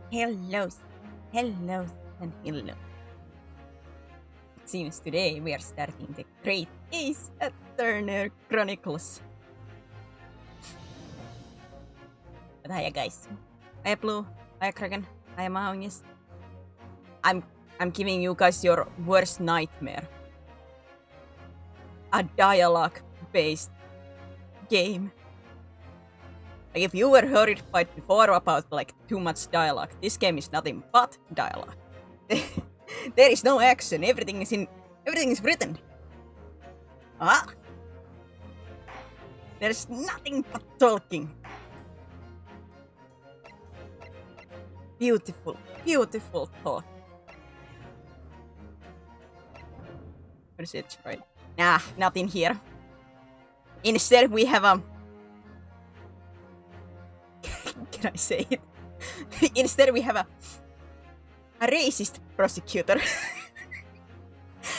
Hello, hello, and hello. It seems today we are starting the Great Ace Attorney Chronicles. But hiya guys. Hiya Blue, hiya Kraken, hiya Mahognis. I'm giving you guys your worst nightmare. A dialogue-based game. Like if you were horrified before about like too much dialogue, this game is nothing but dialogue. There is no action. Everything is written. Ah. There's nothing but talking. Beautiful, beautiful talk. Where's it? Right. Nah, nothing here. Instead, we have a. Can I say it? Instead, we have a racist prosecutor.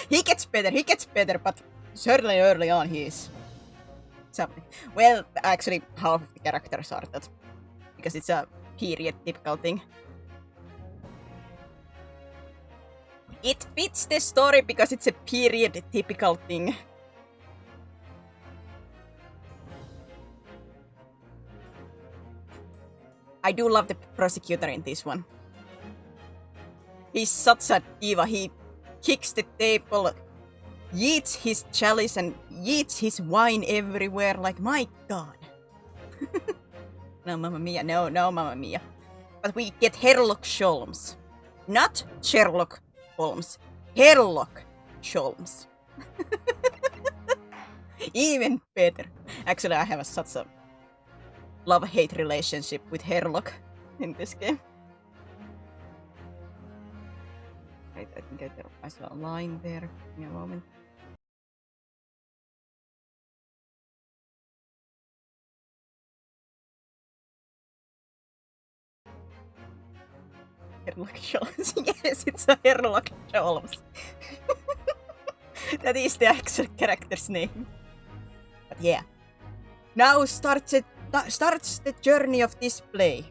He gets better, but certainly early on he is something. Well, actually, half of the characters are that, because it's a period typical thing. It fits the story because it's a period typical thing. I do love the prosecutor in this one. He's such a diva. He kicks the table, yeets his chalice, and yeets his wine everywhere. Like, my god. No, Mamma Mia. No, Mamma Mia. But we get Sherlock Holmes. Not Sherlock Holmes. Sherlock Holmes. Even better. Actually, I have such a love-hate relationship with Sherlock in this game. Right, I think I saw a line there. Give me a moment. Sherlock Holmes. Yes, it's a Sherlock Holmes. That is the actual character's name. But yeah. Now starts the journey of this play.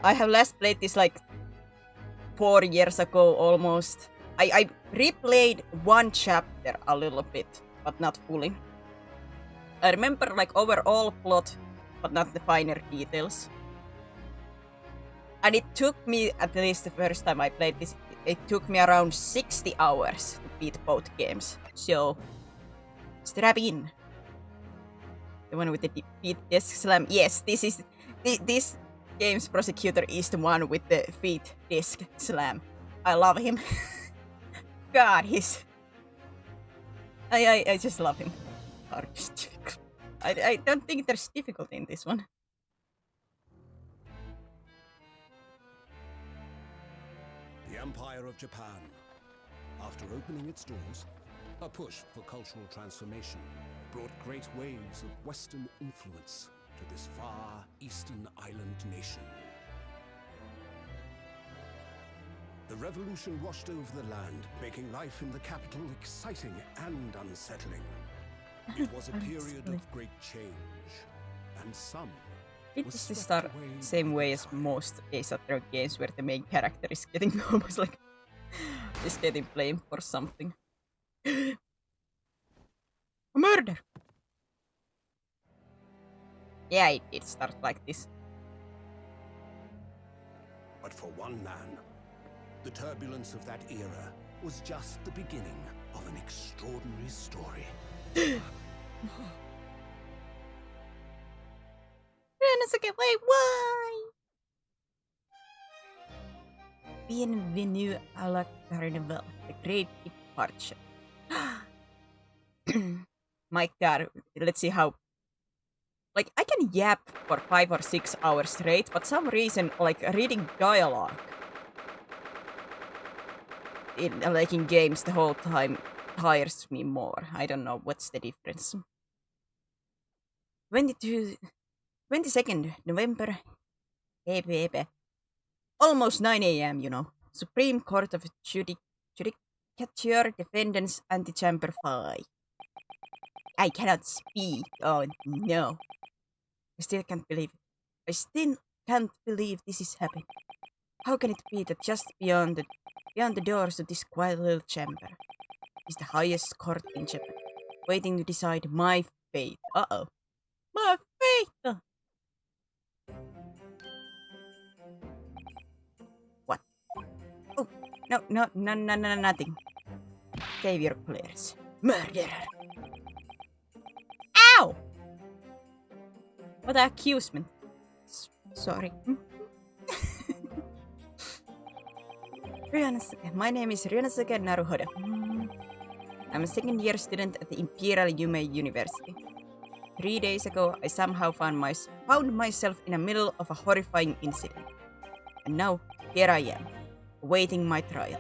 I have last played this like 4 years ago almost. I replayed one chapter a little bit, but not fully. I remember like overall plot, but not the finer details. And it took me, at least the first time I played this, it took me around 60 hours to beat both games. So, strap in. The one with the feet disc slam. Yes, this game's prosecutor is the one with the feet disc slam. I love him. God, I just love him. I don't think there's difficulty in this one. The Empire of Japan. After opening its doors, a push for cultural transformation brought great waves of Western influence to this far eastern island nation. The revolution washed over the land, making life in the capital exciting and unsettling. It was a period of great change, and some It is the start same way as most Ace Attorney games where the main character is getting almost like is getting blamed for something. A murder! Yeah, it did start like this. But for one man, the turbulence of that era was just the beginning of an extraordinary story. Wait, why? Bienvenue à la Carnival, the Great Departure. My god, let's see how. Like, I can yap for 5 or 6 hours straight, but some reason, like, reading dialogue in games the whole time tires me more. I don't know what's the difference. 22nd November. Almost 9 a.m., you know. Supreme Court of Judicature Defendants Antechamber 5. I cannot speak. Oh no. I still can't believe it. can't believe this is happening. How can it be that just beyond the doors of this quiet little chamber is the highest court in Japan, waiting to decide my fate? Uh-oh. My fate! What? Oh, no, nothing. Save your players. Murderer! Ow! What an accusement. Sorry. My name is Ryunosuke Naruhodo. I'm a second-year student at the Imperial Yume University. 3 days ago, I somehow found myself in the middle of a horrifying incident. And now, here I am, awaiting my trial.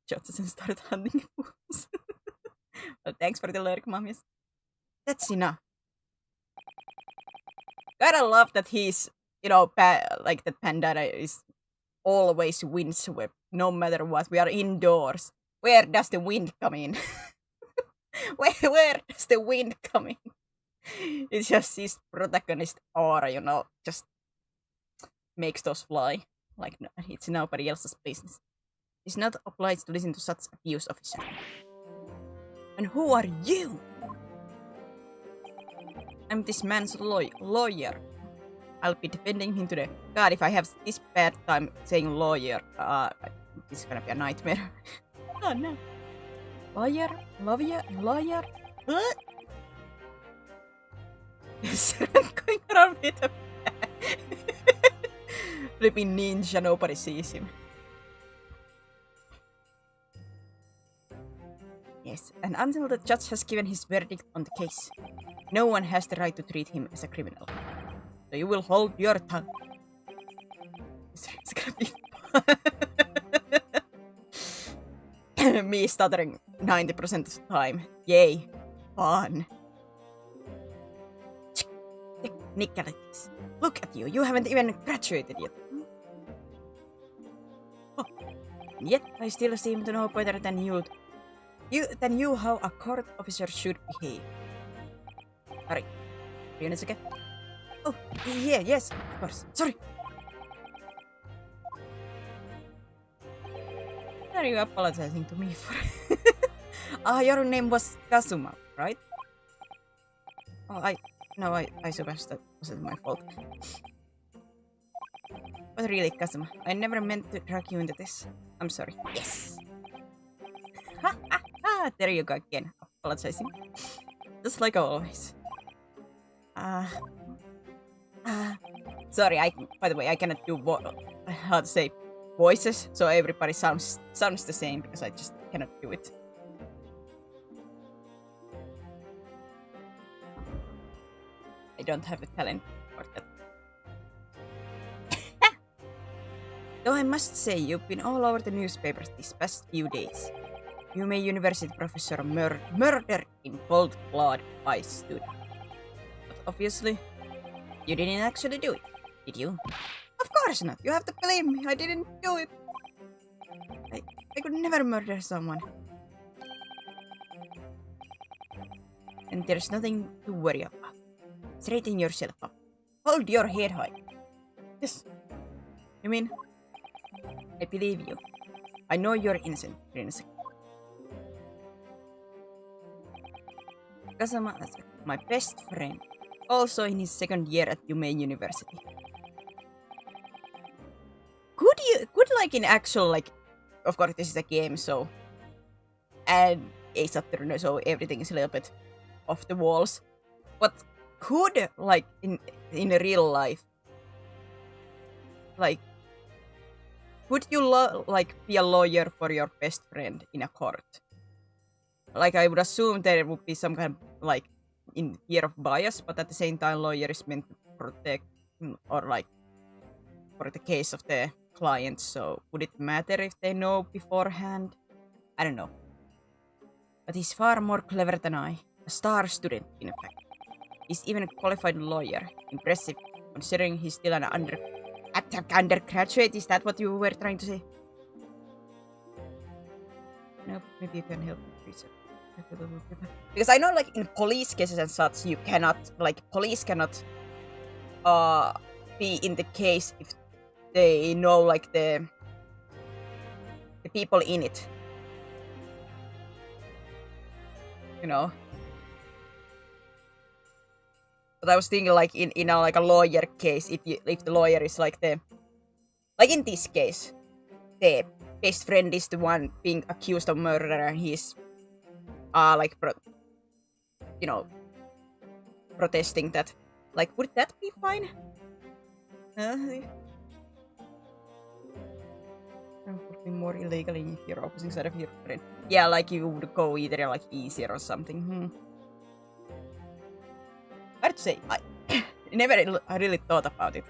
Johnson started hunting fools. Well, thanks for the lyric, mommies. That's enough. Gotta love that he's, like that Pandora is always windswept, no matter what. We are indoors. Where does the wind come in? where does the wind come in? It's just his protagonist aura, just makes those fly. Like, it's nobody else's business. It's not obliged to listen to such abuse, officer. And who are you? I'm this man's lawyer. I'll be defending him today. God, if I have this bad time saying lawyer, this is gonna be a nightmare. Oh no. Lawyer? What? Servant going around with a flipping ninja, nobody sees him. Yes, and until the judge has given his verdict on the case, no one has the right to treat him as a criminal. So you will hold your tongue. It's gonna be fun. Me stuttering 90% of the time. Yay. Fun. Technicalities. Look at you. You haven't even graduated yet. Oh. And yet, I still seem to know better than you how a court officer should behave. Sorry. Ryunosuke? Oh, yeah, yes, of course. Sorry. What are you apologizing to me for? Your name was Kazuma, right? Oh, I suppose that wasn't my fault. But really, Kazuma, I never meant to drag you into this. I'm sorry. Yes. Ha ha ha! There you go again, apologizing. Just like always. Sorry, by the way, I cannot do how to say voices, so everybody sounds the same because I just cannot do it. I don't have the talent for that. Though I must say, you've been all over the newspapers these past few days. Yume University professor murdered in cold blood by student. But obviously, you didn't actually do it, did you? Of course not. You have to believe me. I didn't do it. I could never murder someone. And there's nothing to worry about. Straighten yourself up. Hold your head high. Yes. You mean? I believe you. I know you're innocent, Ryunosuke. Kazuma is my best friend. Also in his second year at Yume University. Could like in actual, like, of course this is a game, so, and Ace Attorney, so everything is a little bit off the walls, but could, like, in real life, like, would you be a lawyer for your best friend in a court? Like, I would assume there would be some kind of, like, in fear of bias, but at the same time, lawyer is meant to protect, or like, for the case of the client, so would it matter if they know beforehand? I don't know. But he's far more clever than I. A star student, in fact. He's even a qualified lawyer. Impressive, considering he's still an undergraduate. Is that what you were trying to say? Nope, maybe you can help me research. Because I know, like, in police cases and such, you cannot, like, police cannot be in the case if they know, like, the people in it. You know? But I was thinking, like, in a, like, a lawyer case, if the lawyer is, like, like, in this case, the best friend is the one being accused of murder, and he's, like, you know, protesting that. Like, would that be fine? It would be more illegal if you're opposing side of your friend. Yeah, like, you would go either, like, easier or something. Hard to say. I really thought about it.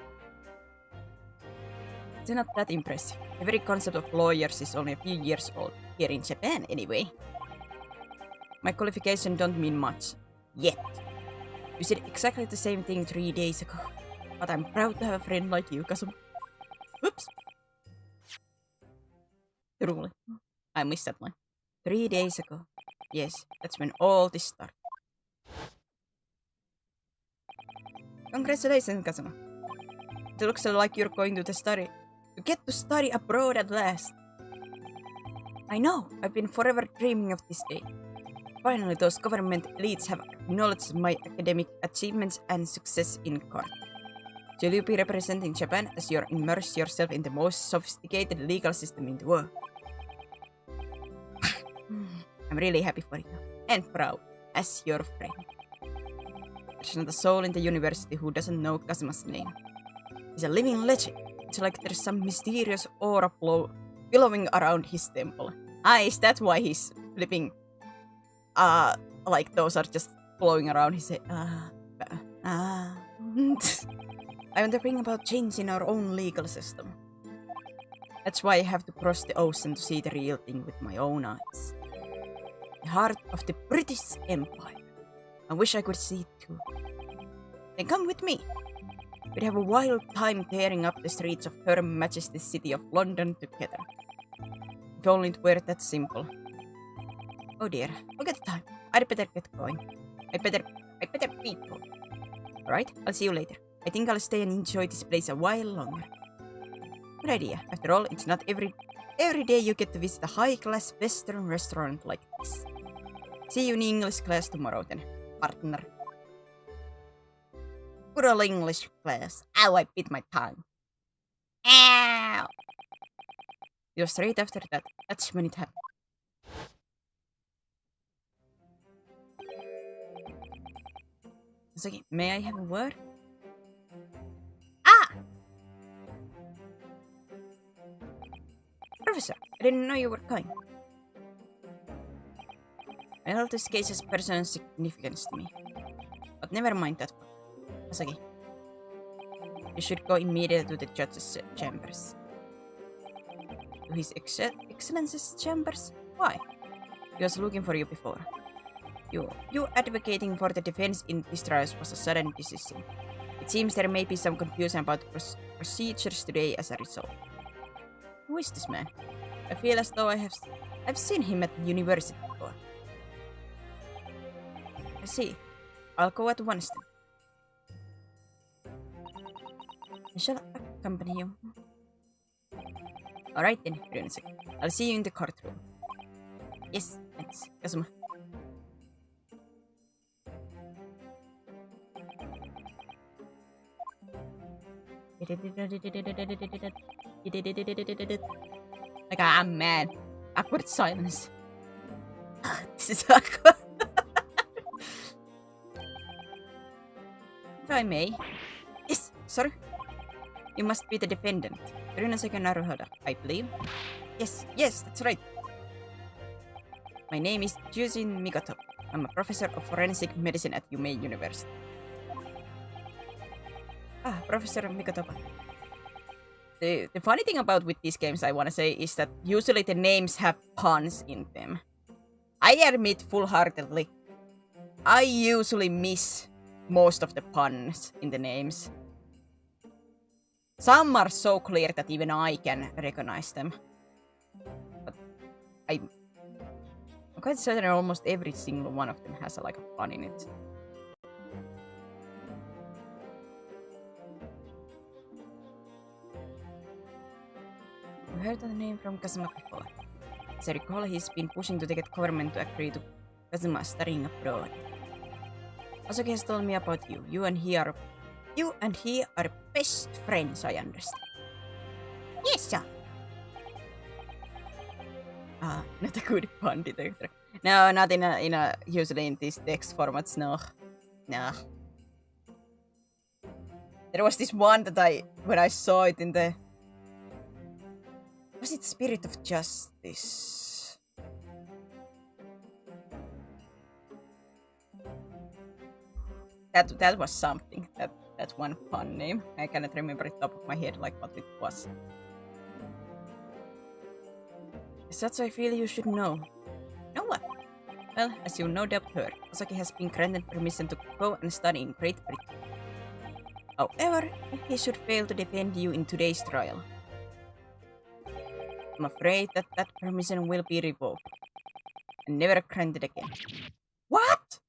It's not that impressive. The very concept of lawyers is only a few years old, here in Japan anyway. My qualifications don't mean much. Yet. You said exactly the same thing 3 days ago. But I'm proud to have a friend like you, Kazuma. Oops. Truly. I missed that one. 3 days ago. Yes, that's when all this started. Congratulations, Kazuma. It looks like you're going to study. You get to study abroad at last. I know. I've been forever dreaming of this day. Finally, those government elites have acknowledged my academic achievements and success in court. Will you be representing Japan as you immerse yourself in the most sophisticated legal system in the world? I'm really happy for you, and proud, as your friend. There's not a soul in the university who doesn't know Kazuma's name. He's a living legend. It's like there's some mysterious aura billowing around his temple. Is that why he's flipping? Like those are just flowing around his head. I want to bring about change in our own legal system. That's why I have to cross the ocean to see the real thing with my own eyes. The heart of the British Empire. I wish I could see it too. Then come with me. We'd have a wild time tearing up the streets of Her Majesty's City of London together. If only it were that simple. Oh dear, look at the time. I'd better get going. I better be going. Alright, I'll see you later. I think I'll stay and enjoy this place a while longer. Good idea. After all, it's not every day you get to visit a high-class Western restaurant like this. See you in English class tomorrow then, partner. Good old English class. Ow, I bit my tongue. Ow! It was straight after that. That's when it happened. It's okay. May I have a word? Professor, I didn't know you were coming. Well, this case has personal significance to me. But never mind that one. Asagi, you should go immediately to the judge's chambers. To his Excellency's chambers? Why? He was looking for you before. You advocating for the defense in this trial was a sudden decision. It seems there may be some confusion about procedures today as a result. Who is this man? I feel as though I've seen him at the university before. I see. I'll go at once then. I shall accompany you. Alright then, Ryunoseki. I'll see you in the courtroom. Yes, thanks, Kazuma. Like, I'm mad. Awkward silence. This is awkward. If I may. Yes, sir. You must be the defendant. Ryunoseki Naruhodo, I believe. Yes, that's right. My name is Jujin Mikoto. I'm a professor of forensic medicine at Yume University. Professor Mikoto. The funny thing about with these games, I want to say, is that usually the names have puns in them. I admit full-heartedly, I usually miss most of the puns in the names. Some are so clear that even I can recognize them. But quite certain almost every single one of them has like a pun in it. I heard the name from Kazuma before. As I recall, he's been pushing to get government to agree to Kazuma studying abroad. Asogi has told me about you. You and he are best friends, I understand. Yes, sir. Not a good pun detector. No, not in a usually in these text formats. No. There was this one that when I saw it in the. Was it Spirit of Justice? That was something. That's one fun name. I cannot remember it top of my head like what it was. Such I feel you should know. Know what? Well, as you no doubt heard, Asogi has been granted permission to go and study in Great Britain. However, he should fail to defend you in today's trial. I'm afraid that permission will be revoked and never granted again. What?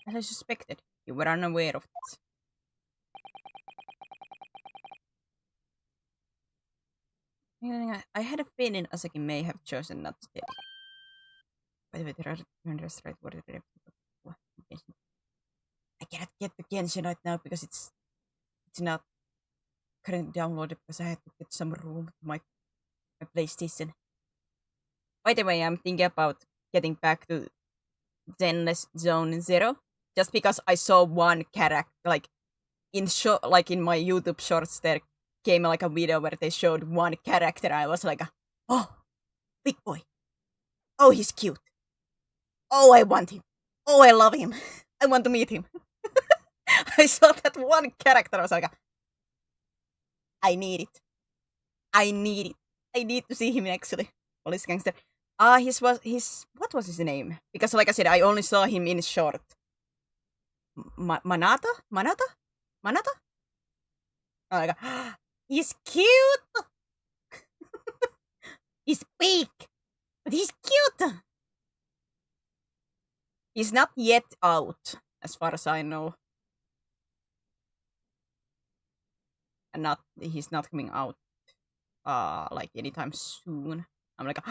As I suspected, you were unaware of this. I had a feeling Asogi may have chosen not to tell you. By the way, there are renders right word. I cannot get the Genshin right now because it's not currently downloaded because I had to get some room to my PlayStation. By the way, I'm thinking about getting back to Zenless Zone Zero just because I saw one character like in my YouTube shorts there came like a video where they showed one character. I was like, oh, big boy. Oh, he's cute. Oh, I want him. Oh, I love him. I want to meet him. I saw that one character. I was like, I need it. I need to see him actually. Police gangster. What was his name? Because like I said, I only saw him in short. Manata? Oh my god. He's cute! He's big! But he's cute! He's not yet out, as far as I know. And he's not coming out like anytime soon. I'm like,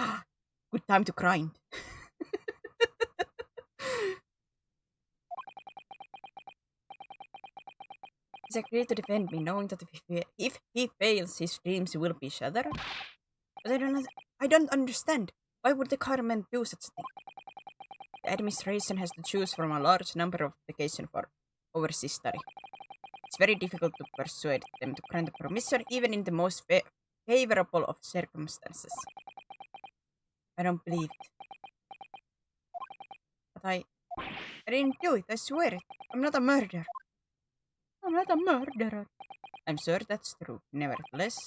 good time to grind. He's agreed to defend me, knowing that if he fails, his dreams will be shattered. But I don't understand. Why would the government do such a thing? The administration has to choose from a large number of applications for overseas study. It's very difficult to persuade them to grant a permission, even in the most favorable of circumstances. I don't believe it. But I didn't do it, I swear it. I'm not a murderer. I'm sure that's true. Nevertheless,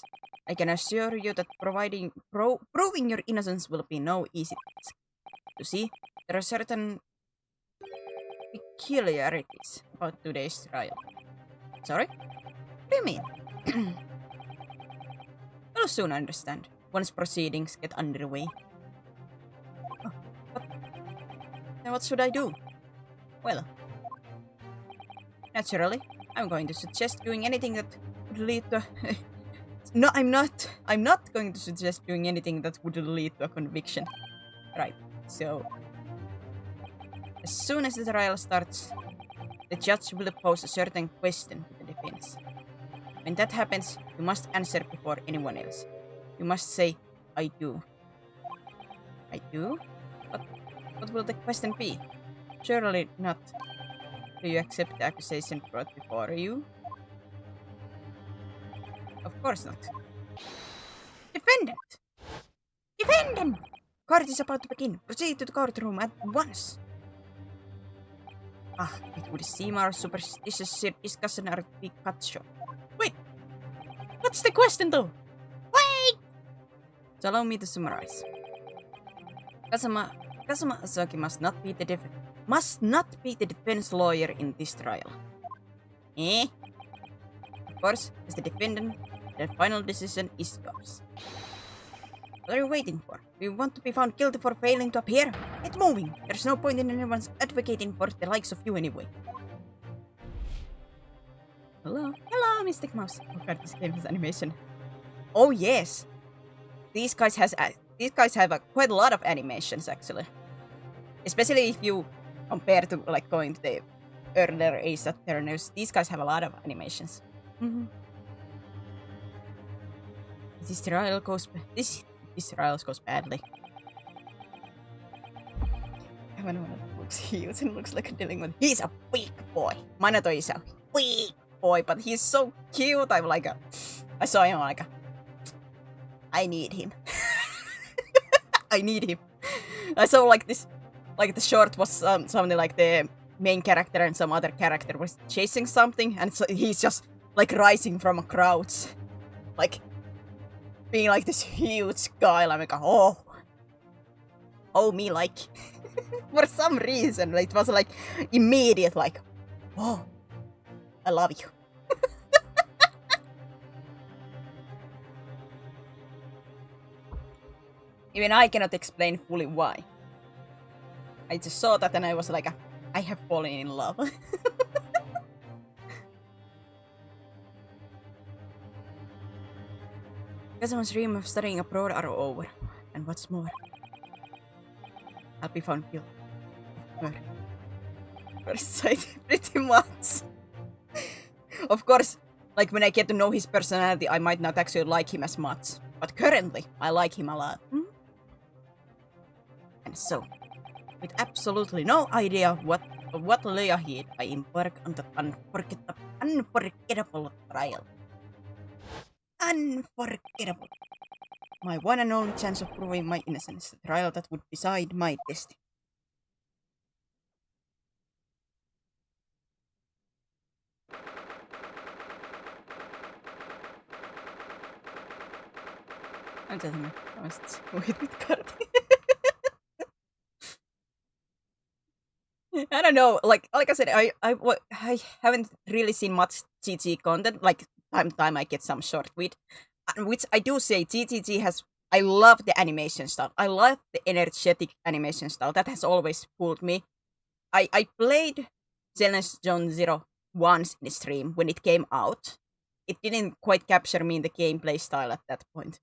I can assure you that proving your innocence will be no easy task. You see, there are certain peculiarities about today's trial. Sorry? What do you mean? You'll soon understand once proceedings get underway. Then what should I do? Well, naturally, I'm going to suggest doing anything that would lead to... No, I'm not going to suggest doing anything that would lead to a conviction. Right, so... As soon as the trial starts, the judge will pose a certain question to the defense. When that happens, you must answer before anyone else. You must say, I do. I do? What will the question be? Surely not. Do you accept the accusation brought before you? Of course not. Defendant! Defendant! Court is about to begin. Proceed to the courtroom at once. It would seem our superstitious discussion are to be cut short. Wait! What's the question though? Wait! So allow me to summarize. Kazuma Asogi must not be the defense lawyer in this trial. Of course, as the defendant, the final decision is yours. What are you waiting for? Do you want to be found guilty for failing to appear? Get moving! There's no point in anyone's advocating for the likes of you anyway. Hello? Hello, Mystic Mouse. Oh god, this game has animation. Oh yes! These guys have quite a lot of animations, actually. Especially if you compare to like going to the earlier Ace Attorneys. These guys have a lot of animations. This trial goes badly. Everyone looks huge and looks like dealing with. He's a big boy. Minato is a big boy, but he's so cute. I saw him like, I need him. I need him. I saw like this, like the short was something like the main character and some other character was chasing something, and so he's just like rising from a crouch, like being like this huge guy. I'm like, oh me like. For some reason, it was like immediate, like, oh, I love you. Even I cannot explain fully why. I just saw that and I was like, I have fallen in love. Kazuma's dream of studying abroad are over. And what's more, I'll be found guilty of murder. First sight, pretty much. Of course, like when I get to know his personality, I might not actually like him as much. But currently, I like him a lot. And so, with absolutely no idea what lay ahead, I embark on the unforgettable trial. Unforgettable. My one and only chance of proving my innocence, the trial that would decide my destiny. I don't know. Like I said, I haven't really seen much GG content. Like time I get some short vid, which I do say GGG has. I love the animation style. I love the energetic animation style. That has always pulled me. I played Challenge Zone Zero once in stream when it came out. It didn't quite capture me in the gameplay style at that point.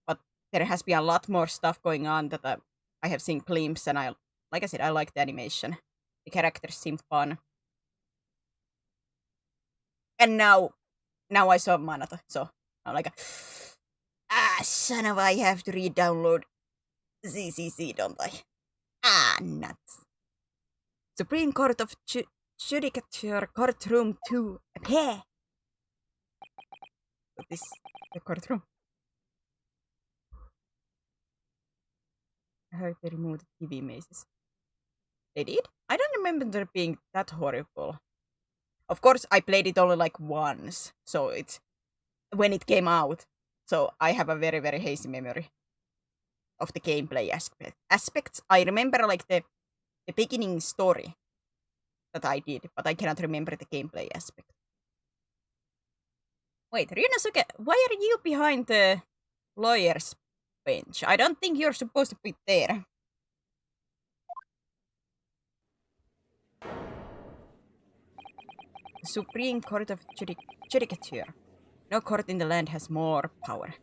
But there has been a lot more stuff going on that I have seen glimpses, and like I said, I like the animation. The characters seem fun. And now I saw Minato, so I'm like, son of I have to re-download ZCC, don't I? Nuts. Supreme Court of Judicature Courtroom 2. Appear. This the courtroom. I heard they removed TV mazes. They did? I don't remember there being that horrible. Of course, I played it only like once, so it's when it came out. So I have a very, very hazy memory of the gameplay aspects. I remember like the beginning story that I did, but I cannot remember the gameplay aspect. Wait, Ryunosuke, why are you behind the lawyer's bench? I don't think you're supposed to be there. The Supreme Court of Judicature. No court in the land has more power.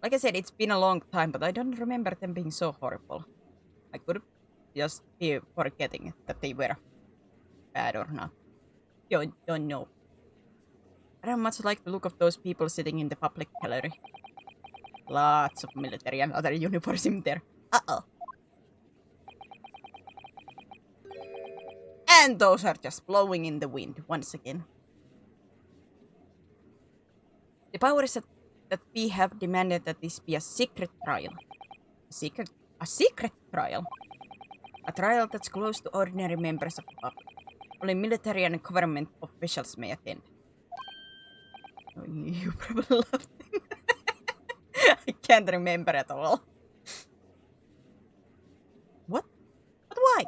Like I said, it's been a long time, but I don't remember them being so horrible. I could just be forgetting that they were bad or not. Don't know. I don't much like the look of those people sitting in the public gallery. Lots of military and other uniforms in there. Uh-oh. And those are just blowing in the wind once again. The powers that we have demanded that this be a secret trial. A secret trial? A trial that's closed to ordinary members of the public. Only military and government officials may attend. Oh, you probably loved him. I can't remember at all. What? But why?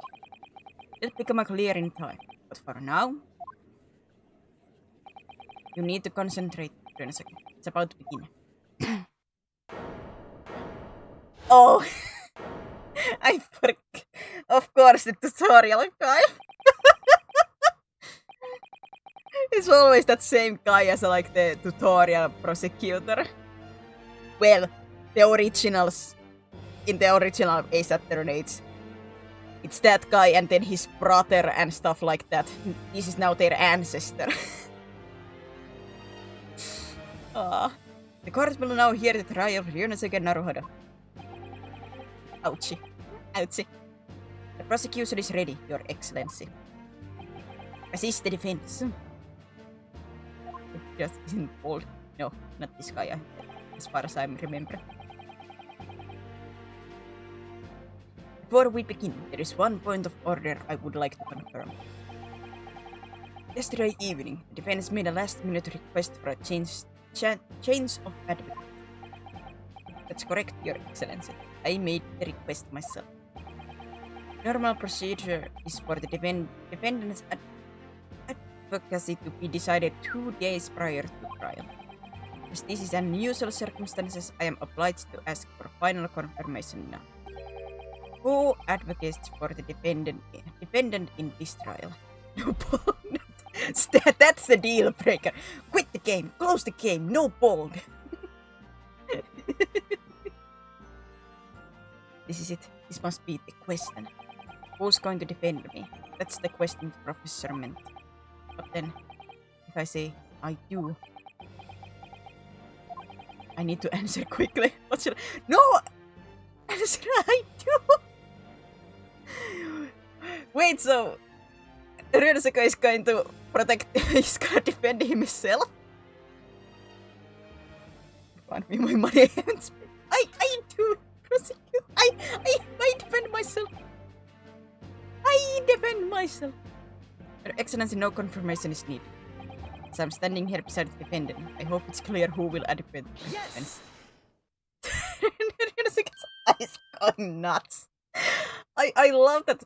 It'll become clear in time. But for now, you need to concentrate Wait a second. It's about to begin. Oh! I forgot. Of course, the tutorial guy. It's always that same guy as like the tutorial prosecutor. Well, the originals, in the original Ace Attorney, it's that guy and then his brother and stuff like that. This is now their ancestor. The court will now hear the trial of Ryunosuke Naruhodo. Ouchie. Ouchie. The prosecution is ready, Your Excellency. Assist the defense. It just isn't bold. No, not this guy, as far as I remember. Before we begin, there is one point of order I would like to confirm. Yesterday evening, the defense made a last-minute request for a change of advocate. That's correct, Your Excellency. I made the request myself. Normal procedure is for the defendant's advocacy to be decided 2 days prior to trial. As this is unusual circumstances, I am obliged to ask for final confirmation now. Who advocates for the defendant in this trial? No bold. That's the deal breaker. Quit the game. Close the game. No bold. This is it. This must be the question. Who's going to defend me? That's the question Professor meant. But then, if I say I do, I need to answer quickly. What should I? No! Answer I do! Wait, so Ryunosuke is going to protect, he's gonna defend himself? Want me my money? I do prosecute. I defend myself. I defend myself. Your Excellency, no confirmation is needed. So I'm standing here beside the defendant. I hope it's clear who will advocate for the defense. Ryunosuke's eyes going nuts. I love that,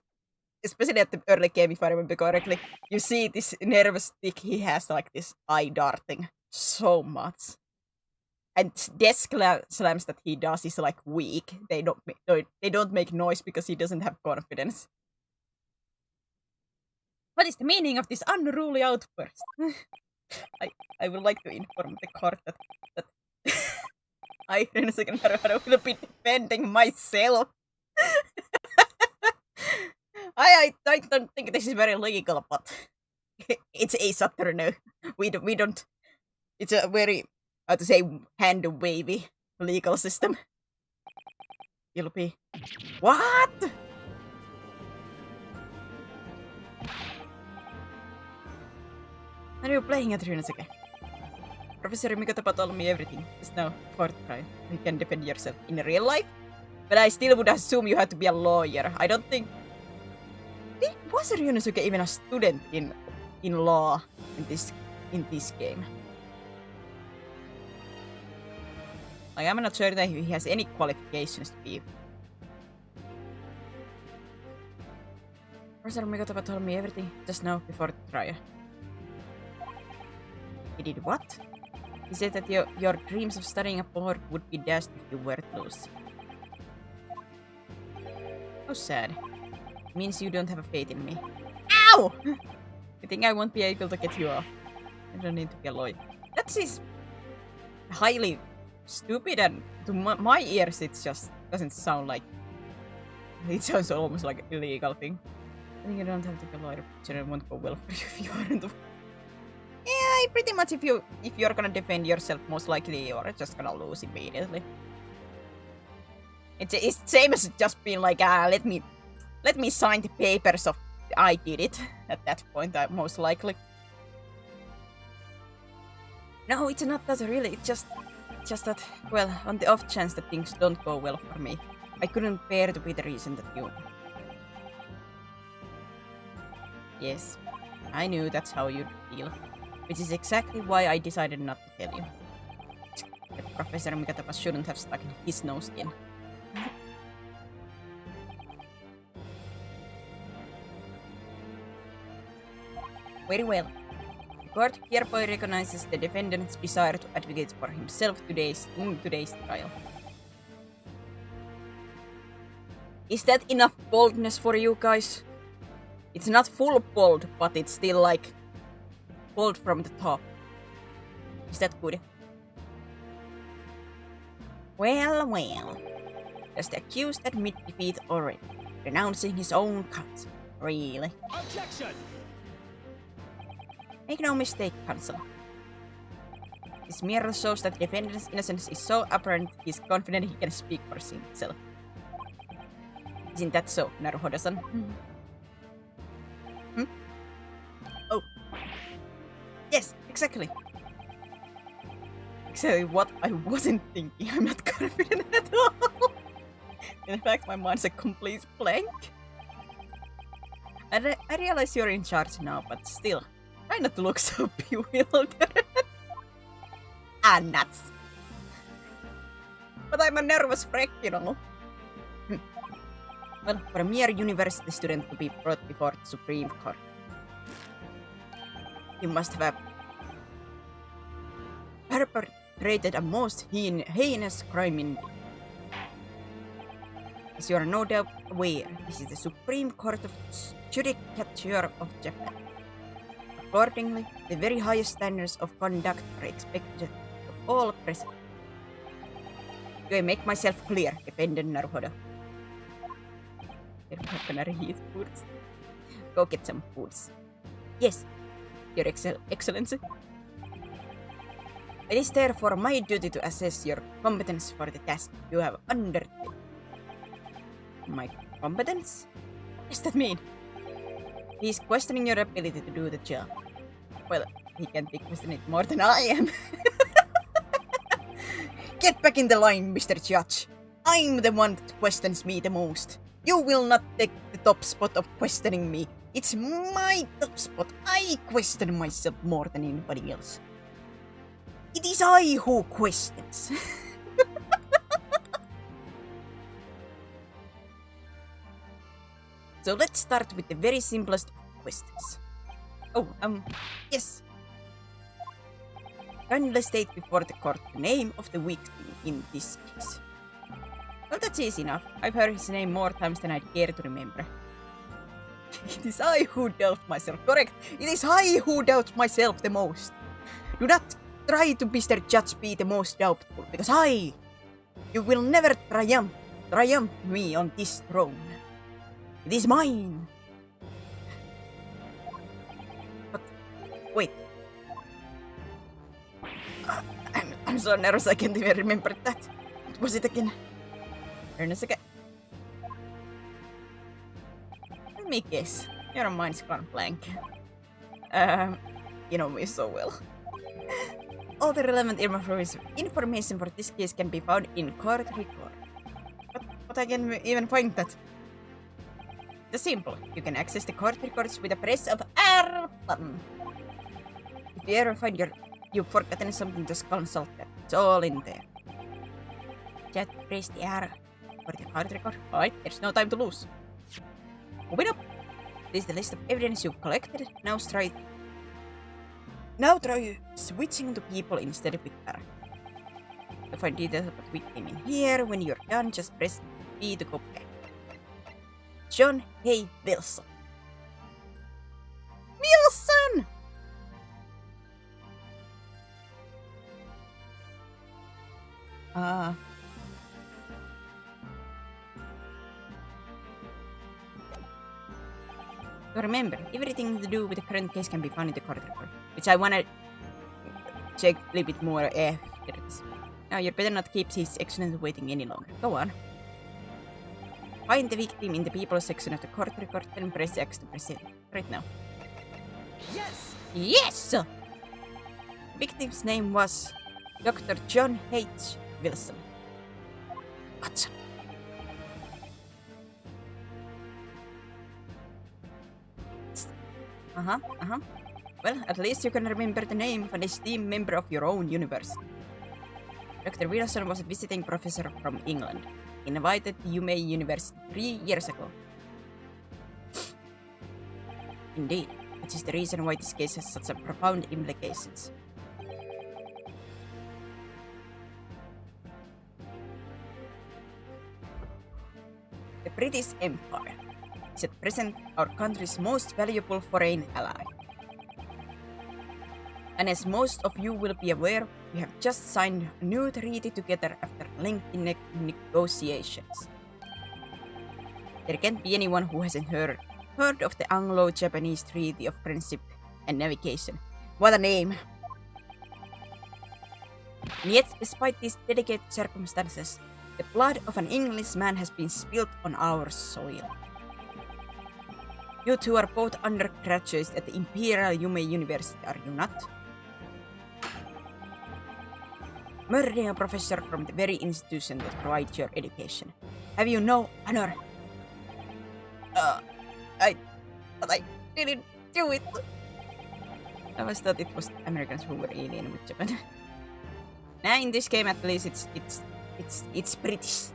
especially at the early game, if I remember correctly. You see this nervous tick, he has like this eye darting so much. And desk slams that he does is like weak. They don't make noise because he doesn't have confidence. What is the meaning of this unruly outburst? I would like to inform the court that I, Ryunosuke Naruhodo, will be defending myself. I don't think this is very legal, but it's a Saturn. We don't. It's a very, how to say, hand-wavy legal system. You'll be. What? Are you playing at Ryunosuke? Professor Mikotapa told me everything. Just now, for the trial, you can defend yourself in real life. But I still would assume you had to be a lawyer. I don't think. Was Ryunosuke even a student in law in this game? Like, I'm not sure that he has any qualifications to be. Professor Mikotapa told me everything just now before the trial. He did what? He said that your dreams of studying abroad would be dashed if you were to lose. How sad. It means you don't have faith in me. Ow! I think I won't be able to get you off. I don't need to be a lawyer. That is highly stupid, and to my ears it just doesn't sound like... It sounds almost like an illegal thing. I think you don't have to be a lawyer, but it won't go well for you if you aren't. Yeah, pretty much if you're gonna defend yourself, most likely you're just gonna lose immediately. It's same as just being like, let me sign the papers of I did it. At that point, most likely. No, it's not that really. It's just that, well, on the off chance that things don't go well for me, I couldn't bear to be the reason that you... Yes, I knew that's how you'd feel. Which is exactly why I decided not to tell you. That Professor Mikotapa shouldn't have stuck his nose in. Very well. court, Kierboy recognizes the defendant's desire to advocate for himself in today's trial. Is that enough boldness for you guys? It's not full bold, but it's still like bold from the top. Is that good? Well. Does the accused admit defeat already? Renouncing his own counsel. Really? Objection! Make no mistake, counsel. This merely shows that the defendant's innocence is so apparent he's confident he can speak for himself. Isn't that so, Naruhodo-san? Oh. Yes, exactly. Exactly what I wasn't thinking. I'm not confident at all. In fact, my mind's a complete blank. And I realize you're in charge now, but still, try not to look so bewildered. Nuts. But I'm a nervous wreck, you know. Well, for a mere university student to be brought before the Supreme Court, you must have perpetrated a most heinous crime indeed. As you are no doubt aware, this is the Supreme Court of Judicature of Japan. Accordingly, the very highest standards of conduct are expected of all present. Do I make myself clear, Defendant Naruhodo? You're not gonna reheat foods. Go get some foods. Yes, Your Excellency. It is therefore my duty to assess your competence for the task you have undertaken. My competence? What does that mean? He is questioning your ability to do the job. Well, he can't be questioning it more than I am. Get back in the line, Mr. Judge. I'm the one that questions me the most. You will not take the top spot of questioning me. It's my top spot. I question myself more than anybody else. It is I who questions. So let's start with the very simplest questions. Oh, yes. Kindly state before the court the name of the victim in this case. Well, that's easy enough. I've heard his name more times than I'd care to remember. It is I who doubt myself, correct? It is I who doubt myself the most. Do not try to, Mr. Judge, be the most doubtful, because you will never triumph me on this throne. It is mine. But, wait. I'm so nervous I can't even remember that. What was it again? Turn a second. Let me guess. Your mind's gone blank. You know me so well. All the relevant information for this case can be found in court record. But I can even find that. It's simple. You can access the court records with a press of R button. If you ever find you've forgotten something, just consult that. It's all in there. Just press the R for the court record. Alright, there's no time to lose. Moving up. This is the list of evidence you've collected. Now try switching to people instead with R. To find details about victim in here, when you're done, just press B to go back. John Hay Wilson. Wilson! So remember, everything to do with the current case can be found in the court record, which I wanna check a little bit more after this. Now you better not keep his excellence waiting any longer. Go on. Find the victim in the people section of the court record and press X to present right now. Yes! Yes! Victim's name was Dr. John H. Wilson. Awesome. Well, at least you can remember the name of an esteemed member of your own university. Dr. Wilson was a visiting professor from England, invited to Yumei University 3 years ago. Indeed, which is the reason why this case has such a profound implications. The British Empire is at present our country's most valuable foreign ally. And as most of you will be aware, we have just signed a new treaty together after lengthy negotiations. There can't be anyone who hasn't heard of the Anglo-Japanese Treaty of Friendship and Navigation. What a name! And yet, despite these delicate circumstances, the blood of an Englishman has been spilled on our soil. You two are both undergraduates at the Imperial Yume University, are you not? Murdering a professor from the very institution that provides your education. Have you no honor? But I didn't do it. I always thought it was Americans who were alien with Japan. Now in this game, at least it's British.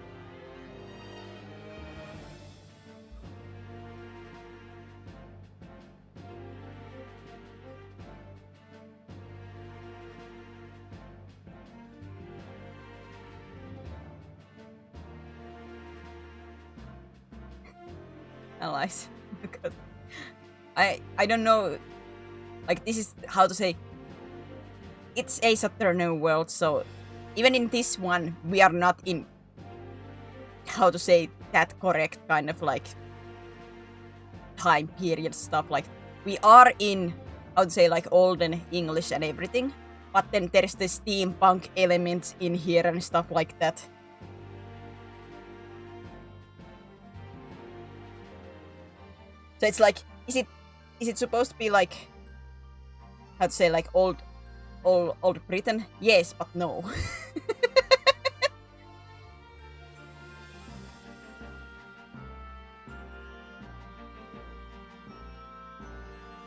Allies. Because I don't know, like, this is how to say, it's a Saturnian world, so even in this one we are not in, how to say, that correct kind of like time period stuff. Like, we are in, how to say, like olden English and everything, but then there's the steampunk elements in here and stuff like that. So it's like, is it supposed to be like, how to say, like old Britain? Yes, but no.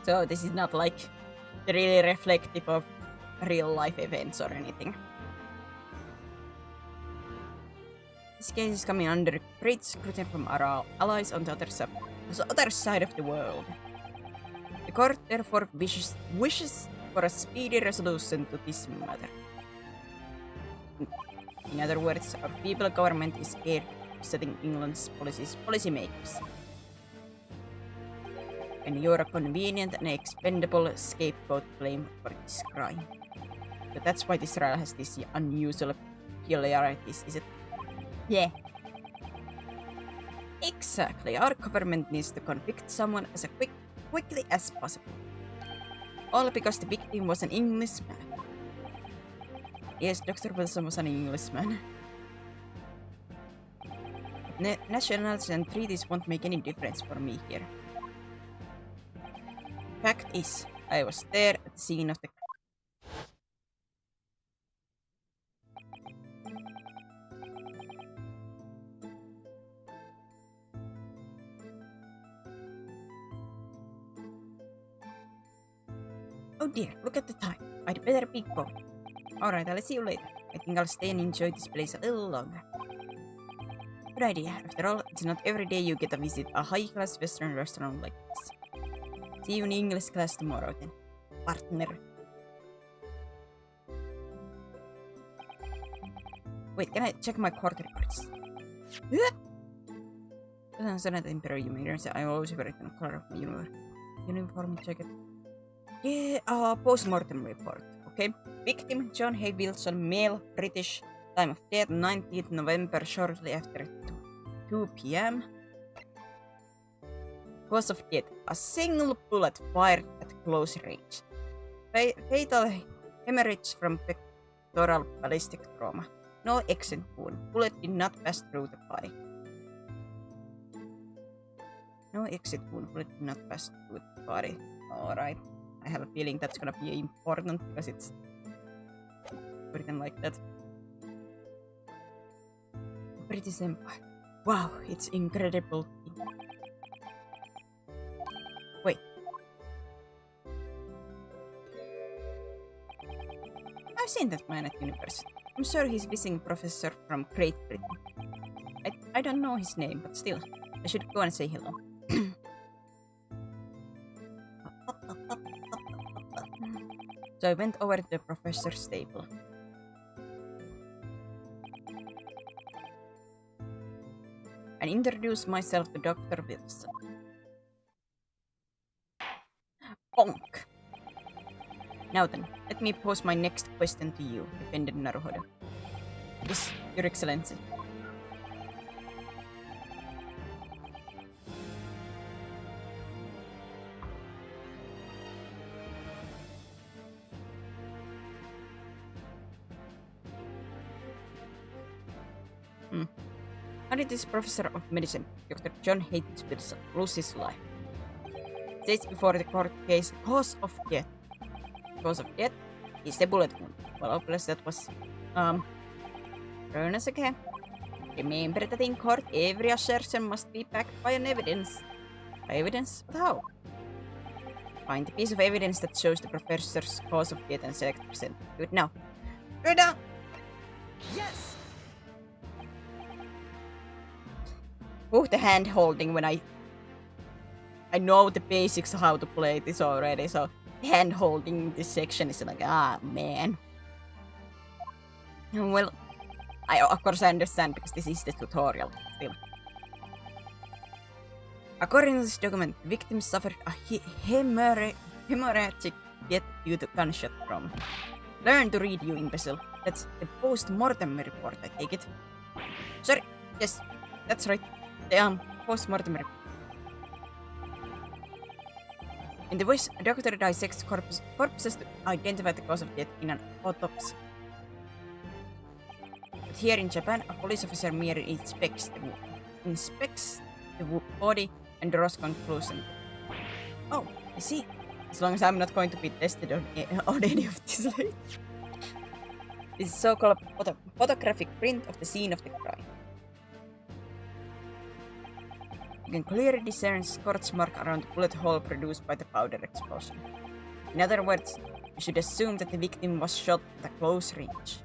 So this is not like really reflective of real life events or anything. This case is coming under great scrutiny from our allies on the other side of the world. The court therefore wishes for a speedy resolution to this matter. In other words, our feeble government is scared of setting England's policymakers. And you're a convenient and expendable scapegoat blame for this crime. So that's why this trial has these unusual peculiarities, is it? Yeah. Exactly. Our government needs to convict someone as quickly as possible. All because the victim was an Englishman. Yes, Dr. Wilson was an Englishman. Nationals and treaties won't make any difference for me here. Fact is, I was there at the scene of the Oh dear, look at the time. I'd better be going. Alright, I'll see you later. I think I'll stay and enjoy this place a little longer. Good idea. After all, it's not every day you get to visit a high-class Western restaurant like this. See you in English class tomorrow then, partner. Wait, can I check my court records? Senate Imperial University. I always forget the color of my uniform jacket. Yeah, post-mortem report. Okay. Victim John Hay Wilson, male, British. Time of death 19th November, shortly after 2 p.m. Cause of death: a single bullet fired at close range. Fatal hemorrhage from pectoral ballistic trauma. No exit wound. Bullet did not pass through the body. No exit wound. Bullet did not pass through the body. Alright. I have a feeling that's gonna be important because it's written like that. British Empire. Wow, it's incredible. Wait. I've seen that man at university. I'm sure he's visiting professor from Great Britain. I don't know his name, but still, I should go and say hello. What the So I went over to the professor's table. And introduced myself to Dr. Wilson. Bonk! Now then, let me pose my next question to you, defended Naruhodo. Yes, Your Excellency. How did this professor of medicine, Dr. John H. Wilson, lose his life? States before the court case, cause of death. Cause of death is a bullet wound. Well, obviously that was, Ernest again. Remember that in court, every assertion must be backed by an evidence. By evidence? But how? Find a piece of evidence that shows the professor's cause of death and select present. Do it now. Do it now! Yes! The hand holding when I know the basics of how to play this already, so hand holding this section is like, man. Well, of course I understand because this is the tutorial still. According to this document, the victim suffered a hemorrhagic death due to gunshot trauma. Learn to read, you imbecile. That's the post-mortem report, I take it. Sorry, yes, that's right. The post-mortem report. In the West, a doctor dissects corpses to identify the cause of death in an autopsy. But here in Japan, a police officer merely inspects the body and draws conclusions. Oh, I see. As long as I'm not going to be tested on any of this later. This is so-called photographic print of the scene of the crime. You can clearly discern scorch mark around the bullet hole produced by the powder explosion. In other words, you should assume that the victim was shot at a close range.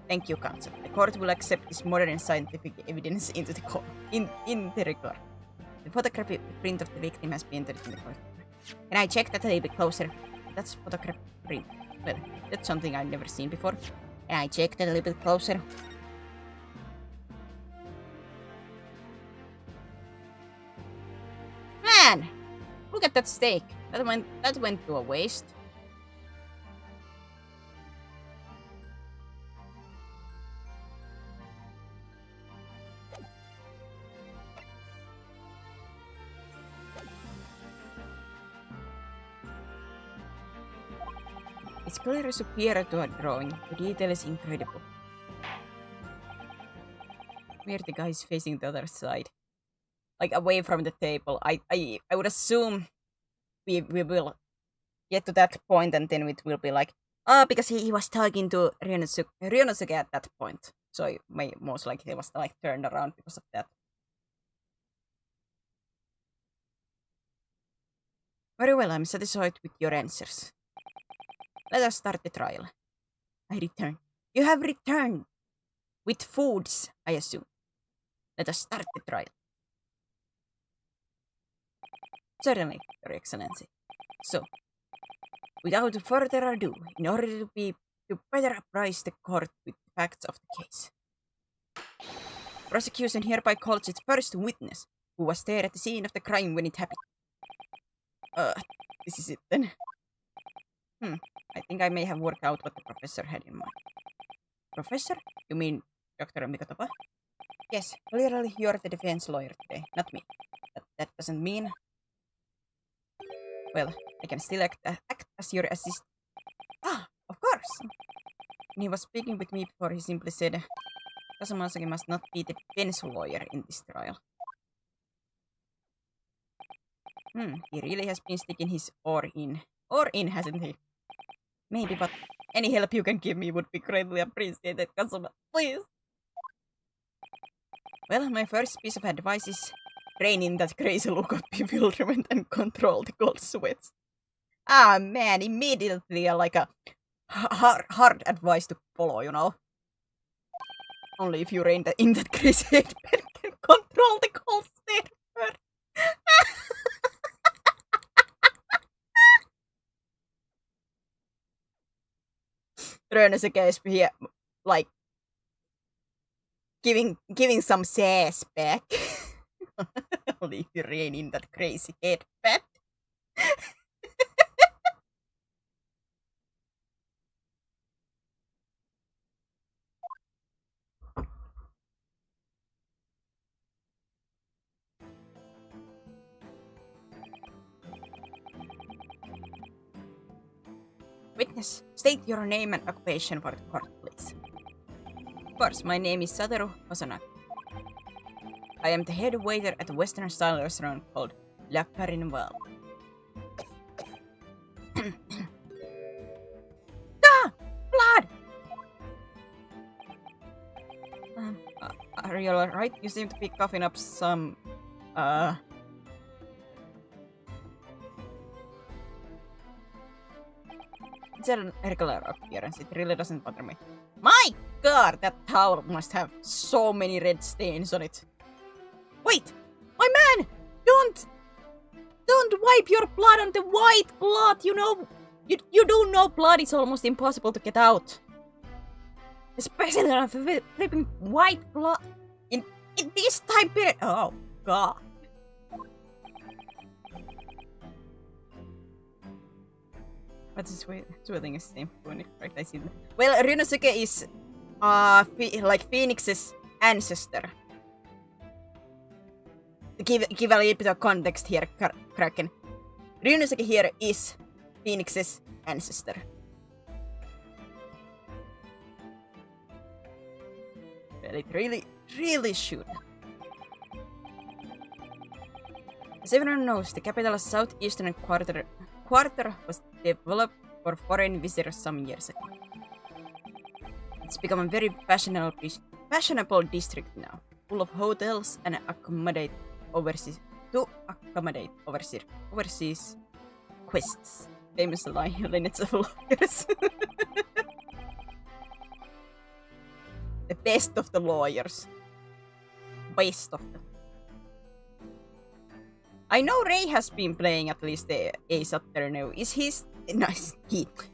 Thank you, counsel. The court will accept this modern scientific evidence into the record. The photographic print of the victim has been entered in the court. Can I check that a little bit closer? That's photographic print. Well, that's something I've never seen before. Can I check that a little bit closer? Man! Look at that steak. That went to a waste. It's clearly superior to a drawing. The detail is incredible. Where the guy is facing the other side. Like away from the table. I would assume we will get to that point and then it will be like, because he was talking to Ryonosuke at that point. So most likely he was like turned around because of that. Very well, I'm satisfied with your answers. Let us start the trial. I return. You have returned. With foods, I assume. Let us start the trial. Certainly, Your Excellency. So, without further ado, in order to better apprise the court with the facts of the case, prosecution hereby calls its first witness, who was there at the scene of the crime when it happened. This is it then. I think I may have worked out what the professor had in mind. Professor? You mean Dr. Mikotopa? Yes, clearly you're the defense lawyer today, not me. But that doesn't mean... Well, I can still act as your assistant. Of course! When he was speaking with me before, he simply said, Kazuma-sake must not be the defense lawyer in this trial. He really has been sticking his oar in. Hasn't he? Maybe, but any help you can give me would be greatly appreciated, Kazuma. Please! Well, my first piece of advice is rein in that crazy look of bewilderment and control the cold sweats. Man, immediately like a hard advice to follow, you know? Only if you rein in that crazy head can control the cold sweat. Rönnösuke is here, like, giving some sass back. Leave your rain in that crazy head, Pat. Witness, state your name and occupation for the court, please. Of course, my name is Satoru Hosanagi. I am the head waiter at a Western style restaurant called La Carnival. Ah! Blood! Are you alright? You seem to be coughing up some. It's an irregular appearance. It really doesn't bother me. My god, that towel must have so many red stains on it. Wait! My man! Don't wipe your blood on the white blood! You know, you do know blood is almost impossible to get out. Especially on flipping white blood in this time period. Oh god. What's this swelling is same point, correct? I see that. Well, Ryunosuke is like Phoenix's ancestor. To give a little bit of context here, Kraken. Ryunosuke here is Phoenix's ancestor. Well, it really should. As everyone knows, the capital's southeastern quarter was developed for foreign visitors some years ago. It's become a very fashionable district now, full of hotels and accommodate overseas quests. Famous lineage of lawyers. The best of the lawyers. Best of them. I know Ray has been playing at least the Ace Attorney. Is he's nice?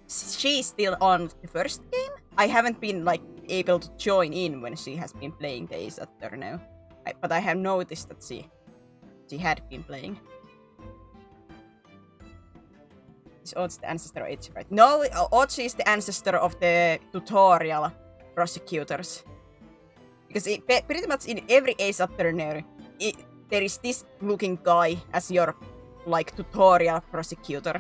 She's still on the first game. I haven't been like able to join in when she has been playing the Ace Attorney, but I have noticed that she had been playing. Is Ochi the ancestor of Eiji, right? No, Ochi is the ancestor of the tutorial prosecutors. Because pretty much in every Ace Attorney, there is this looking guy as your like tutorial prosecutor.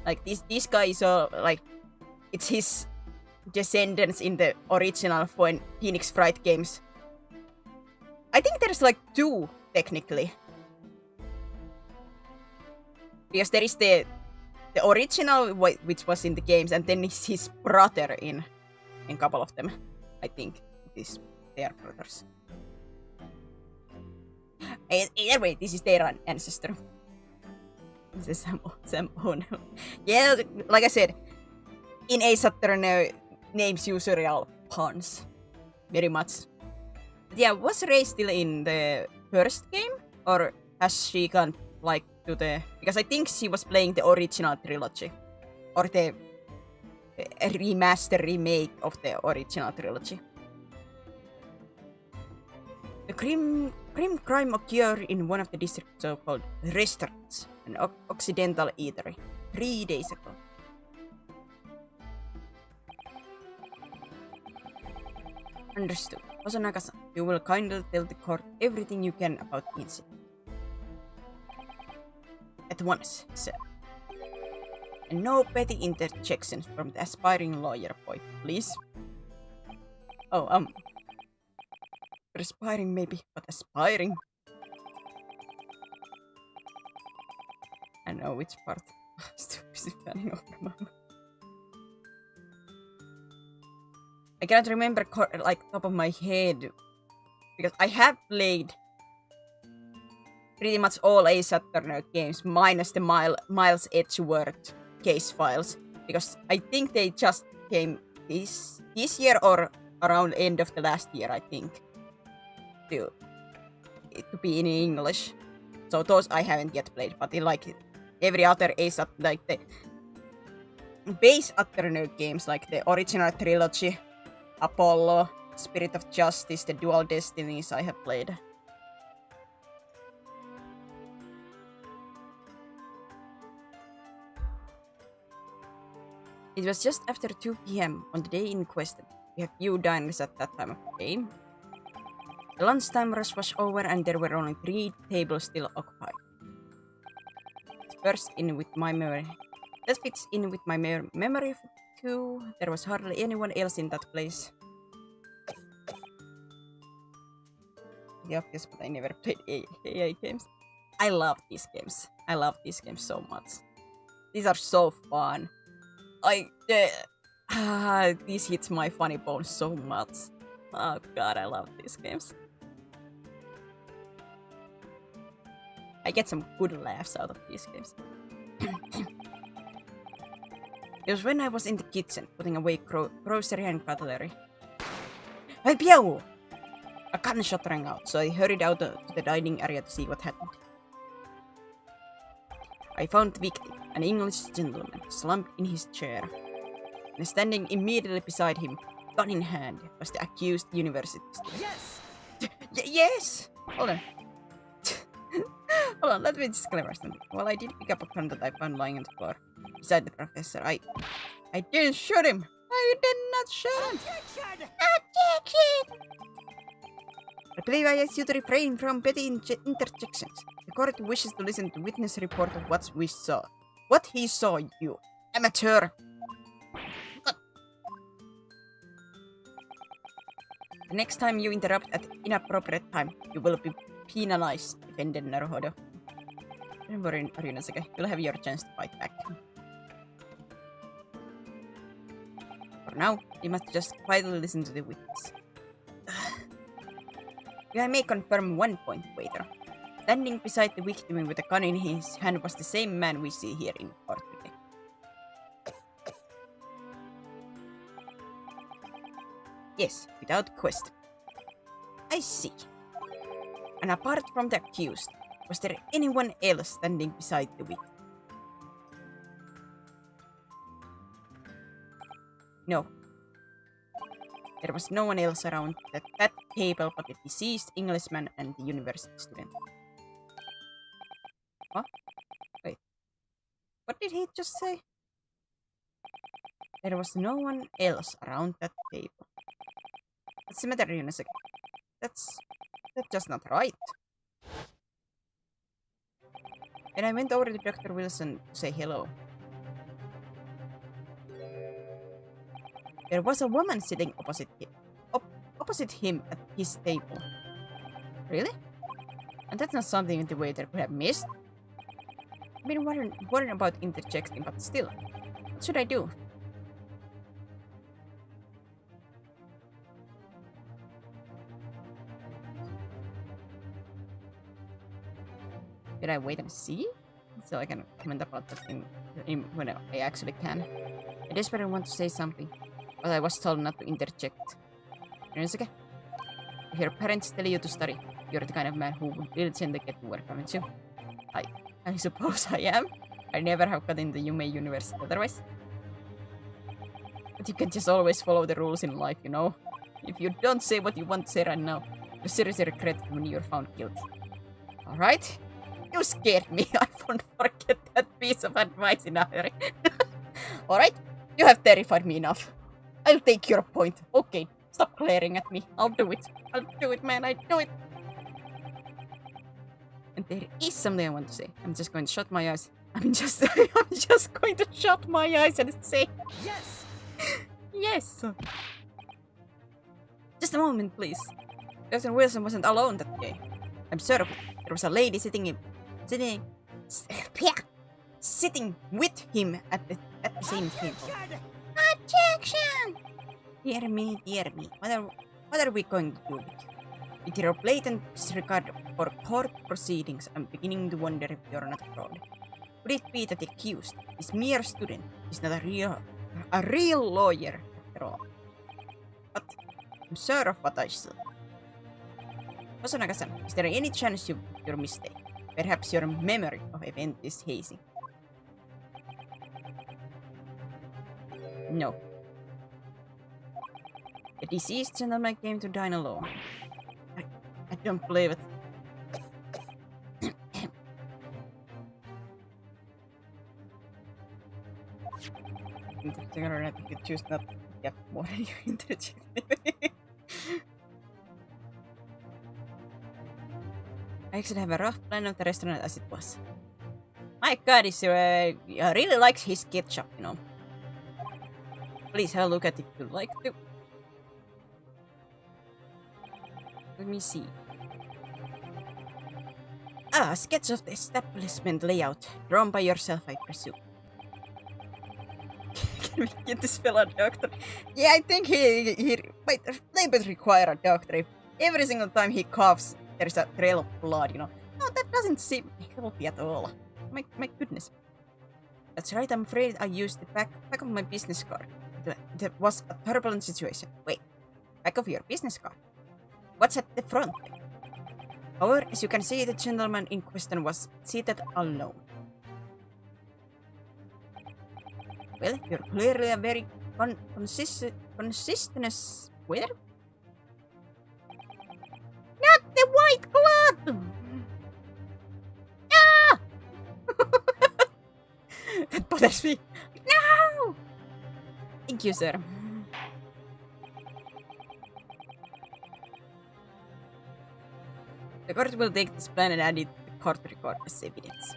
Like this guy is like it's his descendants in the original Phoenix Wright games. I think there's like two technically. Because there is the original which was in the games, and then is his brother in a couple of them. I think it is their brothers. Either way, this is their ancestor. This is Sam O'Neill. Yeah, like I said, in Ace Attorney, names usually are puns. Very much. But yeah, was Ray still in the first game? Or has she gone like to the... Because I think she was playing the original trilogy. Or the remake of the original trilogy. The crime occurred in one of the district's so-called restaurants, an Occidental eatery, 3 days ago. Understood. Hosonaga-san, you will kindly tell the court everything you can about the incident. At once, sir. And no petty interjections from the aspiring lawyer boy, please. Oh, Aspiring maybe, but aspiring. I know which part. Still busy planning over. I cannot remember like top of my head because I have played pretty much all Ace Attorney games minus the Miles Edgeworth case files because I think they just came this year or around end of the last year, I think. To be in English, so those I haven't yet played. But in like every other like the base Attorney games, like the original trilogy, Apollo, Spirit of Justice, the Dual Destinies I have played. It was just after 2 p.m. on the day in question. We had few diners at that time of the day. The lunchtime rush was over and there were only 3 tables still occupied. That fits in with my memory too. There was hardly anyone else in that place. The obvious, but I never played AI games. I love these games. I love these games so much. These are so fun. This hits my funny bone so much. Oh god, I love these games. I get some good laughs out of these games. It was when I was in the kitchen, putting away grocery and cutlery. Hey, Piau! A gunshot rang out, so I hurried out to the dining area to see what happened. I found the victim, an English gentleman, slumped in his chair. And standing immediately beside him, gun in hand, was the accused university student. Yes! Yes! Hold on. Hold on, let me disclaimer something. While I did pick up a gun that I found lying on the floor beside the professor, I didn't shoot him! I did not shoot him! Objection! I believe I asked you to refrain from petty interjections. The court wishes to listen to witness report of what we saw. What he saw, you amateur! The next time you interrupt at inappropriate time, you will be penalized, defended Naruhodo. Don't worry, Ryunosuke. You'll have your chance to fight back. For now, you must just quietly listen to the witness. I may confirm one point, waiter. Standing beside the victim with a gun in his hand was the same man we see here in court today. Yes, without question. I see. And apart from the accused, was there anyone else standing beside the victim? No. There was no one else around that table but the deceased Englishman and the university student. What? Wait. What did he just say? There was no one else around that table. What's the matter, Ryunosuke? That's just not right. And I went over to Dr. Wilson to say hello. There was a woman sitting opposite him at his table. Really? And that's not something the waiter could have missed. I've been worrying about interjecting, but still, what should I do? Did I wait and see? So I can comment about that when I actually can. I desperately want to say something, but I was told not to interject. Ryunosuke, if your parents tell you to study, you're the kind of man who would diligently get to work, haven't you? I suppose I am. I never have got into Yume University otherwise. But you can just always follow the rules in life, you know? If you don't say what you want to say right now, you'll seriously regret it when you're found guilty. Alright? You scared me. I won't forget that piece of advice in a hurry. Alright? You have terrified me enough. I'll take your point. Okay, stop glaring at me. I'll do it. I'll do it, man. I do it. And there is something I want to say. I'm just going to shut my eyes. I'm just going to shut my eyes and say Yes! yes. Just a moment, please. Dr. Wilson wasn't alone that day. I'm sure of it. There was a lady sitting with him at the same table. Objection! Dear me. What are we going to do with you? With your blatant disregard for court proceedings, I'm beginning to wonder if you're not a fraud. Could it be that the accused, this mere student, is not a real lawyer after all? But I'm sure of what I said. Hosonaga-san, is there any chance you're mistaken? Perhaps your memory of event is hazy. No. The deceased gentleman came to dine alone. I don't believe it. I could choose not to get more than you interject. I actually have a rough plan of the restaurant as it was. My god, he really likes his ketchup, you know. Please have a look at it if you'd like to. Let me see. A sketch of the establishment layout, drawn by yourself, I presume. Can we get this fella a doctor? Yeah, I think he might require a doctor. If every single time he coughs, there's a trail of blood, you know. No, that doesn't seem healthy at all. My goodness. That's right, I'm afraid I used the back of my business card. It was a turbulent situation. Wait, back of your business card? What's at the front? However, as you can see, the gentleman in question was seated alone. Well, you're clearly a very consistent waiter. Not the white glove! Ah! That bothers me. No! Thank you, sir. The court will take this plan and add it to the court record as evidence.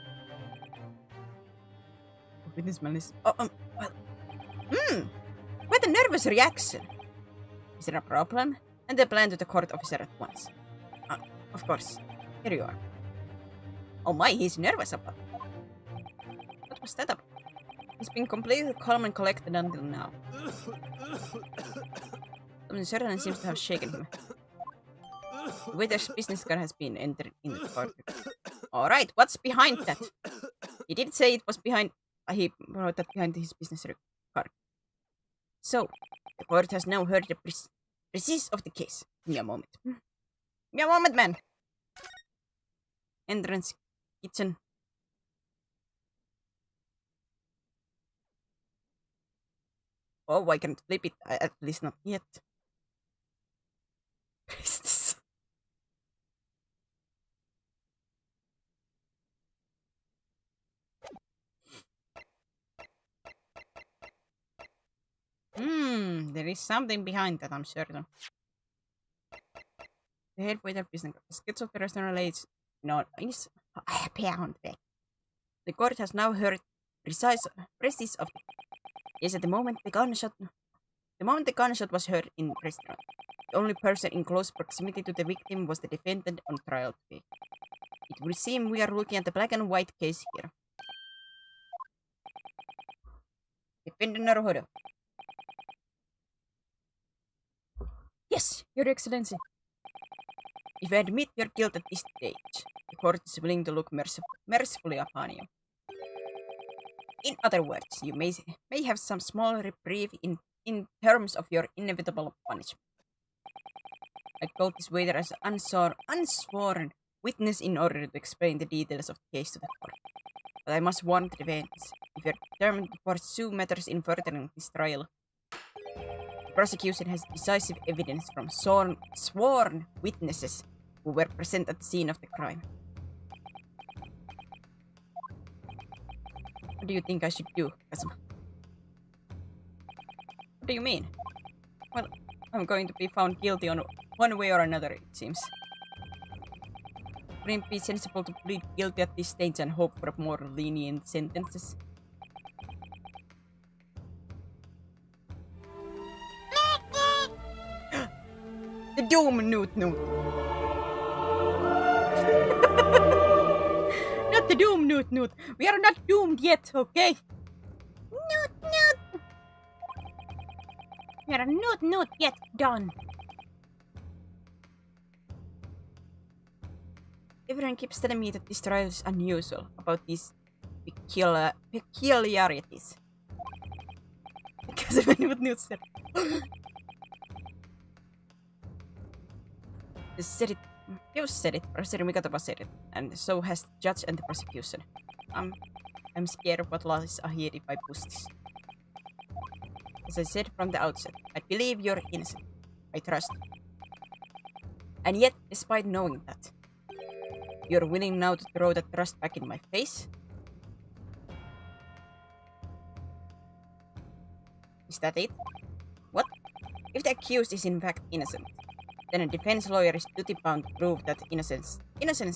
Witness malice. Well. Quite a nervous reaction. Is there a problem? And the plan to the court officer at once. Of course. Here you are. Oh my, he's nervous about it. What was that about? He's been completely calm and collected until now. Something certainly seems to have shaken him. The waiter's business card has been entered in the court. Alright, what's behind that? He didn't say it was behind. He wrote that behind his business card. So, the court has now heard the precise of the case. Give me a moment. Give me a moment, man. Entrance, kitchen. Oh, I can't flip it. At least not yet. What is this? There is something behind that, I'm certain. The head waiter business card. The sketch of the restaurant lays is a pound back. The court has now heard precise of is at the moment the gunshot was heard in the restaurant. The only person in close proximity to the victim was the defendant on trial today. It would seem we are looking at the black and white case here. Defendant Naruhodo. Yes, Your Excellency. If you admit your guilt at this stage, the court is willing to look mercifully upon you. In other words, you may have some small reprieve in terms of your inevitable punishment. I called this waiter as an unsworn witness in order to explain the details of the case to the court. But I must warn the defense, if you're determined to pursue matters in furthering this trial, the prosecution has decisive evidence from sworn witnesses who were present at the scene of the crime. What do you think I should do, Kazuma? What do you mean? Well, I'm going to be found guilty on one way or another, it seems. Wouldn't it be sensible to plead guilty at this stage and hope for more lenient sentences? The Doom Newt. Not the Doom Newt. We are not doomed yet, okay? Newt. We are not yet done. Everyone keeps telling me that this trial is unusual about these peculiarities. Because of what Newt said. You said it, Professor Mikatova said it, and so has the judge and the prosecution. I'm scared of what lies ahead if I push this. As I said from the outset, I believe you're innocent. I trust you. And yet, despite knowing that, you're willing now to throw that trust back in my face? Is that it? What? If the accused is in fact innocent, then a defense lawyer is duty-bound to prove that innocence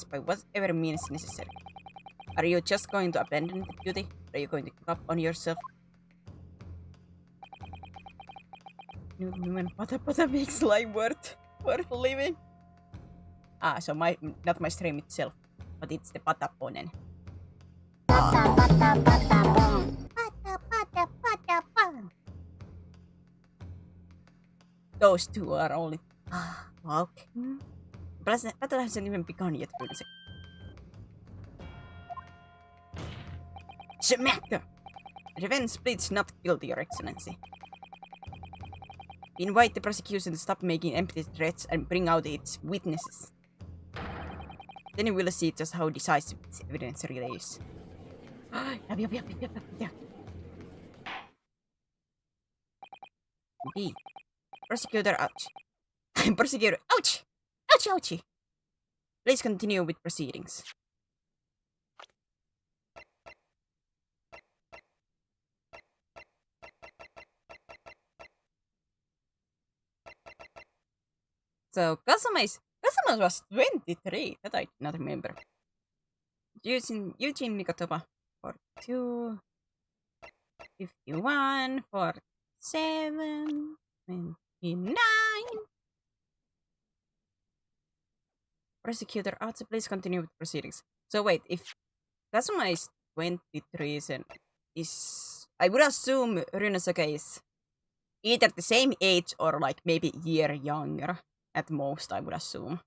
by whatever means necessary. Are you just going to abandon the duty? Are you going to give up on yourself? Human pata makes life worth living. So not my stream itself, but it's the pataponen. Those two are only. Okay. Plus, battle hasn't even begun yet. Smack! Defense pleads not guilty, Your Excellency. Invite the prosecution to stop making empty threats and bring out its witnesses. Then you will see just how decisive its evidence really is. Indeed. Prosecutor, ouch. Prosecutor, ouch! Ouch, ouchie! Please continue with proceedings. So, Kazuma was 23. That I did not remember. Eugene Mikotoba, 42. 51, 47, 29. Prosecutor, please continue with proceedings. So wait, if Kazuma is 23, then I would assume Runesaka is either the same age or like maybe a year younger. At most, I would assume.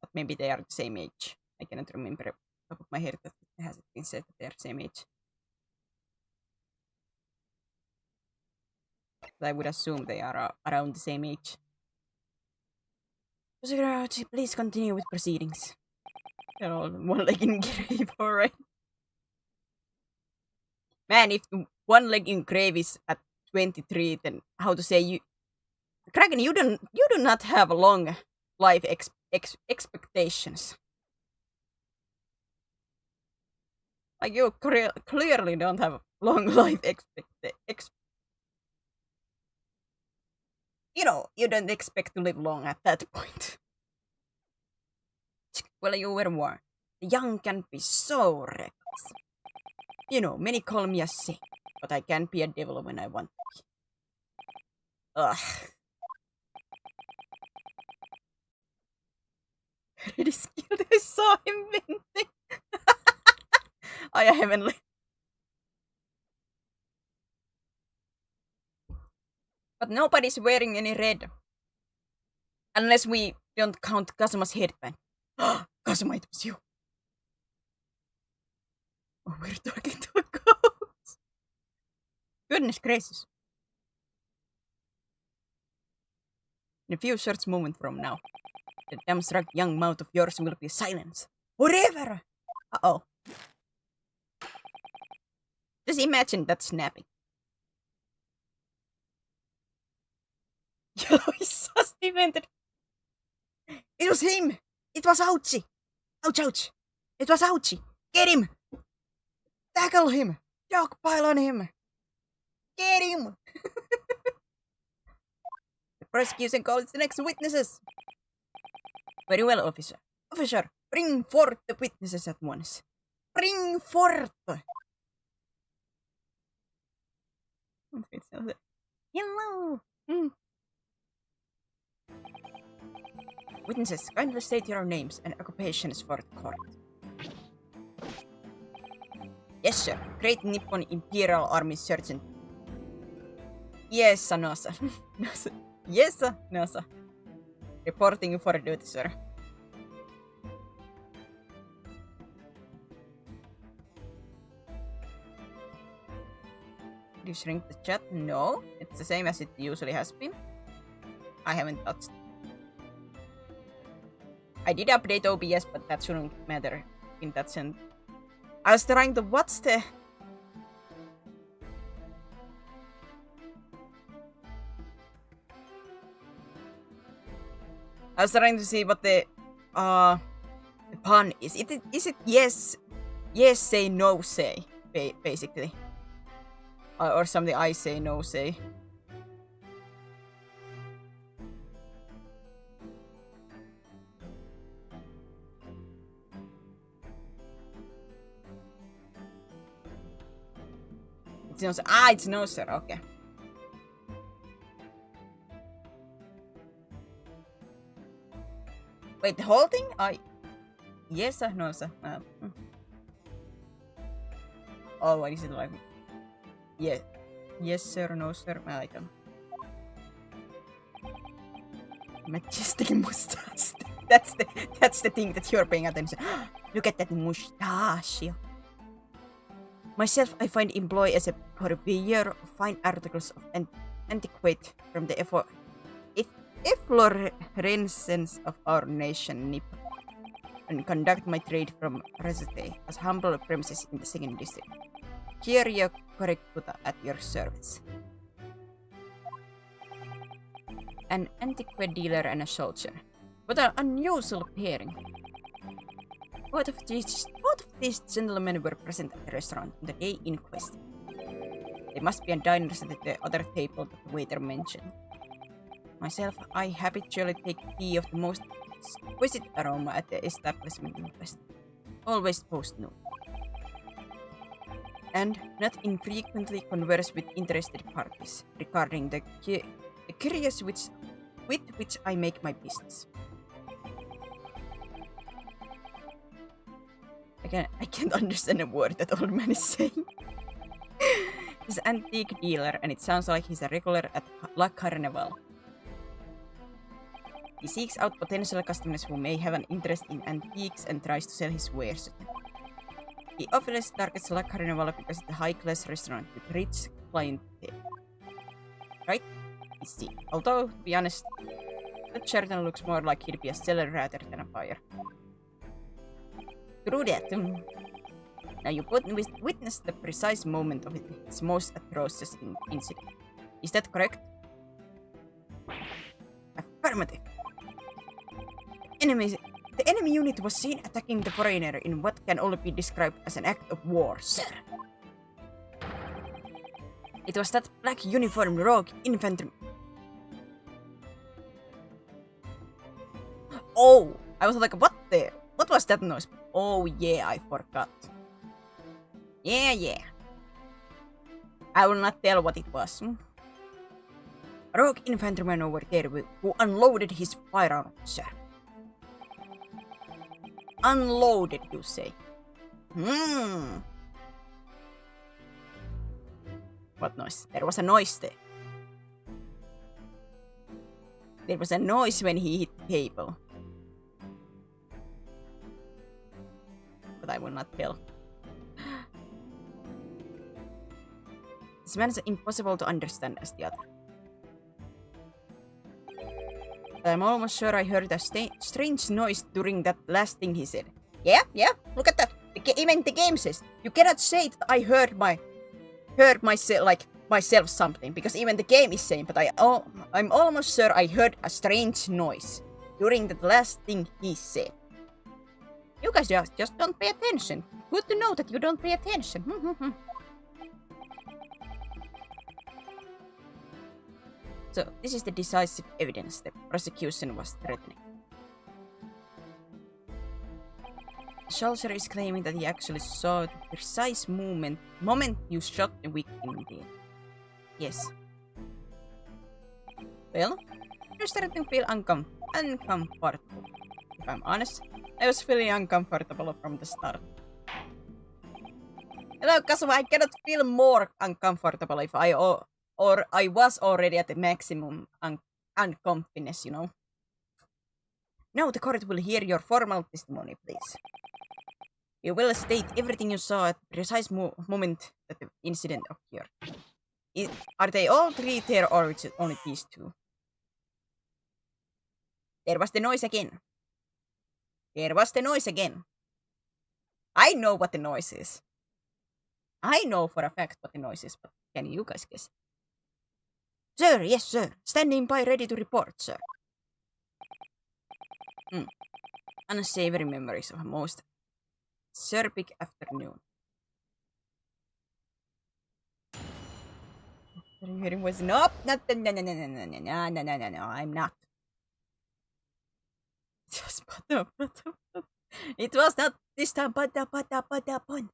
But maybe they are the same age. I cannot remember off the top of my head that it hasn't been said that they are the same age. But I would assume they are around the same age. Please continue with proceedings. They're all one leg in grave, alright. Man, if one leg in grave is at 23, then how to say you, Kraken, you do not have long life expectations. Like you clearly don't have long life you know, you don't expect to live long at that point. Well, you were warned. The young can be so reckless. You know, many call me a saint, but I can be a devil when I want to be. Ugh. It is cute. I saw him venting. I heavenly. But nobody's wearing any red. Unless we don't count Kazuma's headband. Kazuma, it was you. Oh, we're talking to a ghost. Goodness gracious. In a few short moments from now, the dumbstruck young mouth of yours will be silenced. Forever! Uh-oh. Just imagine that snapping. Yellow is sus invented. It was him! It was Ouchie! Ouch, ouch! It was Ouchie! Get him! Tackle him! Dogpile on him! Get him! The prosecution calls the next witnesses. Very well, officer. Officer, bring forth the witnesses at once. Bring forth! Hello! Witnesses, kindly state your names and occupations for the court. Yes, sir. Great Nippon Imperial Army Sergeant. Yes, sir, no, sir. No, sir. Yes, sir, no, sir. Reporting for duty, sir. Did you shrink the chat? No, it's the same as it usually has been. I haven't touched. I did update OBS, but that shouldn't matter in that sense. I was trying to watch the I was trying to see what the pun is. Is it yes say, no say, basically? Or something I say, no say. It's no sir. It's no sir, okay. Wait, the whole thing? Yes sir, no sir. Oh, what is it like? Yeah. Yes sir, no sir. I like them. Majestic mustache. That's the thing that you're paying attention. Look at that mustache. Myself, I find employ as a purveyor of fine articles of antiquity from the efflorescence of our nation, Nip, and conduct my trade from Resete as humble premises in the second district. Kirja Correctuta at your service. An antiquity dealer and a soldier. What an unusual pairing. Both of these gentlemen were present at the restaurant on the day in question. They must be diners at the other table that the waiter mentioned. Myself, I habitually take tea of the most exquisite aroma at the establishment in question, always post-noon. And not infrequently converse with interested parties regarding the curious with which I make my business. I can't understand a word that old man is saying. He's an antique dealer, and it sounds like he's a regular at La Carnival. He seeks out potential customers who may have an interest in antiques and tries to sell his wares to them. He obviously targets La Carnival because it's a high-class restaurant with rich clientele. Right? See. Although, to be honest, that Sheridan looks more like he'd be a seller rather than a buyer. True that. Now you witnessed the precise moment of its most atrocious incident. Is that correct? Affirmative. The enemy unit was seen attacking the foreigner in what can only be described as an act of war, sir. It was that black uniformed rogue infantry. Oh, I was like, what was that noise? Oh yeah, I forgot. Yeah. I will not tell what it was. A rogue infantryman over there who unloaded his firearm, sir. Unloaded, you say? What noise? There was a noise there. There was a noise when he hit the table. But I will not tell. This man is impossible to understand as the other. But I'm almost sure I heard a strange noise during that last thing he said. Yeah, look at that. Even the game says. You cannot say that I heard myself something, because even the game is saying, but I'm almost sure I heard a strange noise during that last thing he said. You guys just don't pay attention. Good to know that you don't pay attention. So, this is the decisive evidence the prosecution was threatening. Schulzer is claiming that he actually saw the precise moment you shot the victim dead. Yes. Well, you're starting to feel uncomfortable. If I'm honest, I was feeling uncomfortable from the start. Hello, Kasuva, I cannot feel more uncomfortable if I was already at the maximum uncomfiness, you know. Now the court will hear your formal testimony, please. You will state everything you saw at the precise moment that the incident occurred. Are they all three there, or is it only these two? There was the noise again. I know what the noise is. I know for a fact what the noise is, but can you guys guess? Sir, yes, sir. Standing by ready to report, sir. Unsavory memories of a most acerbic afternoon. Hearing was nope, not no, no, no, no, no, no, no, no, no, no, no, I'm not. Just it was not this time, but pun.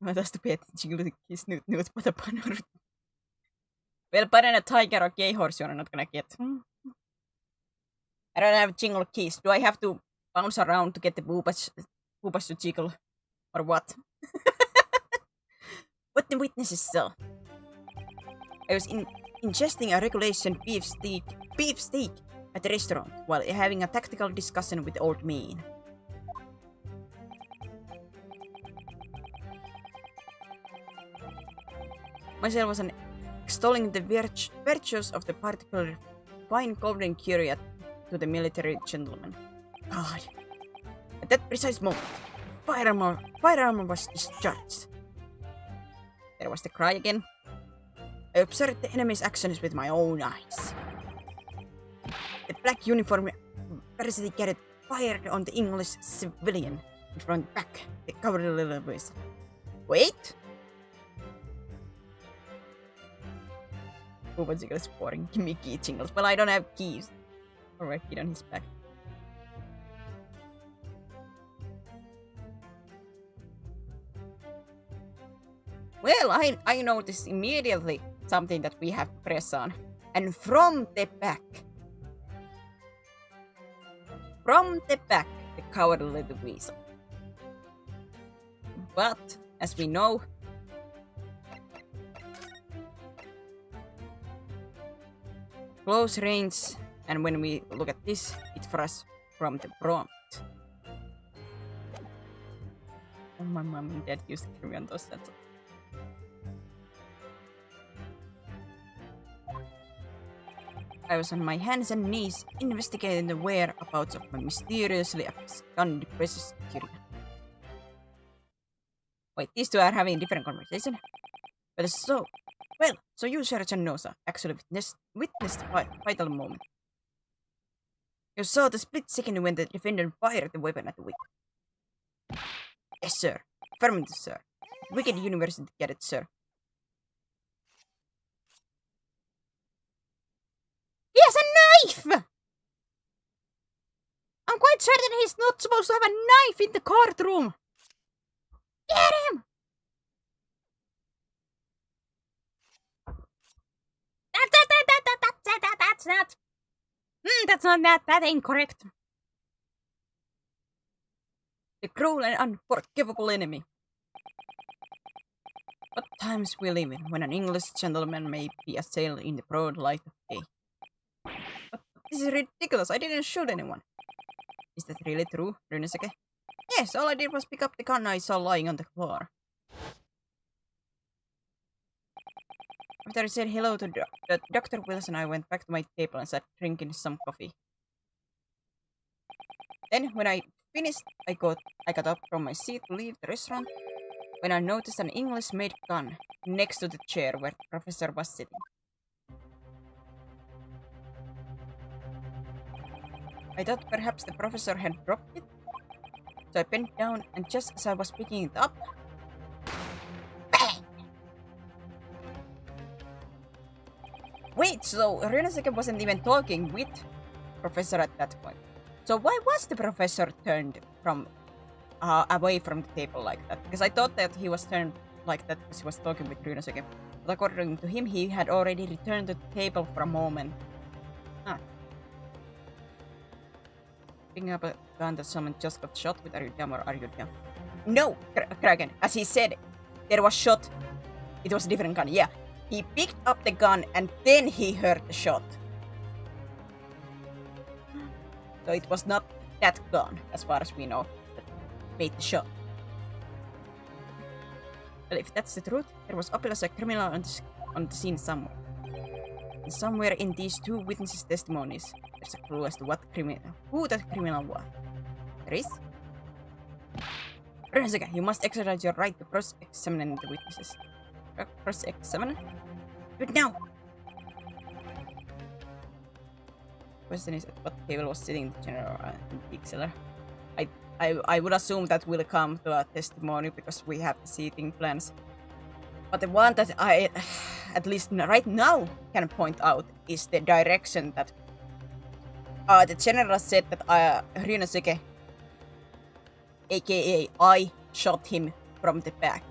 Mä tästä pietin snoot, but pun. Well, but in a tiger or gay horse you're not gonna get. I don't have jingle keys. Do I have to bounce around to get the boobas to jiggle? Or what? What the witnesses saw? I was ingesting a regulation beef steak at the restaurant while having a tactical discussion with Old Mean. Myself was extolling the virtues of the particular fine golden curate to the military gentleman. God. At that precise moment, firearm was discharged. There was the cry again. I observed the enemy's actions with my own eyes. The black uniform varsity cadet fired on the English civilian in front back. The cowardly little voice. Wait! Booba Jiggle is boring. Give me key jingles. Well, I don't have keys. Alright, kid on his back. Well, I noticed immediately something that we have to press on. And from the back, the cowardly little weasel. But, as we know, close range, and when we look at this, it thrust from the front. My mom and dad used to give me on those sets. I was on my hands and knees investigating the whereabouts of my mysteriously absconded precious curia. Wait, these two are having a different conversation? But so you, Sergeant Nosa, actually witnessed a vital moment. You saw the split second when the defendant fired the weapon at the wicket. Yes, sir. Affirmative, sir. Wicked University cadet, sir. He has a knife! I'm quite certain he's not supposed to have a knife in the courtroom. Get him! That's incorrect. The cruel and unforgivable enemy. What times we live in when an English gentleman may be assailed in the broad light of day. But this is ridiculous. I didn't shoot anyone. Is that really true, Runesake? Yes, all I did was pick up the gun I saw lying on the floor. After I said hello to Dr. Wilson, I went back to my table and sat drinking some coffee. Then, when I finished, I got up from my seat to leave the restaurant when I noticed an English-made gun next to the chair where the professor was sitting. I thought perhaps the professor had dropped it, so I bent down and just as I was picking it up, bang! Wait, so Runesake wasn't even talking with Professor at that point. So why was the professor turned from away from the table like that? Because I thought that he was turned like that because he was talking with Runesake. But according to him, he had already returned to the table for a moment. Picking up a gun that someone just got shot with, are you dumb or are you dumb? No, Kraken, as he said, there was shot. It was a different gun, yeah. He picked up the gun and then he heard the shot. So it was not that gun, as far as we know, that made the shot. Well, if that's the truth, there was obviously a criminal on the scene somewhere. And somewhere in these two witnesses' testimonies, there's a clue as to who that criminal was. There is? Runesake, you must exercise your right to cross-examine the witnesses. Cross-examine? Do it now! Question is at what table was sitting the general and Pixeler. I would assume that will come to a testimony because we have the seating plans. But the one that I, at least right now, can point out is the direction that the general said that Ryunosuke, aka I, shot him from the back.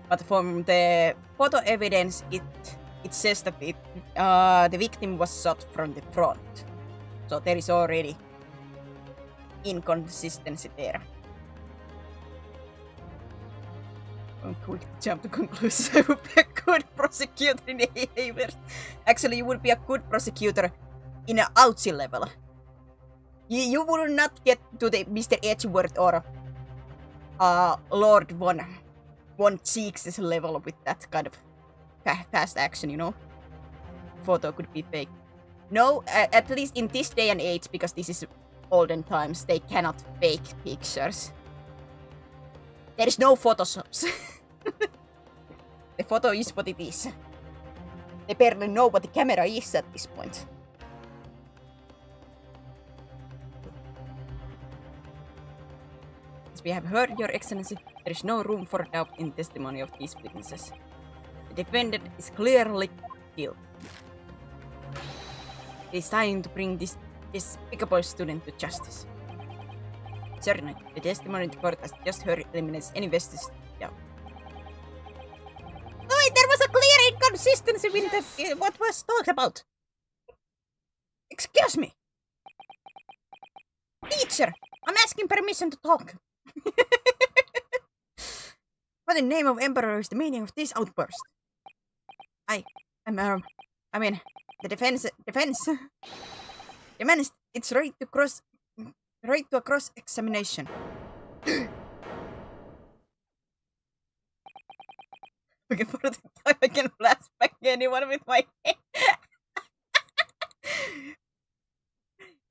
But from the photo evidence, it says that the victim was shot from the front. So there is already inconsistency there. Quick jump to conclusions. I would be a good prosecutor in AA. Actually, you would be a good prosecutor in an outside level. You would not get to the Mr. Edgeworth or Lord Von Cheeks' level with that kind of fast action, you know? Photo could be fake. No, at least in this day and age, because this is olden times, they cannot fake pictures. There is no photoshops. The photo is what it is. They barely know what the camera is at this point. As we have heard, Your Excellency, there is no room for doubt in testimony of these witnesses. The defendant is clearly guilty. It is time to bring this despicable student to justice. Certainly, the testimony the court has just heard eliminates any vestige. Yeah. Wait, there was a clear inconsistency with what was talked about. Excuse me. Teacher, I'm asking permission to talk. What in the name of Emperor is the meaning of this outburst? I mean, the defense demands its right to a cross-examination. Okay, for the time I can flashback anyone with my head.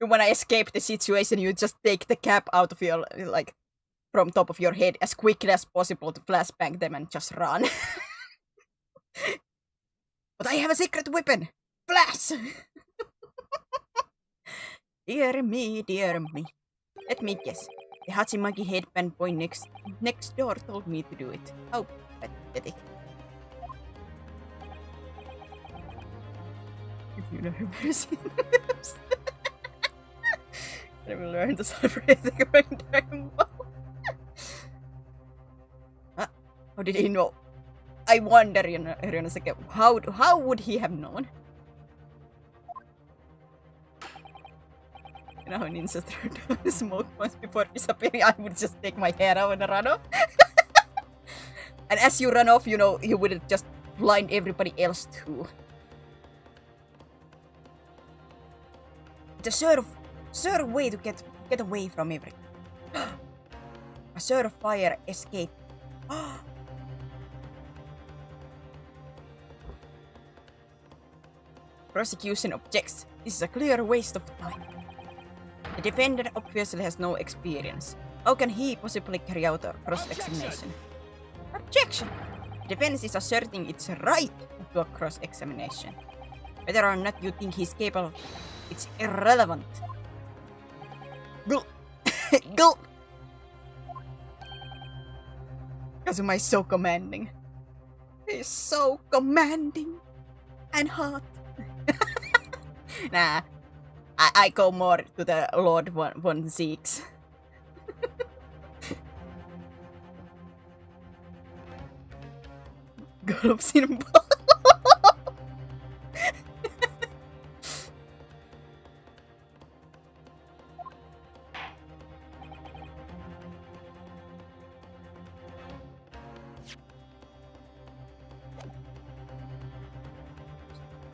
When I escape the situation, you just take the cap out of your, like, from top of your head as quickly as possible to flashbang them and just run. But I have a secret weapon! Flash! Dear me, dear me. Let me guess. The Hachimaki headband boy next door told me to do it. How pathetic. If you never seen this, I will learn to solve everything about Dragon Ball. How did he know? I wonder, Ryunosuke, how would he have known? You know how ninjas throw down the smoke once before disappearing? I would just take my hair out and run off. And as you run off, you know, you would just blind everybody else too. It's a sure way to get away from everything. A sure fire escape. Prosecution objects. This is a clear waste of time. The defendant obviously has no experience. How can he possibly carry out a cross-examination? Objection! The defense is asserting its right to a cross-examination. Whether or not you think he's capable, it's irrelevant. Gulp! Gulp! Kazuma is so commanding. He's so commanding and hot. Nah, I go more to the Lord Von Zeeks. Gulps in ball.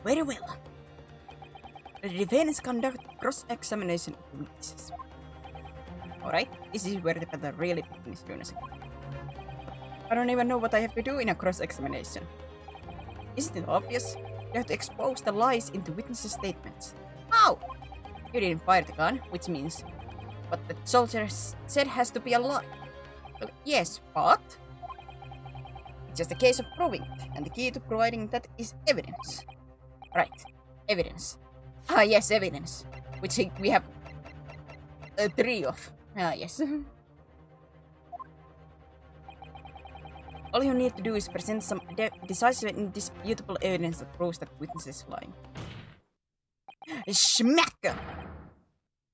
Very well. The defense conduct cross-examination of witnesses. Alright, this is where the battle really begins, Ryunosuke. I don't even know what I have to do in a cross-examination. Isn't it obvious? You have to expose the lies into witnesses' statements. How? You didn't fire the gun, which means what the soldier said has to be a lie. Well, yes, but it's just a case of proving it, and the key to providing that is evidence. Right, evidence. Ah, yes, evidence. Which we have 3 of. Ah, yes. All you need to do is present some decisive and indisputable evidence that proves that witness is lying. Schmack!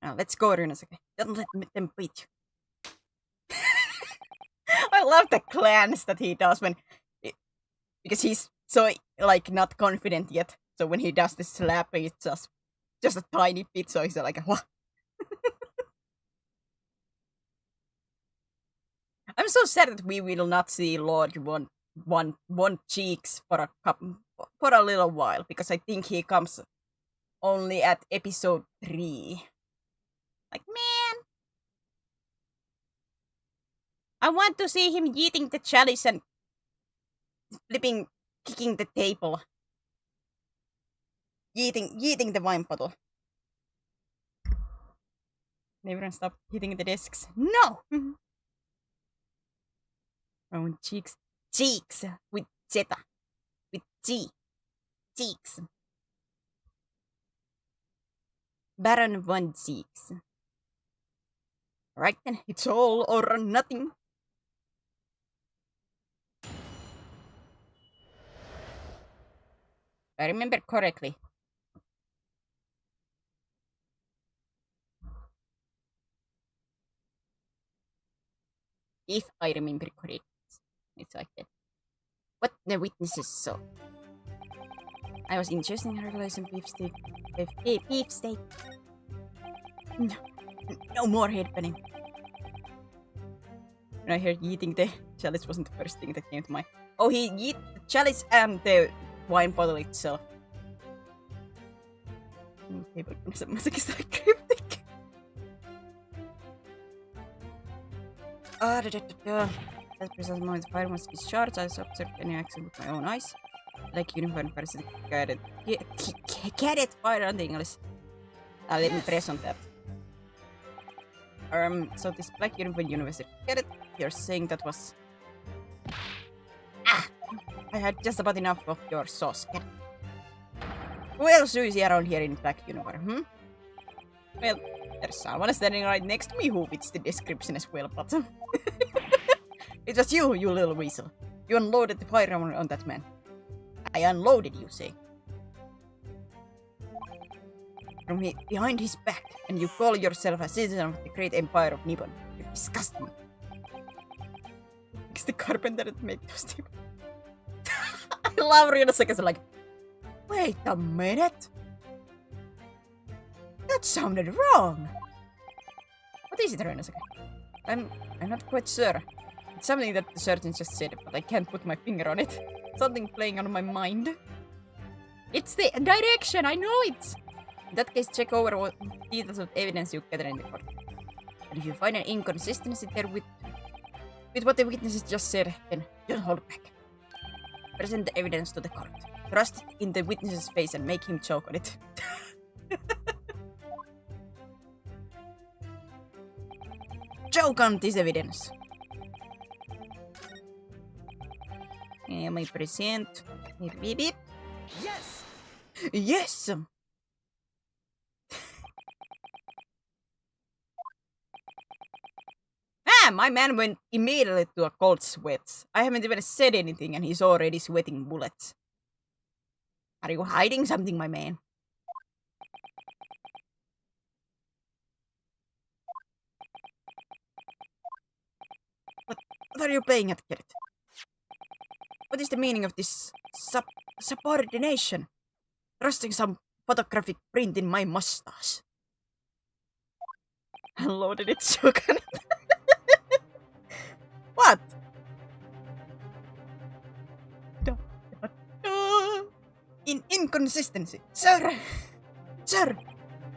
Now, let's go, Runasake. Don't let them beat you. I love the glance that he does when... Because he's so, like, not confident yet. So when he does the slap, it's just a tiny bit, so he's like, what? I'm so sad that we will not see Lord One Cheeks for a little while, because I think he comes only at episode 3. Like, man, I want to see him eating the chalice and kicking the table, eating the wine bottle. Never stop hitting the desks. No. Rowan Cheeks with Zeta, with G, Cheeks. Baron Von Cheeks. Right then, it's all or nothing. If I remember correctly. If I remember correctly. It's like that. What the witnesses saw. I was interested in regulation beef steak. Beef steak. No more headbanging. When I heard eating the chalice wasn't the first thing that came to mind. Oh, he eat the chalice and the wine bottle itself. Table masochistic cryptic. That precise moment the fire was discharged, I observed any action with my own eyes. Like uniform parasitic cadet fire on the English. Let me press on that. So this black uniform university cadet, you're saying that was... I had just about enough of your sauce, cadet. Who else do you see around here in black uniform, Well, there's someone standing right next to me who fits the description as well, but... It was you, you little weasel. You unloaded the firearm on that man. I unloaded, you say. From behind his back, and you call yourself a citizen of the great empire of Nippon. You disgust me. It's the carpenter that made those two. I love Ryunosuke like, wait a minute. That sounded wrong. What is it, Ryunosuke? I'm not quite sure. It's something that the surgeon just said, but I can't put my finger on it. Something playing on my mind. It's the direction, I know it! In that case, check over what details of evidence you gather in the court. And if you find an inconsistency there with what the witnesses just said, then don't hold back. Present the evidence to the court. Thrust it in the witness's face and make him choke on it. Choke on this evidence. Am I present? Beep, beep, beep. Yes! Yes! My man went immediately to a cold sweat. I haven't even said anything and he's already sweating bullets. Are you hiding something, my man? What are you playing at, kid? What is the meaning of this subordination? Trusting some photographic print in my mustache. Unloaded it, Shogun. What? Inconsistency. Sir! Sir!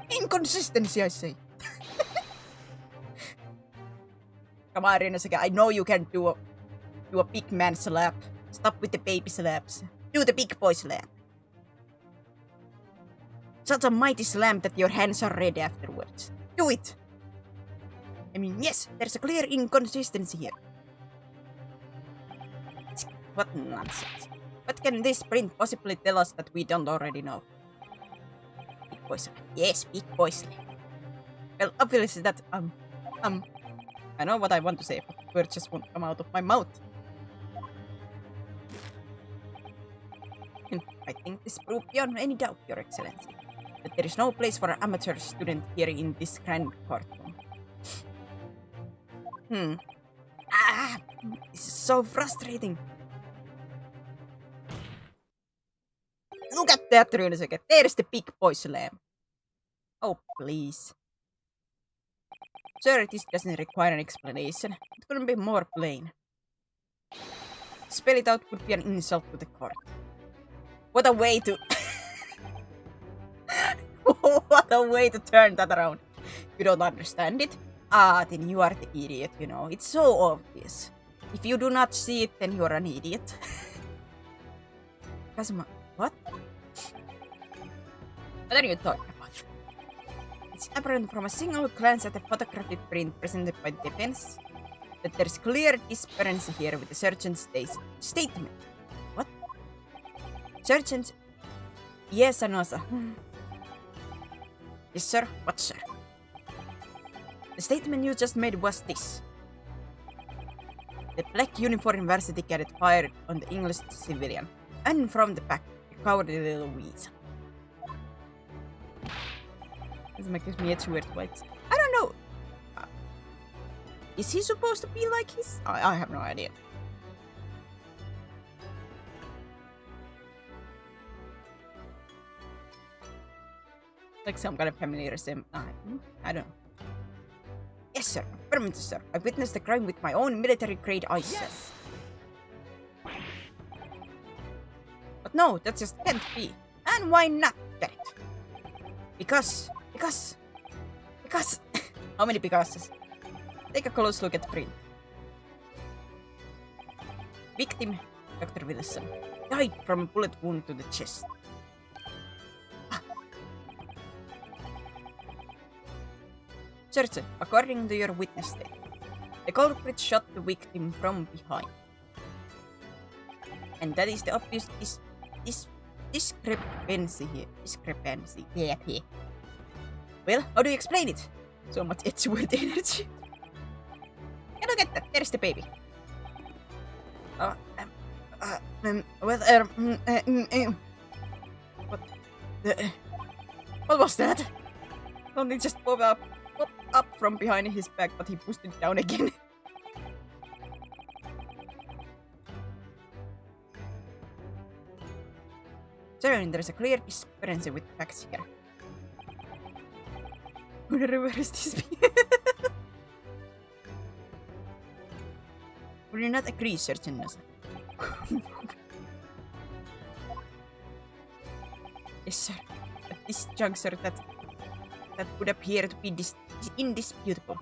Inconsistency, I say. Come on, Ryunosuke. I know you can do a big man slap. Stop with the baby slaps. Do the big boy slap. Such a mighty slam that your hands are red afterwards. Do it! I mean, yes, there's a clear inconsistency here. What nonsense. What can this print possibly tell us that we don't already know? boys. Yes, big boys. Well, obviously that I know what I want to say, but the words just won't come out of my mouth. And I think this proved beyond any doubt, Your Excellency, that there is no place for an amateur student here in this grand courtroom. This is so frustrating. Look at that, Runesec. There's the big boy slam. Oh, please. Sir, this doesn't require an explanation. It couldn't be more plain. To spell it out would be an insult to the court. What a way to... What a way to turn that around. You don't understand it? Ah, then you are the idiot, you know. It's so obvious. If you do not see it, then you are an idiot. Kazuma, what? What are you talking about? It's apparent from a single glance at the photographic print presented by the defense that there's clear disparity here with the sergeant's statement. What? Sergeant Yesanosa. Yes, sir. What, sir? The statement you just made was this. The black uniform varsity cadet fired on the English civilian, and from the back, the cowardly little weasel. This makes me itch weird twice. I don't know. Is he supposed to be like his? I have no idea. Like some kind of familiar sim. I don't know. Yes, sir. Affirmative, sir. I witnessed the crime with my own military-grade eyes. Yes. But no, that just can't be. And why not get it? Because... How many becauses? Take a close look at the print. Victim, Dr. Wilson, died from a bullet wound to the chest. Sergeant, according to your witness statement, the culprit shot the victim from behind. And that is the obvious discrepancy here. Discrepancy. Yeah. Well, how do you explain it? So much itchy word energy. And look at that, there's the baby. What? What was that? Something just popped up from behind his back, but he pushed it down again. Sir, there's a clear discrepancy with facts here. Would I reverse this? Would you not agree, Sergeant Nasa? Yes, sir. At this juncture, that would appear to be indisputable.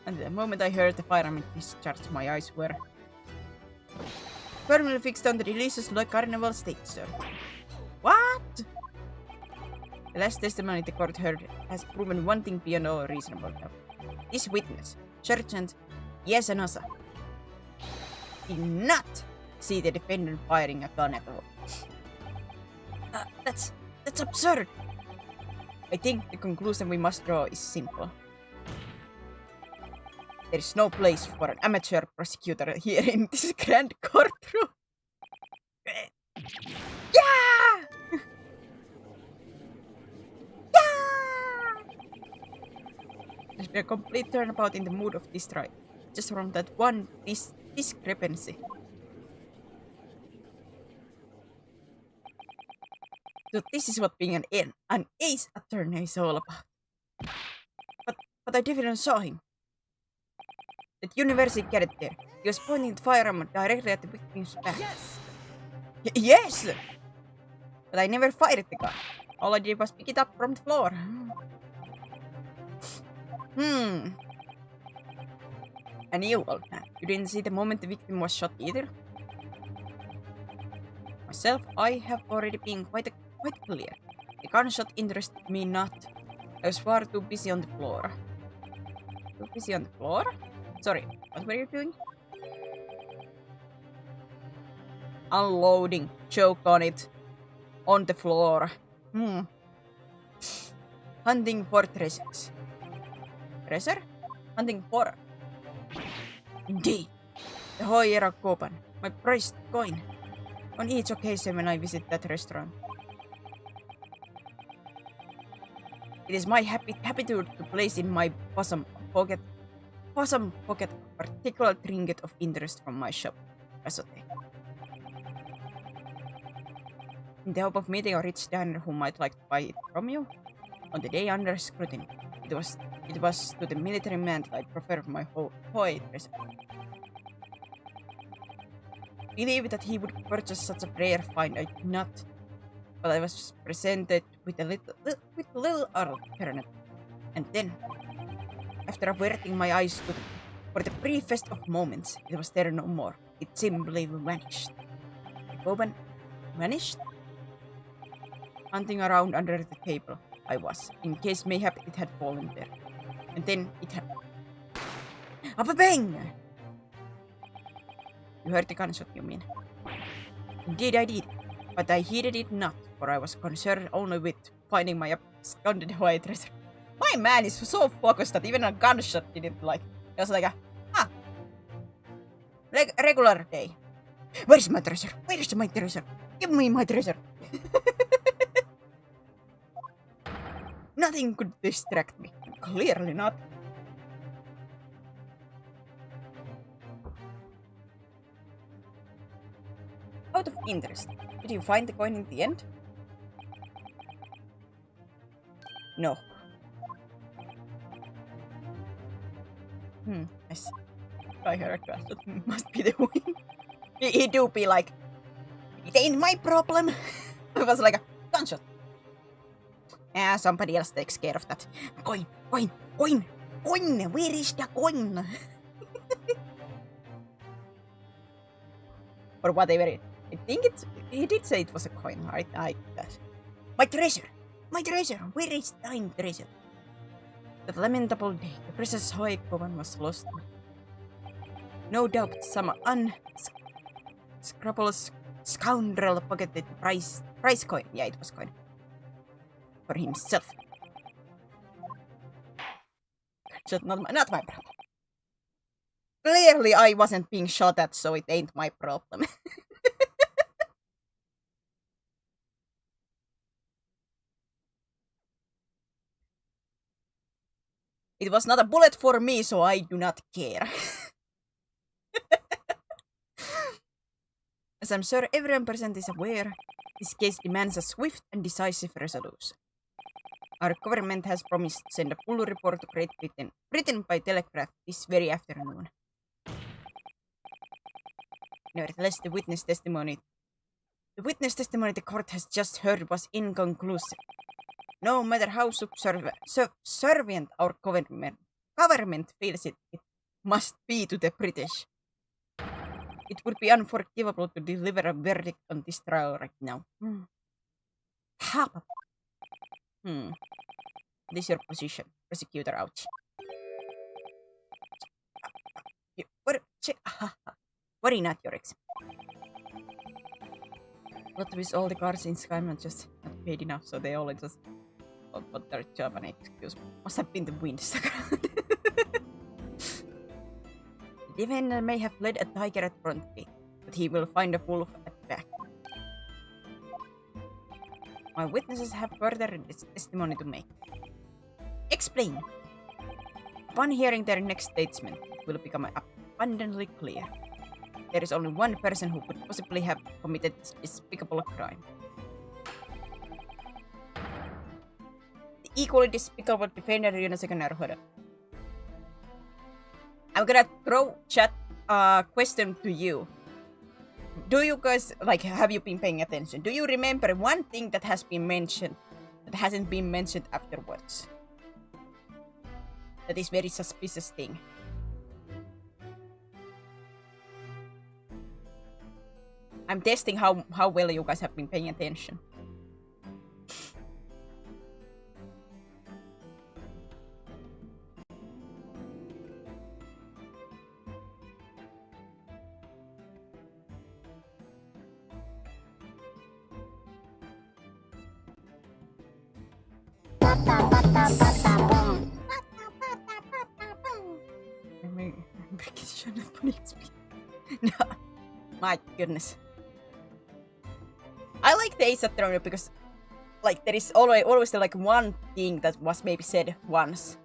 And the moment I heard the fireman discharge, my eyes were firmly fixed on the releases like Carnival State, sir. What? The last testimony the court heard has proven one thing beyond all reasonable doubt. This witness, Sergeant Yesanosa, did not see the defendant firing a gun at all. That's absurd. I think the conclusion we must draw is simple. There is no place for an amateur prosecutor here in this grand courtroom. Yeah! There's been a complete turnabout in the mood of this trial, just from that one discrepancy. So this is what being an ace attorney is all about. But I definitely saw him. That university cadet there. He was pointing the firearm directly at the victim's back. Yes! Yes! But I never fired the gun. All I did was pick it up from the floor. And you, old man, you didn't see the moment the victim was shot either? Myself, I have already been quite clear. The gunshot interested me not. I was far too busy on the floor. Too busy on the floor? Sorry, what were you doing? unloading, choke on it, on the floor. Hunting for treasures. Treasure? Hunting for. Indeed. The Hoira Koban, my prized coin. On each occasion when I visit that restaurant. It is my habitude to place in my bosom pocket a particular trinket of interest from my shop, Rasote. In the hope of meeting a rich diner who might like to buy it from you, on the day under scrutiny, it was to the military man that I preferred my Hoi treasure. Believe that he would purchase such a rare find, I did not, but I was presented with a little alternative. And then, after averting my eyes for the briefest of moments, it was there no more. It simply vanished. The Koban vanished? Hunting around under the table, I was, in case mayhap it had fallen there. And then it had... A bang! You heard the gunshot, you mean? Indeed I did, but I heeded it not, for I was concerned only with finding my absconded white treasure. My man is so focused that even a gunshot didn't like. It was like a, regular day. Where's my treasure? Where's my treasure? Give me my treasure. Nothing could distract me. Clearly not. Out of interest, did you find the coin in the end? No. I see. I heard that must be the win. He do be like, it ain't my problem. It was like a gunshot. Yeah, somebody else takes care of that. Coin. Where is the coin? Or whatever. I think he did say it was a coin, right? My treasure. Where is thine treasure? That lamentable day, the precious Hoikovan was lost. No doubt some unscrupulous scoundrel pocketed the price coin. Yeah, it was coin. For himself. Just not my problem. Clearly I wasn't being shot at, so it ain't my problem. It was not a bullet for me, so I do not care. As I'm sure everyone present is aware, this case demands a swift and decisive resolution. Our government has promised to send a full report to Great Britain by telegraph this very afternoon. Nevertheless, the witness testimony the court has just heard was inconclusive. No matter how subservient our government feels it must be to the British. It would be unforgivable to deliver a verdict on this trial right now. This is your position, prosecutor Ouch. Worry not, your ex. What with all the cars in Skyman just not paid enough, so they all just got their job and excuse me. Must have been the wind. The defendant may have led a tiger at front gate, but he will find a wolf at back. My witnesses have further testimony to make. Explain. Upon hearing their next statement, it will become abundantly clear. There is only one person who could possibly have committed this despicable crime. The equally despicable defender Ryunosuke Naruhodo. I'm gonna throw chat question to you. Do you guys, have you been paying attention? Do you remember one thing that has been mentioned that hasn't been mentioned afterwards? That is very suspicious thing. I'm testing how well you guys have been paying attention. No, my goodness. I like the Ace Attorney because, like, there is always like one thing that was maybe said once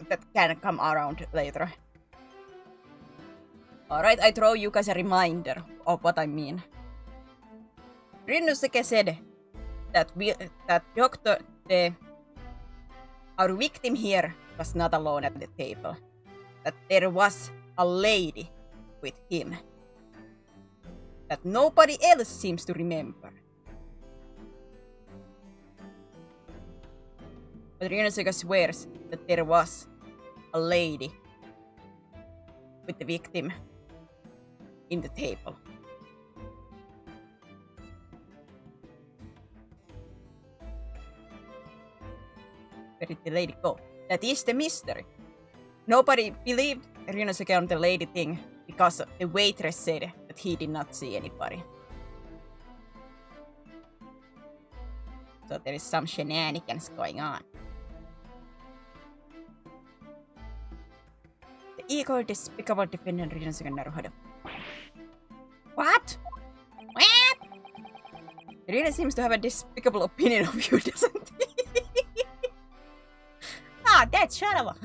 that can come around later. Alright, I throw you guys a reminder of what I mean. Ryunosuke said that our victim here was not alone at the table. That there was a lady with him. That nobody else seems to remember. But Ryunosuke swears that there was a lady with the victim in the table. Where did the lady go? That is the mystery. Nobody believed Ryunosuke on the lady thing because the waitress said that he did not see anybody. So there is some shenanigans going on. The ego despicable defendant Ryunosuke Naruhodo. What? What? He really seems to have a despicable opinion of you, doesn't he? Ah, that shut up.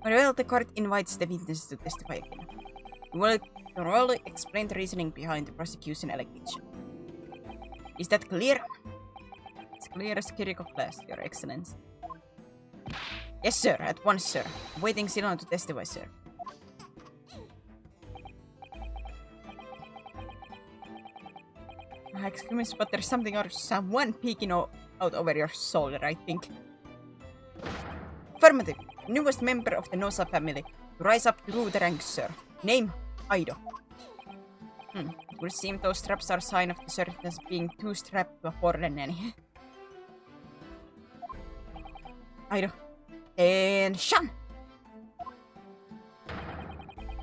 Well, the court invites the witnesses to testify again. We will thoroughly explain the reasoning behind the prosecution allegation. Is that clear? It's clear as Kiriko glass, Your Excellency. Yes, sir. At once, sir. Waiting Silon to testify, sir. Excuse me, but there's something or someone peeking out over your shoulder, I think. Affirmative. Newest member of the Nosa family. Rise up through the ranks, sir. Name, Aido. It will seem those straps are a sign of the servants being too strapped to a foreign nanny. Aido. And Shan!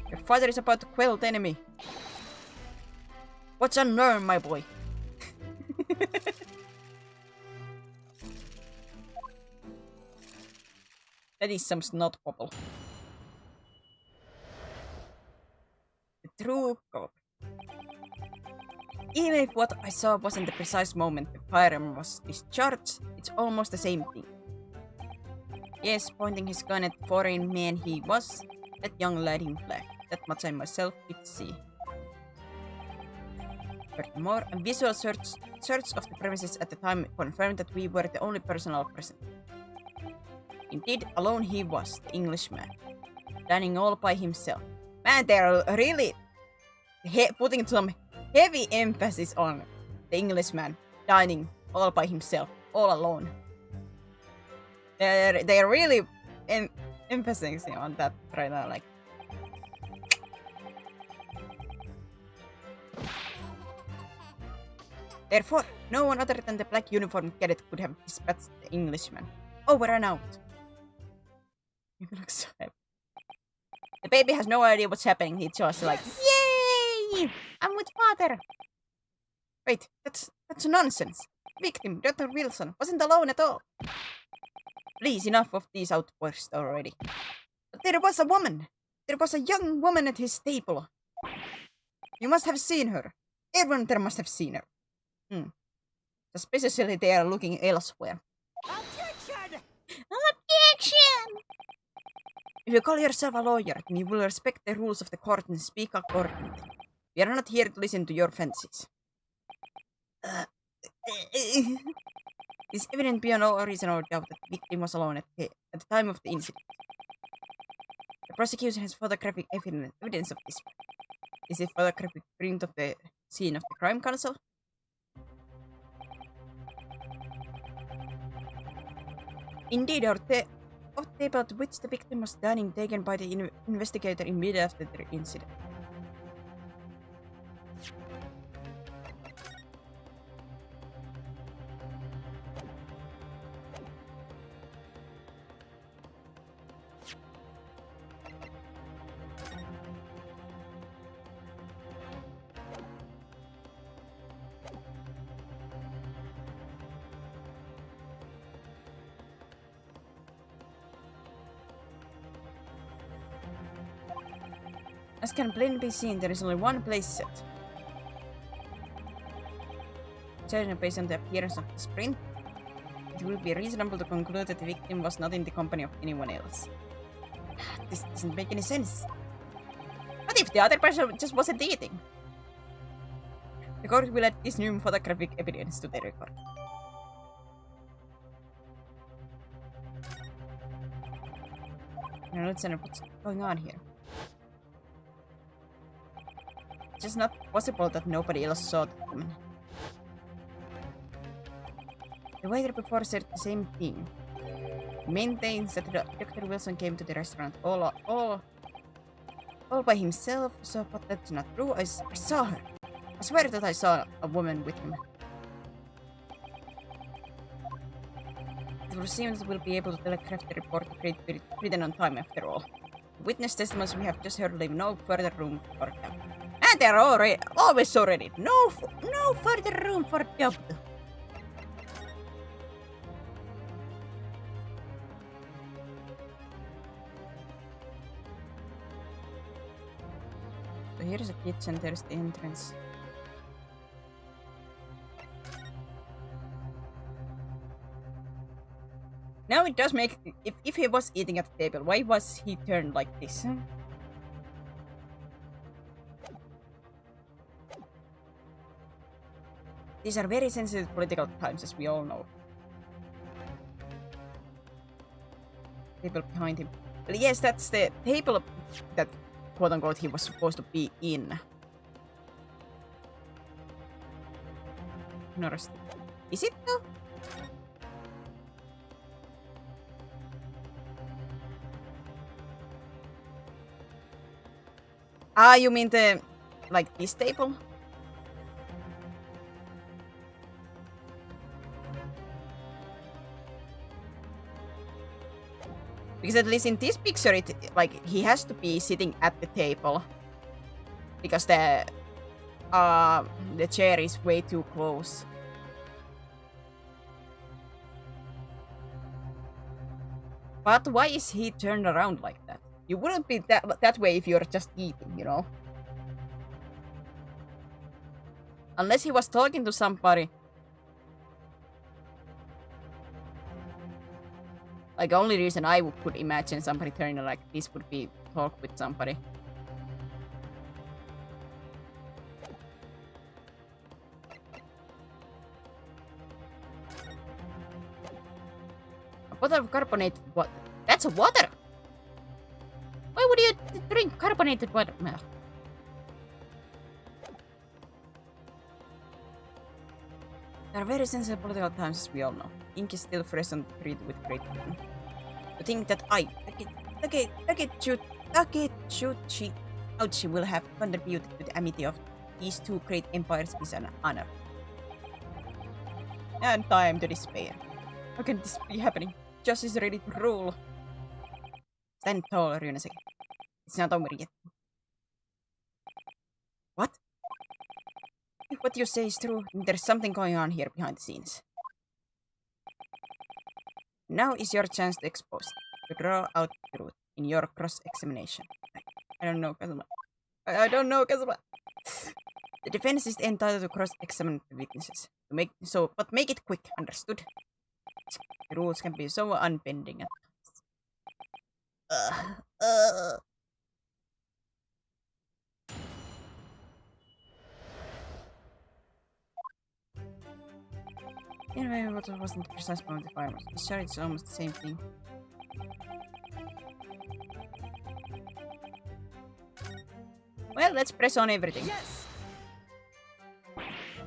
Your father is about to quell the enemy. What's a nerve, my boy? That is some snot popple. The true god. Even if what I saw wasn't the precise moment the firearm was discharged, it's almost the same thing. Yes, pointing his gun at the foreign man he was, that young lad in black. That much I myself did see. Furthermore, a visual search of the premises at the time confirmed that we were the only personnel present. Indeed, alone he was, the Englishman, dining all by himself. Man, they're really putting some heavy emphasis on the Englishman dining all by himself, all alone. They're really emphasizing on that right now, like. Therefore, no one other than the black uniformed cadet could have dispatched the Englishman. Over and out. You look so happy. The baby has no idea what's happening. He's just like, yay! I'm with father. Wait, that's nonsense. Victim, Dr. Wilson, wasn't alone at all. Please, enough of these outbursts already. But there was a woman. There was a young woman at his table. You must have seen her. Everyone there must have seen her. Suspiciously, they are looking elsewhere. Objection! Objection! If you call yourself a lawyer, then you will respect the rules of the court and speak accordingly. We are not here to listen to your fancies. It's evident beyond all reason or doubt that the victim was alone at the time of the incident. The prosecution has photographic evidence of this. Is it photographic print of the scene of the crime council? Indeed, our table at which the victim was dining taken by the investigator immediately after the incident. As can plainly be seen, there is only one place set. Judging based on the appearance of this print, it will be reasonable to conclude that the victim was not in the company of anyone else. This doesn't make any sense. What if the other person just wasn't eating? The court will add this new photographic evidence to the record. Now let's understand what's going on here. It's just not possible that nobody else saw the woman. The waiter before said the same thing. He maintains that Dr. Wilson came to the restaurant all by himself, so but that's not true. I saw her. I swear that I saw a woman with him. The receivers will be able to telegraph the report written on time after all. Witness testimonies we have just heard leave no further room for doubt. And they're always so ready. No further room for doubt. So here's a kitchen, there's the entrance. Now it does make... If he was eating at the table, why was he turned like this? These are very sensitive political times, as we all know. Table behind him. Well, yes, that's the table that, quote-unquote, he was supposed to be in. Noticed. Is it though? Ah, you mean the... like this table? Because at least in this picture, it like he has to be sitting at the table. Because the chair is way too close. But why is he turned around like that? You wouldn't be that way if you're just eating, you know? Unless he was talking to somebody. Like, the only reason I could imagine somebody turning like this would be talk with somebody. A bottle of carbonated water. That's a water! Why would you drink carbonated water? There are very sensitive political times, as we all know. Ink is still fresh and treated with great pain. To think that Takechi will have contributed to the amity of these two great empires is an honor. And time to despair. How can this be happening? Justice is ready to rule. Stand tall, Ryunaseki. It's not over yet. What? If what you say is true, there's something going on here behind the scenes. Now is your chance to expose it, to draw out the truth in your cross-examination. I don't know, Kazuma. I don't know, Kazuma. The defense is entitled to cross-examine the witnesses. But make it quick, understood? The rules can be so unbending at times. Anyway, what wasn't the precise point of the fire? Sure, it's almost the same thing. Well, let's press on everything. Yes.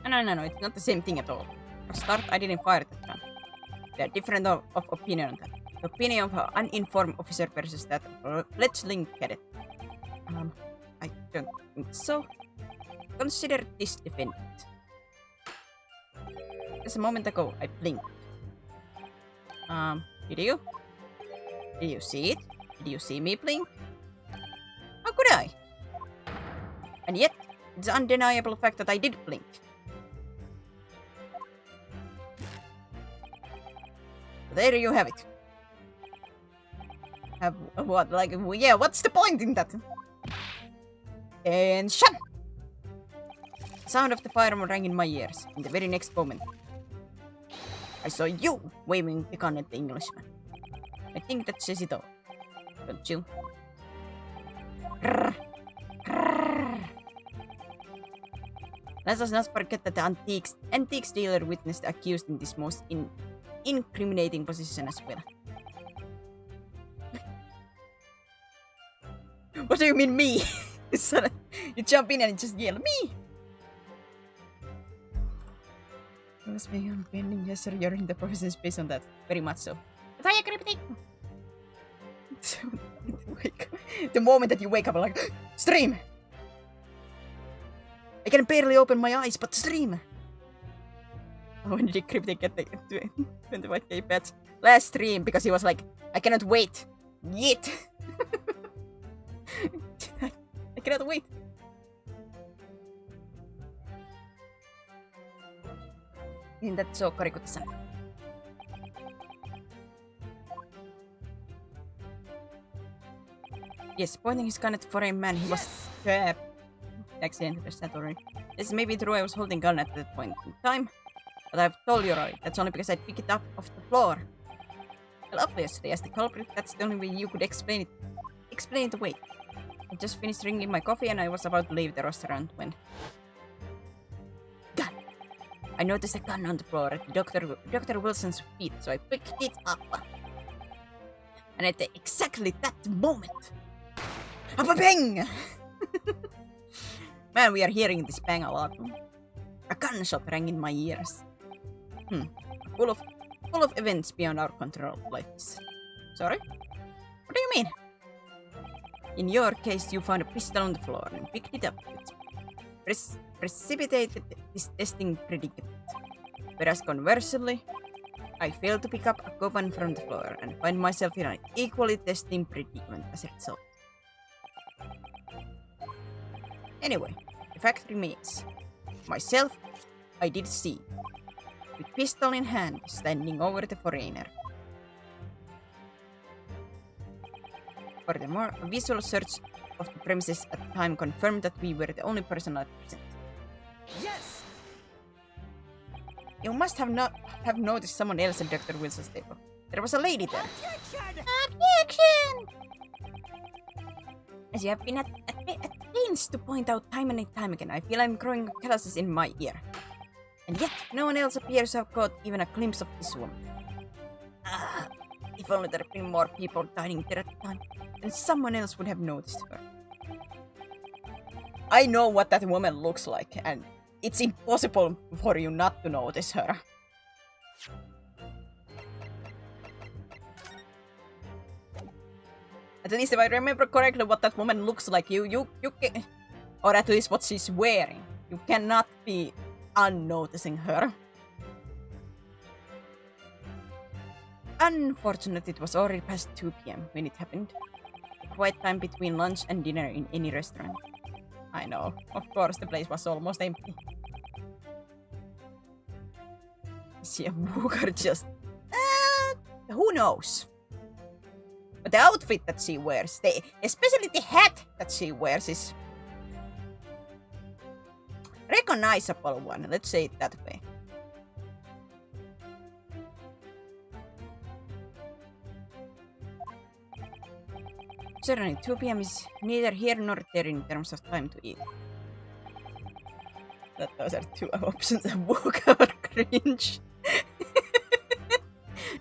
No, it's not the same thing at all. For start, I didn't fire that gun. We are different of opinion on that. The opinion of an uninformed officer versus that fledgling cadet. I don't think so. Consider this defendant. Just a moment ago, I blinked. Did you? Did you see it? Did you see me blink? How could I? And yet, it's an undeniable fact that I did blink. There you have it. Have what? Like, yeah, what's the point in that? Attention! The sound of the firearm rang in my ears. In the very next moment, I saw you waving the gun at the Englishman. I think that says it all, don't you? Let us not forget that the antiques dealer witnessed the accused in this most incriminating position as well. What do you mean, me? You jump in and just yell, me! You must be unbending. Yes, sir, you're in the profession's based on that. Very much so. But I agree with it. The moment that you wake up, I'm like, stream! I can barely open my eyes, but stream! When did Cryptic get the 25k pets? Last stream, because he was like, I cannot wait. Yet! I cannot wait. Isn't that so, Karikuta-san? Yes, pointing his gun at the foreign man, he was accidentally pressed that already. This may be true, I was holding gun at that point in time. But I've told you already, that's only because I picked it up off the floor. Well, obviously, as the culprit, that's the only way you could explain it away. I just finished drinking my coffee and I was about to leave the restaurant when... Gun! I noticed a gun on the floor at Dr. Wilson's feet, so I picked it up. And at exactly that moment... Bang! Man, we are hearing this bang a lot. A gunshot rang in my ears. Full of events beyond our control, like this. Sorry? What do you mean? In your case, you found a pistol on the floor and picked it up. It precipitated this testing predicament. Whereas conversely, I failed to pick up a weapon from the floor and find myself in an equally testing predicament as a result. Anyway, the fact remains. Myself, I did see, with pistol in hand, standing over the foreigner. Furthermore, a visual search of the premises at the time confirmed that we were the only personnel present. Yes! You must have noticed someone else at Dr. Wilson's table. There was a lady there. Objection! As you have been at pains to point out time and time again, I feel I'm growing calluses in my ear. And yet, no one else appears to have caught even a glimpse of this woman. If only there had been more people dining there at the time, then someone else would have noticed her. I know what that woman looks like, and it's impossible for you not to notice her. At least if I remember correctly what that woman looks like, you can, or at least what she's wearing, you cannot be unnoticing her. Unfortunately, it was already past 2 p.m. when it happened. A quiet time between lunch and dinner in any restaurant. I know, of course the place was almost empty. Is she a booger just... who knows? But the outfit that she wears, especially the hat that she wears, is... recognizable one, let's say it that way. Certainly, 2 p.m. is neither here nor there in terms of time to eat. Those are 2 options, a book or cringe.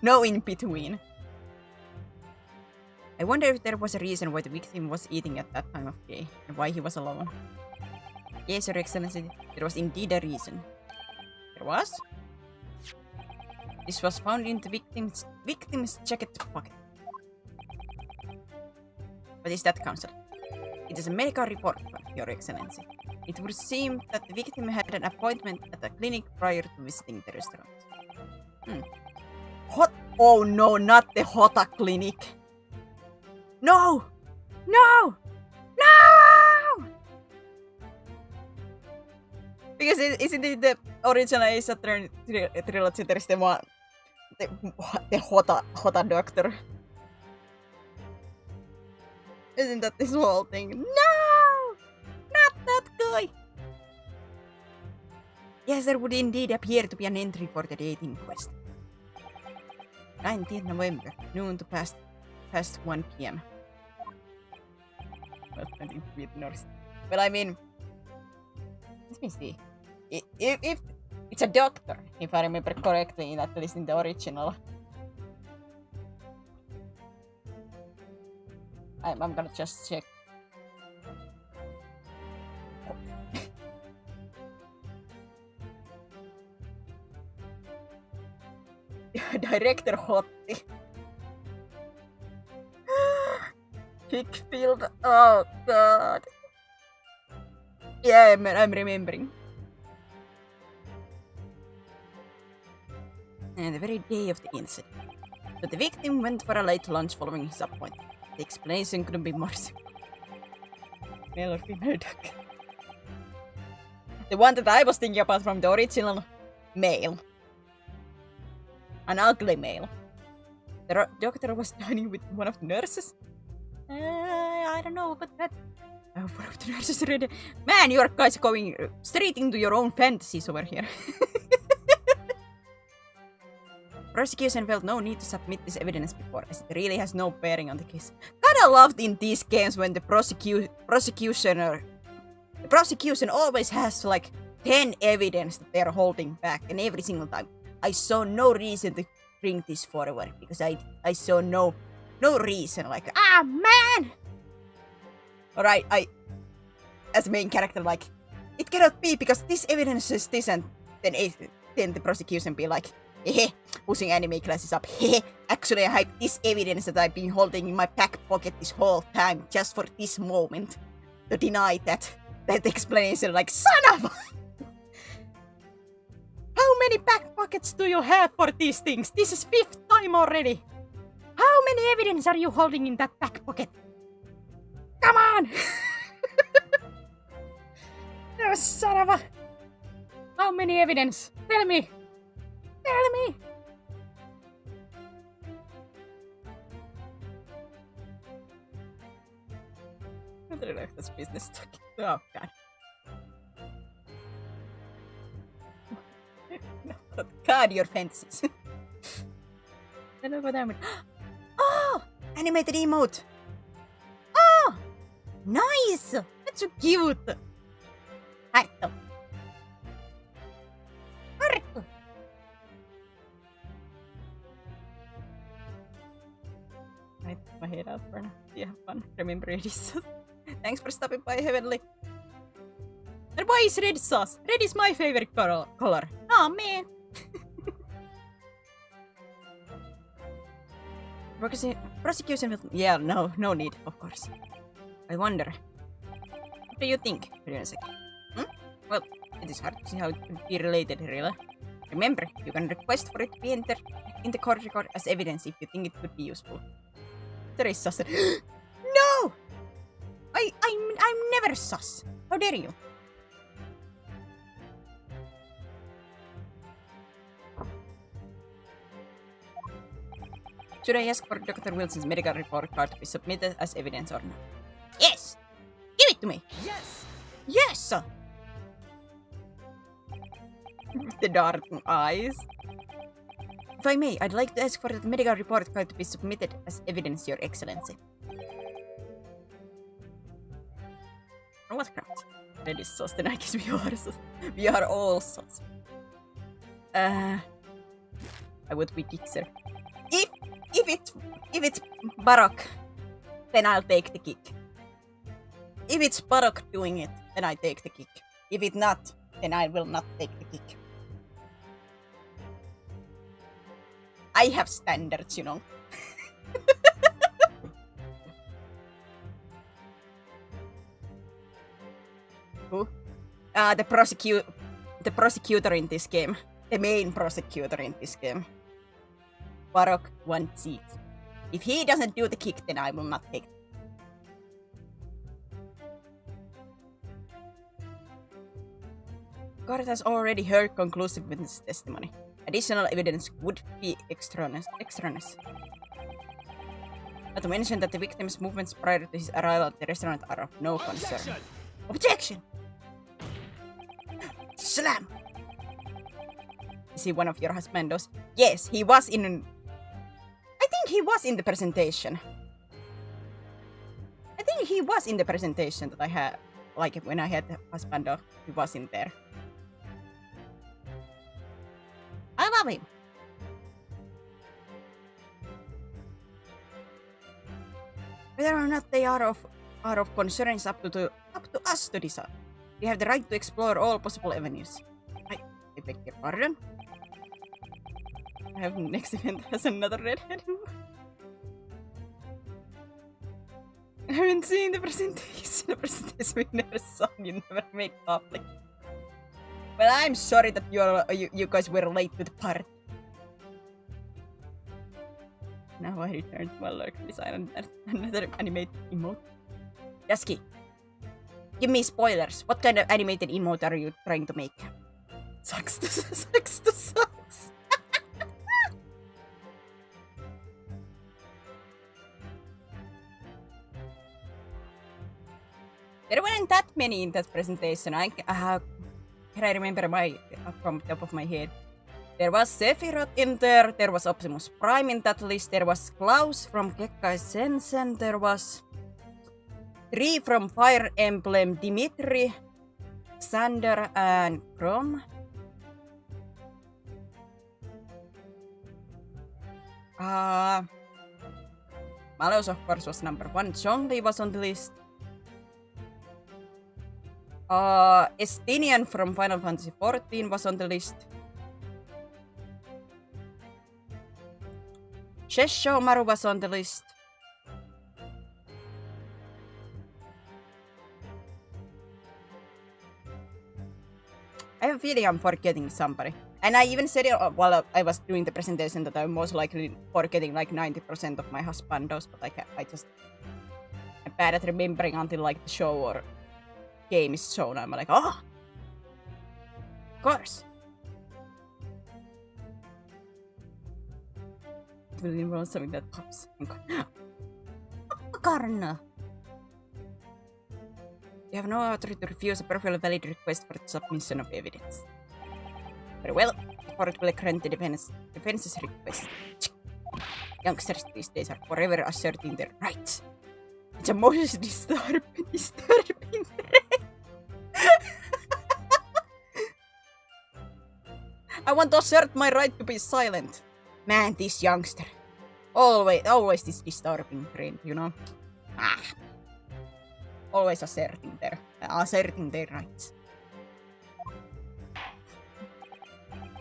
No in between. I wonder if there was a reason why the victim was eating at that time of day, and why he was alone. Yes, Your Excellency, there was indeed a reason. There was? This was found in the victim's jacket pocket. What is that, Counsel? It is a medical report, Your Excellency. It would seem that the victim had an appointment at a clinic prior to visiting the restaurant. Oh no, not the Hota clinic! No! No! No! Because isn't it the original Ace Attorney trilogy? There is the one, the Hota doctor. Isn't that this whole thing? No! joy! Yes, there would indeed appear to be an entry for the date in quest. 19th November, noon to past 1 p.m. Well, I mean, let me see. If it's a doctor, if I remember correctly, at least in the original. I'm gonna just check. Director Hotti. Hickfield. Oh god. Yeah, I'm remembering. And the very day of the incident. But the victim went for a late lunch following his appointment. The explanation couldn't be more simple. Male or female duck? The one that I was thinking about from the original, male. An ugly male. The doctor was dining with one of the nurses. I don't know about that. One of the nurses already. Man, you guys are going straight into your own fantasies over here. Prosecution felt no need to submit this evidence before, as it really has no bearing on the case. Kinda loved in these games when the prosecution always has like 10 evidence that they're holding back, and every single time I saw no reason to bring this forward because I saw no reason, like, man! Alright, I as a main character, like, it cannot be because this evidence is this, and then the prosecution be like, hehe, pushing anime classes up, hehe, actually I have this evidence that I've been holding in my back pocket this whole time, just for this moment, to deny that explanation, like, son of a... How many back pockets do you have for these things? This is 5th time already. How many evidence are you holding in that back pocket? Come on! Oh, son of a... How many evidence? Tell me! Tell me! I don't know if that's business talking. Oh, God. God, your fantasies. I don't know what I mean. Oh! Animated emote! Oh! Nice! That's so cute! Harto. Harto. I put my head out for now. Yeah, fun. Remember it is. Thanks for stopping by, Heavenly. And why is red sauce? Red is my favorite color. Oh man. Prosecution will... Yeah, no need, of course. I wonder. What do you think? Well, it is hard to see how it could be related, really. Remember, you can request for it to be entered in the court record as evidence if you think it would be useful. There is sus. No! I'm never sus. How dare you? Should I ask for Dr. Wilson's medical report card to be submitted as evidence or not? Yes! Give it to me! Yes! Yes! The dark eyes. If I may, I'd like to ask for the medical report card to be submitted as evidence, Your Excellency. On what grounds? That is sus, then I guess we are sus. We are all sus. I would be Kixer. If it's Barok, then I'll take the kick. If it's Barok doing it, then I take the kick. If it's not, then I will not take the kick. I have standards, you know. Who? The prosecutor in this game. The main prosecutor in this game. Barok wants it. If he doesn't do the kick, then I will not take it. Court has already heard conclusive witness testimony. Additional evidence would be extraneous. Not to mention that the victim's movements prior to his arrival at the restaurant are of no concern. Objection! Slam! Is he one of your husbandos? Yes, he was in... I think he was in the presentation. I think he was in the presentation that I had, like when I had the husbando, he was in there. I love him. Whether or not they are of concern is up to us to decide. We have the right to explore all possible avenues. I beg your pardon. I have next event has another redhead. I haven't seen the presentation. The presentation we never saw. You never made public. Well, I'm sorry that you guys were late to the party. Now I returned to my lurk design and another animated emote. Yasuki, give me spoilers. What kind of animated emote are you trying to make? Sucks. There weren't that many in that presentation. Can I remember from the top of my head? There was Sephiroth in there, there was Optimus Prime in that list, there was Klaus from Gekkai Sensen, there was 3 from Fire Emblem, Dimitri, Xander, and Chrome. Malus, of course, was number 1. Zhongli was on the list. Estinian from Final Fantasy XIV was on the list. Shesho Maru was on the list. I have a feeling I'm forgetting somebody. And I even said it while I was doing the presentation that I'm most likely forgetting like 90% of my husbandos, but I'm bad at remembering until like the show or game is shown. I'm like, oh! Of course! It will involve something that pops. Karna! You have no authority to refuse a perfectly valid request for the submission of evidence. Very well, the court will grant the defense's request. Youngsters these days are forever asserting their rights. It's a most disturbing trait. I want to assert my right to be silent. Man, this youngster. Always this disturbing trend, you know? Always asserting their rights.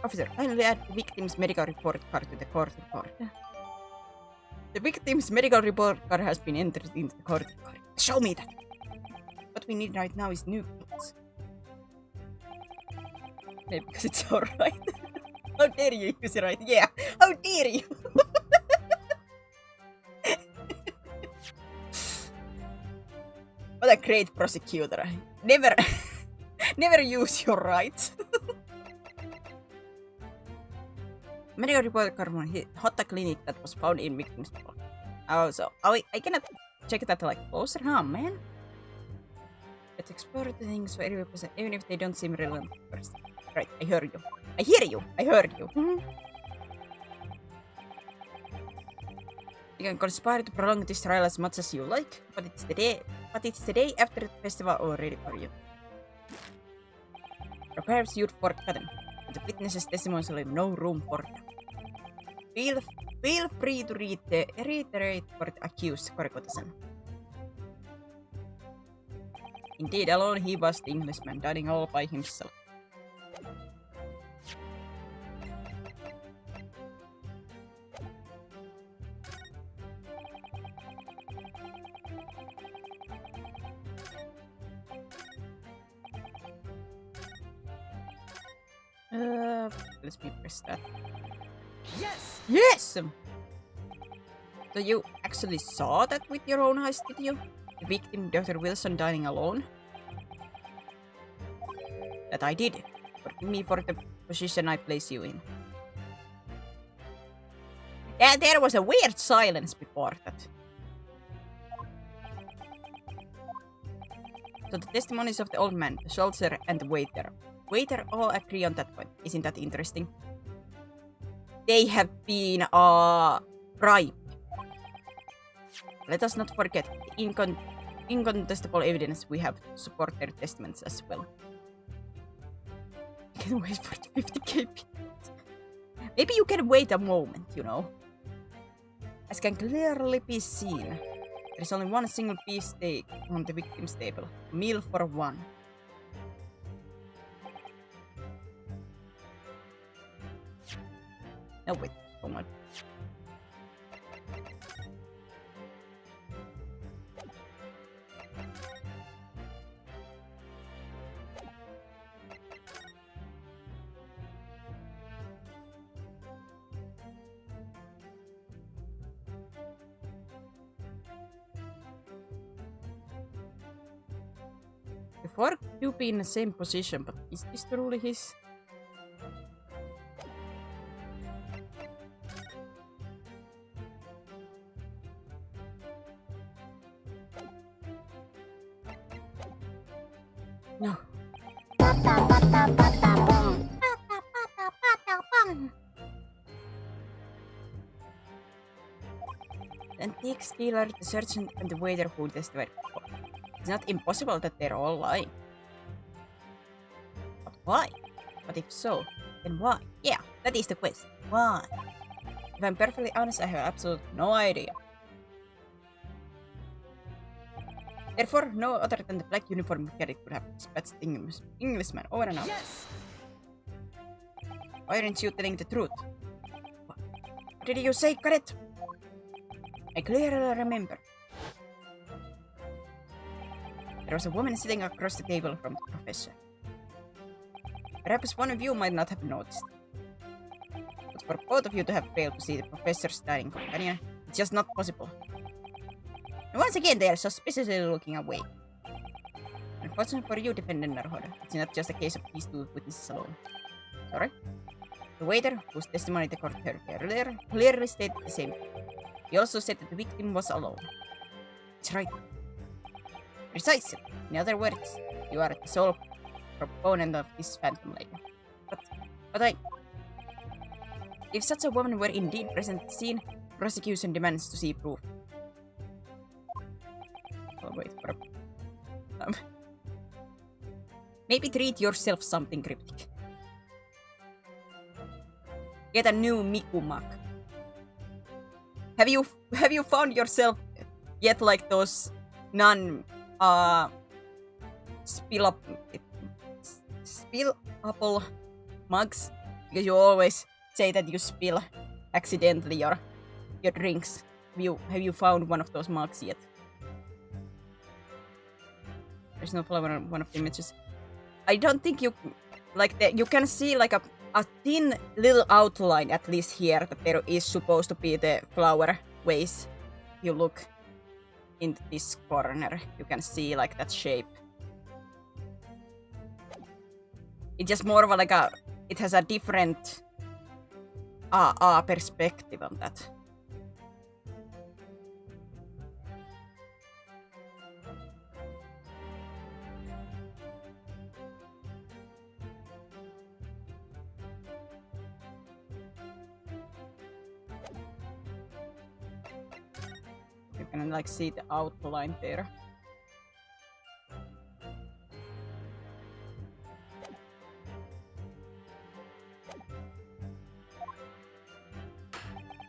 Officer, kindly add the victim's medical report card to the court report. The victim's medical report card has been entered into the court record. Show me that! What we need right now is new clothes. Maybe because it's alright. How dare you use it right? Yeah, how dare you! What a great prosecutor. Never use your rights. Medical report card from Hotta clinic that was found in victim's body. Oh, so I cannot check that like closer, huh, man? Let's explore the things for every person, even if they don't seem relevant first. Right, I heard you. I hear you. I heard you. You can conspire to prolong this trial as much as you like, but it's the day after the festival already for you. Or perhaps you'd forgotten. The witnesses' testimonies leave no room for them. Feel free to reiterate for the accused, Korikoto-san. Indeed, alone he was the Englishman, dining all by himself. Let's press that. Yes! Yes! So you actually saw that with your own eyes, did you? The victim, Dr. Wilson, dining alone? That I did. Forgive me for the position I place you in. Yeah, there was a weird silence before that. So the testimonies of the old man, the soldier, and the waiter. waiter all agree on that point. Isn't that interesting? They have been bribed. Let us not forget the incontestable evidence we have to support their testaments as well. You can wait for the 50k. Maybe you can wait a moment, you know. As can clearly be seen, there is only one single beef steak on the victim's table. A meal for one. No, wait. Come on. The fork do be in the same position, but is this truly his? No. The antique dealer, the sergeant, and the waiter who testified. It's not impossible that they're all lying. But why? But if so, then why? Yeah, that is the question. Why? If I'm perfectly honest, I have absolutely no idea. Therefore, no other than the black uniform carried could have dispatched the Englishman over and out. Yes! Why aren't you telling the truth? What did you say, Garrett? I clearly remember. There was a woman sitting across the table from the professor. Perhaps one of you might not have noticed. But for both of you to have failed to see the professor's dying companion, it's just not possible. And once again, they are suspiciously looking away. Unfortunately for you, Defendant Narhoda, it's not just a case of these two witnesses alone. Sorry? The waiter, whose testimony the court heard earlier, clearly stated the same thing. He also said that the victim was alone. That's right. Precisely. In other words, you are the sole proponent of this phantom lady. But I... If such a woman were indeed present at the scene, prosecution demands to see proof. Oh, wait for a... Maybe treat yourself something cryptic. Get a new Miku mug. Have you found yourself yet like those spillable mugs? Because you always say that you spill accidentally your drinks. Have you found one of those mugs yet? There's no flower on one of the images. I don't think you like that. You can see like a thin little outline, at least here, that there is supposed to be the flower vase. You look into this corner, you can see like that shape. It's just more of like it has a different perspective on that. You can like see the outline there.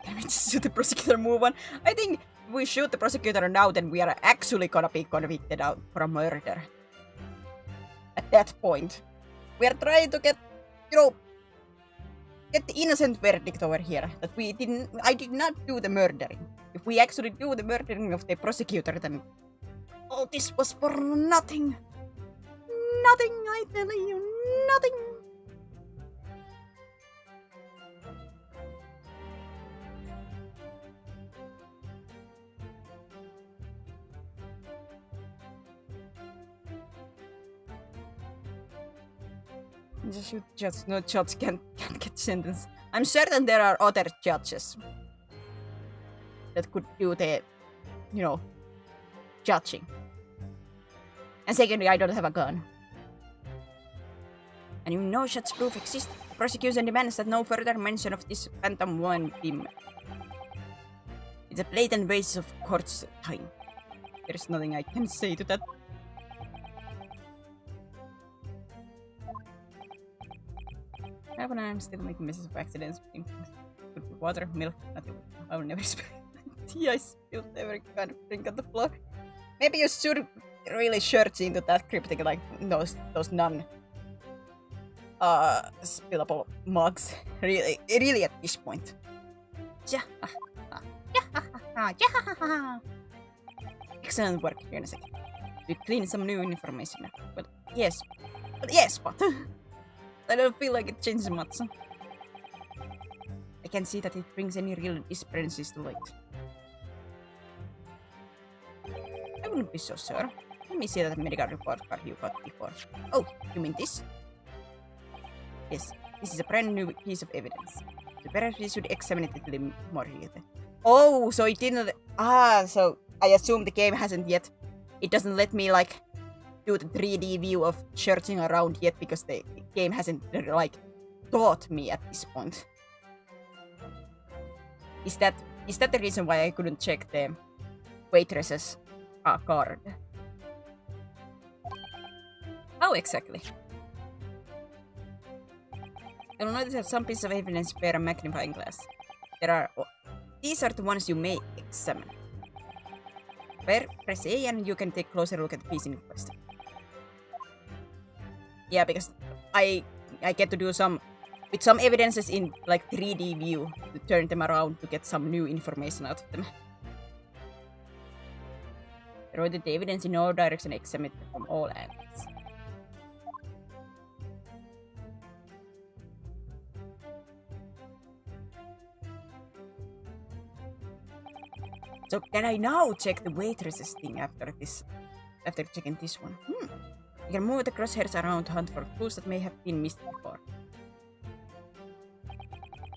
Can we just shoot the prosecutor move on? I think if we shoot the prosecutor now, then we are actually gonna be convicted out for a murder. At that point, we are trying to get, get the innocent verdict over here. That I did not do the murdering. If we actually do the murdering of the prosecutor, then all this was for nothing. Nothing, I tell you, nothing. No judge can't get sentenced. I'm certain there are other judges that could do the, judging. And secondly, I don't have a gun. And you know such proof exists. Prosecution demands that no further mention of this Phantom One be made. It's a blatant waste of court's time. There's nothing I can say to that. I'm still making messes of accidents. Could be water, milk, nothing. I will never experiment. Tea I spilled every kind of drink on the floor. Maybe you should really search into that cryptic, like those non spillable mugs. Really at this point. Excellent work, Jonesek. We cleaned some new information now. But yes, but I don't feel like it changes much. I can't see that it brings any real discrepancies to light. I wouldn't be so sure. Let me see that medical report card you got before. Oh, you mean this? Yes, this is a brand new piece of evidence. The parents should examine it a little more later. Oh, so it didn't... so I assume the game hasn't yet... It doesn't let me, like, do the 3D view of searching around yet because the game hasn't, like, taught me at this point. Is that the reason why I couldn't check the waitress's card? How exactly? You'll notice that some pieces of evidence bear a magnifying glass. These are the ones you may examine. Press A and you can take a closer look at the piece in question. Yeah, because I get to do some evidences in like 3D view to turn them around to get some new information out of them. Rotate the evidence in all directions and examine it from all angles. So can I now check the waitress's thing after checking this one? You can move the crosshairs around to hunt for clues that may have been missed before.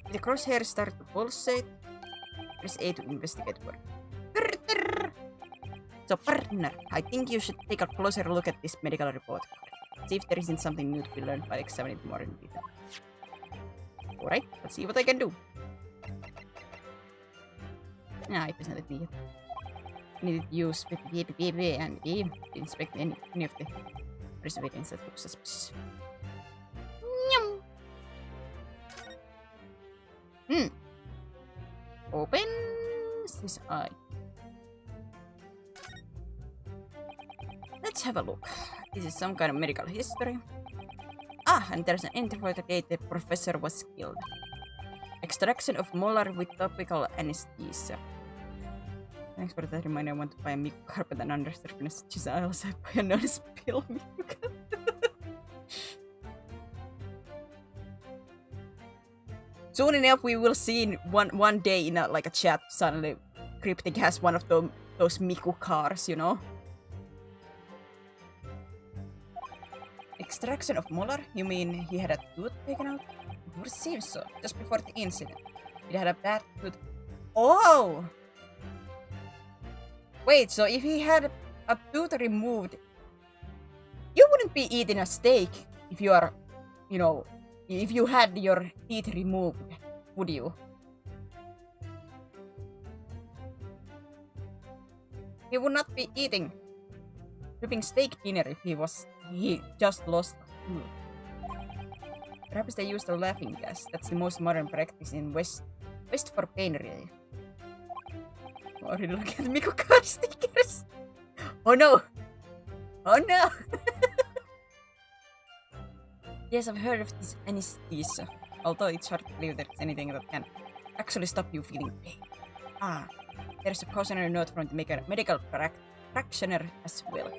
If the crosshairs start to pulsate, press A to investigate work. So partner, I think you should take a closer look at this medical report. See if there isn't something new to be learned by examining it more in detail. Alright, let's see what I can do. I presented me. Needed to use BB and E to inspect any of the reservations that look suspicious. Opens this eye. Let's have a look. This is some kind of medical history. And there's an entry for the date the professor was killed. Extraction of molar with topical anesthesia. Thanks for that reminder. I want to buy a Miku carpet and understand messages. I also buy a non-spill Miku carpet. Soon enough, we will see in one day in a chat. Suddenly, Cryptic has one of those Miku cars, you know. Extraction of molar? You mean he had a tooth taken out? It would seem so. Just before the incident, he had a bad tooth. Oh! Wait, so if he had a tooth removed, you wouldn't be eating a steak if you are, you know, if you had your teeth removed, would you? He would not be eating steak dinner if he just lost a tooth. Perhaps they used a laughing gas. That's the most modern practice in West for pain, really. Or you look at Miku card stickers. Oh no! Oh no! Yes, I've heard of this anesthesia. Although it's hard to believe there's anything that can actually stop you feeling pain. There's a cautionary note from the medical practitioner as well.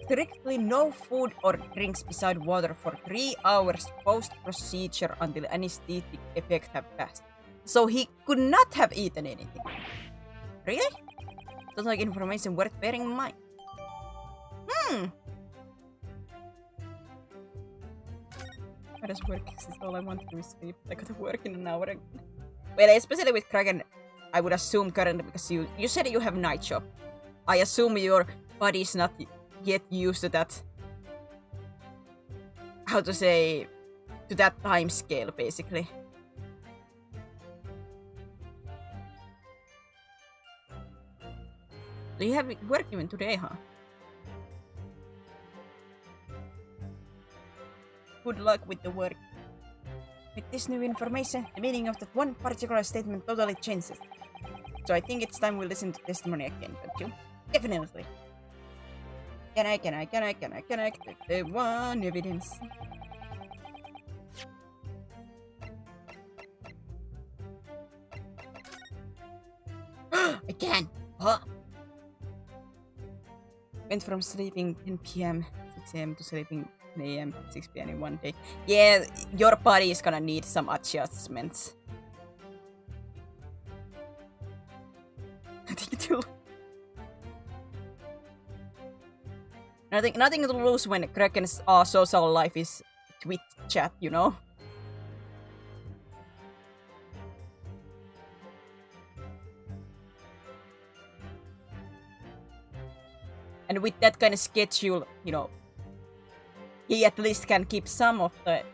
Strictly no food or drinks beside water for 3 hours post-procedure until anesthetic effect have passed. So he could not have eaten anything. Really? Sounds like information worth bearing in mind. How does work? This is all I want to do is sleep. I gotta work in an hour again. Well, especially with Kraken, I would assume currently because you said you have night job. I assume your body's not yet used to that. How to say, to that time scale, basically. So you have work even today, huh? Good luck with the work. With this new information, the meaning of that one particular statement totally changes. So I think it's time we listen to testimony again, don't you? Definitely. Can I take the one evidence? I can! Huh? Went from sleeping 10 p.m. 6 a.m. to sleeping 10 a.m. 6 p.m. in one day. Yeah, your body is gonna need some adjustments. I think too. Nothing to lose when Kraken's social life is Twitch chat, you know? And with that kind of schedule, you know, he at least can keep some of the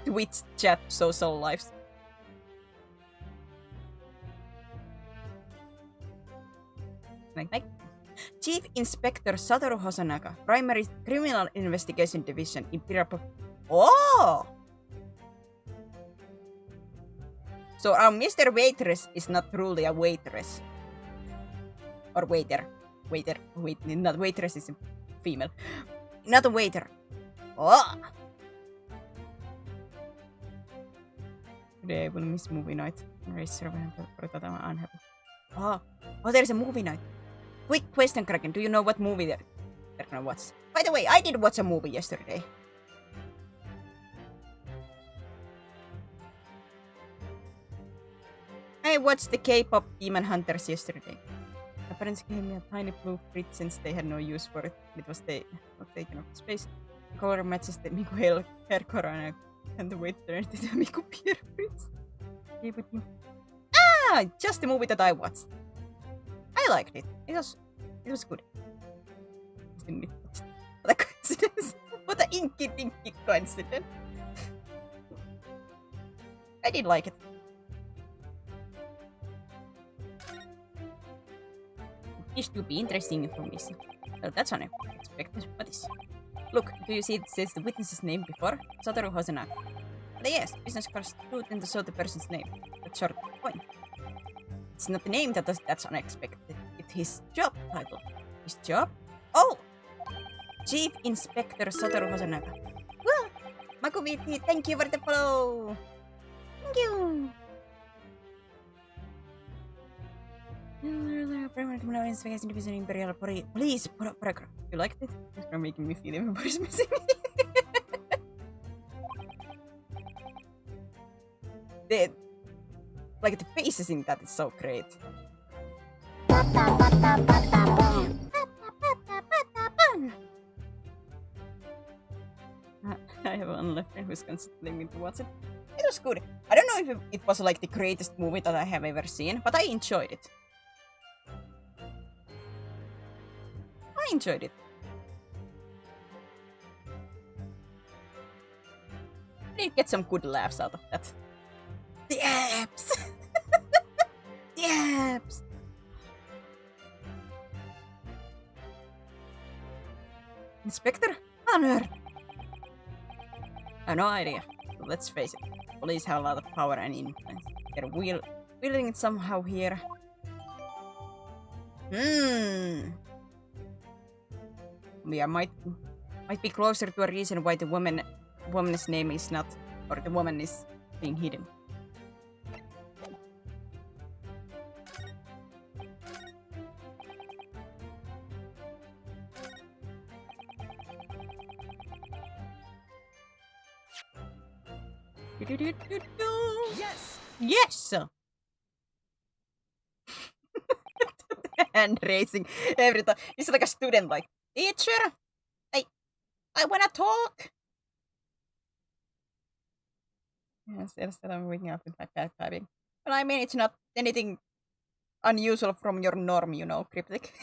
Twitch chat social lives. Like Chief Inspector Satoru Hosonaga, Primary Criminal Investigation Division, Imperial Oh! So our Mr. Waitress is not truly a waitress. Or waiter. Wait, not waitress is a female. Not a waiter. Oh! Today I will miss movie night. Racer I'm unhappy. Oh, there's a movie night. Quick question, Kraken. Do you know what movie they're gonna watch? By the way, I did watch a movie yesterday. I watched the K-pop Demon Hunters yesterday. My parents gave me a tiny blue fridge since they had no use for it. It was taken off space. The color matches the Miku hair color and the weight turned into a Miku beer fridge. Just the movie that I watched. I liked it. It was good. What a coincidence. What an inky dinky coincidence. I did like it. This to be interesting information. Well, that's unexpected. What is? Look, do you see it says the witness's name before? Satoru Hosonaga. Yes, business cards do tend to show the person's name. That's short point. It's not the name that's unexpected. It's his job title. His job? Oh! Chief Inspector Satoru Hosonaga. Well, Makubiti, thank you for the follow! Thank you! Primary Criminal Investigation Division Imperial Police Paragraph. You liked it? It's making me feel everybody's missing me. Like the faces in that is so great. I have one left friend who's considering me to watch it. It was good. I don't know if it was like the greatest movie that I have ever seen, but I enjoyed it. I enjoyed it. I did get some good laughs out of that. The apps! The apps! Inspector? Honor! I have no idea. But let's face it. Police have a lot of power and influence. They're wielding it somehow here. We might be closer to a reason why the woman's name is not, or the woman is being hidden. Yes! Yes! Hand raising every time. It's like a student, like, teacher, I wanna talk. Yes, instead I'm waking up with my backpacking. Well, I mean, it's not anything unusual from your norm, you know, Cryptic.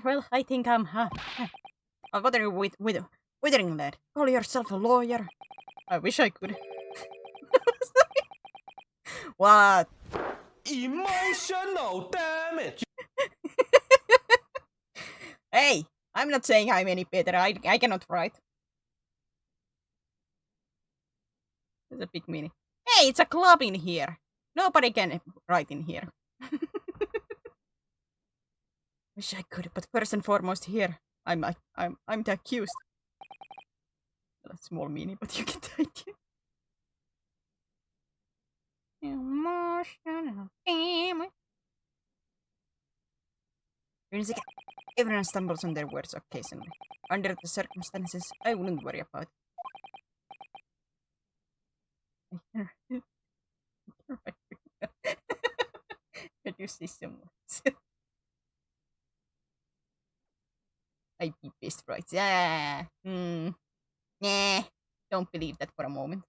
Well, I think I'm... what are you withering, lad? Call yourself a lawyer? I wish I could. What? Emotional damage. Hey, I'm not saying I'm any better. I cannot write. There's a big meaning. Hey, it's a club in here. Nobody can write in here. Wish I could, but first and foremost here, I'm the accused. A small meaning, but you get the idea. Emotional damage. Everyone stumbles on their words occasionally. Under the circumstances, I wouldn't worry about it. Can you see some words? I'd be pissed, right? Yeah. Nah. Don't believe that for a moment.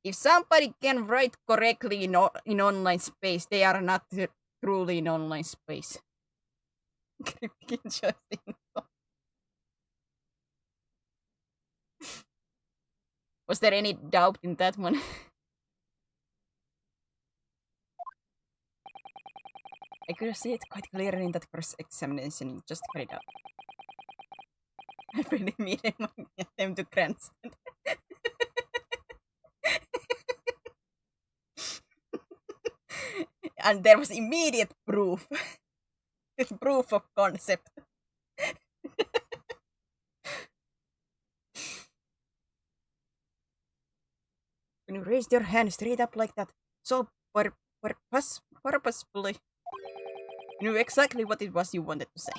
If somebody can write correctly in online space, they are not truly in online space. Interesting. Was there any doubt in that one? I could see it quite clearly in that first examination. Just cut it out. I really needed them to grandstand. And there was immediate proof. Proof of concept. When you raised your hand straight up like that, so purposefully, you knew exactly what it was you wanted to say.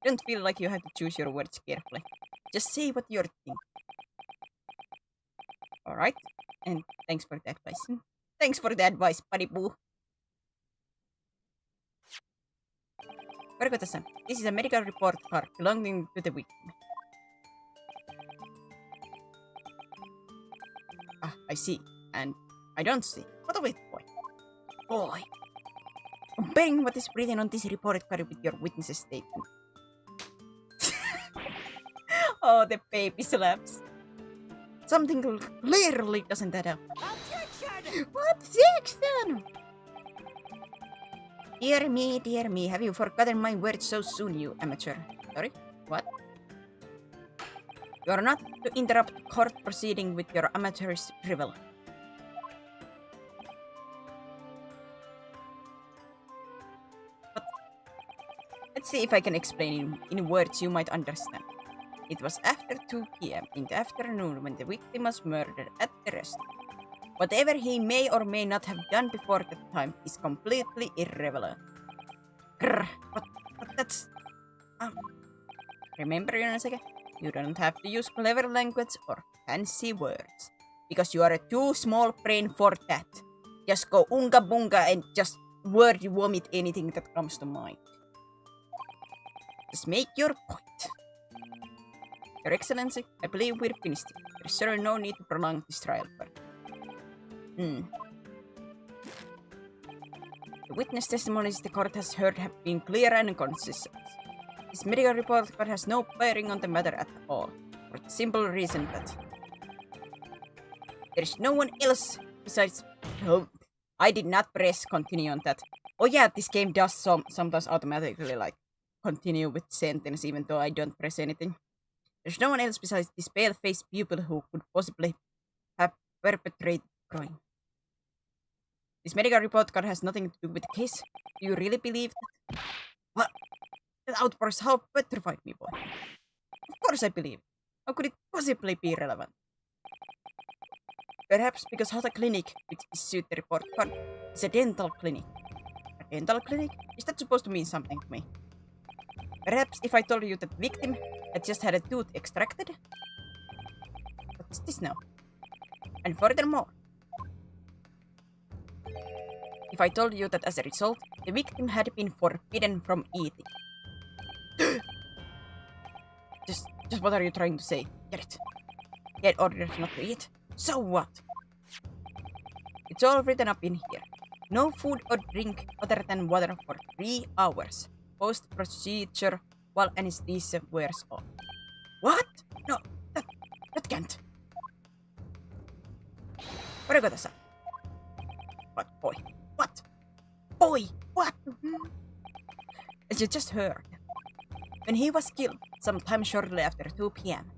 Don't feel like you have to choose your words carefully. Just say what you're thinking. Alright, and thanks for the advice. Thanks for the advice, buddy boo. Vergotasan, this is a medical report card belonging to the victim. Ah, I see. And I don't see. What of it, boy? Boy. Comparing what is written on this report card with your witness's statement. Oh, the baby slaps. Something clearly doesn't add up. Objection! Dear me, have you forgotten my words so soon, you amateur? Sorry? What? You are not to interrupt court proceeding with your amateurish drivel. But let's see if I can explain in words you might understand. It was after 2 p.m. in the afternoon when the victim was murdered at the restaurant. Whatever he may or may not have done before that time is completely irrelevant. Grr, but that's... Remember, Yonosuke, you don't have to use clever language or fancy words. Because you are too small brain for that. Just go unga bunga and just word vomit anything that comes to mind. Just make your point. Your Excellency, I believe we're finished. There is certainly no need to prolong this trial further. The witness testimonies the court has heard have been clear and consistent. This medical report card has no bearing on the matter at all, for the simple reason that there is no one else besides... Oh, I did not press continue on that. Oh yeah, this game does sometimes automatically like continue with sentence even though I don't press anything. There's no one else besides this pale-faced pupil who could possibly have perpetrated the crime. This medical report card has nothing to do with the case. Do you really believe that? What? That outburst how petrified me, boy. Of course I believe. How could it possibly be relevant? Perhaps because Hata Clinic, which issued the report card, is a dental clinic. A dental clinic? Is that supposed to mean something to me? Perhaps if I told you that the victim had just had a tooth extracted? What's this now? And furthermore, if I told you that as a result, the victim had been forbidden from eating. Just what are you trying to say? Get it? Get orders not to eat? So what? It's all written up in here. No food or drink other than water for 3 hours. Post-procedure while anesthesia wears off. What? No, that can't. Voidaanko tässä? What, boy? What? Boy, what? As you just heard, when he was killed sometime shortly after 2 p.m.,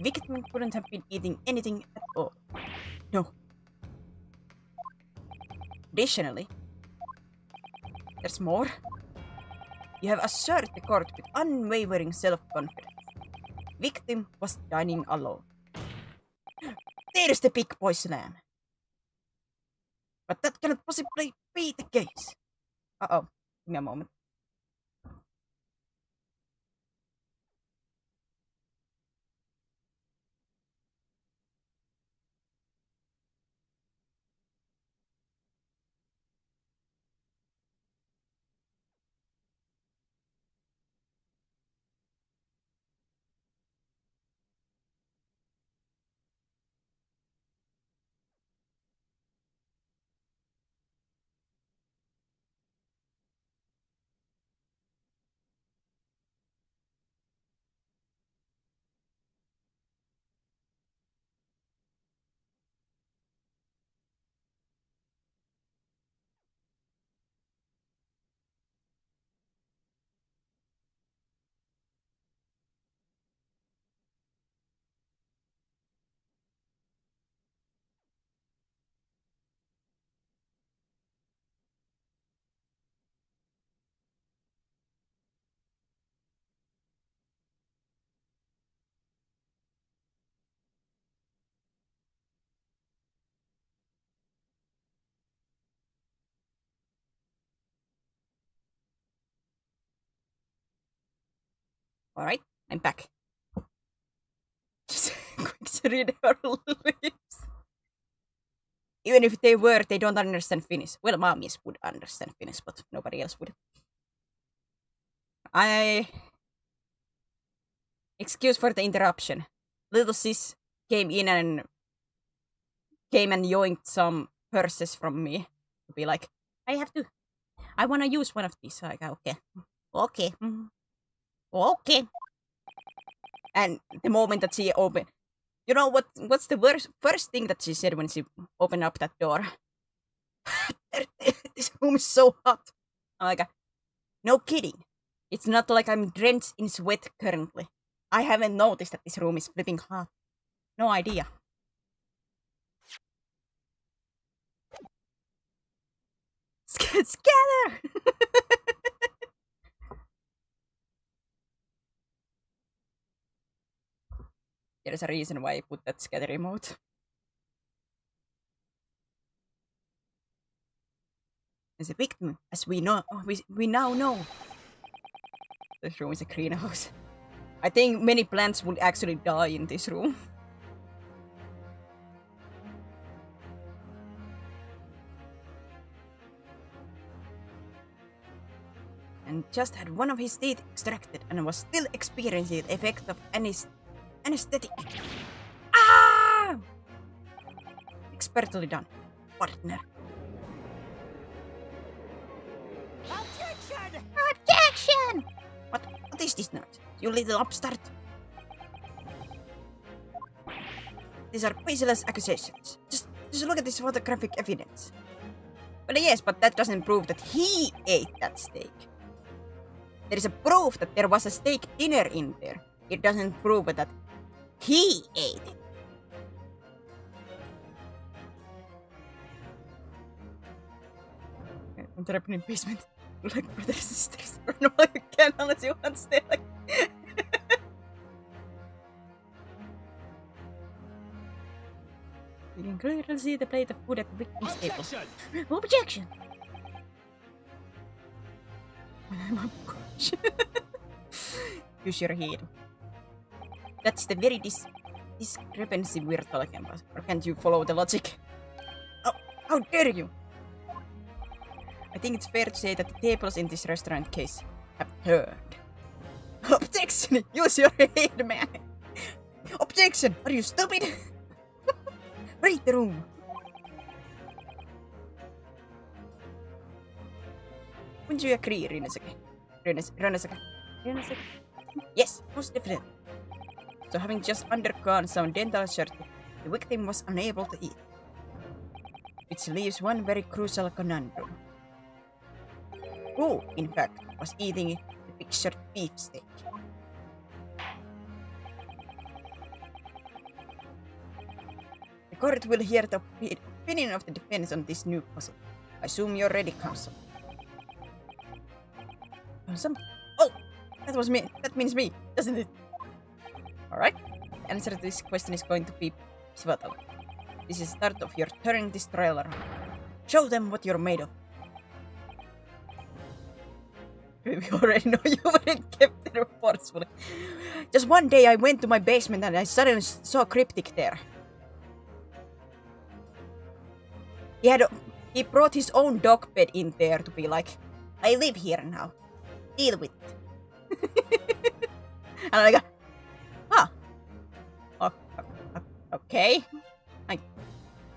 victim couldn't have been eating anything at all. No. Additionally, there's more. You have asserted the court with unwavering self-confidence. Victim was dining alone. There's the big boy slam. But that cannot possibly be the case. Uh-oh. Give me a moment. Alright, I'm back. Just quick to read her lips. Even if they were, they don't understand Finnish. Well, mommies would understand Finnish, but nobody else would. Excuse for the interruption. Little sis came and yoinked some purses from me. To be like, I wanna use one of these. So I go, okay. Okay. And the moment that she opened, you know what's the first thing that she said when she opened up that door? This room is so hot. I'm like, no kidding. It's not like I'm drenched in sweat currently. I haven't noticed that this room is flipping hot. No idea. Scatter! There's a reason why I put that scatter emote. As a victim, as we now know. This room is a greenhouse. I think many plants would actually die in this room. And just had one of his teeth extracted and was still experiencing the effect of anesthetic. Ah! Expertly done, partner. Objection! What is this nut? You little upstart. These are baseless accusations. Just look at this photographic evidence. But yes, but that doesn't prove that he ate that steak. There is a proof that there was a steak dinner in there. It doesn't prove that he ate it. I'm trapped in the basement. Like brothers and sisters. No, you can't unless you want to stay like. You can clearly see the plate of food at the victim's table. Objection! Oh my gosh. Use your head. That's the very discrepancy we're talking about. Or can't you follow the logic? Oh, how dare you! I think it's fair to say that the tables in this restaurant case have turned. Objection! Use your head, man! Objection! Are you stupid? Read the room. Wouldn't you agree, Rinasake? Rinasake? Yes, most definitely. So having just undergone some dental surgery, the victim was unable to eat. Which leaves one very crucial conundrum. Who, in fact, was eating the pictured beefsteak? The court will hear the opinion of the defense on this new puzzle. I assume you're ready, counsel. Counsel? Oh! That was me. That means me, doesn't it? Alright. The answer to this question is going to be pivotal. This is the start of your turning this trial around. Show them what you're made of. We already know you weren't kept there forcefully. Just one day I went to my basement and I suddenly saw a cryptic there. He brought his own dog bed in there to be like, I live here now. Deal with it. And I go, huh. Okay.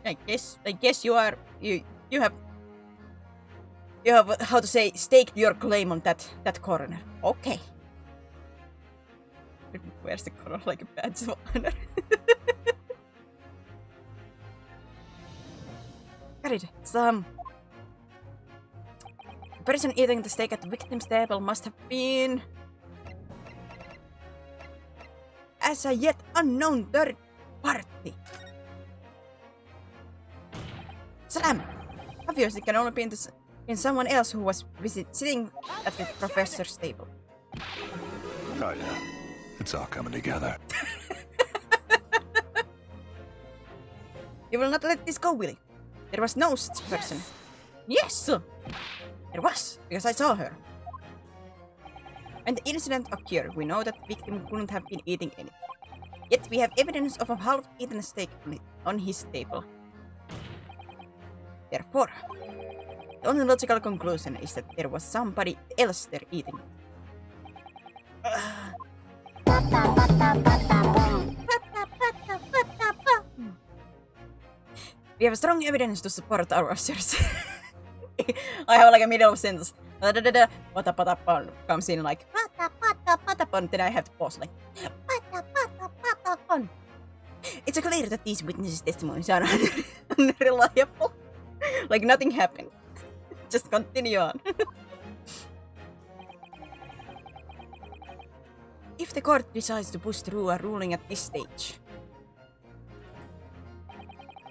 I guess you have how to say staked your claim on that coroner. Okay. Where's the coroner like a badge of honor? Got it. The person eating the steak at the victim's table must have been as a yet unknown third party. Slam! Obviously, it can only be in someone else who was sitting at the professor's table. Oh yeah, it's all coming together. You will not let this go, Willie. There was no such person. Yes! There was, because I saw her. When the incident occurred, we know that the victim couldn't have been eating anything. Yet we have evidence of a half-eaten steak on his table. Therefore, the only logical conclusion is that there was somebody else there eating. We have strong evidence to support our assertion. I have like a middle sentence. Patapatapon comes in like patapatapon. Then I have to pause like patapatapon. It's clear that these witnesses' testimonies are unreliable. Like nothing happened. Just continue on. If the court decides to push through a ruling at this stage,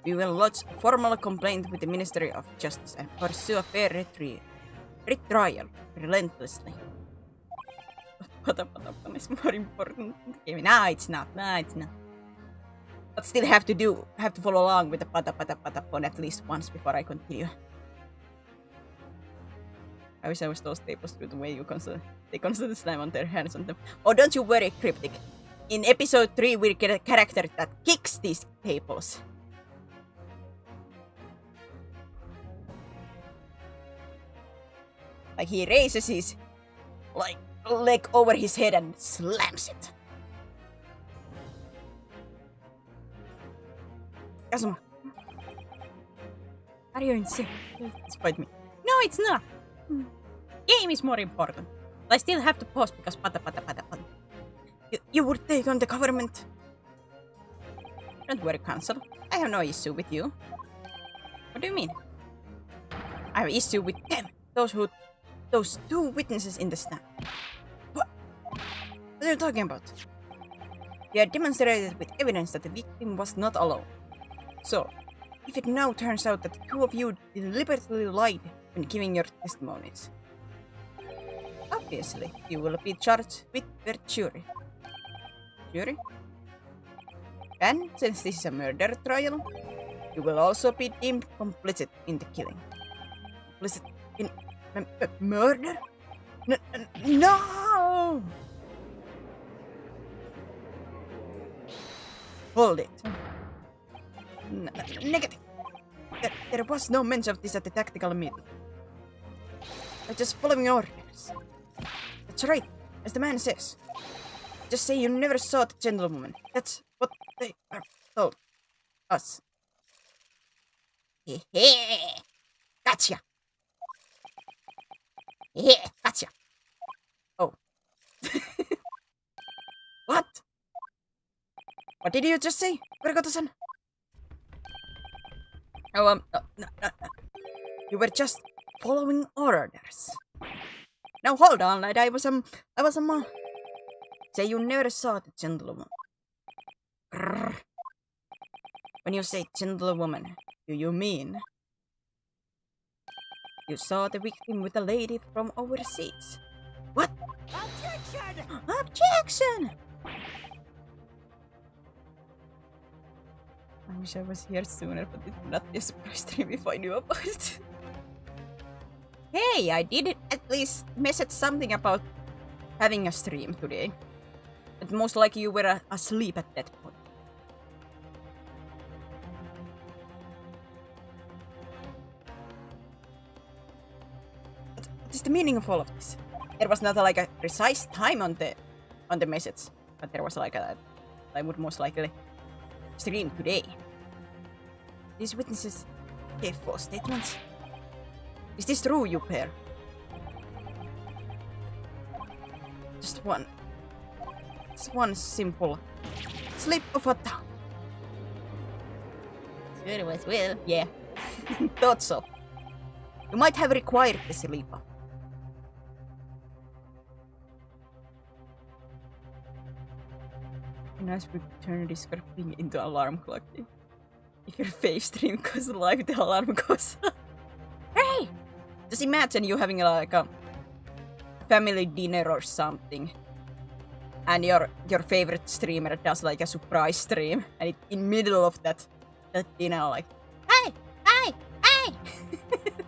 we will lodge a formal complaint with the Ministry of Justice and pursue a fair retrial relentlessly. Patapatapon is more important. No, it's not. But still have to follow along with the patapatapon at least once before I continue. I wish I was those tables through the way they constantly slam on their hands on them. Oh, don't you worry, Cryptic. In episode 3, we get a character that kicks these tables. Like he raises his leg over his head and slams it. Kazuma, are you insane? Despite me. No, it's not. Game is more important. I still have to pause because patapatapatapon. You would take on the government. Don't worry, counsel. I have no issue with you. What do you mean? I have issue with them. Those two witnesses in the stand. What are you talking about? We are demonstrated with evidence that the victim was not alone. So, if it now turns out that the two of you deliberately lied when giving your testimonies, obviously you will be charged with perjury. Jury? And since this is a murder trial, you will also be deemed complicit in the killing. Complicit in murder? No! Hold it. Negative. There was no mention of this at the tactical meeting. I'm just following orders. That's right, as the man says. Just say you never saw the gentlewoman. That's what they are told us. Hehe! Gotcha! Yeah, gotcha. Oh. What? What did you just say, Kurikoto-san? Oh, no. You were just following orders. Now hold on, lad. I was say you never saw the gentlewoman. Grrr. When you say gentlewoman, do you mean you saw the victim with a lady from overseas? What? Objection! Objection! I wish I was here sooner, but it would not be a surprise to me if I knew about it. Hey, I did at least message something about having a stream today. But most likely you were asleep at that point. What is the meaning of all of this? There was not like a precise time on the message, but there was like I would most likely stream today. These witnesses gave false statements. Is this true, you pair? Just one simple slip of a tongue. Sure was well, yeah. Thought so. You might have required the sleep-up. Nice we turn Discord ping into alarm clock. If your face stream goes live, the alarm goes off. Hey! Just imagine you having like a family dinner or something, and your favorite streamer does like a surprise stream, and in middle of that dinner, like, hey!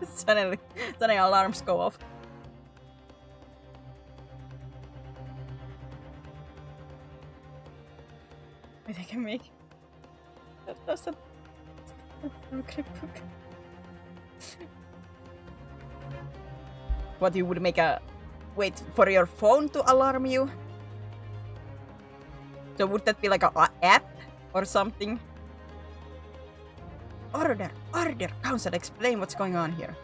suddenly alarms go off. Wait, I can make that doesn't. What, you would make a wait for your phone to alarm you? So would that be like a app or something? Order! Council, explain what's going on here.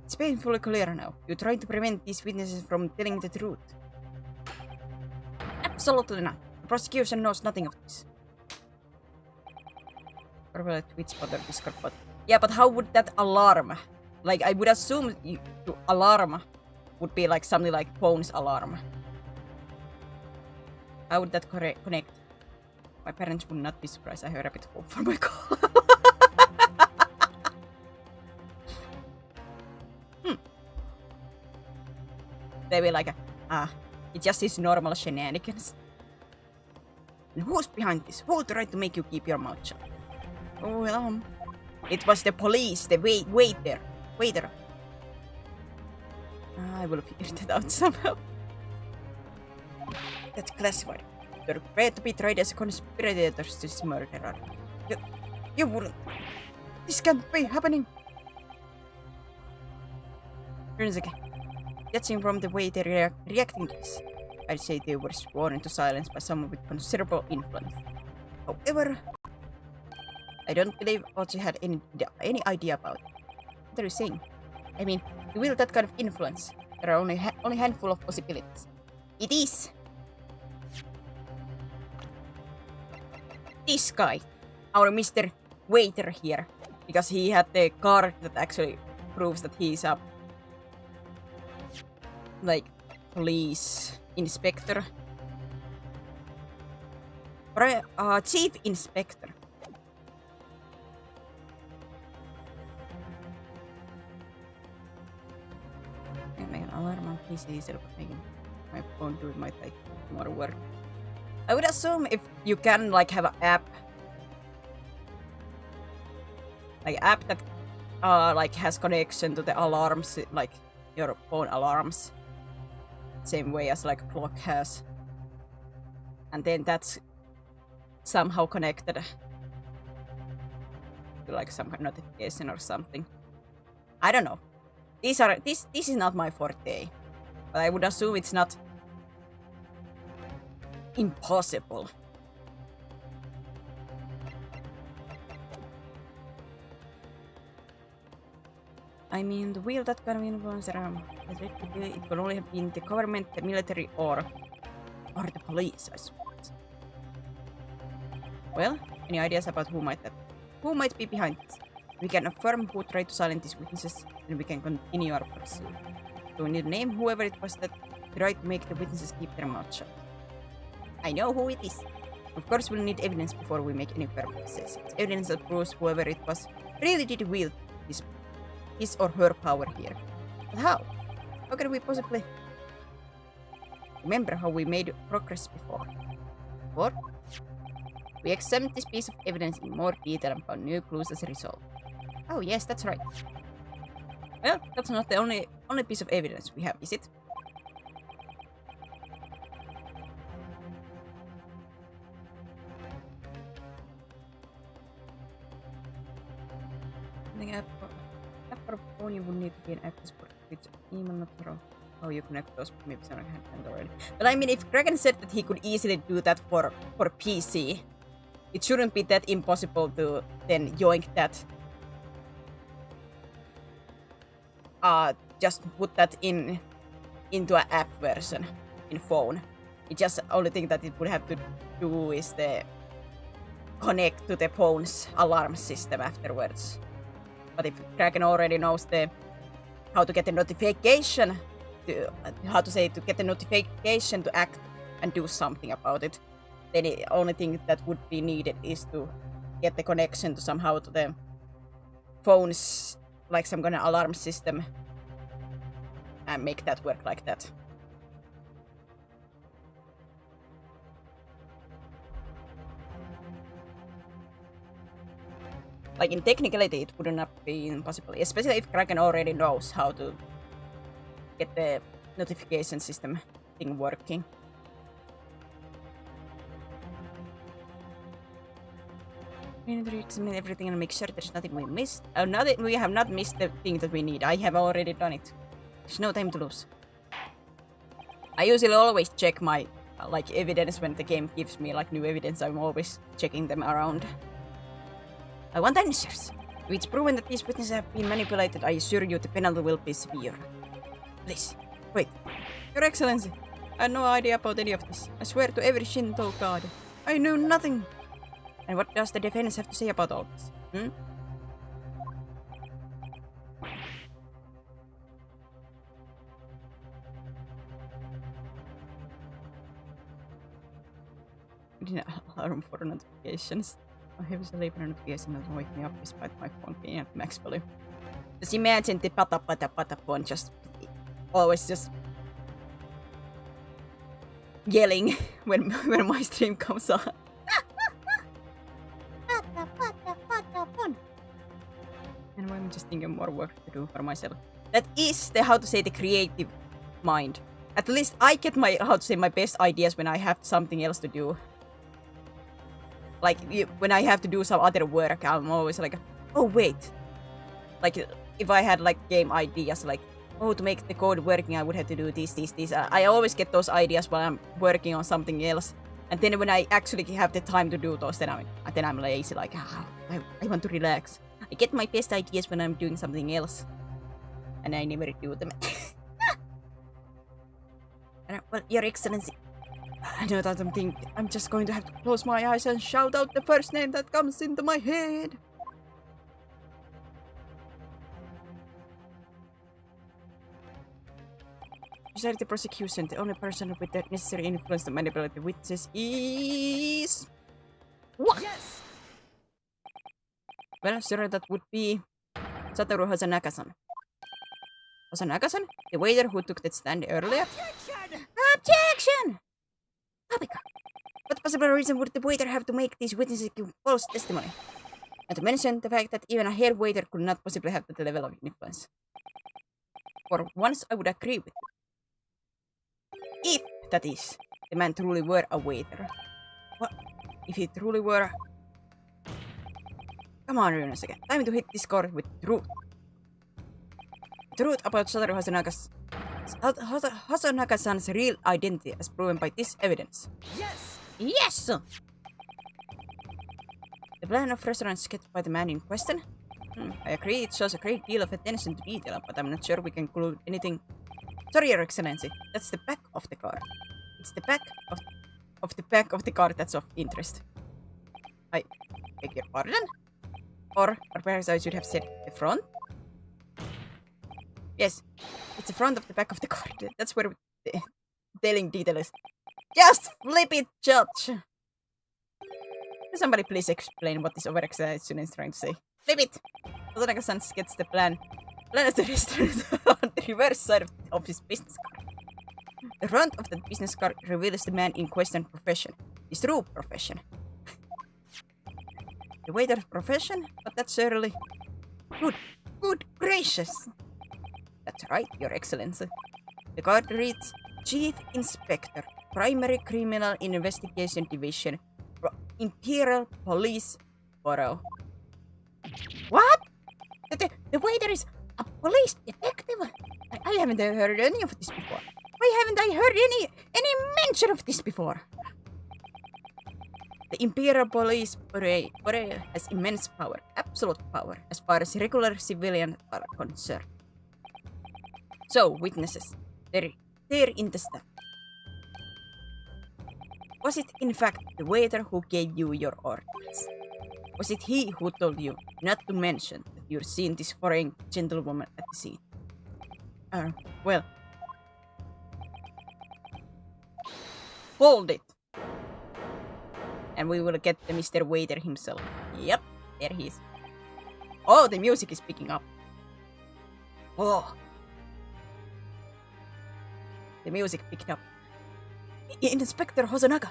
It's painfully clear now. You're trying to prevent these witnesses from telling the truth. Absolutely not. The prosecution knows nothing of this. Probably a Twitch bot or Discord bot. Yeah, but how would that alarm? Like, I would assume to alarm would be like something like phone's alarm. How would that connect? My parents would not be surprised. I heard a bit hope for my call. They be like, it just is normal shenanigans. And who's behind this? Who tried to make you keep your mouth shut? Oh, well, it was the police, the waiter. I will figure it out somehow. That's classified. You're prepared to be tried as conspirators to this murderer. You wouldn't. This can't be happening. Rinsuke, judging from the way they're reacting to this, I'd say they were sworn into silence by someone with considerable influence. However, I don't believe Ochi had any idea about it. What are you saying? I mean, you will that kind of influence. There are only a handful of possibilities. It is this guy, our Mr. Waiter here, because he had the card that actually proves that he's a like police inspector, or chief inspector. Alarm on PC instead of making my phone do it might take more work. I would assume if you can like have an app, like app that like has connection to the alarms, like your phone alarms, same way as like clock has, and then that's somehow connected to like some kind of notification or something. I don't know. This is not my forte, but I would assume it's not impossible. I mean, the wheel that kind of influence around. It could only have been the government, the military, or the police, I suppose. Well, any ideas about who might be behind this? We can affirm who tried to silence these witnesses, and we can continue our pursuit. So we need to name whoever it was that tried to make the witnesses keep their mouth shut. I know who it is. Of course, we'll need evidence before we make any firm decisions. Evidence that proves whoever it was really did wield his or her power here. But how? How can we possibly remember how we made progress before? What? We examined this piece of evidence in more detail and found new clues as a result. Oh yes, that's right. Well, that's not the only piece of evidence we have, is it? I think app for phone you would need to be an active sport which email not through. Oh, you connect those maybe I haven't already. But I mean, if Kraken said that he could easily do that for PC, it shouldn't be that impossible to then yoink that. Just put that into an app version in phone. It just only thing that it would have to do is the connect to the phone's alarm system afterwards. But if Kraken already knows how to get the notification to get the notification to act and do something about it, then the only thing that would be needed is to get the connection to somehow to the phone's like some kind of alarm system and make that work like that. Like in technicality, it would not be impossible, especially if Kraken already knows how to get the notification system thing working. We need to examine everything and make sure there's nothing we missed. We have not missed the thing that we need. I have already done it. There's no time to lose. I usually always check my evidence when the game gives me new evidence. I'm always checking them around. I want answers. If it's proven that these witnesses have been manipulated, I assure you the penalty will be severe. Please, wait. Your Excellency, I had no idea about any of this. I swear to every Shinto god. I knew nothing. And what does the defense have to say about all this? Alarm for notifications. I have a sleep notification that wake me up despite my phone being at max volume. Just imagine the pata phone just always just yelling when my stream comes on. And I'm just thinking more work to do for myself. That is the creative mind. At least I get my my best ideas when I have something else to do. Like when I have to do some other work, I'm always like, oh wait. Like if I had game ideas, to make the code working, I would have to do this. I always get those ideas while I'm working on something else. And then when I actually have the time to do those, then I'm lazy. I want to relax. I get my best ideas when I'm doing something else, and I never do them. Well, Your Excellency, I know that I'm just going to have to close my eyes and shout out the first name that comes into my head. Besides the prosecution, the only person with the necessary influence to manipulate the witnesses is... What? Yes! Well, sure, that would be Satoru Hasanaka-san. Hasanaka-san? The waiter who took that stand earlier? Objection! Objection! Abika, what possible reason would the waiter have to make these witnesses give false testimony? Not to mention the fact that even a head waiter could not possibly have that level of influence. For once, I would agree with you. If, that is, the man truly were a waiter. What? If he truly were... Come on, Runes again. Time to hit this score with truth. Truth about Satoru Hasanaka-san's real identity as proven by this evidence. Yes! Yes! The plan of restaurant sketched by the man in question? I agree it shows a great deal of attention to detail, but I'm not sure we can include anything. Sorry, Your Excellency. That's the back of the card. It's the back of the back of the card that's of interest. I beg your pardon? Or perhaps I should have said the front? Yes, it's the front of the back of the card. That's where the telling detail is. Just flip it, Judge! Can somebody please explain what this overexcited student is trying to say? Flip it! Otanaka-san gets the plan. Plan is the restaurant on the reverse side of his business card. The front of the business card reveals the man in question profession. His true profession. The waiter's profession? But that's early. Good gracious! That's right, Your Excellency. The card reads, Chief Inspector, Primary Criminal Investigation Division, Imperial Police Bureau. What? The waiter is a police detective? I haven't heard any of this before. Why haven't I heard any mention of this before? The Imperial Police Bureau has immense power, absolute power, as far as regular civilians are concerned. So, witnesses, they're in the stand. Was it in fact the waiter who gave you your orders? Was it he who told you not to mention that you'd seen this foreign gentlewoman at the scene? Well. Hold it! And we will get the Mr. Waiter himself. Yep, there he is. Oh, the music is picking up. Oh. The music picked up. Inspector Hosonaga!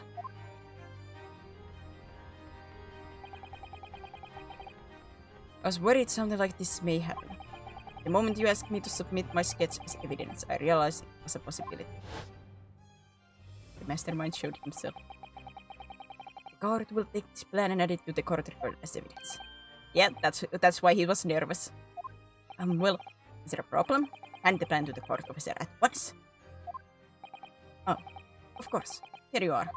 I was worried something like this may happen. The moment you asked me to submit my sketch as evidence, I realized it was a possibility. The mastermind showed himself. The guard will take this plan and add it to the court record as evidence. Yeah, that's why he was nervous. Well, is there a problem? Hand the plan to the court officer at once. Oh, of course. Here you are.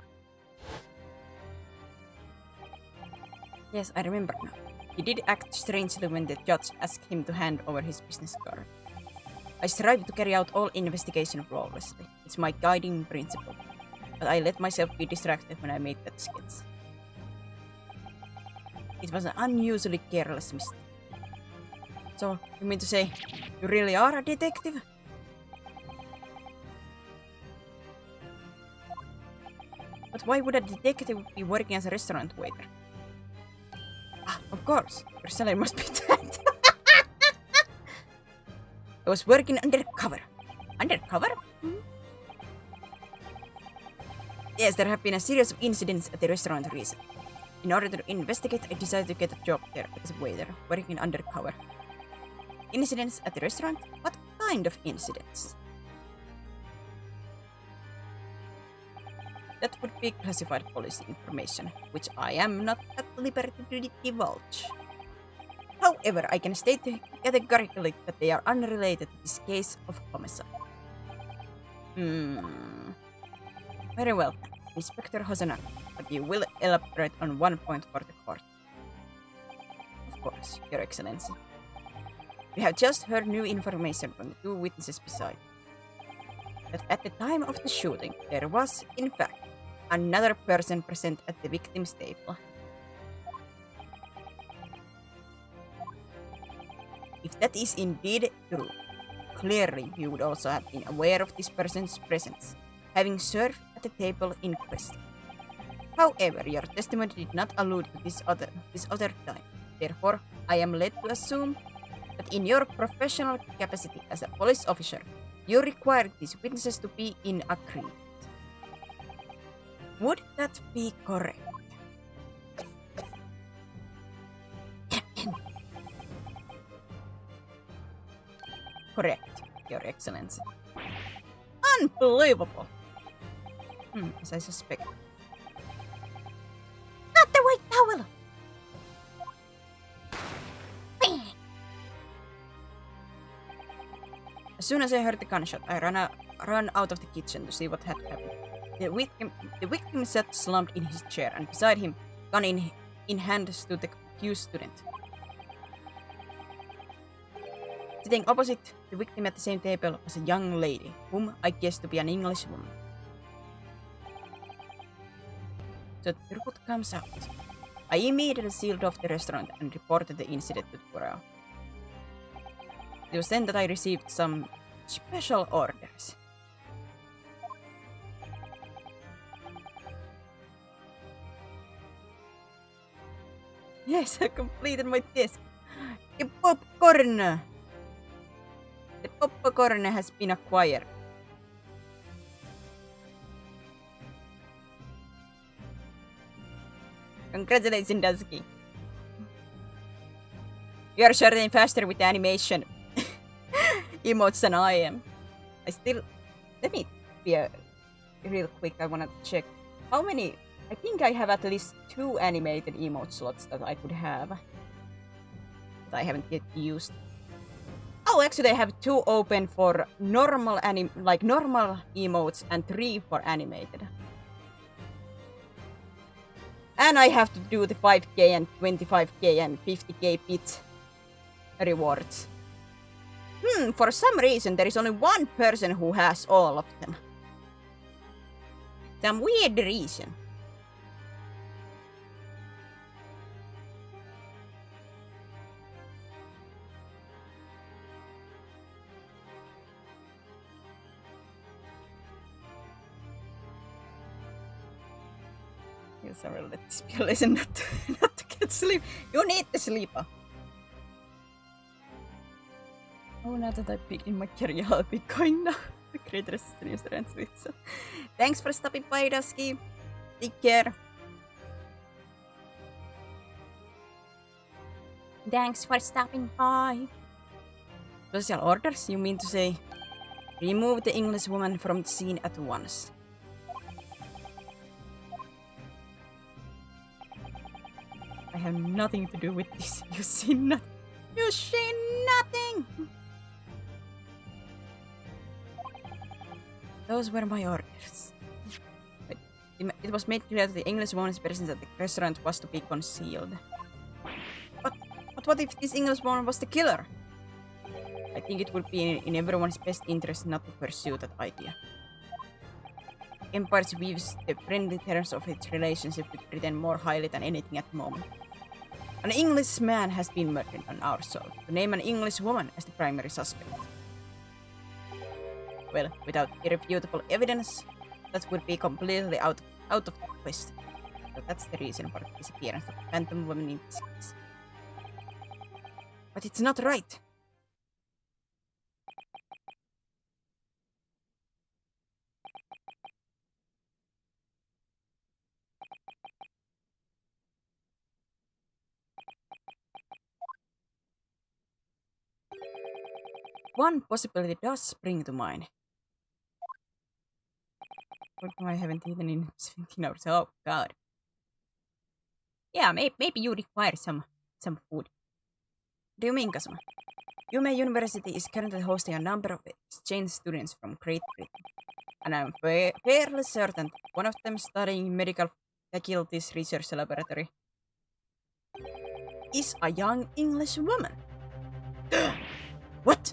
Yes, I remember now. He did act strangely when the judge asked him to hand over his business card. I strive to carry out all investigation flawlessly. It's my guiding principle. But I let myself be distracted when I made that sketch. It was an unusually careless mistake. So, you mean to say, you really are a detective? But why would a detective be working as a restaurant waiter? Ah, of course, your salary must be that. I was working undercover. Undercover? Yes, there have been a series of incidents at the restaurant recently. In order to investigate, I decided to get a job there as a waiter, working undercover. Incidents at the restaurant? What kind of incidents? That would be classified police information, which I am not at liberty to divulge. However, I can state categorically that they are unrelated to this case of homicide. Very well, Inspector Hosonaga, but you will elaborate on one point for the court. Of course, Your Excellency. We have just heard new information from the two witnesses beside. That at the time of the shooting, there was, in fact, another person present at the victim's table. If that is indeed true, clearly you would also have been aware of this person's presence, having served at the table in question. However, your testimony did not allude to this other time. Therefore, I am led to assume that in your professional capacity as a police officer, you required these witnesses to be in agreement. Would that be correct? Correct, Your Excellency. Unbelievable! As I suspect. Not the white towel! Bang! As soon as I heard the gunshot, I ran out of the kitchen to see what had happened. The victim sat slumped in his chair, and beside him, gun in hand, stood the accused student. Sitting opposite the victim at the same table was a young lady, whom I guessed to be an English woman. So the truth comes out. I immediately sealed off the restaurant and reported the incident to Burrow. It was then that I received some special orders. Yes, I completed my task. The popcorn! The popcorn has been acquired. Congratulations, Dusky. You are certainly faster with the animation emotes than I am. Let me be real quick. I wanna check how many. I think I have at least 2 animated emote slots that I could have. That I haven't yet used. Oh, actually I have 2 open for normal normal emotes and 3 for animated. And I have to do the 5k and 25k and 50k bit rewards. For some reason there is only one person who has all of them. Some weird reason. Yes, I will let this be a lesson not to get sleep. You need the sleeper. Oh, now that I picked in my career, I'll be going now. Great resistance and switch. So, thanks for stopping by, Dusky. Take care. Thanks for stopping by. Special orders? You mean to say remove the English woman from the scene at once? I have nothing to do with this. You see nothing. You see nothing. Those were my orders. But it was made clear that the English woman's presence at the restaurant was to be concealed. But what if this English woman was the killer? I think it would be in everyone's best interest not to pursue that idea. Empire views the friendly terms of its relationship with Britain more highly than anything at the moment. An English man has been murdered on our soil. To name an English woman as the primary suspect. Well, without irrefutable evidence, that would be completely out of the question. So that's the reason for the disappearance of the Phantom Woman in this case. But it's not right. One possibility does spring to mind. But I haven't eaten in 17 hours. Oh god. Yeah, maybe you require some food. What do you mean, Kazuma? Yume University is currently hosting a number of exchange students from Great Britain. And I'm fairly certain that one of them studying medical faculty's research laboratory is a young English woman. What?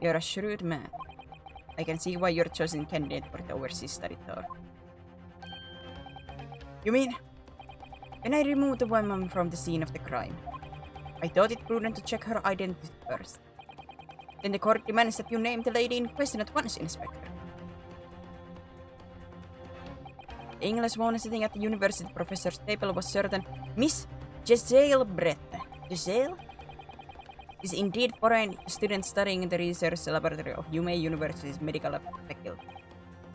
You're a shrewd man. I can see why you're chosen candidate for the overseas study tour. You mean, when I removed the woman from the scene of the crime, I thought it prudent to check her identity first. Then the court demands that you name the lady in question at once, Inspector. The English woman sitting at the university professor's table was certain Miss Giselle Brett. Giselle? Is indeed foreign student studying in the research laboratory of Yume University's medical faculty.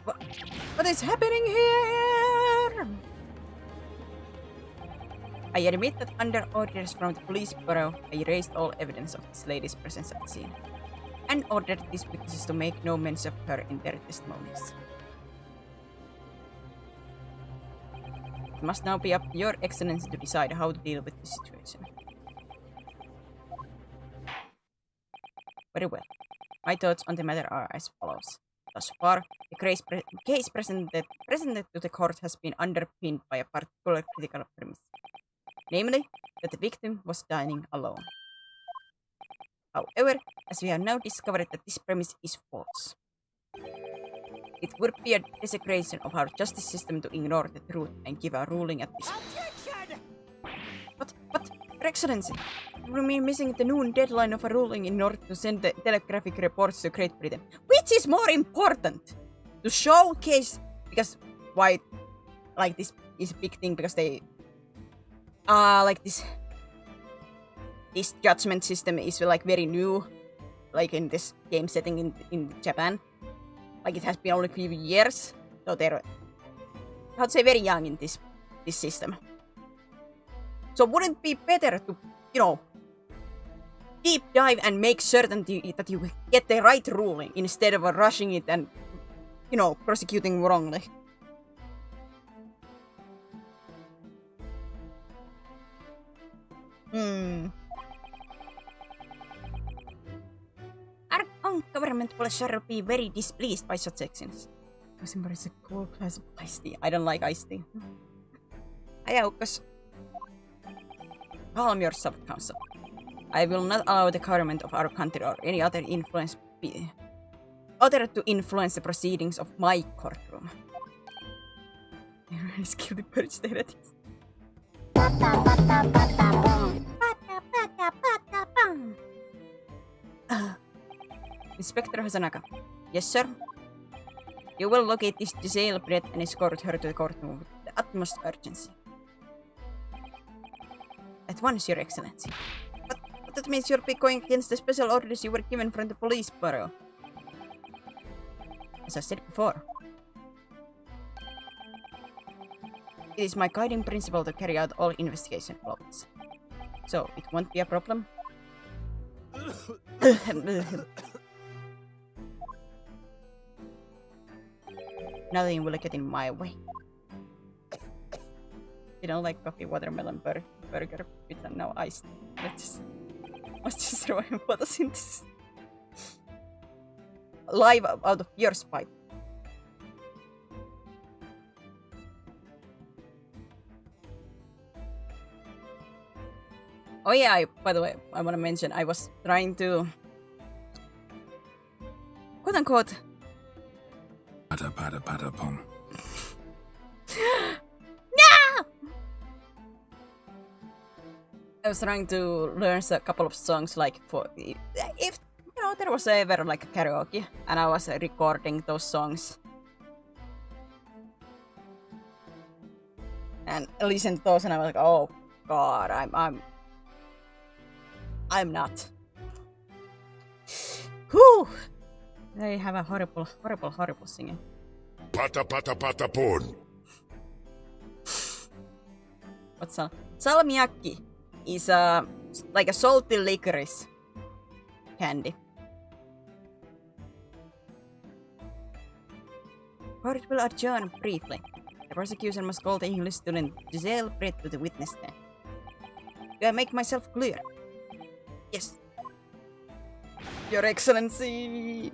What is happening here? I admit that under orders from the police bureau, I erased all evidence of this lady's presence at the scene, and ordered these witnesses to make no mention of her in their testimonies. It must now be up to your excellency to decide how to deal with this situation. Very well. My thoughts on the matter are as follows. Thus far, the case presented to the court has been underpinned by a particular critical premise. Namely, that the victim was dining alone. However, as we have now discovered that this premise is false. It would be a desecration of our justice system to ignore the truth and give a ruling at this point. But, Your Excellency, we are missing the noon deadline of a ruling in order to send the telegraphic reports to Great Britain. Which is more important? To showcase, because why, like this is a big thing, because they, like this judgment system is like very new, like in this game setting in Japan. Like it has been only a few years, so they're, I'd say, very young in this system. So wouldn't it be better to, deep dive and make certain that you get the right ruling instead of rushing it and, prosecuting wrongly? Our own government will sure be very displeased by such actions. Customer is a cool class of iced tea. I don't like iced tea. Ajaukkas. Calm yourself, Council. I will not allow the government of our country or any other to influence the proceedings of my courtroom. I really skilled the purge heretics. Inspector Hasanaka. Yes, sir? You will locate this Giselle Brett and escort her to the courtroom with the utmost urgency. At once, Your Excellency. But that means you'll be going against the special orders you were given from the police bureau. As I said before, it is my guiding principle to carry out all investigation plots. So, it won't be a problem. Nothing will get in my way. You don't like coffee, watermelon, burger, pizza, no ice. Let's just throw in photosynthesis. Live out of your spite. Oh yeah, by the way, I want to mention I was trying to, quote unquote, Pata pata pata pum. no! I was trying to learn a couple of songs, like for if there was ever like a karaoke, and I was recording those songs and listened to those, and I was like, oh god, I'm not. Whew. They have a horrible singing. Pata pata pata porn. What's that? Salmiakki is like a salty licorice candy. Court will adjourn briefly. The prosecution must call the English student Giselle Brett to the witness stand. Do I make myself clear? Yes. Your Excellency!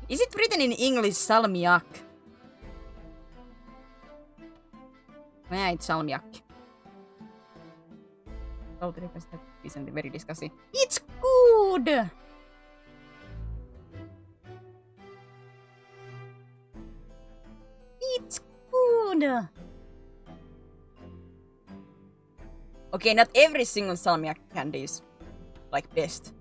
Is it written in English, salmiak? Yeah, it's salmiak. Totally isn't very disgusting. It's good! It's good! Okay, not every single salmiak candy is like best.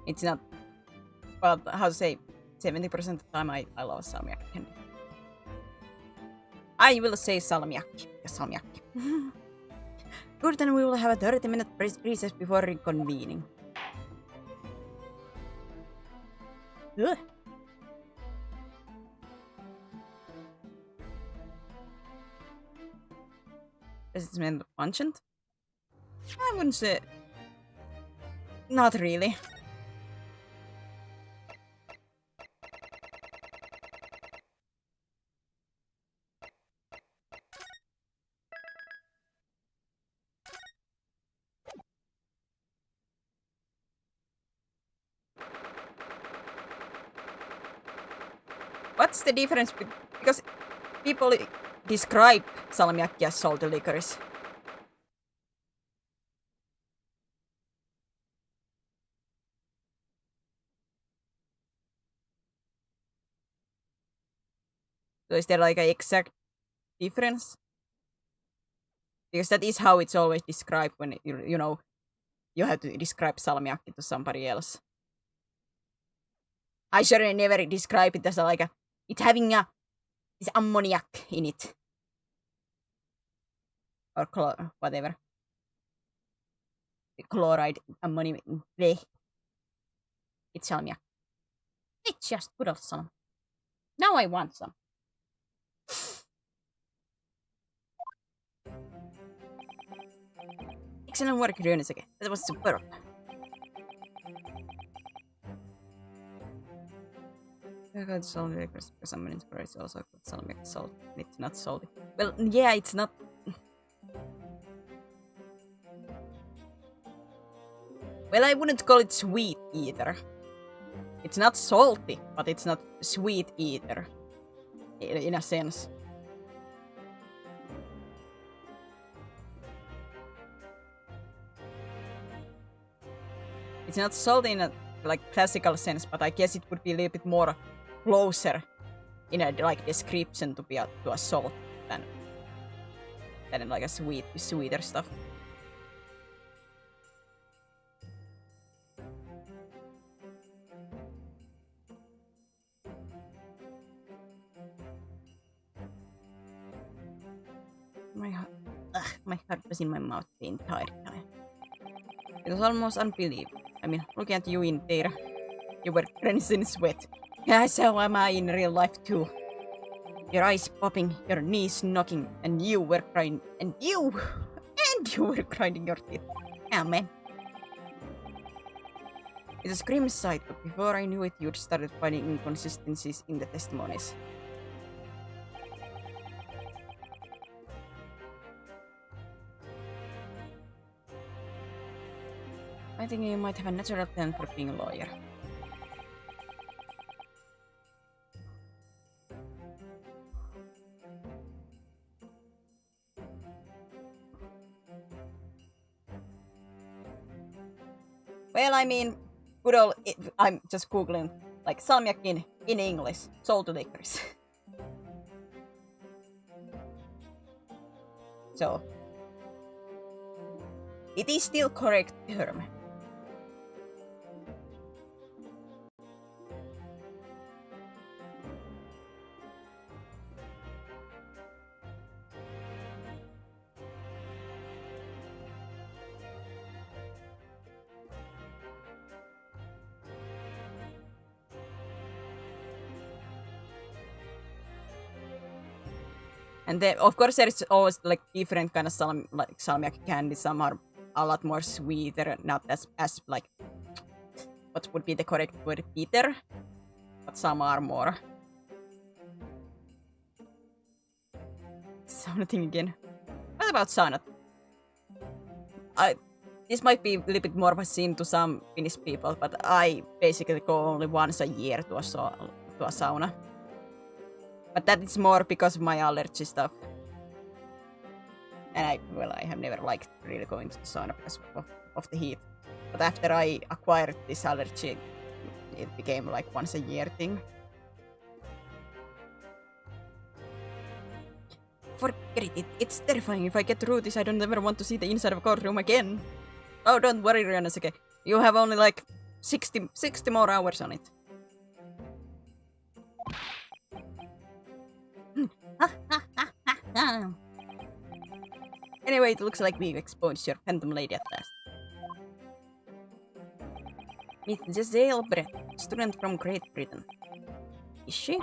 It's not, but how to say, 70% of the time I love salmiak candy. I will say salmiakki. Good, then we will have a 30-minute recess before reconvening. Ugh. Does it smell pungent? I wouldn't say. Not really. what's the difference? Because people describe salmiakki as salty licorice. So is there like an exact difference? Because that is how it's always described when you know you have to describe salmiakki to somebody else. I certainly never describe it as like it's having this ammoniac in it. Or whatever. The chloride, ammonium. Bleh. It's salmiakki. It's just good old salmi. Now I want some. Excellent work, Ryönäseke. That was superb. I got salty because some inspiration also got salmiakki salt. It's not salty. Well, yeah, it's not. Well, I wouldn't call it sweet either. It's not salty, but it's not sweet either. In a sense. It's not salty in a like classical sense, but I guess it would be a little bit more closer in a like description to be to a salt than like a sweeter stuff. My heart was in my mouth the entire time. It was almost unbelievable. I mean, looking at you in there, you were drenched in sweat. Yeah, so am I in real life too. Your eyes popping, your knees knocking, and you were crying, and you were grinding your teeth. Yeah, man. It was a grim sight, but before I knew it, you'd started finding inconsistencies in the testimonies. I think you might have a natural talent for being a lawyer. Well, I mean, good old. I'm just googling like salmiakki in English, salty licorice. So it is still correct term. And then, of course, there is always like different kind of salmiakki candy. Some are a lot more sweeter, not as like what would be the correct word, bitter, but some are more. Saunating again. What about saunat? This might be a little bit more of a sin to some Finnish people, but I basically go only once a year to a sauna. But that is more because of my allergy stuff. And I have never liked really going to the sauna because of the heat. But after I acquired this allergy, it became like once a year thing. Forget it. It's terrifying. If I get through this, I don't ever want to see the inside of a courtroom again. Oh, don't worry, Ryönäseke. You have only like 60 more hours on it. Anyway, it looks like we've exposed your Phantom Lady at last. Meet Giselle Brett, student from Great Britain. Is she?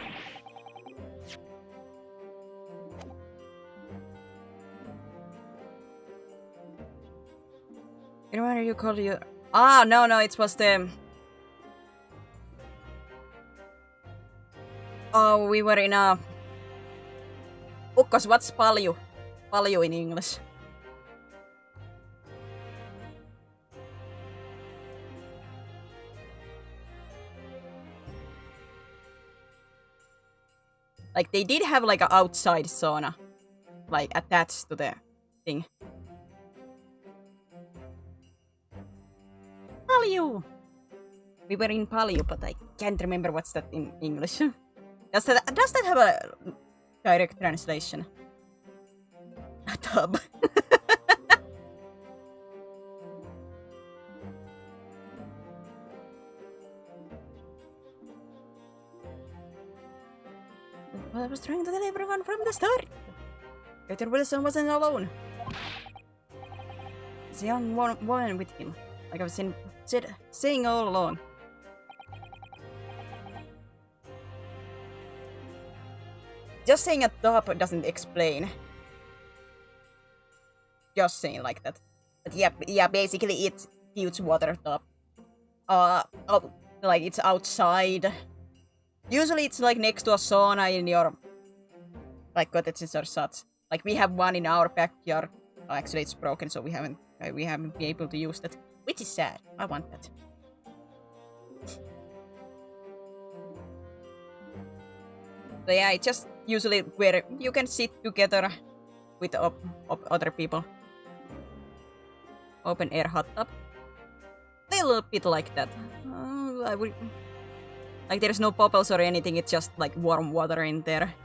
Anyone you call you? Ah, no, it was the. Oh, we were in a. Ukkos, what's palju? Palju in English. Like, they did have, like, an outside sauna, like, attached to the thing. Palio! We were in Palio, but I can't remember what's that in English. Does that have a direct translation? A tub. I was trying to tell everyone from the start. Peter Wilson wasn't alone. There's a young woman with him, like I've saying all along. Just saying a top doesn't explain. Just saying like that. But yeah, basically it's huge water top. Like it's outside. Usually it's like next to a sauna in your like cottages or such. Like we have one in our backyard. Oh, actually it's broken, so we haven't been able to use that, which is sad. I want that. So yeah, it's just usually where you can sit together with other people. Open air hot tub. Little bit like that. I would. Like there's no bubbles or anything, it's just like warm water in there.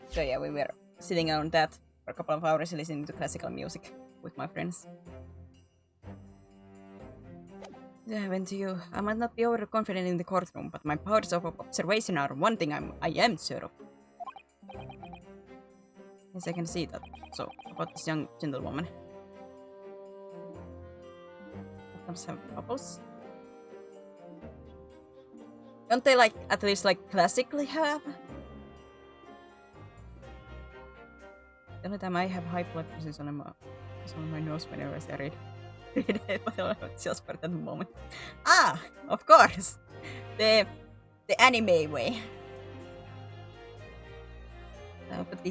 So yeah, we were sitting on that for a couple of hours listening to classical music with my friends. Yeah, when to you. I might not be overconfident in the courtroom, but my powers of observation are one thing I am sure of. Yes, I can see that. So, about this young gentlewoman. Comes have bubbles. Don't they like at least like classically have? The only time I have high blood pressure is on my nose whenever I read it, but just for that moment. Ah, of course, the anime way. About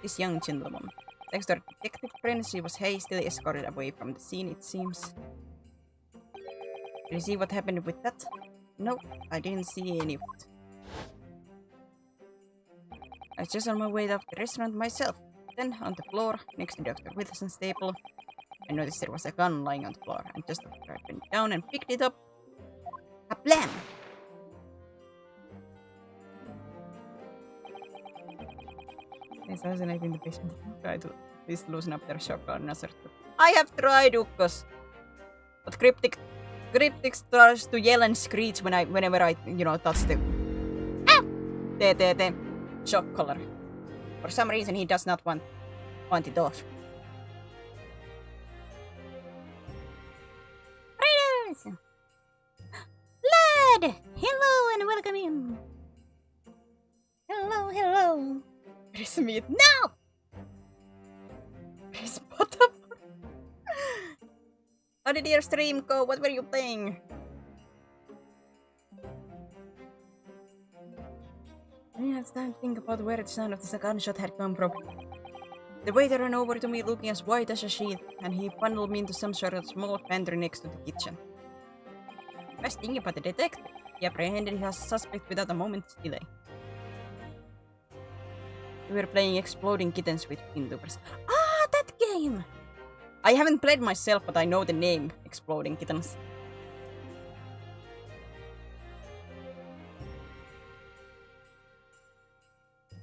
this young gentleman. Thanks to her detective friend, she was hastily escorted away from the scene, it seems. Did you see what happened with that? No, I didn't see any of it. I was just on my way to the restaurant myself. Then, on the floor, next to Dr. Witherson's table, I noticed there was a gun lying on the floor, and just after I bent down and picked it up, a blam! Assassinating the patient. Try to at least loosen up their shock or nazar. I have tried, Ukkos! But Cryptic starts to yell and screech whenever I touch the shock collar. For some reason, he does not want it off. Raiders! Lad! Hello and welcome in! Hello! Where's meat? No! Where's bottom? How did your stream go? What were you playing? I have time to think about where the sound of the gunshot had come from. The waiter ran over to me looking as white as a sheet, and he bundled me into some sort of small pantry next to the kitchen. Best thing about the detective, he apprehended his suspect without a moment's delay. We were playing Exploding Kittens with Pintubers. Ah, that game! I haven't played myself, but I know the name, Exploding Kittens.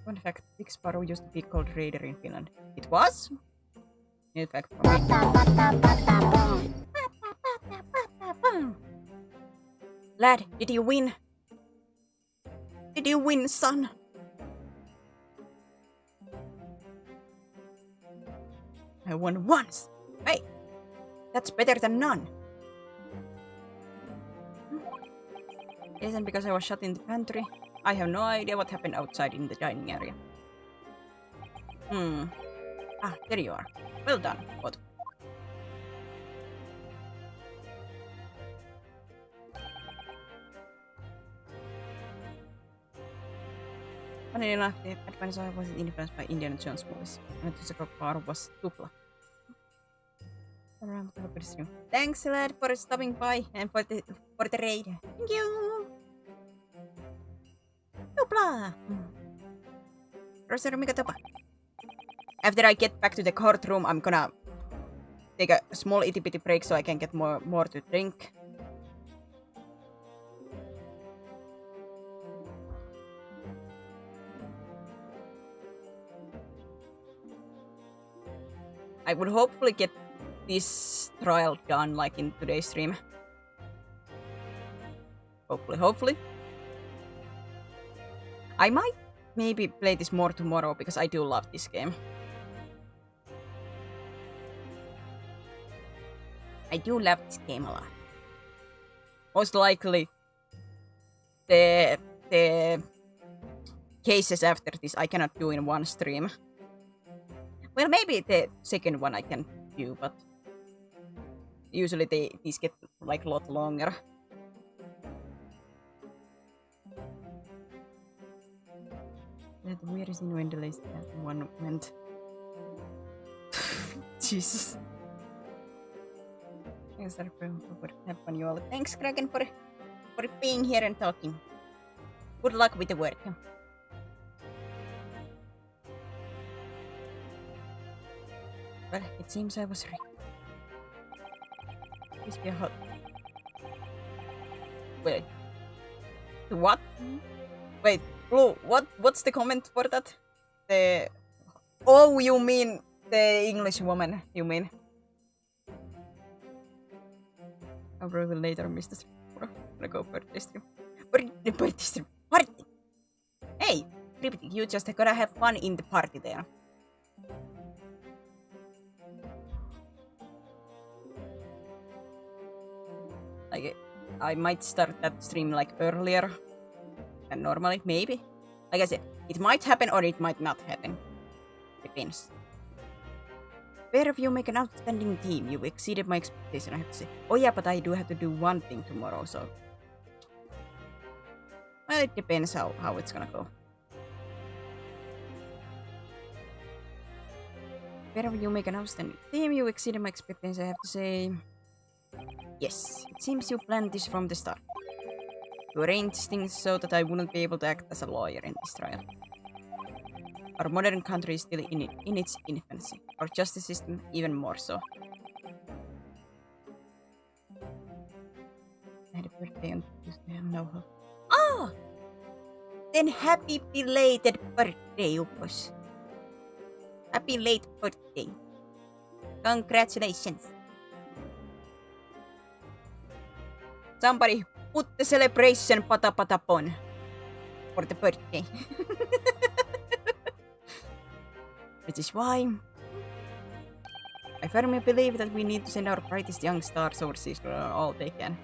Fun fact, Big Sparrow used to be called Raider in Finland. It was? In fact, for me. Lad, did you win? Did you win, son? I won once. Hey, that's better than none. It isn't because I was shut in the pantry. I have no idea what happened outside in the dining area. Ah, there you are. Well done, Otto. Funny enough, the Advance Wars was influenced by Indiana Jones movies. And the second part was Tupla. Thanks, lad, for stopping by and for the raid. Thank you. Tupla. After I get back to the courtroom, I'm gonna take a small itty bitty break so I can get more to drink. I would hopefully get this trial done like in today's stream. Hopefully. I might maybe play this more tomorrow because I do love this game. I do love this game a lot. Most likely, the cases after this I cannot do in one stream. Well, maybe the second one I can do, but usually these get like a lot longer. Where is in when the last one went? Jesus. Thanks for having you all. Thanks, Kraken, for being here and talking. Good luck with the work. Well, it seems I was right. Please be a hot. Wait. What? Wait, Blue, what's the comment for that? Oh, you mean the English woman, you mean? I'll probably later miss this. I'm gonna go birthday stream. Birthday stream. Party! Hey, Cryptic, you just gotta have fun in the party there. Like, I might start that stream like earlier than normally, maybe. Like I said, it might happen or it might not happen. Depends. Pair of you make an outstanding team. You exceeded my expectation, I have to say. Oh yeah, but I do have to do one thing tomorrow, so... Well, it depends how it's gonna go. Pair of you make an outstanding team. You exceeded my expectations, I have to say. Yes, it seems you planned this from the start. You arranged things so that I wouldn't be able to act as a lawyer in this trial. Our modern country is still in its infancy. Our justice system even more so. I had a birthday on Tuesday, I'm no hope. Ah! Then happy belated birthday, Upos. Happy late birthday. Congratulations. Somebody put the celebration patapatapon for the birthday. Which is why I firmly believe that we need to send our brightest young stars overseas for all they can.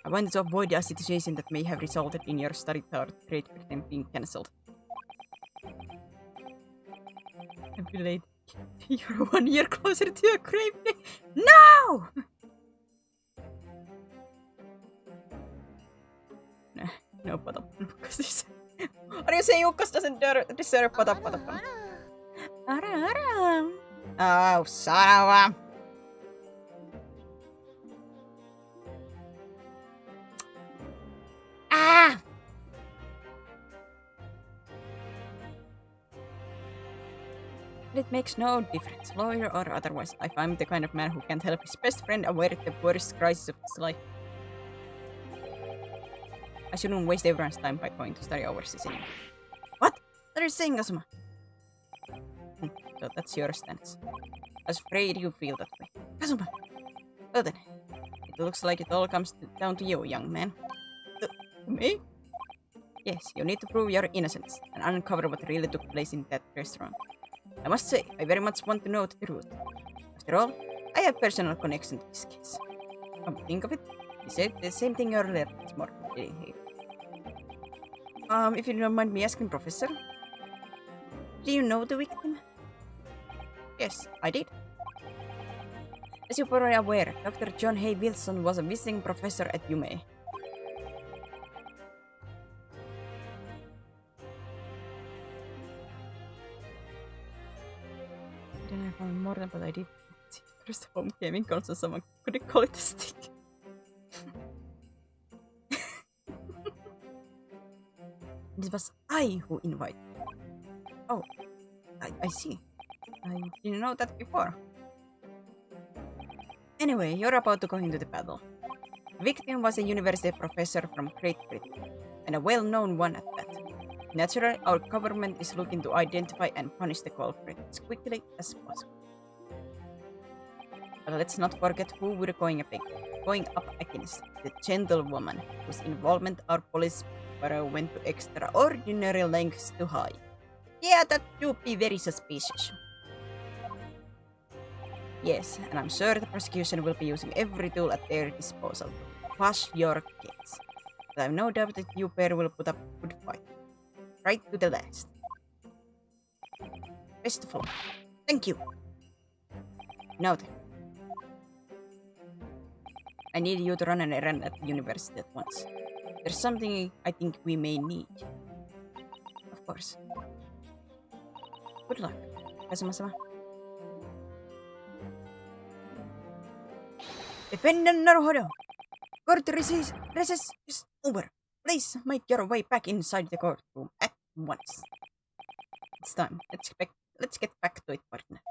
I wanted to avoid a situation that may have resulted in your study toward Great Britain being cancelled. Happy late. You're 1 year closer to your grave day. No! No patapon because this. Are you saying Ukkas doesn't deserve patapon? Ara. Oh, son of a. Ah! It makes no difference, lawyer or otherwise. If I'm the kind of man who can't help his best friend avoid the worst crisis of his life. I shouldn't waste everyone's time by going to study overseas anymore. What? What are you saying, Kazuma? So that's your stance. I was afraid you feel that way. Kazuma! Well then, it looks like it all comes down to you, young man. Me? Yes, you need to prove your innocence and uncover what really took place in that restaurant. I must say, I very much want to know the truth. After all, I have personal connection to this case. Come to think of it, you said the same thing earlier this morning. If you don't mind me asking, Professor, do you know the victim? Yes, I did. As you are aware, Dr. John Hay Wilson was a visiting professor at UMA. found more than what I did. First home gaming console, someone could you call it a stick? It was I who invited. Oh, I see. I didn't know that before. Anyway, you're about to go into the battle. The victim was a university professor from Great Britain, and a well-known one at that. Naturally, our government is looking to identify and punish the culprit as quickly as possible. But let's not forget who we're going up against. The gentlewoman, whose involvement our police bureau went to extraordinary lengths to hide. Yeah, that do be very suspicious. Yes, and I'm sure the prosecution will be using every tool at their disposal to quash your case. But I've no doubt that you pair will put up a good fight. Right to the last. Best of luck. Thank you. Now then. I need you to run an errand at the university at once. There's something I think we may need. Of course. Good luck. Kazuma-sama. Defendant Naruhodo! Court recess is over. Please make your way back inside the courtroom at once. It's time. Let's get back to it, partner.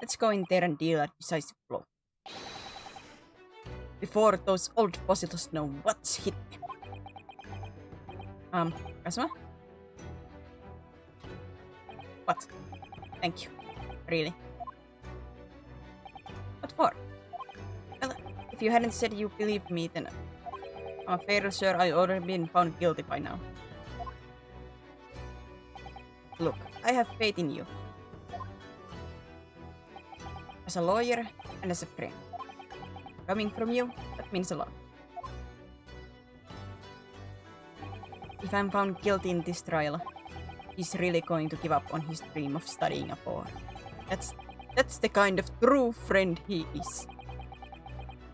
Let's go in there and deal a decisive blow. Before those old fossils know what's hit them. Kazuma? What? Thank you. Really? What for? Well, if you hadn't said you believed me, then I'm fairly sure I'd already been found guilty by now. Look, I have faith in you. As a lawyer and as a friend. Coming from you, that means a lot. If I'm found guilty in this trial, he's really going to give up on his dream of studying abroad. That's the kind of true friend he is.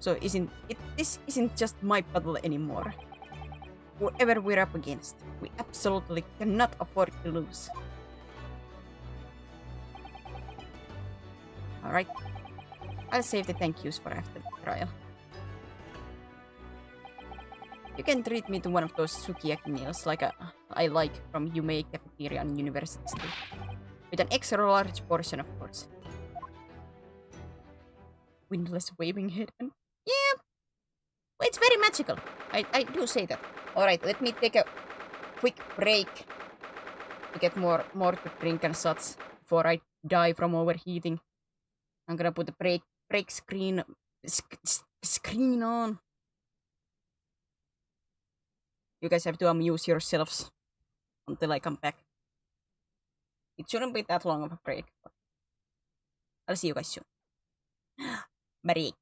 So this isn't just my battle anymore. Whoever we're up against, we absolutely cannot afford to lose. Alright. I'll save the thank yous for after the trial. You can treat me to one of those sukiyaki meals like I like from Yume Cafeteria on University Street. With an extra large portion, of course. Windless waving headband? Yeah. Well, it's very magical. I do say that. Alright, let me take a quick break to get more to drink and such before I die from overheating. I'm gonna put the break screen on. You guys have to amuse yourselves until I come back. It shouldn't be that long of a break. But I'll see you guys soon. Break.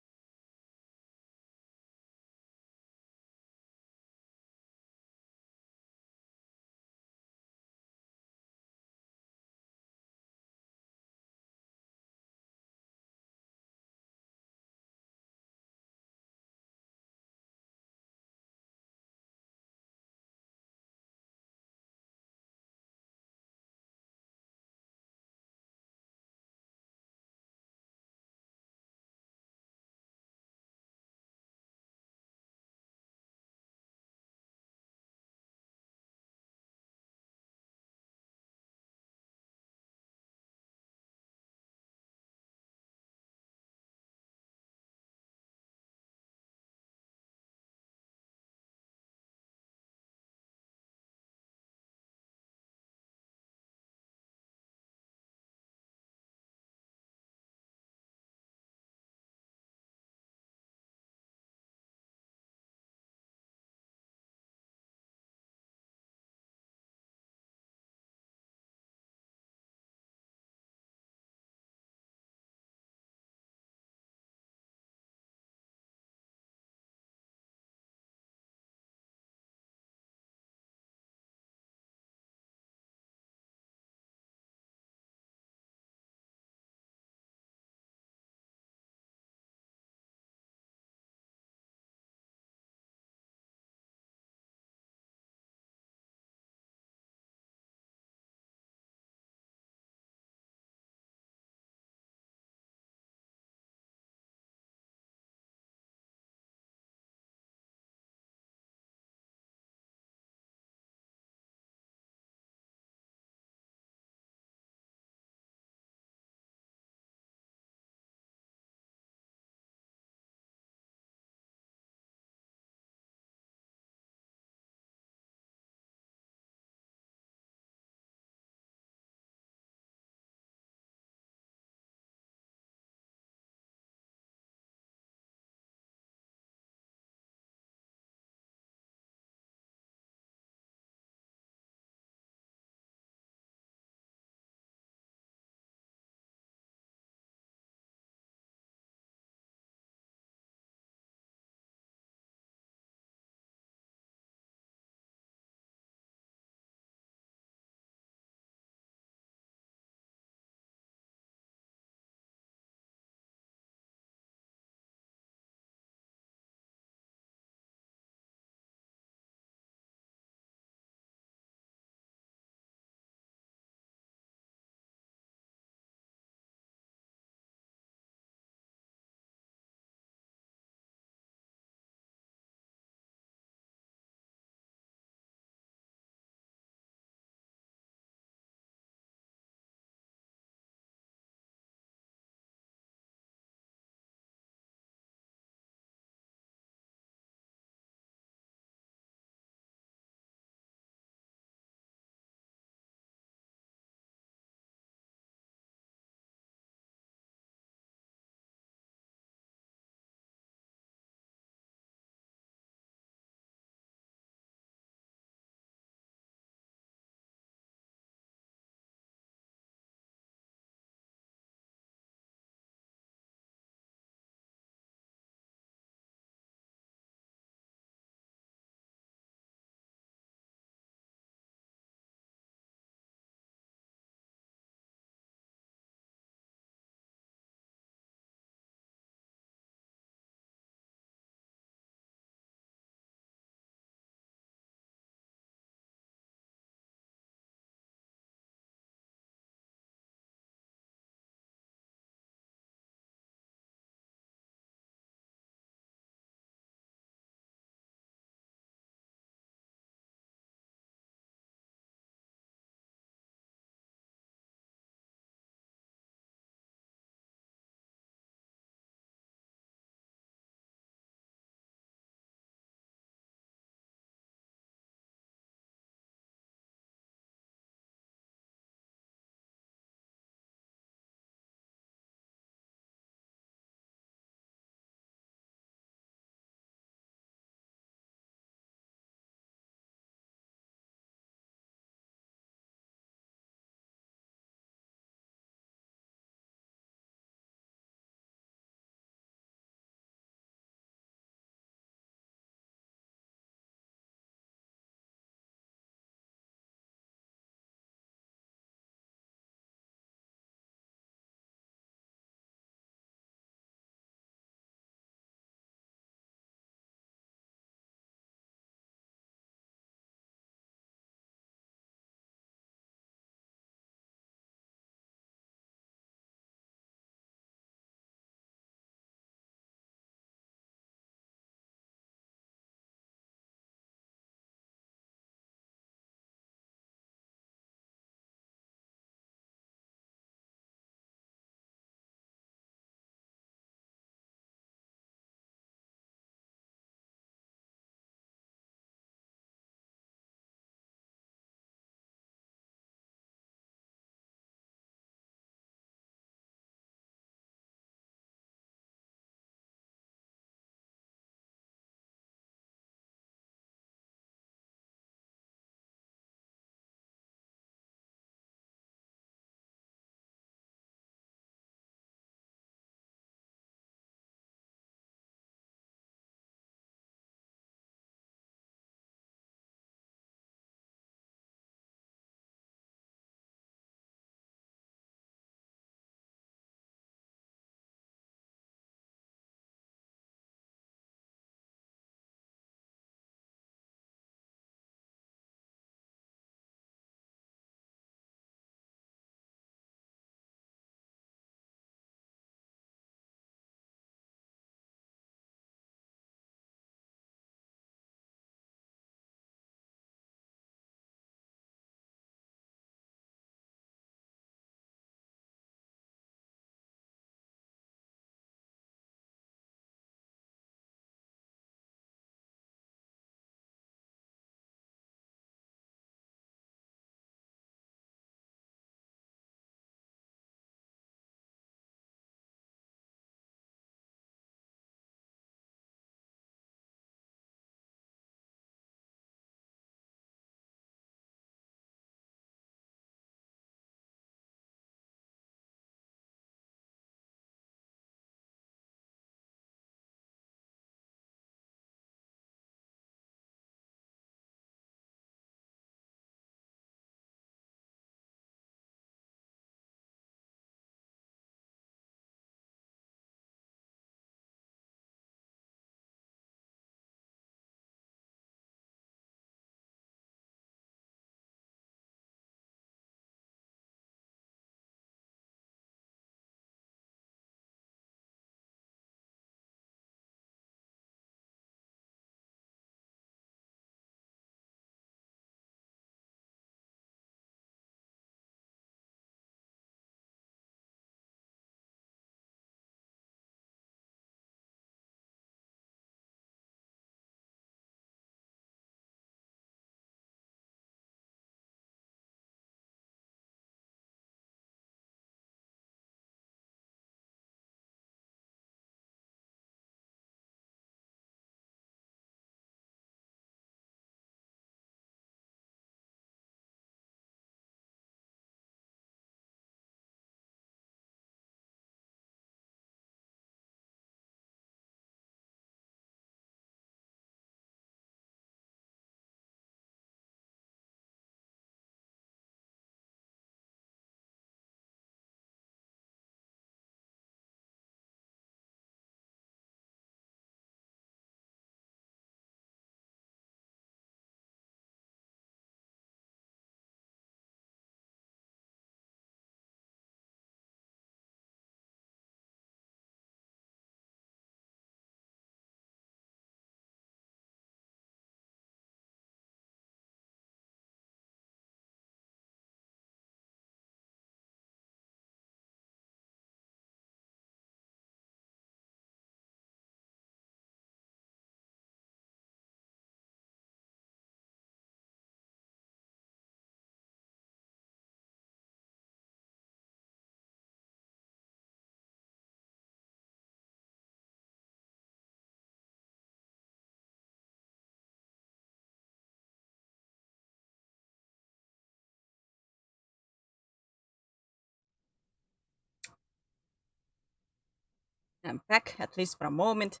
I'm back, at least for a moment.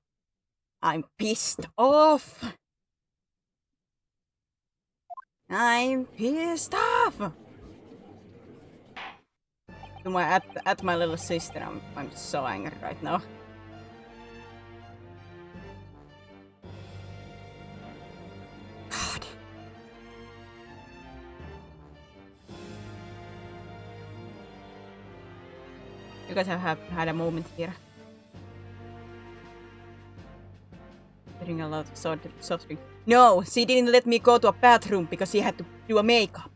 I'm pissed off. I'm pissed off. At my little sister, I'm so angry right now. God. You guys have had a moment here. Getting a lot of soft drink. No, she didn't let me go to a bathroom because she had to do a makeup.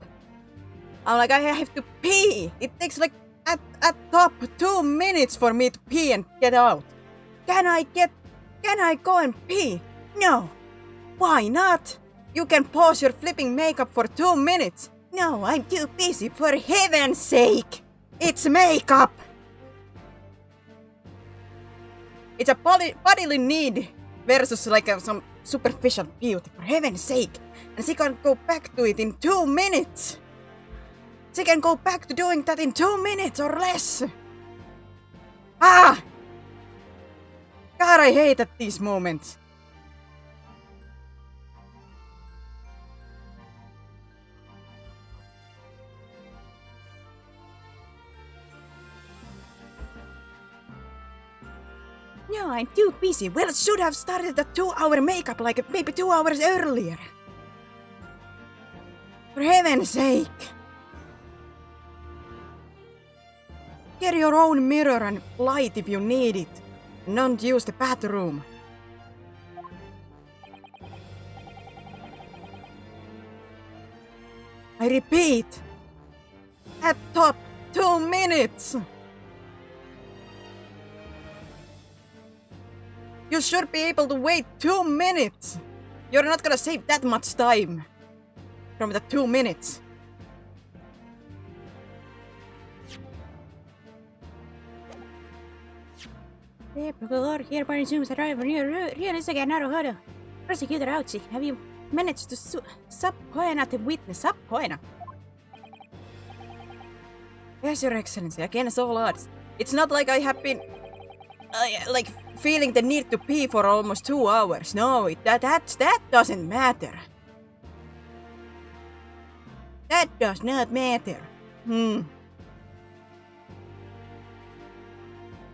I'm like, I have to pee. It takes like at top 2 minutes for me to pee and get out. Can I go and pee? No. Why not? You can pause your flipping makeup for 2 minutes. No, I'm too busy, for heaven's sake. It's makeup. It's a bodily need versus like some superficial beauty, for heaven's sake. And she can go back to it in 2 minutes. She can go back to doing that in 2 minutes or less. Ah! God, I hate at these moments. No, I'm too busy. Well, should have started the 2-hour makeup like maybe 2 hours earlier. For heaven's sake. Get your own mirror and light if you need it. And don't use the bathroom. I repeat. At top 2 minutes. You should be able to wait 2 minutes. You're not gonna save that much time from the 2 minutes. Procurador hereby resumes arrival near Riones again, Naruhodo. Prosecutor Auchi, have you managed to subpoena the witness? Subpoena? Yes, Your Excellency, against all odds. It's not like I have been like feeling the need to pee for almost 2 hours. No, that doesn't matter. That does not matter.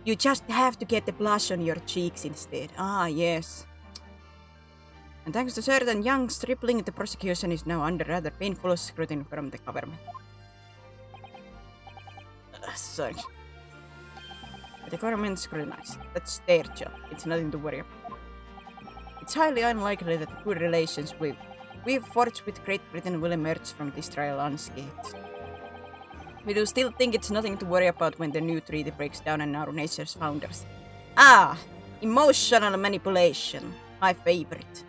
You just have to get the blush on your cheeks instead. Ah, yes. And thanks to certain young stripling, the prosecution is now under rather painful scrutiny from the government. Sorry. The government scrutinizes. That's their job. It's nothing to worry about. It's highly unlikely that the good relations we've forged with Great Britain will emerge from this trial unscathed. We do still think it's nothing to worry about when the new treaty breaks down and our nation's founders. Ah! Emotional manipulation. My favorite.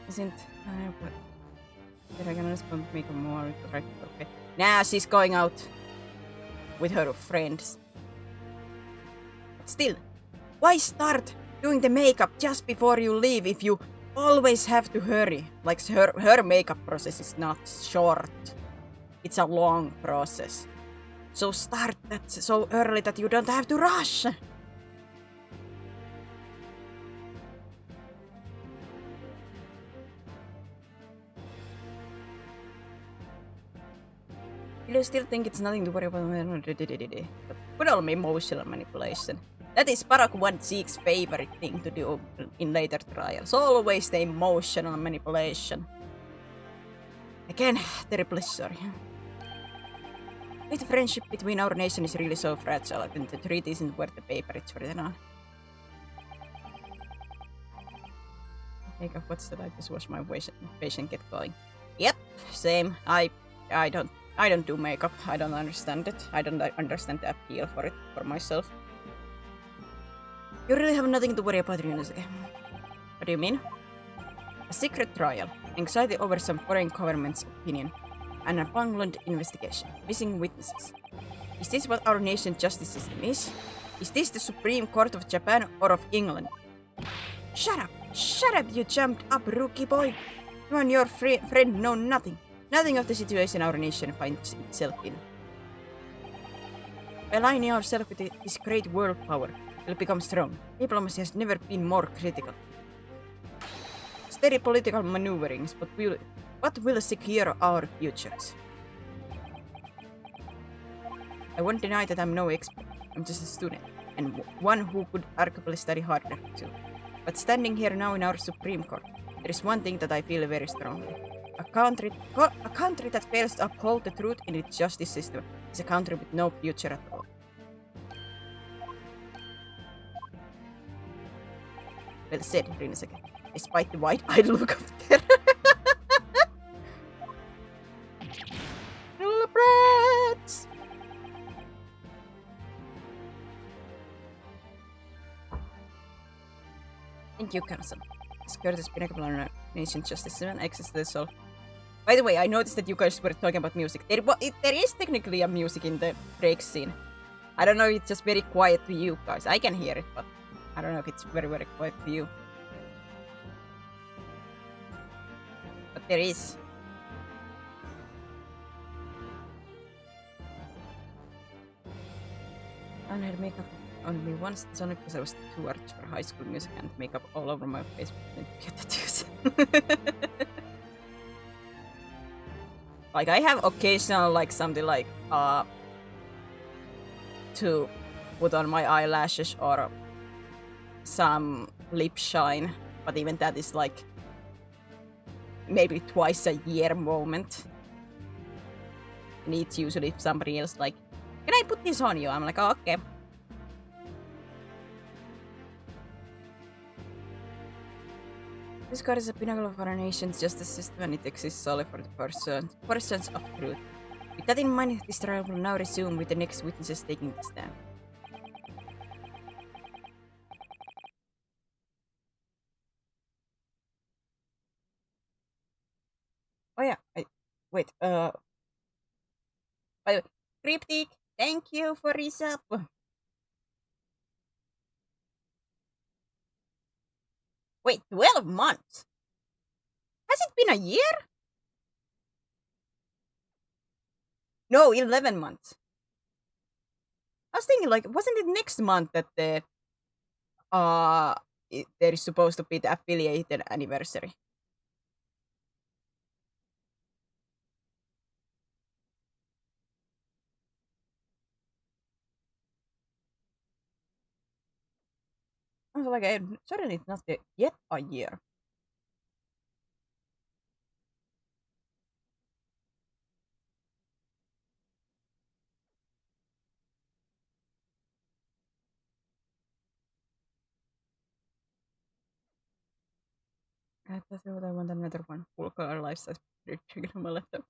Isn't... Did I gonna respond to make a more correct? Okay. Now she's going out with her friends. But still, why start doing the makeup just before you leave if you always have to hurry? Like her makeup process is not short. It's a long process. So start that so early that you don't have to rush. I still think it's nothing to worry about, but all emotional manipulation. That is Barack 1-6's favorite thing to do in later trials. Always the emotional manipulation. Again, terribly sorry. The friendship between our nation is really so fragile, and the treaty isn't worth the paper it's written on. Makeup, what's that? I just wash my face and get going. Yep, same. I don't do makeup. I don't understand it. I don't understand the appeal for it for myself. You really have nothing to worry about, Ryunosuke. What do you mean? A secret trial, anxiety over some foreign government's opinion, and a bungled investigation, missing witnesses. Is this what our nation's justice system is? Is this the Supreme Court of Japan or of England? Shut up! Shut up, you jumped up rookie boy! You and your friend know nothing. Nothing of the situation our nation finds itself in. Aligning ourselves with this great world power will become strong. Diplomacy has never been more critical. Steady political maneuverings, but what will secure our futures? I won't deny that I'm no expert. I'm just a student, and one who could arguably study harder too. But standing here now in our Supreme Court, there is one thing that I feel very strongly. A country that fails to uphold the truth in its justice system is a country with no future at all. Well said, Rinasaki, despite the wide-eyed look of terror. Brats! Thank you, Council. This courteous pinnacle on a nation justice system access to the soul. By the way, I noticed that you guys were talking about music. There is technically a music in the break scene. I don't know if it's just very quiet to you guys. I can hear it, but I don't know if it's very, very quiet to you. But there is. I had makeup only once. It's only because I was too arch for High School Music and makeup all over my face. But get tattoos. Like I have occasional like something like to put on my eyelashes or some lip shine, but even that is like maybe twice a year moment. And it's usually if somebody else like, can I put this on you? I'm like, oh, okay. This card is a pinnacle of our nation's justice system and it exists solely for the pursuance of truth. With that in mind, this trial will now resume with the next witnesses taking the stand. Oh yeah, wait, by the way, Cryptic, thank you for resub. Wait, 12 months? Has it been a year? No, 11 months. I was thinking, like, wasn't it next month that the there is supposed to be the affiliated anniversary? I was like, certainly it's not yet a year. That's what I want, another one. Full color life-size trigger on my laptop.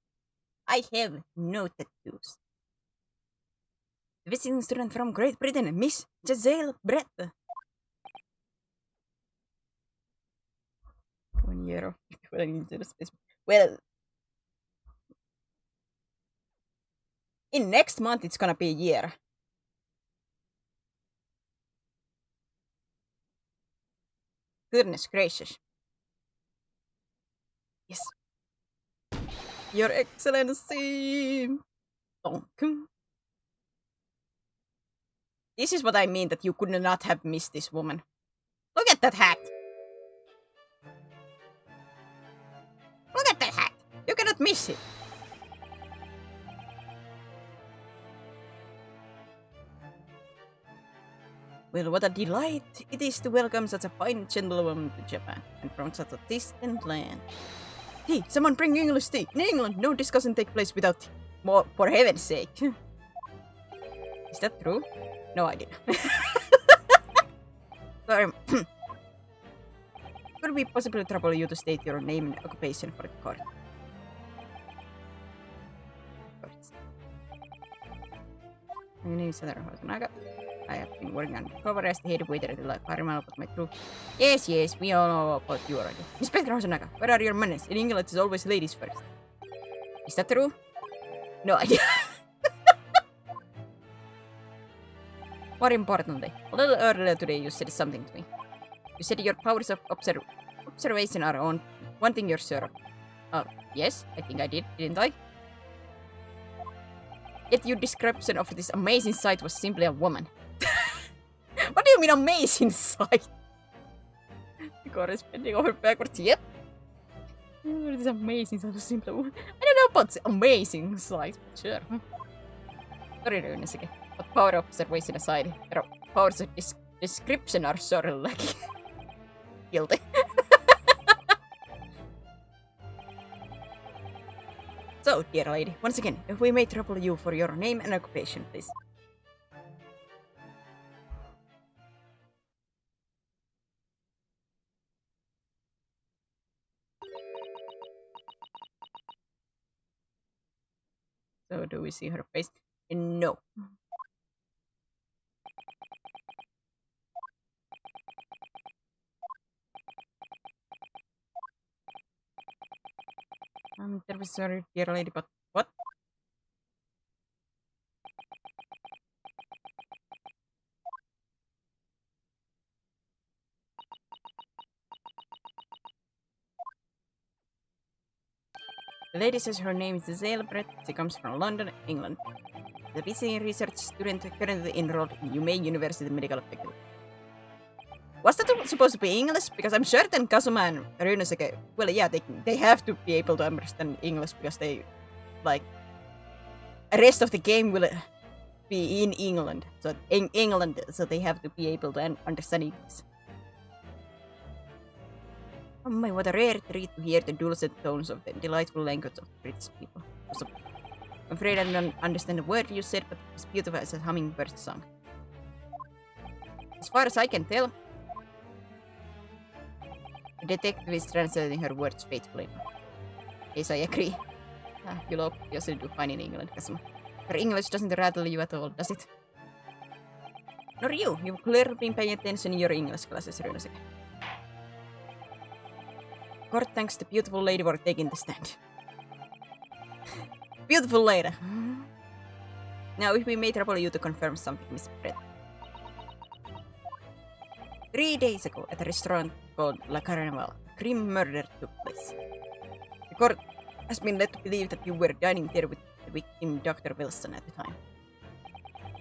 I have no tattoos. Visiting student from Great Britain, Miss Giselle Brett. 1 year of into the space. Well, in next month it's gonna be a year. Goodness gracious. Yes. Your Excellency. Donk. This is what I mean that you could not have missed this woman. Look at that hat. Look at that hat. You cannot miss it. Well, what a delight it is to welcome such a fine gentlewoman to Japan, and from such a distant land. Hey, someone bring English tea! In England, no discussion takes place without tea. More, for heaven's sake. Is that true? No idea. Sorry. Could we possibly trouble you to state your name and occupation for the court? My name is Satoru Hosonaga. I have been working undercover as the head waiter at the Parimal, but my crew. Yes, we all know about you already. Inspector Hosonaga, where are your manners? In England, it's always ladies first. Is that true? No idea. More importantly, a little earlier today you said something to me. You said your powers of observation are on one thing you're sure of. Yes, I think I did, didn't I? Yet your description of this amazing sight was simply a woman. What do you mean amazing sight? Corresponding over backwards, yep. This amazing sight was simply a woman. I don't know about amazing sight, sure. Sorry, Ryynässäkin. But power observation aside, their powers of description are sorely lacking. Guilty. So, dear lady, once again, if we may trouble you for your name and occupation, please. So, do we see her face? No. I'm terribly sorry, dear lady, but what? The lady says her name is Zale Brett. She comes from London, England. The busy research student currently enrolled in UMay University Medical Faculty. Was that supposed to be English? Because I'm certain Kazuma and Ryunosuke, well, yeah, they have to be able to understand English because they, like, the rest of the game will be in England. So in England, so they have to be able to understand English. Oh my, what a rare treat to hear the dulcet tones of the delightful language of British people. Also, I'm afraid I don't understand a word you said, but it's beautiful as a hummingbird song. As far as I can tell, the detective is translating her words faithfully. Yes, I agree. You'll obviously do fine in England, Kazuma. Her English doesn't rattle you at all, does it? Nor you. You've clearly been paying attention in your English classes, Ryunosuke. Court thanks the beautiful lady for taking the stand. Beautiful lady. Now, if we may trouble you to confirm something, Miss Brett. 3 days ago, at a restaurant called La Carnival, a grim murder took place. The court has been led to believe that you were dining there with the victim, Dr. Wilson, at the time.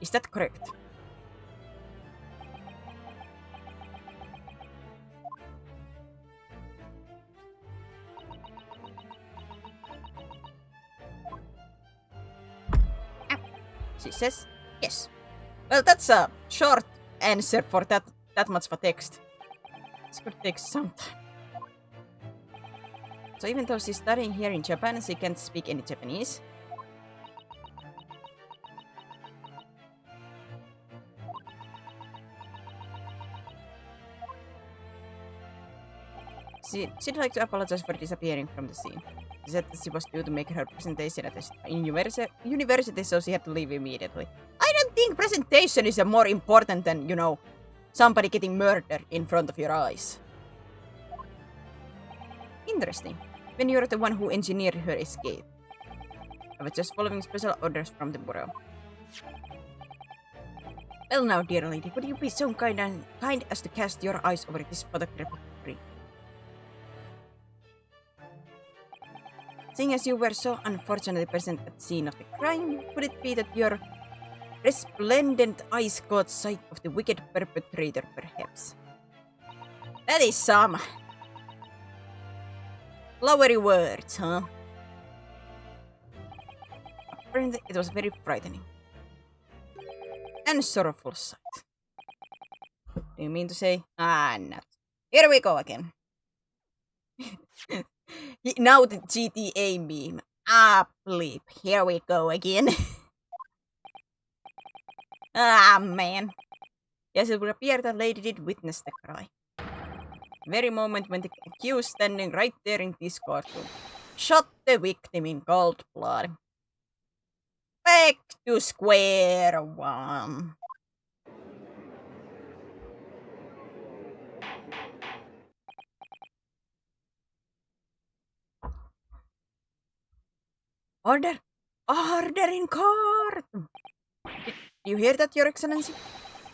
Is that correct? She says yes. Well, that's a short answer for that much of a text. This could take some time. So even though she's studying here in Japan, she can't speak any Japanese. She'd like to apologize for disappearing from the scene. She said that she was due to make her presentation at a university, so she had to leave immediately. I don't think presentation is more important than, you know, somebody getting murdered in front of your eyes. Interesting. When you're the one who engineered her escape. I was just following special orders from the bureau. Well now, dear lady, would you be so kind as to cast your eyes over this photographic frame? Seeing as you were so unfortunately present at the scene of the crime, could it be that your resplendent eyes caught sight of the wicked perpetrator, perhaps? That is some flowery words, huh? Apparently, it was very frightening. And sorrowful sight. Do you mean to say? Not. Here we go again. Now the GTA meme. Bleep. Here we go again. Man. Yes, it would appear that lady did witness the crime. The very moment when the accused standing right there in this courtroom shot the victim in cold blood. Back to square one. Order! Order in court! Did you hear that, Your Excellency?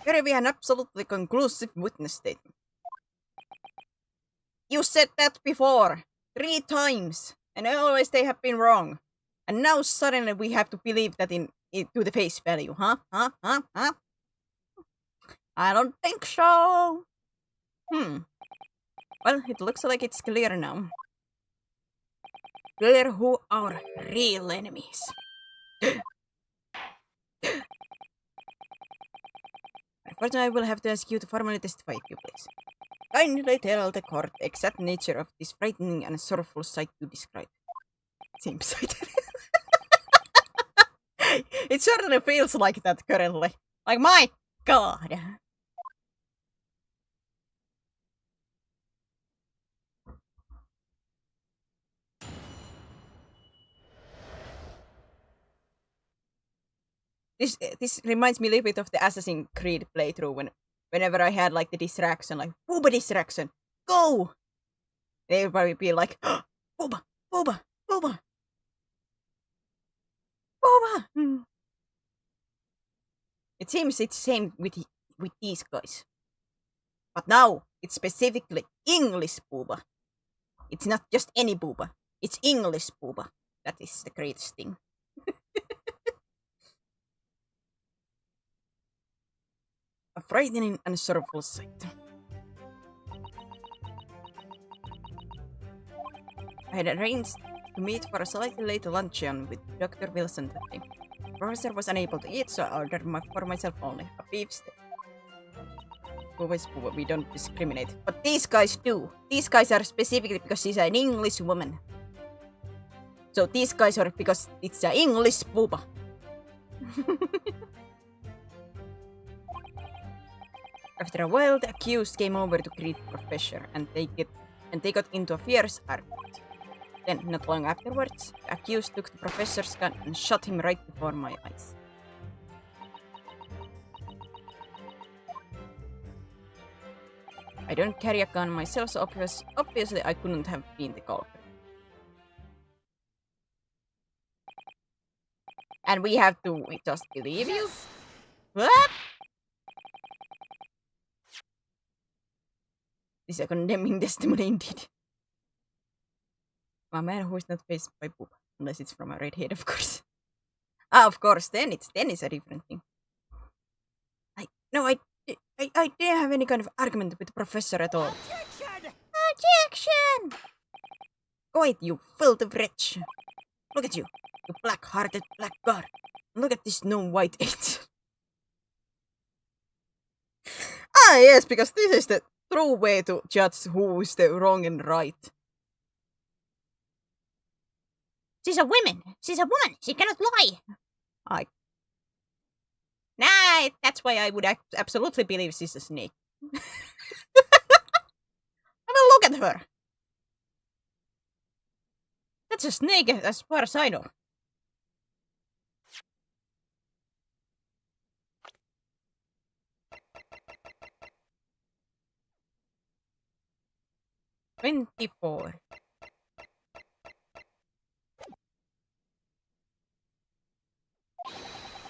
Here we have an absolutely conclusive witness statement. You said that before, 3 times, and always they have been wrong. And now suddenly we have to believe that in to the face value, huh? I don't think so. Well, it looks like it's clear now. Clear who our real enemies. Unfortunately, I will have to ask you to formally testify if you please. Kindly tell the court the exact nature of this frightening and sorrowful sight you describe. Same sight. It certainly feels like that currently. Like, my god. This reminds me a little bit of the Assassin's Creed playthrough whenever I had like the distraction, like Booba distraction, go! And everybody would be like, Booba, Booba, Booba, Booba. It seems it's the same with these guys. But now, it's specifically English Booba. It's not just any Booba, it's English Booba. That is the greatest thing. A frightening and sorrowful sight. I had arranged to meet for a slightly late luncheon with Dr. Wilson that day. The professor was unable to eat, so I ordered for myself only a beef steak. We don't discriminate. But these guys do. These guys are specifically because she's an English woman. So these guys are because it's an English booba. After a while, the accused came over to greet the professor, and they got into a fierce argument. Then, not long afterwards, the accused took the professor's gun and shot him right before my eyes. I don't carry a gun myself, so obviously I couldn't have been the culprit. And we have to just believe you? What? This is a condemning testimony indeed. A man who is not faced by poop, unless it's from a redhead, of course. Of course, then it's a different thing. I didn't have any kind of argument with the professor at all. Objection! Quiet, you filthy wretch! Look at you, you black-hearted blackguard! Look at this gnome white age. Yes, because this is the true way to judge who is the wrong and right. She's a woman. She's a woman. She cannot lie. Nah, that's why I would absolutely believe she's a snake. Have a look at her. That's a snake as far as I know. $24.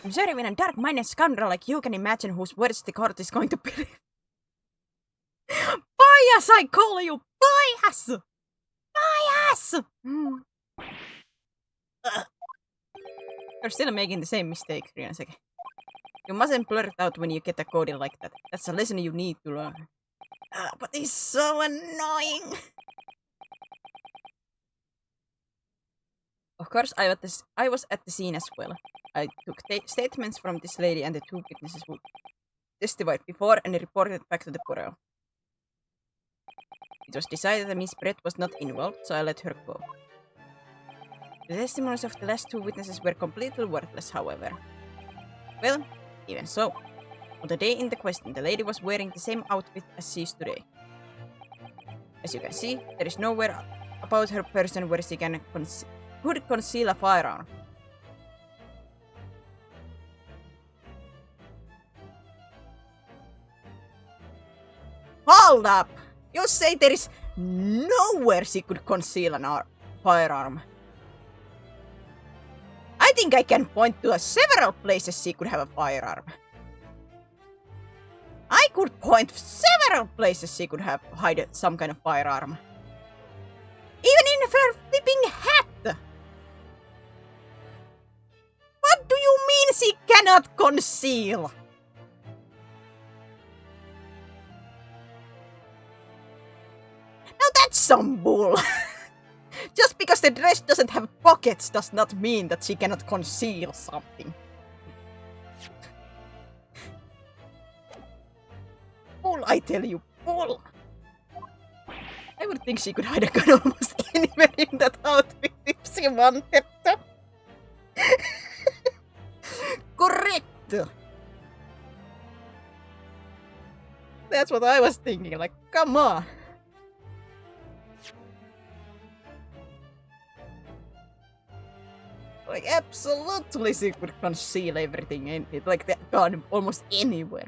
I'm sorry, when a dark-minded scoundrel like you can imagine whose words the court is going to believe. Bias, I call you! Bias! Bias! You're still making the same mistake, Ryunoseki. You mustn't blurt out when you get a code like that. That's a lesson you need to learn. But he's so annoying! Of course, I was at the scene as well. I took statements from this lady and the two witnesses who testified before and reported back to the bureau. It was decided that Miss Brett was not involved, so I let her go. The testimonies of the last two witnesses were completely worthless, however. Well, even so. On the day in the question, the lady was wearing the same outfit as she is today. As you can see, there is nowhere about her person where she could conceal a firearm. Hold up! You say there is nowhere she could conceal a firearm. I think I can point to several places she could have a firearm. I could point several places she could have hide some kind of firearm. Even in her flipping hat! What do you mean means he cannot conceal. Now that's some bull. Just because the dress doesn't have pockets does not mean that she cannot conceal something. Bull, I tell you, bull. I would think she could hide a gun almost anywhere in that outfit if she wanted to. Correct. That's what I was thinking, like, come on. Like, absolutely she could conceal everything in it, like the gun almost anywhere.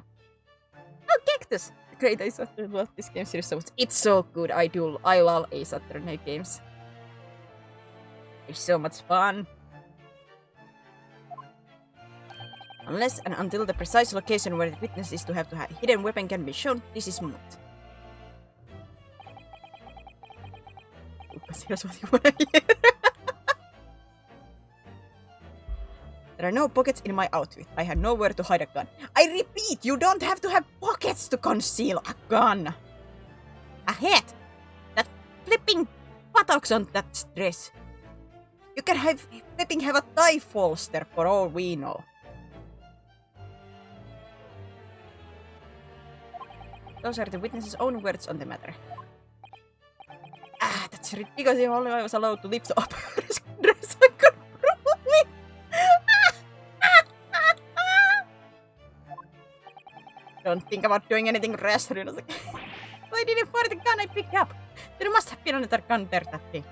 Oh, Cactus! The great Ace Attorney, love this game series so much. It's so good, I love Ace Attorney games. It's so much fun. Unless and until the precise location where the witness is to have a hidden weapon can be shown, this is moot. Because here's what you wanna hear. There are no pockets in my outfit. I had nowhere to hide a gun. I repeat, you don't have to have pockets to conceal a gun. A head. That flipping buttocks on that dress. You can have a tie holster for all we know. Those are the witness's own words on the matter. Ah, that's ridiculous. If only I was allowed to lift up her dress, I could prove it. Don't think about doing anything rash. I didn't fire the gun I picked up. There must have been another gun there that day.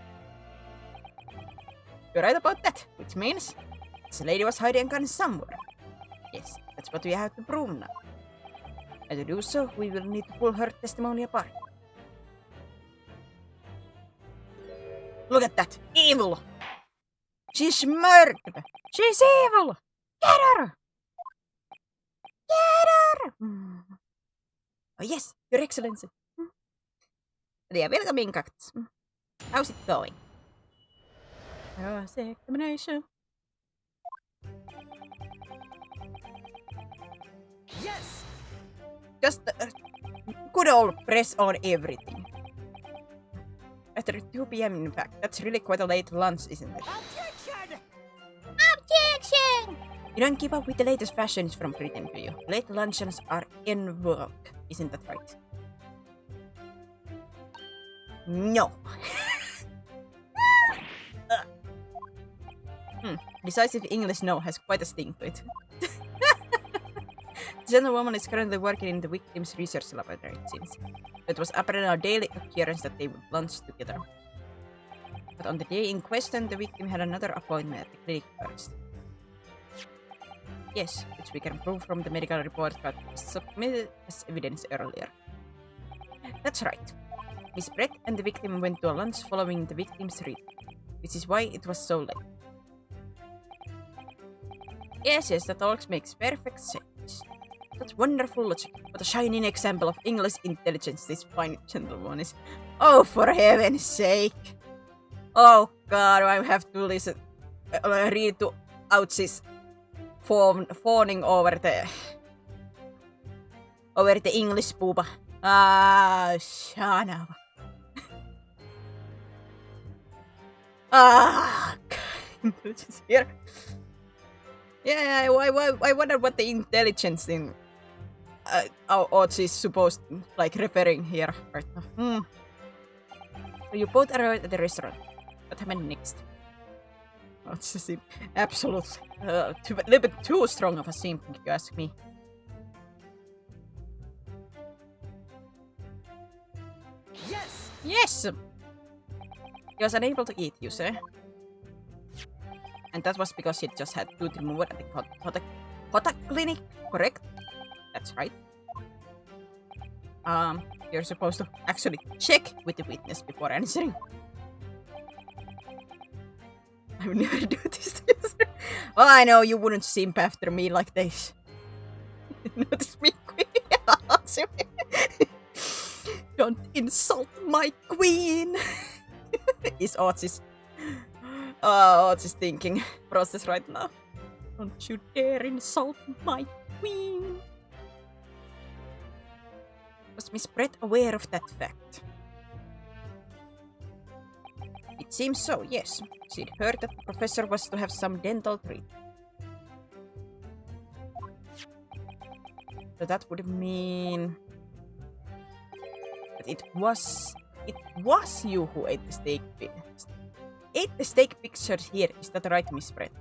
You're right about that, which means this lady was hiding a gun somewhere. Yes, that's what we have to prove now. And to do so, we will need to pull her testimony apart. Look at that! Evil! She's murdered! She's evil! Get her! Get her! Oh yes, Your Excellency. They are welcoming Cactus. How's it going? Cross-examination. Yes! Just good old press on everything. After 2 p.m. in fact, that's really quite a late lunch, isn't it? Objection! Objection! You don't keep up with the latest fashions from Britain, do you? Late luncheons are in vogue, isn't that right? No. Decisive English no has quite a sting to it. The gentlewoman is currently working in the victim's research laboratory, it seems. It was apparent on daily occurrence that they would lunch together. But on the day in question, the victim had another appointment at the clinic first. Yes, which we can prove from the medical report that was submitted as evidence earlier. That's right. Miss Brett and the victim went to a lunch following the victim's read, which is why it was so late. Yes, that all makes perfect sense. That's wonderful logic. What a shining example of English intelligence this fine gentleman is. Oh, for heaven's sake! Oh god, I have to listen, read to Ouchie's fawning over the English booba. Ah, shut up. Ah, intelligence here. Yeah, I wonder what the intelligence in Ouch is supposed to, like, referring here right now. So you both arrived at the restaurant. What happened next? Oh, it's just absolutely a little bit too strong of a simp, if you ask me. Yes! Yes! He was unable to eat, you say? And that was because he just had tooth removal at the Kotak clinic, correct? That's right. You're supposed to actually check with the witness before answering. I would never do this. Well, I know you wouldn't simp after me like this. Notice me, queen. Don't insult my queen. Is Otis thinking process right now. Don't you dare insult my queen. Was Miss Brett aware of that fact? It seems so, yes. She'd heard that the professor was to have some dental treatment. So that would mean that it was you who ate the steak. Ate the steak pictured here. Is that right, Miss Brett?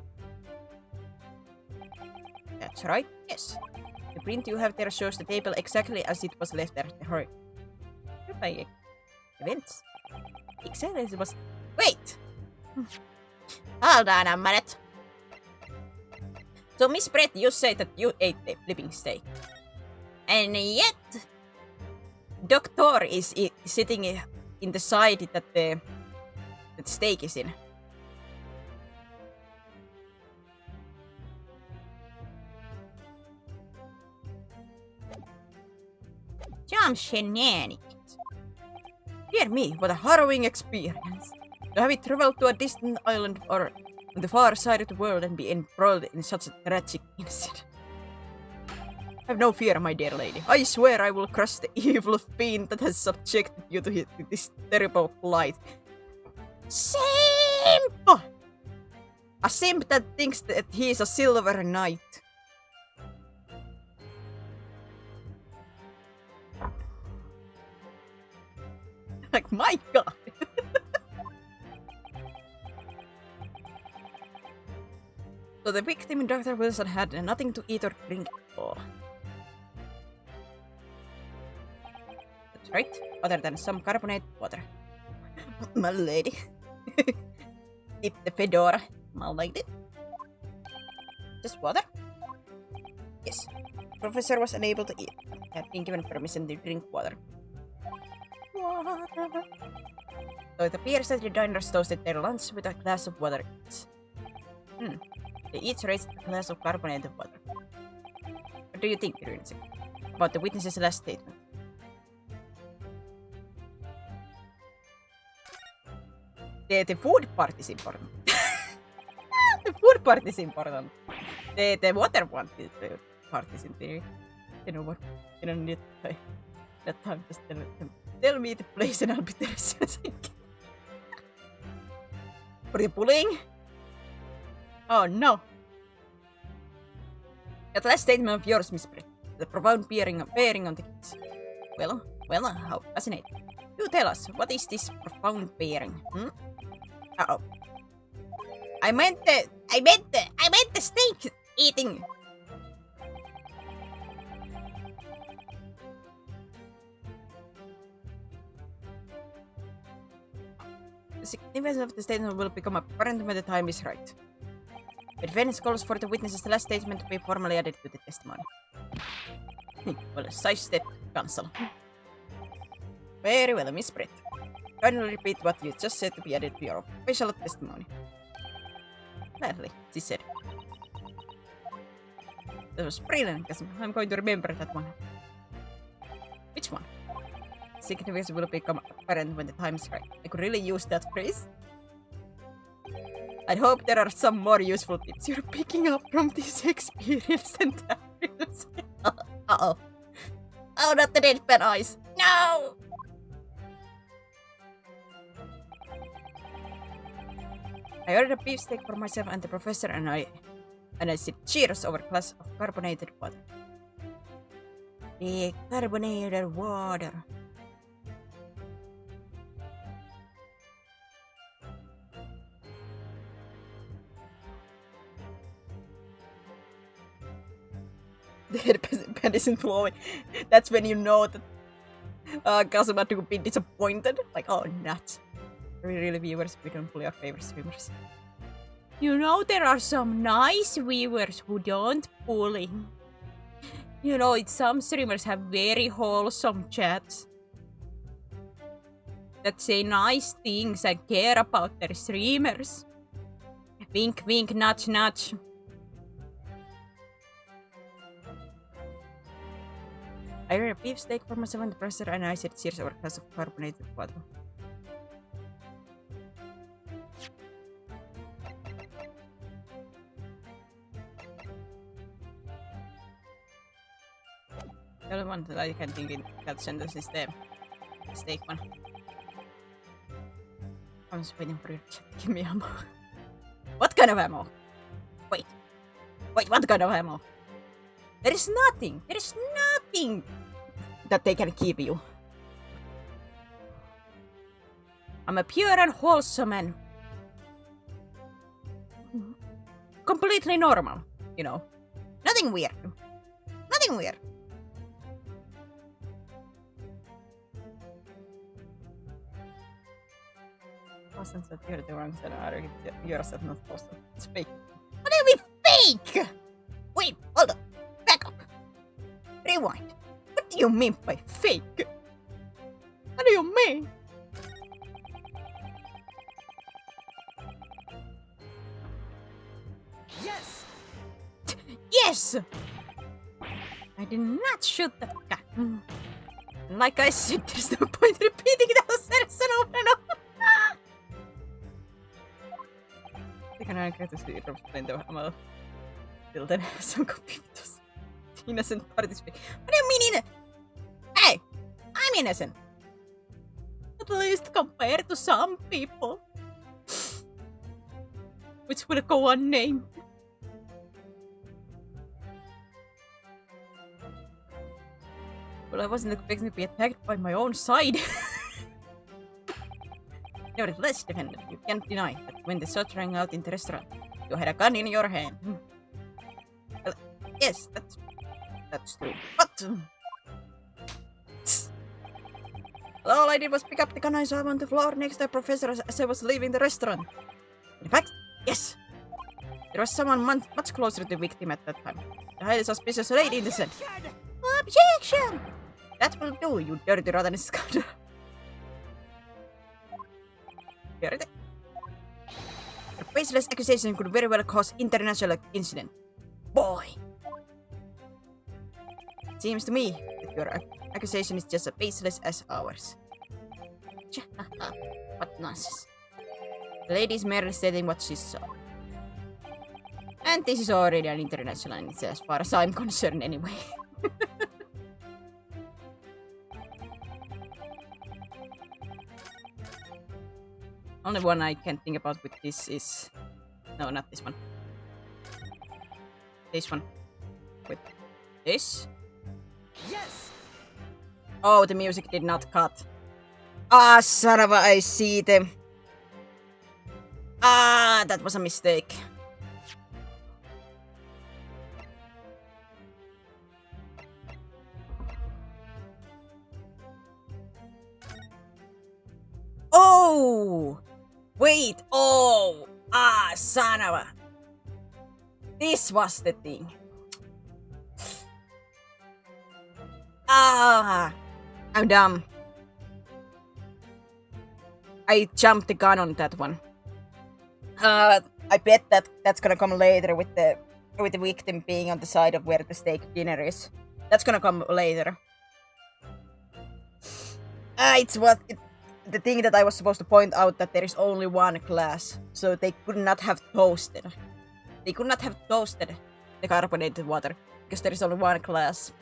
That's right. Yes. The print you have there shows the table exactly as it was left after her. By events. Exactly as it was. Wait. Hold on a minute. So, Miss Brett, you say that you ate the flipping steak. And yet, Doctor is sitting in the side that the steak is in. Some shenanigans. Dear me, what a harrowing experience. To have it travel to a distant island or on the far side of the world and be embroiled in such a tragic incident. Have no fear, my dear lady. I swear I will crush the evil fiend that has subjected you to this terrible plight. Simp! A simp that thinks that he is a silver knight. Like, my god! So the victim, Dr. Wilson, had nothing to eat or drink at all. That's right, other than some carbonated water. My lady. Tip the fedora. I liked it. Just water? Yes. The professor was unable to eat. He had been given permission to drink water. Water. So it appears that the diners toasted their lunch with a glass of water each. They each raised a glass of carbonated water. What do you think, Irwinson, about the witness's last statement? The food part is important. The food part is important. The water part is important. You know what? You don't need that time. Just tell me the place and I'll be there as soon as I can. Are you bullying? Oh no. That last statement of yours, Miss Brett. The profound bearing on the kids. Well, how fascinating. You tell us, what is this profound bearing? Uh-oh. I meant the steak eating. The significance of the statement will become apparent when the time is right. The defense calls for the witness's last statement to be formally added to the testimony. Well, side step, counsel. Very well, Miss Brett. Kindly repeat what you just said to be added to your official testimony. Gladly, she said. That was brilliant, because I'm going to remember that one. Which one? Significance will become apparent when the time is right. I could really use that phrase. I hope there are some more useful tips you're picking up from this experience and Uh-oh. Oh, not the deadpan eyes. No! I ordered a beefsteak for myself and the professor, and I said cheers over a glass of carbonated water. The carbonated water. The headband isn't flowing. That's when you know that Kazuma to be disappointed. Like, oh, nuts. Really, viewers, we don't bully our favorite swimmers. You know, there are some nice viewers who don't bully. You know, some streamers have very wholesome chats that say nice things and care about their streamers. Wink, wink, nudge, nudge. I ordered a beefsteak for myself and the professor, and I said cheers over a glass of carbonated water. The only one that I can think in that sentence is the steak one. I'm just waiting for you to give me ammo. What kind of ammo? Wait, what kind of ammo? There is nothing that they can give you. I'm a pure and wholesome and completely normal, you know. Nothing weird. Wasn't that you're the wrong scenario? Yours is not possible. It's fake. What do you mean fake? Wait, hold on. Back up. Rewind. What do you mean by fake? What do you mean? Yes! Yes! I did not shoot that guy. Like I said, there's no point repeating that sentence over and over. Det kan jag inte styra upp inte ammo. Till den som computers. Innocent participate. What do you mean innocent? Hey! I'm innocent. At least compared to some people. Which will go unnamed. Well, I wasn't expecting to be attacked by my own side. Nevertheless, defender, you can't deny that when the shot rang out in the restaurant, you had a gun in your hand. Well, yes, that's true. But well, all I did was pick up the gun I saw on the floor next to the professor as I was leaving the restaurant. In fact, yes, there was someone much closer to the victim at that time. The highly suspicious lady in the scent. Objection! That will do, you dirty rotten scoundrel. The baseless accusation could very well cause international incident. Boy! It seems to me that your accusation is just as baseless as ours. What nonsense. The lady is merely stating what she saw. And this is already an international incident as far as I'm concerned anyway. Only one I can think about with this is... No, not this one. This one. With this? Yes! Oh, the music did not cut. Ah, son of a... I see them. Ah, that was a mistake. Oh! Wait! Oh! Ah, son of a... This was the thing. Ah! I'm dumb. I jumped the gun on that one. I bet that's gonna come later with the victim being on the side of where the steak dinner is. That's gonna come later. It's the thing that I was supposed to point out, that there is only one class, so they could not have toasted. They could not have toasted the carbonated water because there is only one class.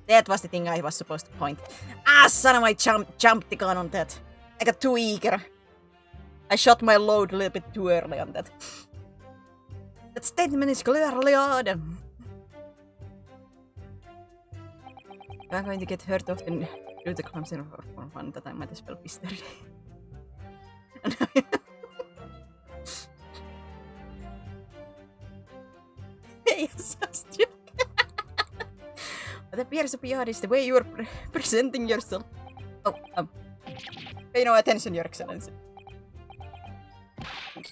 That was the thing I was supposed to point. Ah, son of a... I jumped the gun on that. I got too eager. I shot my load a little bit too early on that. That statement is clearly odd. If I'm going to get hurt often due to clumsy for fun, that I might as well be sturdy. Yes, what appears to be odd is the way you are presenting yourself. Oh, pay no attention, Your Excellency.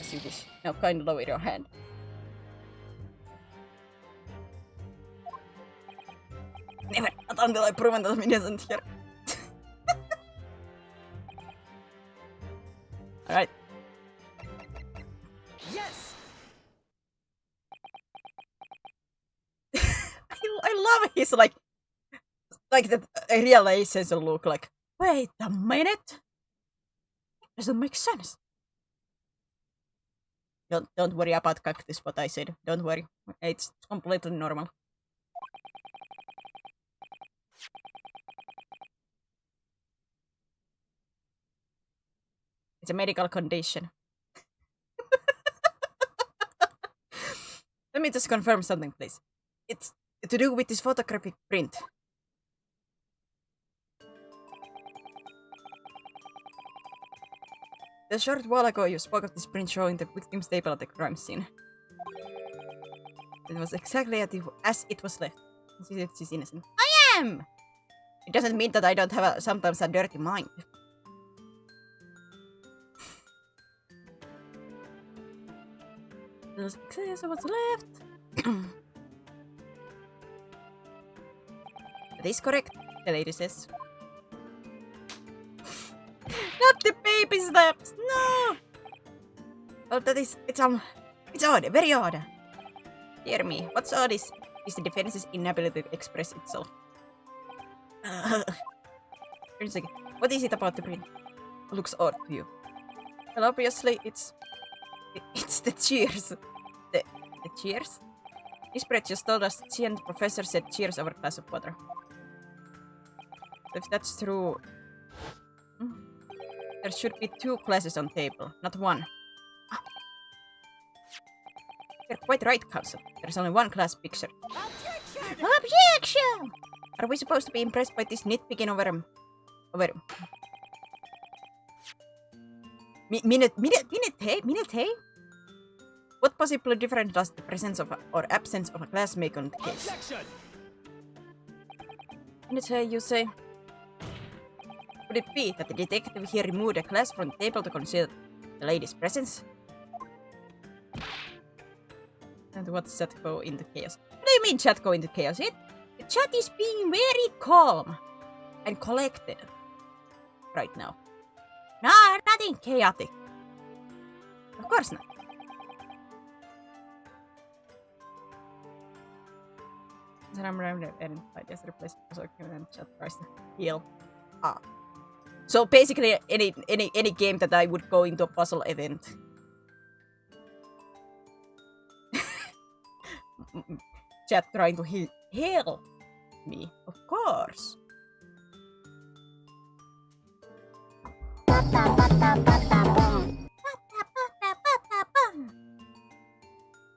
See this. Now kindly lower your hand. Never, not until I've proven that I'm innocent here. Alright. Yes! I love his like that realization look, like, wait a minute. Doesn't make sense. Don't worry about cactus, what I said. Don't worry. It's completely normal. It's a medical condition. Let me just confirm something, please. It's to do with this photographic print. A short while ago, you spoke of this print showing the victim's table at the crime scene. It was exactly as it was left. She's innocent. I am! It doesn't mean that I don't have sometimes a dirty mind. It was exactly as what's left. That is correct, the lady says. Not the baby steps! No! Oh, it's odd, very odd. Dear me, what's odd is the defense's inability to express itself. Wait a second. What is it about the print? Looks odd to you. Well, obviously, it's the cheers. The cheers? Miss Brett just told us she and the professor said cheers over a glass of water. If that's true, there should be 2 glasses on table, not 1. You're quite right, Counsel. There's only 1 glass picture. Objection! Are we supposed to be impressed by this nitpicking over Minute, What possibly different does the presence of or absence of a glass make on the case? Objection! Minute, you say? Could it be that the detective here removed a glass from the table to conceal the lady's presence? And what does that go into chaos? What do you mean chat go into chaos? The chat is being very calm and collected right now. No, nothing chaotic. Of course not. I'm around and I just replace and chat tries to heal. So basically any game that I would go into a puzzle event. Chat trying to heal me, of course.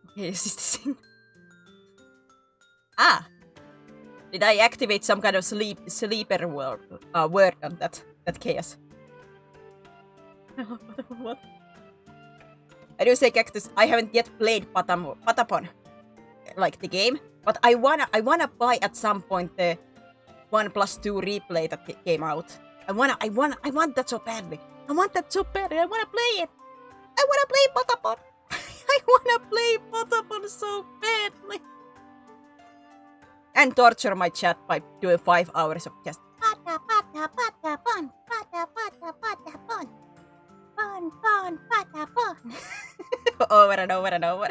Okay, is this the thing? Did I activate some kind of sleeper word on that chaos? What? I do say Cactus, I haven't yet played Patapon, like the game, but I wanna buy at some point the 1+2 replay that came out. I want that so badly. I want that so badly. I wanna play it. I wanna play Patapon. I wanna play Patapon so badly. And torture my chat by doing 5 hours of just Patapon. Over and over and over.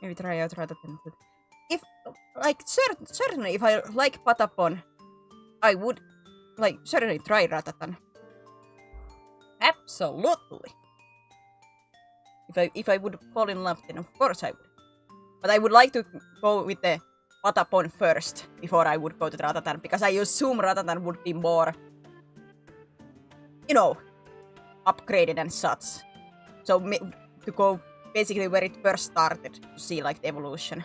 Maybe try out Ratatan. If, like, certainly if I like Patapon, I would, like, certainly try Ratatan. Absolutely. If I would fall in love, then of course I would. But I would like to go with the Patapon first before I would go to Ratatan, because I assume Ratatan would be more, you know, upgraded and such. So to go basically where it first started to see like the evolution.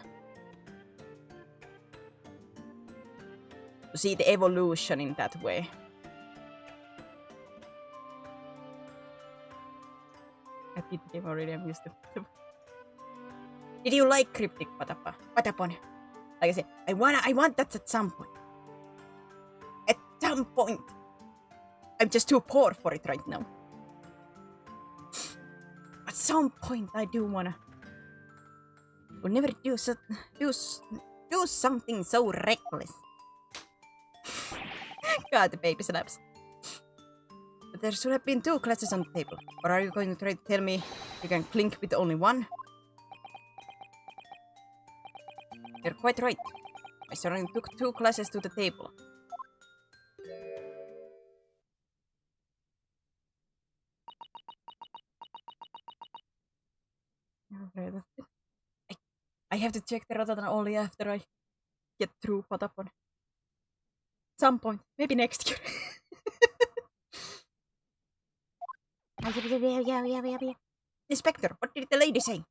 To see the evolution in that way. I beat the game already, I'm used to. Did you like Cryptic Patapon? Like I said, I want that at some point. At some point. I'm just too poor for it right now. At some point, I do wanna. We'll never do something so reckless. God, the baby slaps. But there should have been 2 glasses on the table. Or are you going to try to tell me you can clink with only 1? You're quite right. I certainly took 2 glasses to the table. I have to check the Ratatan only after I get through Patapon. Some point, maybe next year. Inspector, what did the lady say?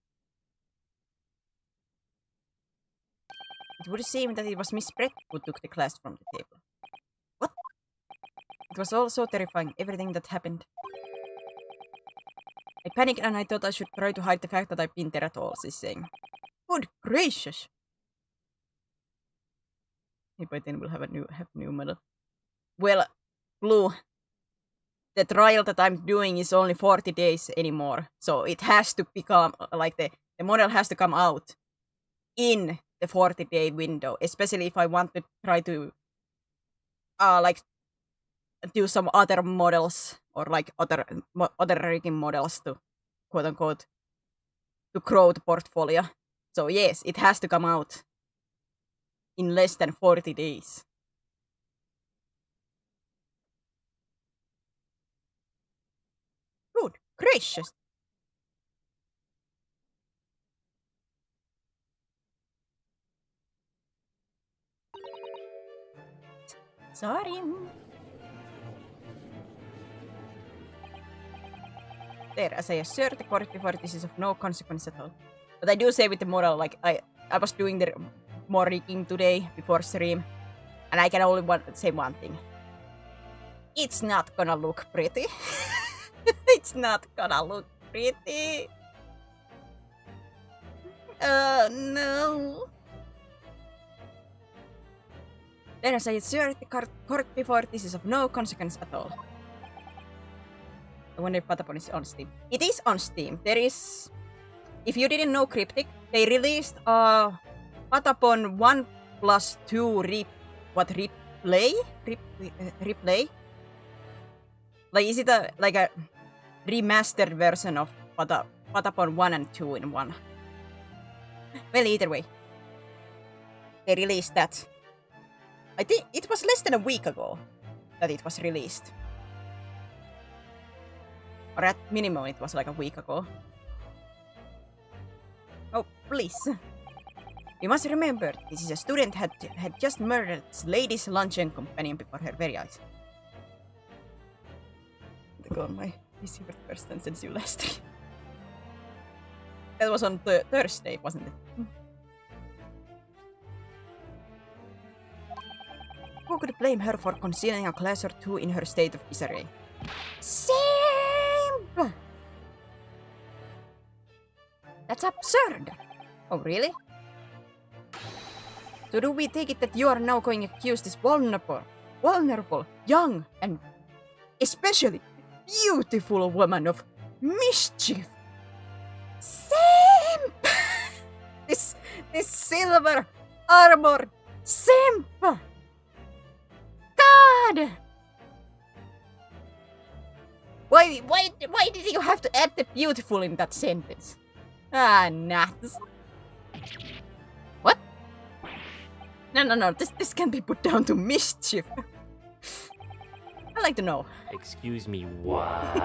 It would seem that it was Miss Brett who took the glass from the table. What? It was all so terrifying, everything that happened. I panicked and I thought I should try to hide the fact that I've been there at all, she's saying. Good gracious! Maybe then we'll have a new medal. Well, Blue, the trial that I'm doing is only 40 days anymore, so it has to become, like, the model has to come out in the 40-day window, especially if I want to try to, like, do some other models, or, like, other rigging models to, quote-unquote, to grow the portfolio. So, yes, it has to come out in less than 40 days. Good gracious! Sorry. There, as I assert, the court before this is of no consequence at all. But I do say with the model, like, I was doing the more rigging today before stream, and I can only say one thing. It's not gonna look pretty. It's not gonna look pretty. Oh no. Then as I assert, the court before this is of no consequence at all. I wonder if Patapon is on Steam. It is on Steam. There is... If you didn't know Cryptic, they released Patapon 1+2 replay? Replay? Like, is it a remastered version of Patapon 1 and 2 in one? Well, either way. They released that. I think it was less than a week ago that it was released. Or at minimum it was like a week ago. Oh, please. You must remember, this is a student had just murdered this lady's luncheon companion before her very eyes. Go on my PC for the first time since you last stream. That was on Thursday, wasn't it? Who could blame her for concealing a class or two in her state of disarray? Simp! That's absurd! Oh, really? So do we take it that you are now going to accuse this vulnerable, young, and especially beautiful woman of mischief? Simp! This silver armor simp! God! Why did you have to add the beautiful in that sentence? Ah, nuts. What? No, this can be put down to mischief. I'd like to know. Excuse me, what?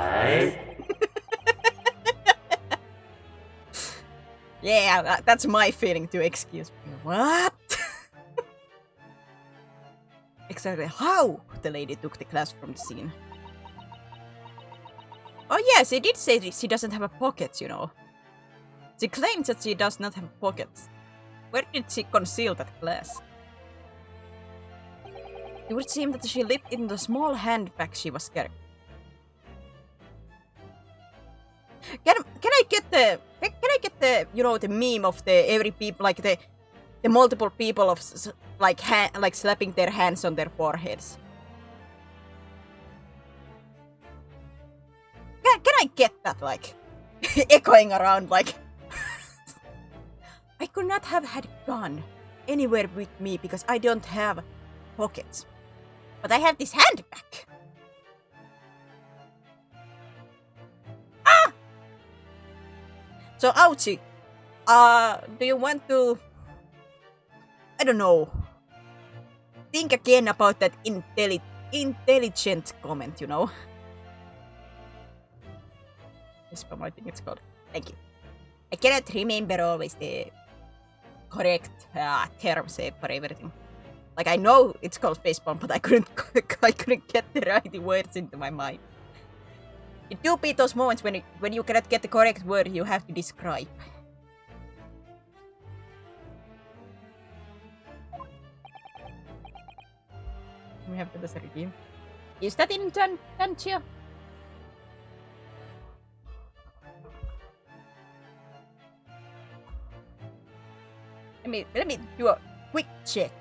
Yeah, that's my feeling too, excuse me. What? Exactly how the lady took the glass from the scene. Oh yes, she did say she doesn't have a pocket, you know. She claims that she does not have pockets. Where did she conceal that glass? It would seem that she lived in the small handbag she was carrying. Can I get the you know, the meme of the every people, like the multiple people of like slapping their hands on their foreheads? Can I get that, like echoing around, like I could not have had gun anywhere with me because I don't have pockets, but I have this handbag. Ah! So, Ouchie, do you want to, I don't know, think again about that intelligent comment, you know? I think it's called. Thank you. I cannot remember always the correct term for everything. Like, I know it's called facepalm, but I couldn't get the right words into my mind. It do be those moments when you cannot get the correct word you have to describe. We have to redeem. Is that in Tantia? Let me do a quick check.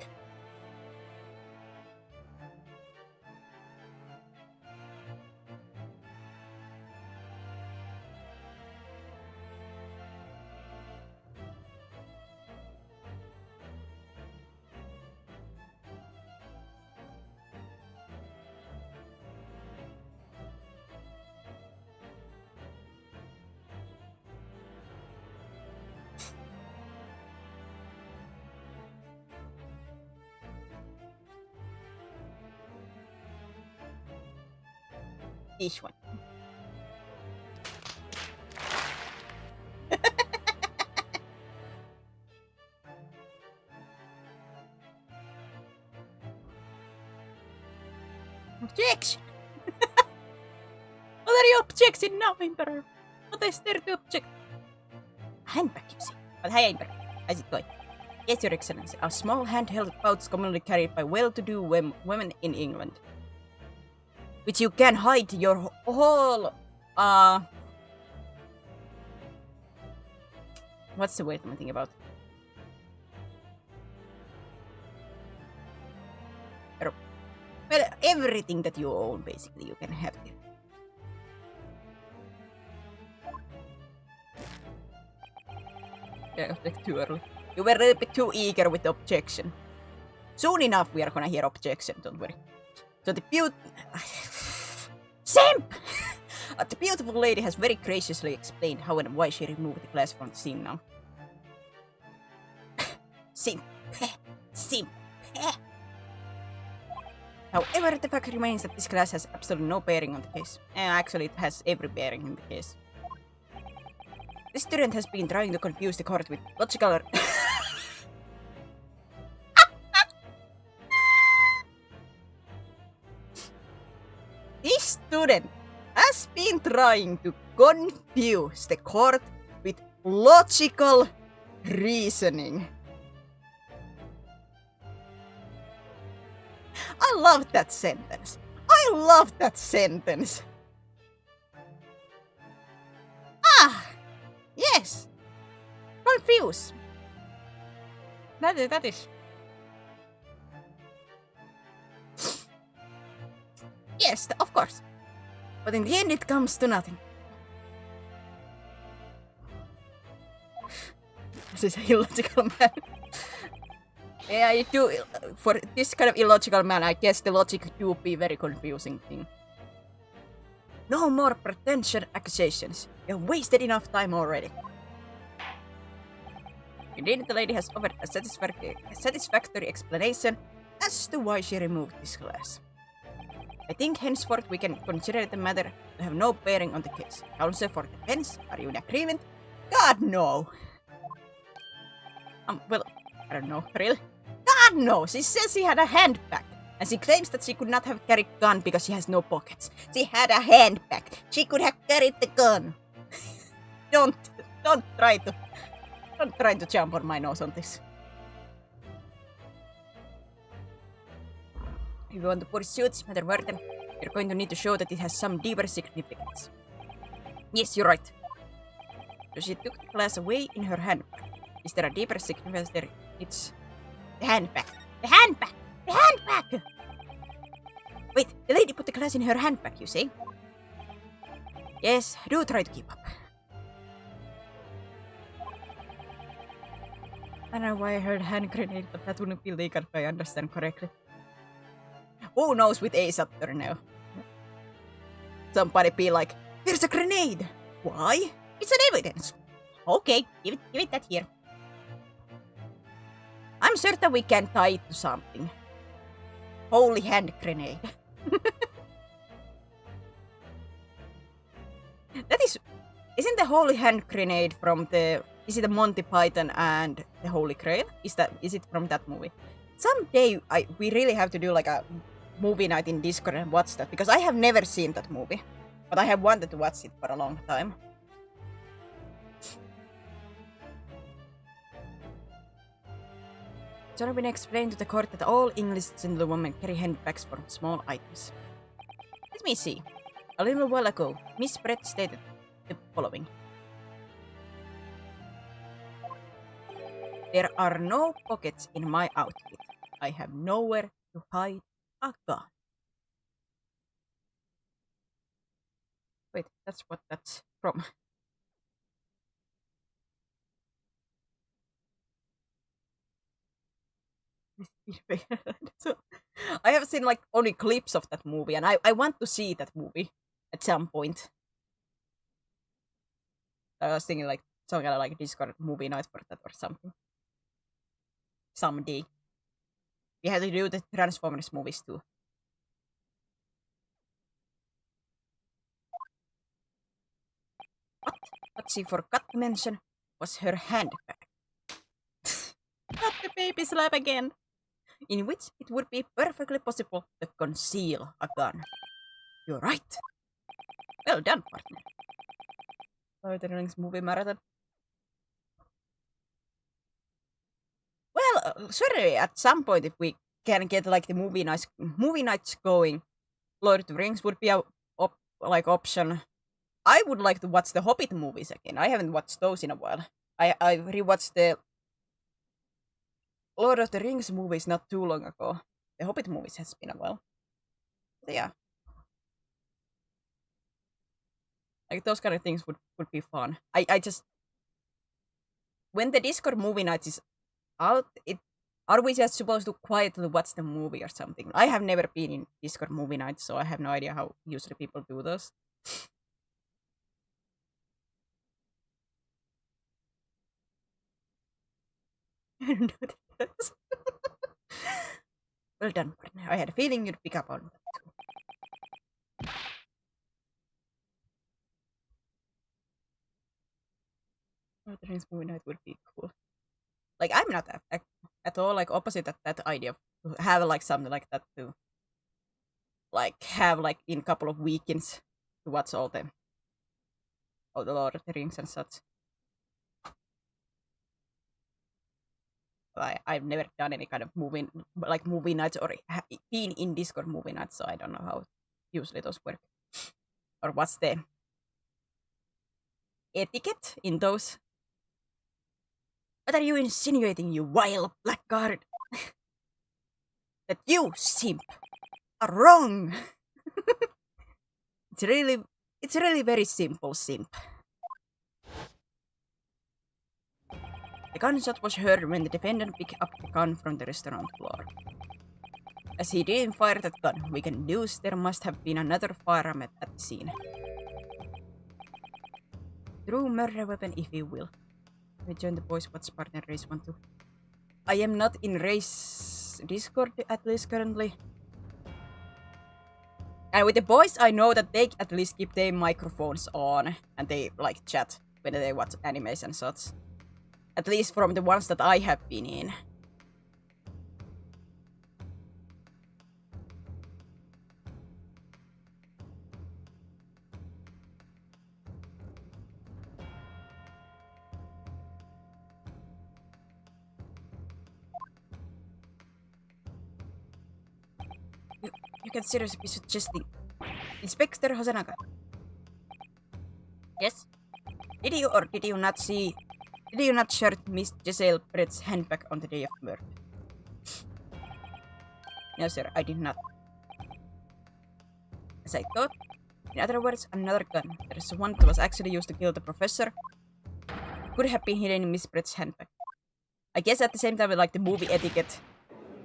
This one. Objection! What are your objections now, Emperor? What is there to object? Handbag, you see. But hey, Emperor, how's it going? Yes, Your Excellency. A small handheld pouch commonly carried by well-to-do women in England, which you can hide your whole, what's the word I'm thinking about? Well, everything that you own, basically, you can have it. Yeah, like too early. You were a little bit too eager with the objection. Soon enough, we are gonna hear objection, don't worry. So the Simp! The beautiful lady has very graciously explained how and why she removed the glass from the scene now. Simp. Simp. However, the fact remains that this glass has absolutely no bearing on the case. Actually, it has every bearing in the case. This student has been trying to confuse the court with logical... This student has been trying to confuse the court with logical reasoning. I love that sentence. I love that sentence. Ah, yes. Confuse. That is. Yes, of course. But in the end, it comes to nothing. This is an illogical man. Yeah, you do. For this kind of illogical man, I guess the logic do be very confusing thing. No more pretension accusations. You have wasted enough time already. Indeed, the lady has offered a satisfactory explanation as to why she removed this glass. I think henceforth we can consider the matter to have no bearing on the case. Counsel for defense, are you in agreement? God, no! Well, I don't know, really? God, no! She says she had a handbag, and she claims that she could not have carried a gun because she has no pockets. She had a handbag. She could have carried the gun. Don't try to jump on my nose on this. If you want to pursue this matter further, you're going to need to show that it has some deeper significance. Yes, you're right. So she took the glass away in her handbag. Is there a deeper significance there? It's the handbag. The handbag! The handbag! Wait, the lady put the glass in her handbag, you say? Yes, do try to keep up. I don't know why I heard hand grenade, but that wouldn't be legal if I understand correctly. Who knows with A Saturn now? Somebody be like, there's a grenade! Why? It's an evidence! Okay, give it that here. I'm certain we can tie it to something. Holy hand grenade. Isn't the holy hand grenade from is it the Monty Python and the Holy Grail? Is it from that movie? Someday we really have to do like a movie night in Discord and watch that, because I have never seen that movie. But I have wanted to watch it for a long time. Jonathan explained to the court that all English gentlewomen carry handbags for small items. Let me see. A little while ago, Miss Brett stated the following. There are no pockets in my outfit. I have nowhere to hide a gun. Wait, that's what that's from. So, I have seen like only clips of that movie, and I want to see that movie at some point. I was thinking like some kind of like Discord movie night for that or something. Someday. We have to do the Transformers movies too. What she forgot to mention was her handbag. Not the baby slap again. In which it would be perfectly possible to conceal a gun. You're right. Well done, partner. Lord of the Rings movie marathon. Well, certainly at some point if we can get like the movie nights going, Lord of the Rings would be a option. I would like to watch the Hobbit movies again. I haven't watched those in a while. I rewatched the Lord of the Rings movies not too long ago. The Hobbit movies has been a while. But yeah. Like those kind of things would be fun. I just when the Discord movie night is out, are we just supposed to quietly watch the movie or something? I have never been in Discord movie nights, so I have no idea how usually people do those. I don't know this. Well done, partner. I had a feeling you'd pick up on that too. Lord of the Rings movie night would be cool. Like I'm not at all like opposite that idea of have like something like that to like have like in a couple of weekends to watch all the Lord of the Rings and such. I've never done any kind of movie nights or been in Discord movie nights, so I don't know how usually those work or what's the etiquette in those. What are you insinuating, you vile blackguard? That you, simp, are wrong. It's really very simple, simp. The gunshot was heard when the defendant picked up the gun from the restaurant floor. As he didn't fire that gun, we can deduce there must have been another firearm at the scene. True murder weapon, if you will. We join the boys watch partner race 1-2. I am not in race Discord at least currently. And with the boys, I know that they at least keep their microphones on and they like chat when they watch animes and such. At least from the ones that I have been in. You can seriously be suggesting Inspector Hosenaga. Yes? Did you or did you not search Miss Giselle Brett's handbag on the day of murder? No, sir, I did not. As I thought, in other words, another gun. There is one that was actually used to kill the professor. Could have been hidden in Miss Brett's handbag. I guess at the same time, like the movie etiquette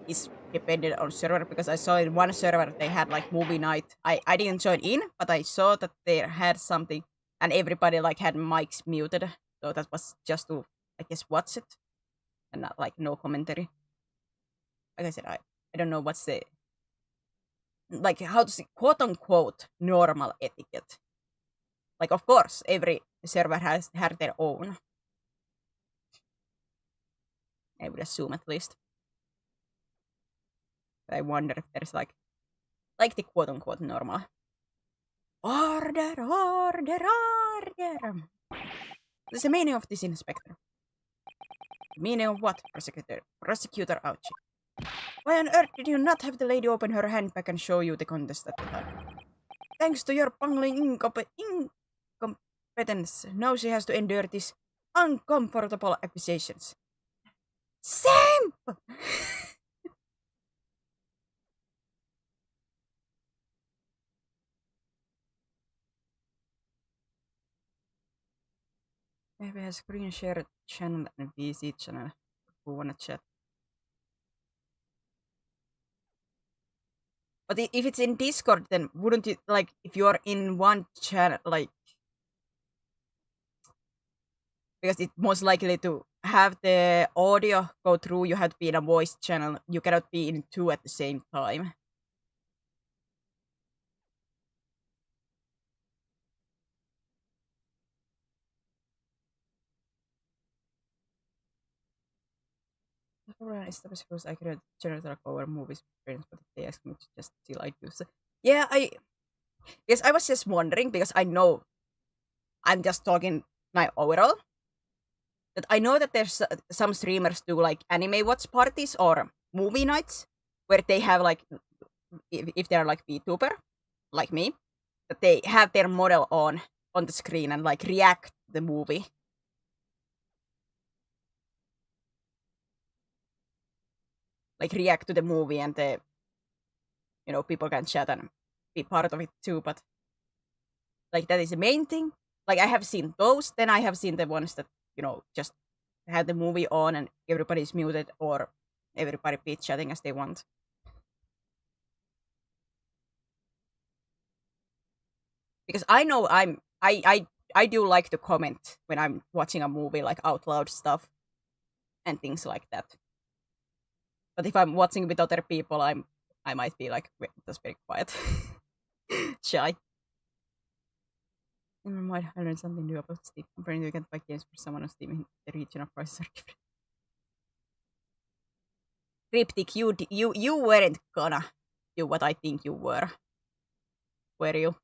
is dependent on server, because I saw in one server they had like movie night. I didn't join in, but I saw that they had something and everybody like had mics muted. So that was just to, I guess, watch it and not like no commentary. Like I said, I don't know what's the, like how to say, quote unquote, normal etiquette. Like, of course, every server has had their own. I would assume at least. I wonder if there's like the quote unquote normal. Order, order, order. What's the meaning of this, Inspector? The meaning of what, Prosecutor? Prosecutor Ouchie. Why on earth did you not have the lady open her handbag and show you the contest at the time? Thanks to your bungling incompetence, now she has to endure these uncomfortable accusations. Simp! Maybe a screen share channel and VC channel. Who wanna chat? But if it's in Discord, then wouldn't it, like, if you are in one channel, like, because it's most likely to have the audio go through, you have to be in a voice channel. You cannot be in two at the same time. Established rules I could generate over movies friends, but they asked me to just still I do so. Yeah, I was just wondering because I know I'm just talking my overall. That I know that there's some streamers do like anime watch parties or movie nights where they have like if they're like VTuber like me, that they have their model on the screen and like react to the movie. Like react to the movie and the people can chat and be part of it too, but like that is the main thing. Like I have seen those, then I have seen the ones that, just have the movie on and everybody's muted or everybody be chatting as they want. Because I know I do like to comment when I'm watching a movie, like out loud stuff and things like that. But if I'm watching with other people, I might be like just very quiet, shy. Never mind, I learned something new about Steam. Apparently, you can buy games for someone on Steam in the regional prices are different. Cryptic, you weren't gonna do what I think you were you?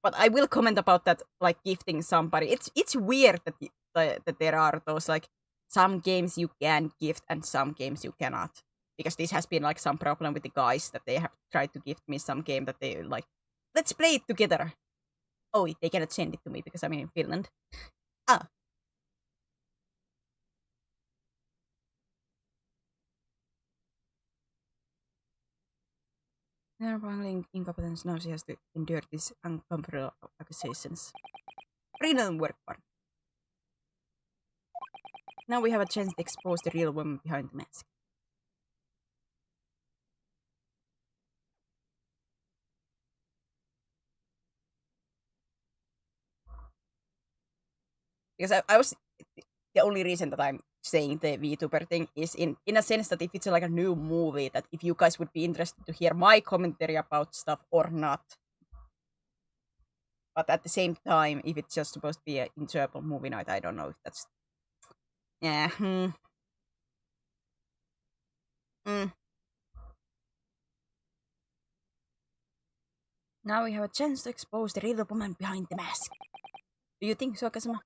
But I will comment about that, like gifting somebody. It's weird that there are those like some games you can gift and some games you cannot. Because this has been like some problem with the guys that they have tried to gift me some game that they like, let's play it together. Oh, they cannot send it to me because I'm in Finland. Ah. They're bungling incompetence, now she has to endure these uncomfortable accusations. Brilliant work, partner. Now we have a chance to expose the real woman behind the mask. Because I was the only reason that I'm saying the VTuber thing is in a sense that if it's like a new movie, that if you guys would be interested to hear my commentary about stuff or not. But at the same time, if it's just supposed to be an enjoyable movie night, I don't know if that's... Yeah. Now we have a chance to expose the real woman behind the mask. Do you think so, Kazuma?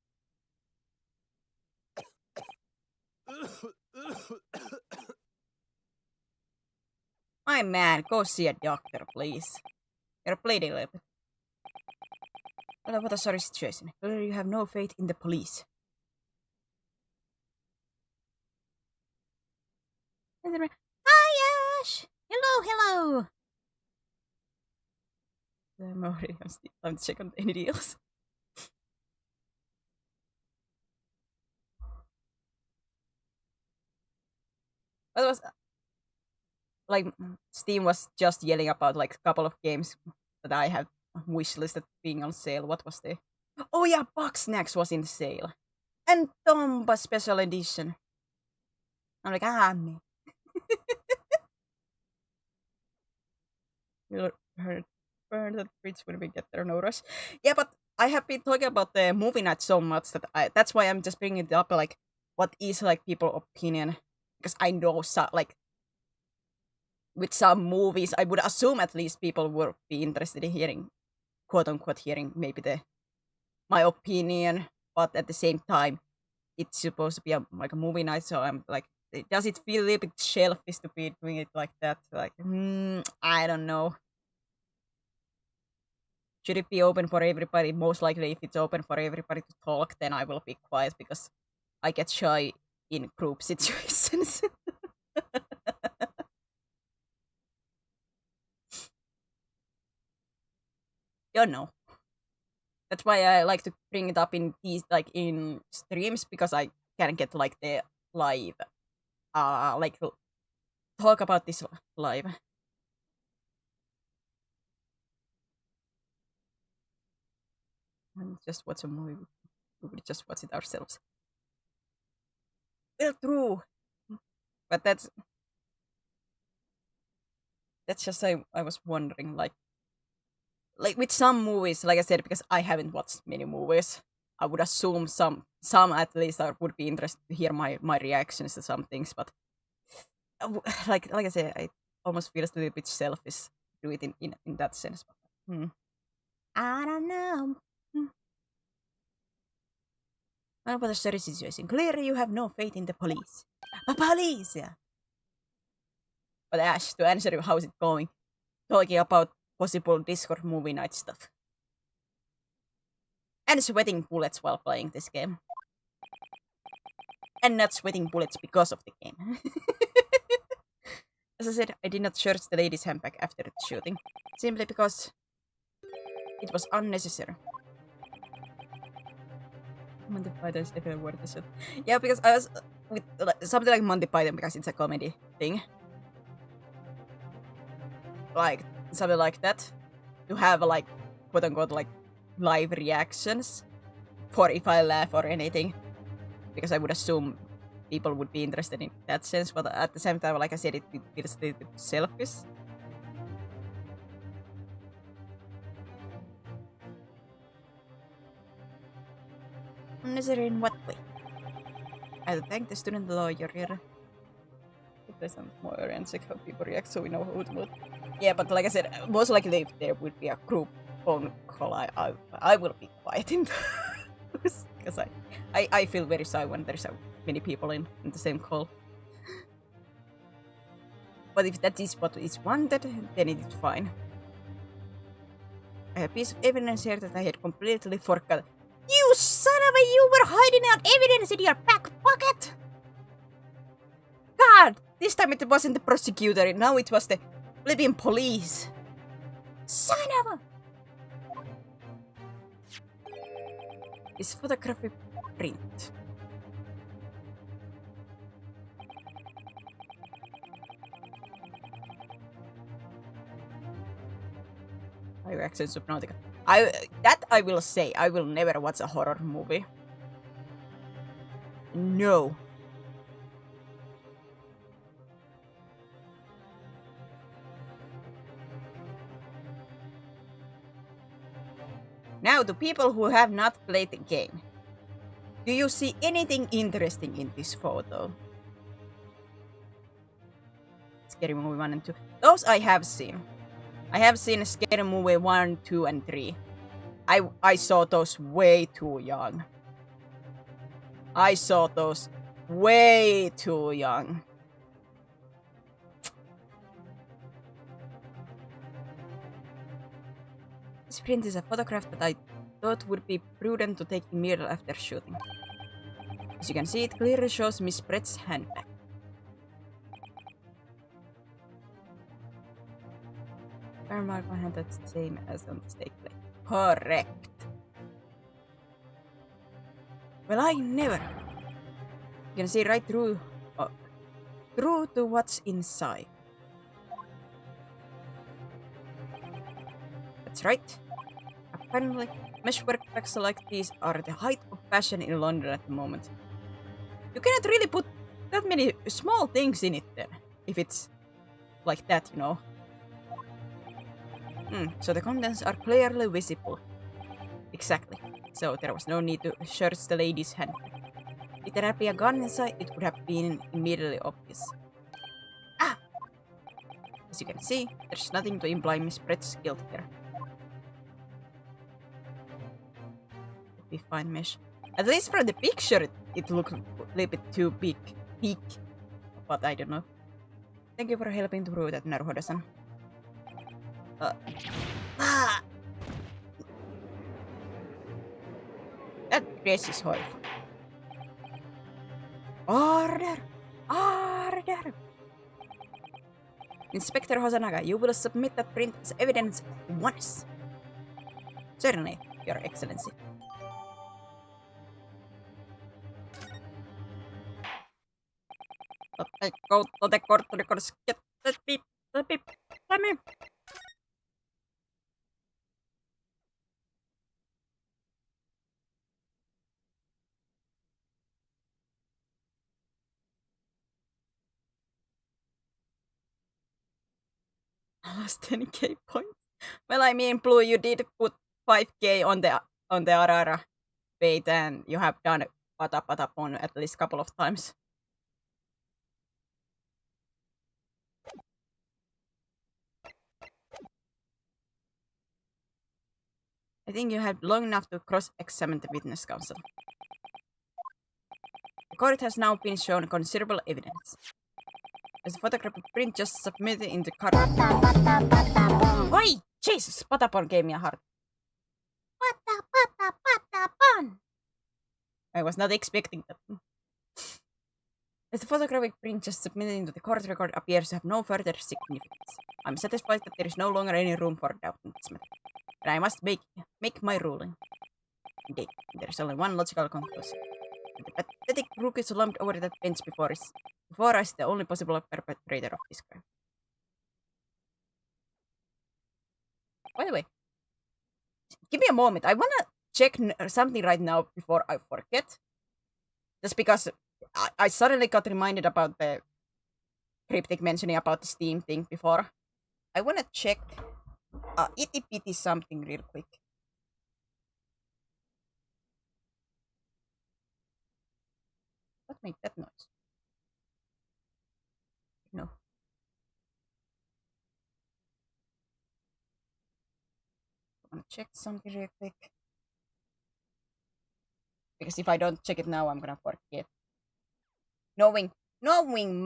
My man, go see a doctor, please. You're bleeding a little bit. Well, what a sorry situation. Clearly you have no faith in the police. Hi, Ash! Hello! I'm already on Steam. Time to check on any deals. What was... Like, Steam was just yelling about, like, a couple of games that I have wishlisted being on sale. What was they? Oh yeah, Bugsnax was in sale. And Tomba Special Edition. I'm like, man. We'll burn the bridge when we get there, no rush. Yeah, but I have been talking about the movie night so much that's why I'm just bringing it up, like, what is, like, people's opinion. Because I know, like, with some movies, I would assume at least people would be interested in hearing, quote unquote, hearing maybe my opinion, but at the same time, it's supposed to be like a movie night, so I'm like, does it feel a little bit selfish to be doing it like that? Like, I don't know. Should it be open for everybody? Most likely, if it's open for everybody to talk, then I will be quiet because I get shy in group situations. You know. That's why I like to bring it up in these, like, in streams, because I can get like the live, like talk about this live. And just watch a movie. We would just watch it ourselves. Well, true. But that's just I was wondering, like with some movies, like I said, because I haven't watched many movies, I would assume some at least would be interested to hear my reactions to some things. But like I said, I almost feel a little bit selfish to do it in that sense. But, I don't know. What about the story situation? Clearly, you have no faith in the police. Police, yeah. But Ash, to answer you, how's it going? Talking about possible Discord movie night stuff. And sweating bullets while playing this game. And not sweating bullets because of the game. As I said, I did not search the lady's handbag after the shooting. Simply because it was unnecessary. Monty Python is definitely worth the shot. Yeah, because I was with something like Monty Python because it's a comedy thing. Like something like that. To have like quote unquote like live reactions for if I laugh or anything. Because I would assume people would be interested in that sense, but at the same time, like I said, it feels a little bit selfish. Unnecessary in what way? I have to thank the student lawyer here. There's some more and check how people react so we know who to vote. Yeah, but like I said, most likely if there would be a group phone call, I will be quiet in those because I feel very shy when there's so many people in the same call. But if that is what is wanted, then it is fine. I have a piece of evidence here that I had completely forgot. You son of a! You were hiding out evidence in your back pocket! God! This time it wasn't the prosecutor, now it was the flipping police. Son of a! Is photography print? Higher accent Subnautica. I will say, I will never watch a horror movie. No. Now, to people who have not played the game, do you see anything interesting in this photo? Scary Movie 1 and 2. Those I have seen. I have seen Scary Movie 1, 2, and 3. I saw those way too young. I saw those way too young. This print is a photograph that I thought would be prudent to take immediately after shooting. As you can see, it clearly shows Miss Brett's handbag. Mark my hand, that's the same as on the stake plate. Correct. Well, I never. You can see right through to what's inside. That's right. Apparently, meshwork packs like these are the height of fashion in London at the moment. You cannot really put that many small things in it then, if it's like that, you know. So the contents are clearly visible. Exactly. So there was no need to search the lady's hand. If there had been a gun inside, it would have been immediately obvious. Ah! As you can see, there's nothing to imply Miss Brett's guilt here. We find mesh. At least from the picture, it looks a little bit too big. But I don't know. Thank you for helping to prove that Naruhodo-san. That dress is horrible. Order! Order! Inspector Hosanaga, you will submit that print as evidence once. Certainly, Your Excellency. I go to the court records. Get the beep, let me. I lost 10k points. Well, I mean, Blue, you did put 5k on the Arara bait, and you have done Patapon at least a couple of times. I think you have long enough to cross-examine the witness counsel. The court has now been shown considerable evidence. As the photographic print just submitted in the card. Oi! Jesus! Patapon gave me a heart. Patapon! I was not expecting that. As the photographic print just submitted into the court record appears to have no further significance, I'm satisfied that there is no longer any room for doubt in this matter. And I must make my ruling. Indeed, there is only one logical conclusion. The pathetic rookie slumped over that bench before us, the only possible perpetrator of this crime. By the way, give me a moment. I wanna check something right now before I forget. Just because I suddenly got reminded about the cryptic mentioning about the Steam thing before. I wanna check itty bitty something real quick. What made that noise? No. I wanna check something real quick. Because if I don't check it now, I'm gonna forget. Knowing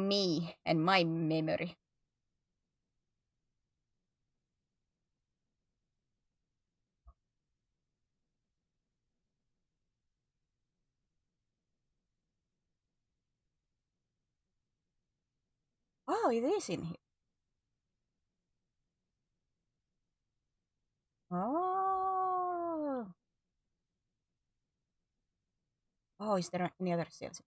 me and my memory. Oh, it is in here. Oh. Oh, is there any other sales?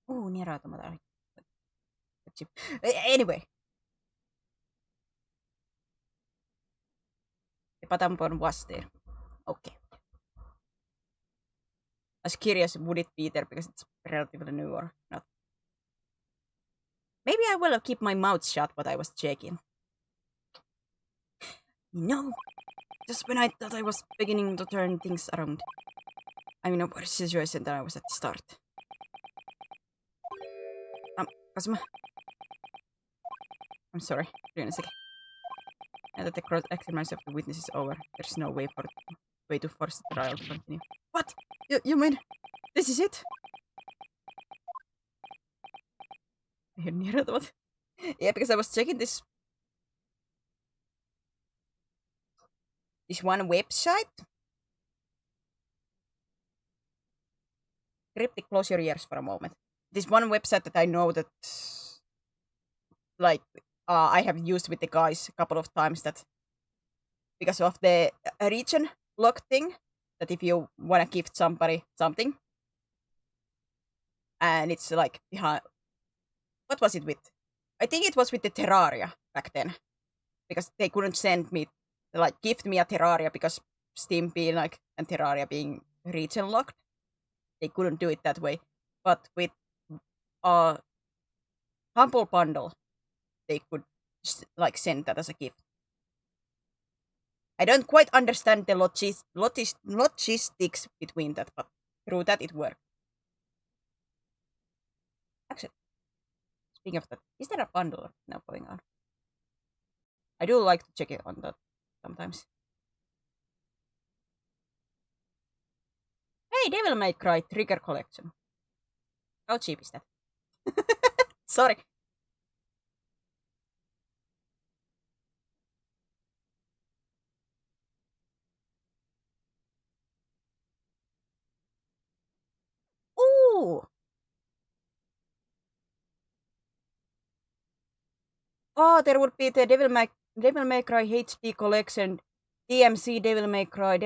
Oh, Nier Automata. Anyway. The Patapon was there. Okay. I was curious, would it be there because it's relatively new or not? Maybe I will keep my mouth shut while I was checking. No, just when I thought I was beginning to turn things around. I'm in a worse situation than I was at the start. Kazuma. I'm sorry, wait a second. Now that the cross-examination of the witness is over, there's no way to force the trial to continue. What? You mean this is it? I near what? Yeah, because I was checking this one website. Cryptic, close your ears for a moment. This one website that I know that, like, I have used with the guys a couple of times, that because of the region lock thing, that if you want to gift somebody something, and it's like behind, what was it with? I think it was with the Terraria back then, because they couldn't send me, like, gift me a Terraria because Steam being like, and Terraria being region locked, they couldn't do it that way. But with Humble Bundle, they could like send that as a gift. I don't quite understand the logistics between that, but through that it worked. Actually, Speaking of that, is there a bundle now going on? I do like to check it on that sometimes. Hey, Devil May Cry Trigger Collection. How cheap is that? Sorry. Ooh! Oh, there would be the Devil May Cry HD Collection, DMC Devil May Cry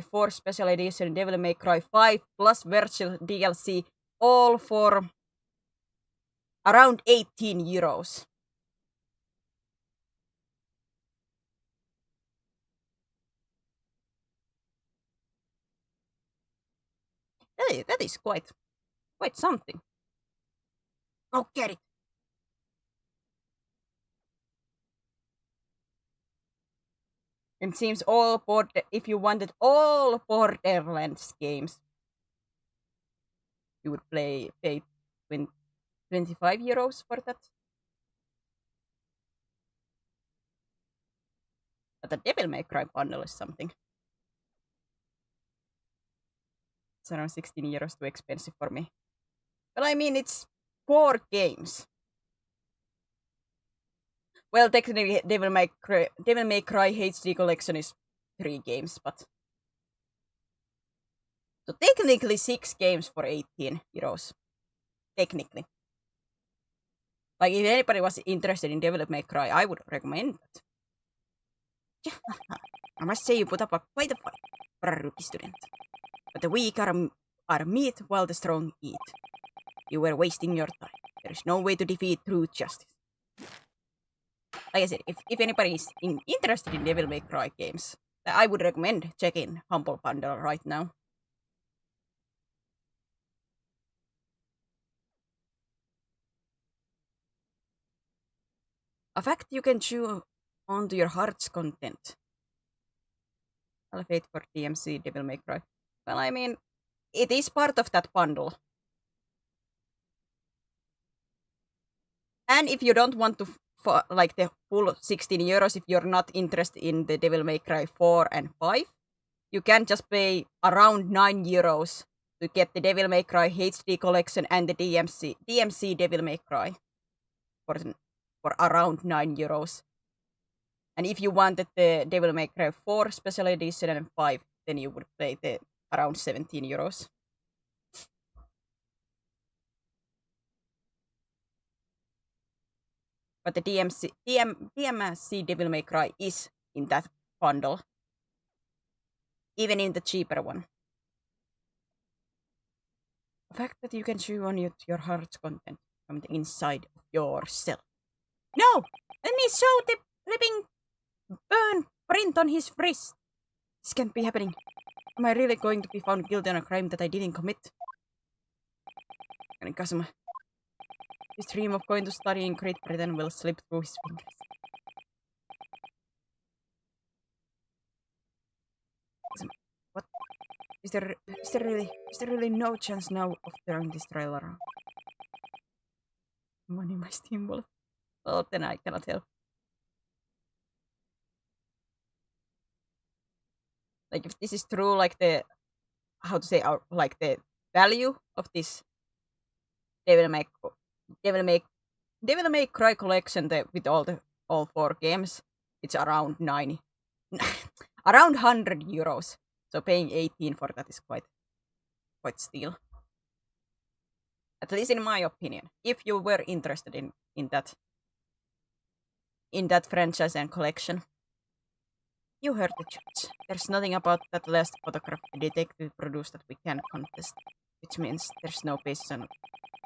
4 Special Edition, Devil May Cry 5 plus virtual DLC, all for around 18 euros. That is quite something. Oh, get it. It seems if you wanted all Borderlands games, you would pay 25 euros for that. But the Devil May Cry bundle is something. It's around 16 euros too expensive for me. But I mean, it's 4 games. Well, technically, Devil May Cry HD Collection is 3 games, but... So technically 6 games for 18 euros. Technically. Like, if anybody was interested in Devil May Cry, I would recommend that. Yeah, I must say you put up quite a fight for a rookie student. But the weak are meat while the strong eat. You were wasting your time. There is no way to defeat true justice. Like I said, if anybody is interested in Devil May Cry games, I would recommend checking Humble Bundle right now. A fact you can chew onto your heart's content. I'll wait for DMC Devil May Cry. Well, I mean, it is part of that bundle. And if you don't want to like the full 16 euros, if you're not interested in the Devil May Cry 4 and 5, you can just pay around 9 euros to get the Devil May Cry HD Collection and the DMC Devil May Cry for around 9 euros. And if you wanted the Devil May Cry 4 Special Edition and 5, then you would pay the around 17 euros. But the DMC Devil May Cry is in that bundle. Even in the cheaper one. The fact that you can chew on your heart's content from the inside of yourself. No! Let me show the flipping burn print on his wrist. This can't be happening. Am I really going to be found guilty on a crime that I didn't commit? Kazuma. His dream of going to study in Great Britain will slip through his fingers. What? Is there really no chance now of turning this trial around? Money my Steam wallet. Well, then I cannot help. Like, if this is true, like the like the value of this Devil May Cry collection with all 4 games, it's around 100 euros. So paying 18 for that is quite steal. At least in my opinion. If you were interested in that franchise and collection, you heard the judge. There's nothing about that last photograph the detective produced that we can contest, which means there's no basis on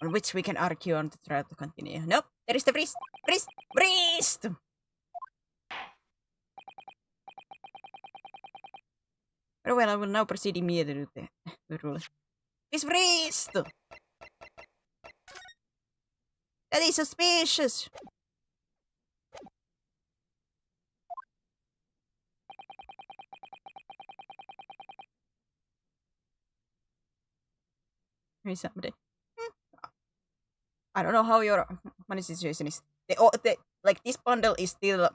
which we can argue on the trial to continue. Nope, there is the wrist! Very well, I will now proceed immediately to the rule. His wrist! That is suspicious! Maybe someday. I don't know how your money situation is. Like this bundle is still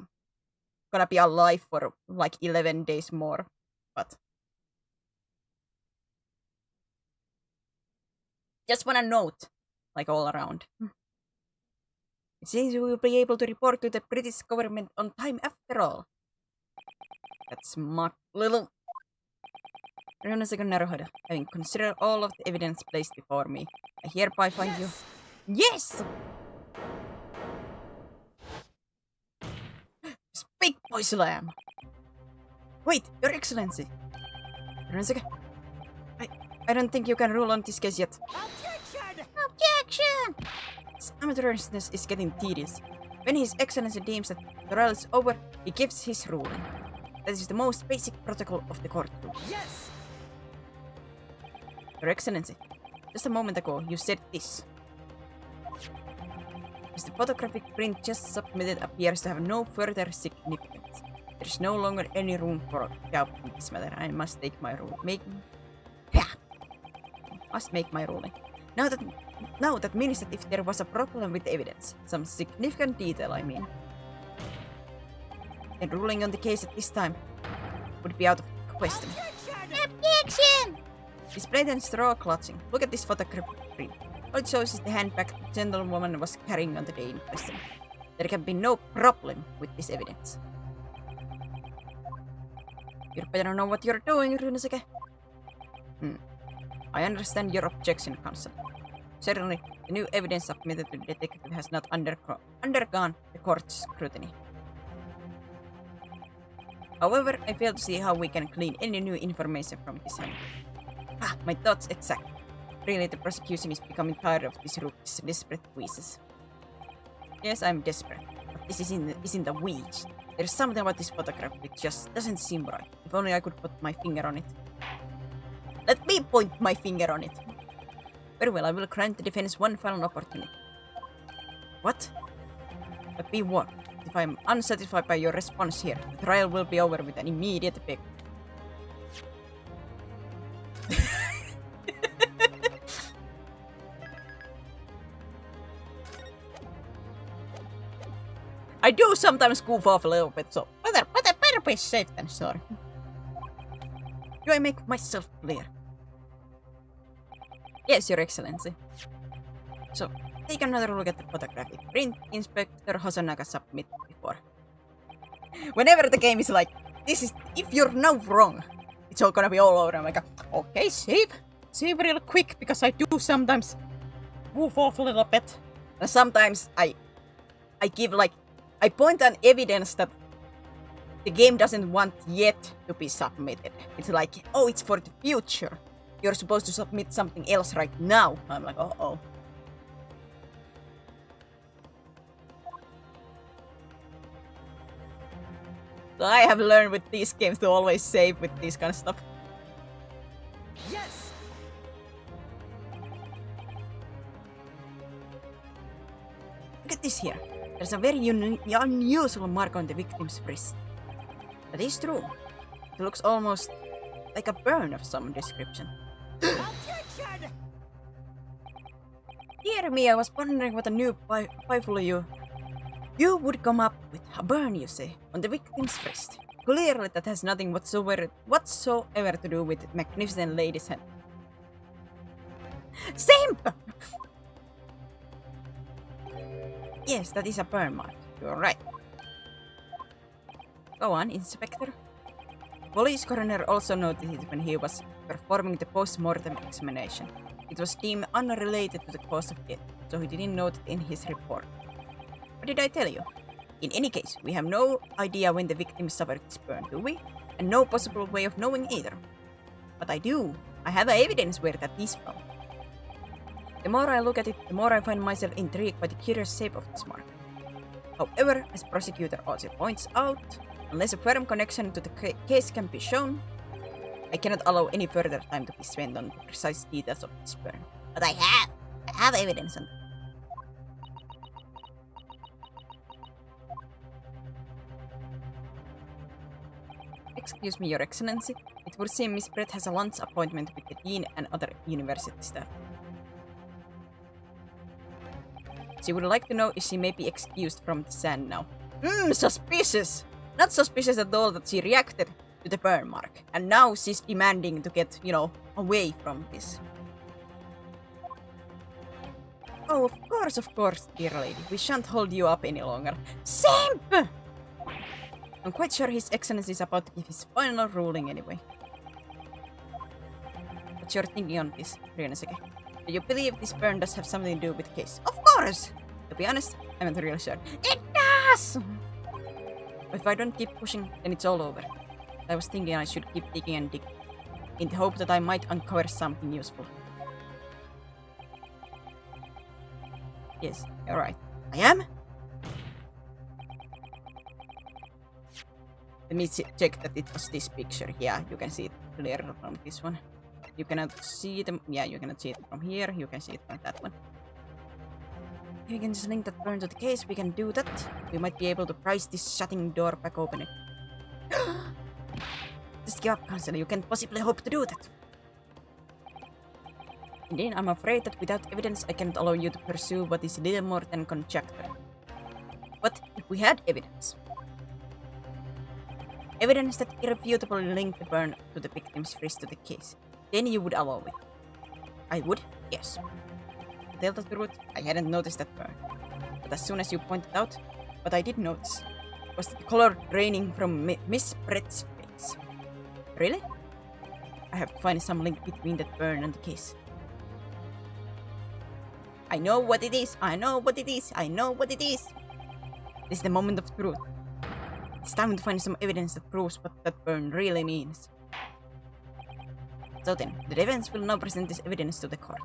gonna be alive for like 11 days more, but just wanna note, like all around. It seems we will be able to report to the British government on time after all. That's smart little. Second Naruhodo, having considered all of the evidence placed before me, I hereby find you. Yes! Speak, Boy Slam! Wait, Your Excellency! I don't think you can rule on this case yet. Objection! Objection! This amateurishness is getting tedious. When His Excellency deems that the trial is over, he gives his ruling. That is the most basic protocol of the courtroom. Yes! Your Excellency, just a moment ago you said this. As the photographic print just submitted appears to have no further significance, there is no longer any room for doubt in this matter. I must take my ruling. Must make my ruling. Now that means that if there was a problem with the evidence, some significant detail I mean, then ruling on the case at this time would be out of question. Objection! This blatant straw clutching. Look at this photographic print. All it shows is the handbag the gentlewoman was carrying on the day in question. There can be no problem with this evidence. You better know what you're doing, Runeseke. I understand your objection, Counsel. Certainly, the new evidence submitted to the detective has not undergone the court's scrutiny. However, I fail to see how we can glean any new information from this handbook. My thoughts exact. Really, the prosecution is becoming tired of this rook's desperate wheezes. Yes, I'm desperate, but this isn't a wheeze. There's something about this photograph which just doesn't seem right. If only I could put my finger on it. Let me point my finger on it. Very well, I will grant the defense one final opportunity. What? But be warned, if I am unsatisfied by your response here, the trial will be over with an immediate effect. I do sometimes goof off a little bit, so better be safe than sorry. Do I make myself clear? Yes, Your Excellency. So, take another look at the photographic print Inspector Hosonaga submitted before. Whenever the game is like, this is, if you're now wrong, it's all gonna be all over. I'm like, okay, save real quick, because I do sometimes goof off a little bit. And sometimes I give like, I point on evidence that the game doesn't want yet to be submitted. It's like, oh, it's for the future. You're supposed to submit something else right now. I'm like, uh-oh. So I have learned with these games to always save with this kind of stuff. Yes! Look at this here. There's a very unusual mark on the victim's wrist. That is true. It looks almost like a burn of some description. Objection! Dear me, I was wondering what a new playful you would come up with. A burn, you say, on the victim's wrist. Clearly that has nothing whatsoever to do with magnificent lady's hand. Simp! Yes, that is a burn mark. You're right. Go on, Inspector. Police coroner also noticed it when he was performing the post-mortem examination. It was deemed unrelated to the cause of death, so he didn't note it in his report. What did I tell you? In any case, we have no idea when the victim suffered this burn, do we? And no possible way of knowing either. But I do. I have evidence where that is from. The more I look at it, the more I find myself intrigued by the curious shape of this mark. However, as prosecutor also points out, unless a firm connection to the case can be shown, I cannot allow any further time to be spent on the precise details of this burn. But I have evidence on it. Excuse me, Your Excellency. It would seem Miss Brett has a lunch appointment with the Dean and other university staff. She would like to know if she may be excused from the sand now. Suspicious! Not suspicious at all that she reacted to the burn mark. And now she's demanding to get, away from this. Oh, of course, dear lady. We shan't hold you up any longer. Simp! I'm quite sure His Excellency is about to give his final ruling anyway. What's your thinking on this, Ryunosuke? Do you believe this burn does have something to do with the case? Of course! To be honest, I'm not really sure. It does! But if I don't keep pushing, then it's all over. I was thinking I should keep digging and digging, in the hope that I might uncover something useful. Yes, you're right. I am? Let me check that it was this picture. Yeah, you can see it clearly from this one. You cannot see them. Yeah, you cannot see it from here. You can see it from that one. We can just link that burn to the case. We can do that. We might be able to prise this shutting door back open. Just give up, Counselor. You can't possibly hope to do that. Indeed, I'm afraid that without evidence, I cannot allow you to pursue what is little more than conjecture. But if we had evidence, evidence that irrefutably linked the burn to the victim's wrist to the case, then you would allow it. I would, yes. To tell the truth, I hadn't noticed that burn. But as soon as you pointed out, what I did notice was the color draining from Miss Brett's face. Really? I have to find some link between that burn and the case. I know what it is. I know what it is. I know what it is. This is the moment of truth. It's time to find some evidence that proves what that burn really means. So then, the defense will now present this evidence to the court.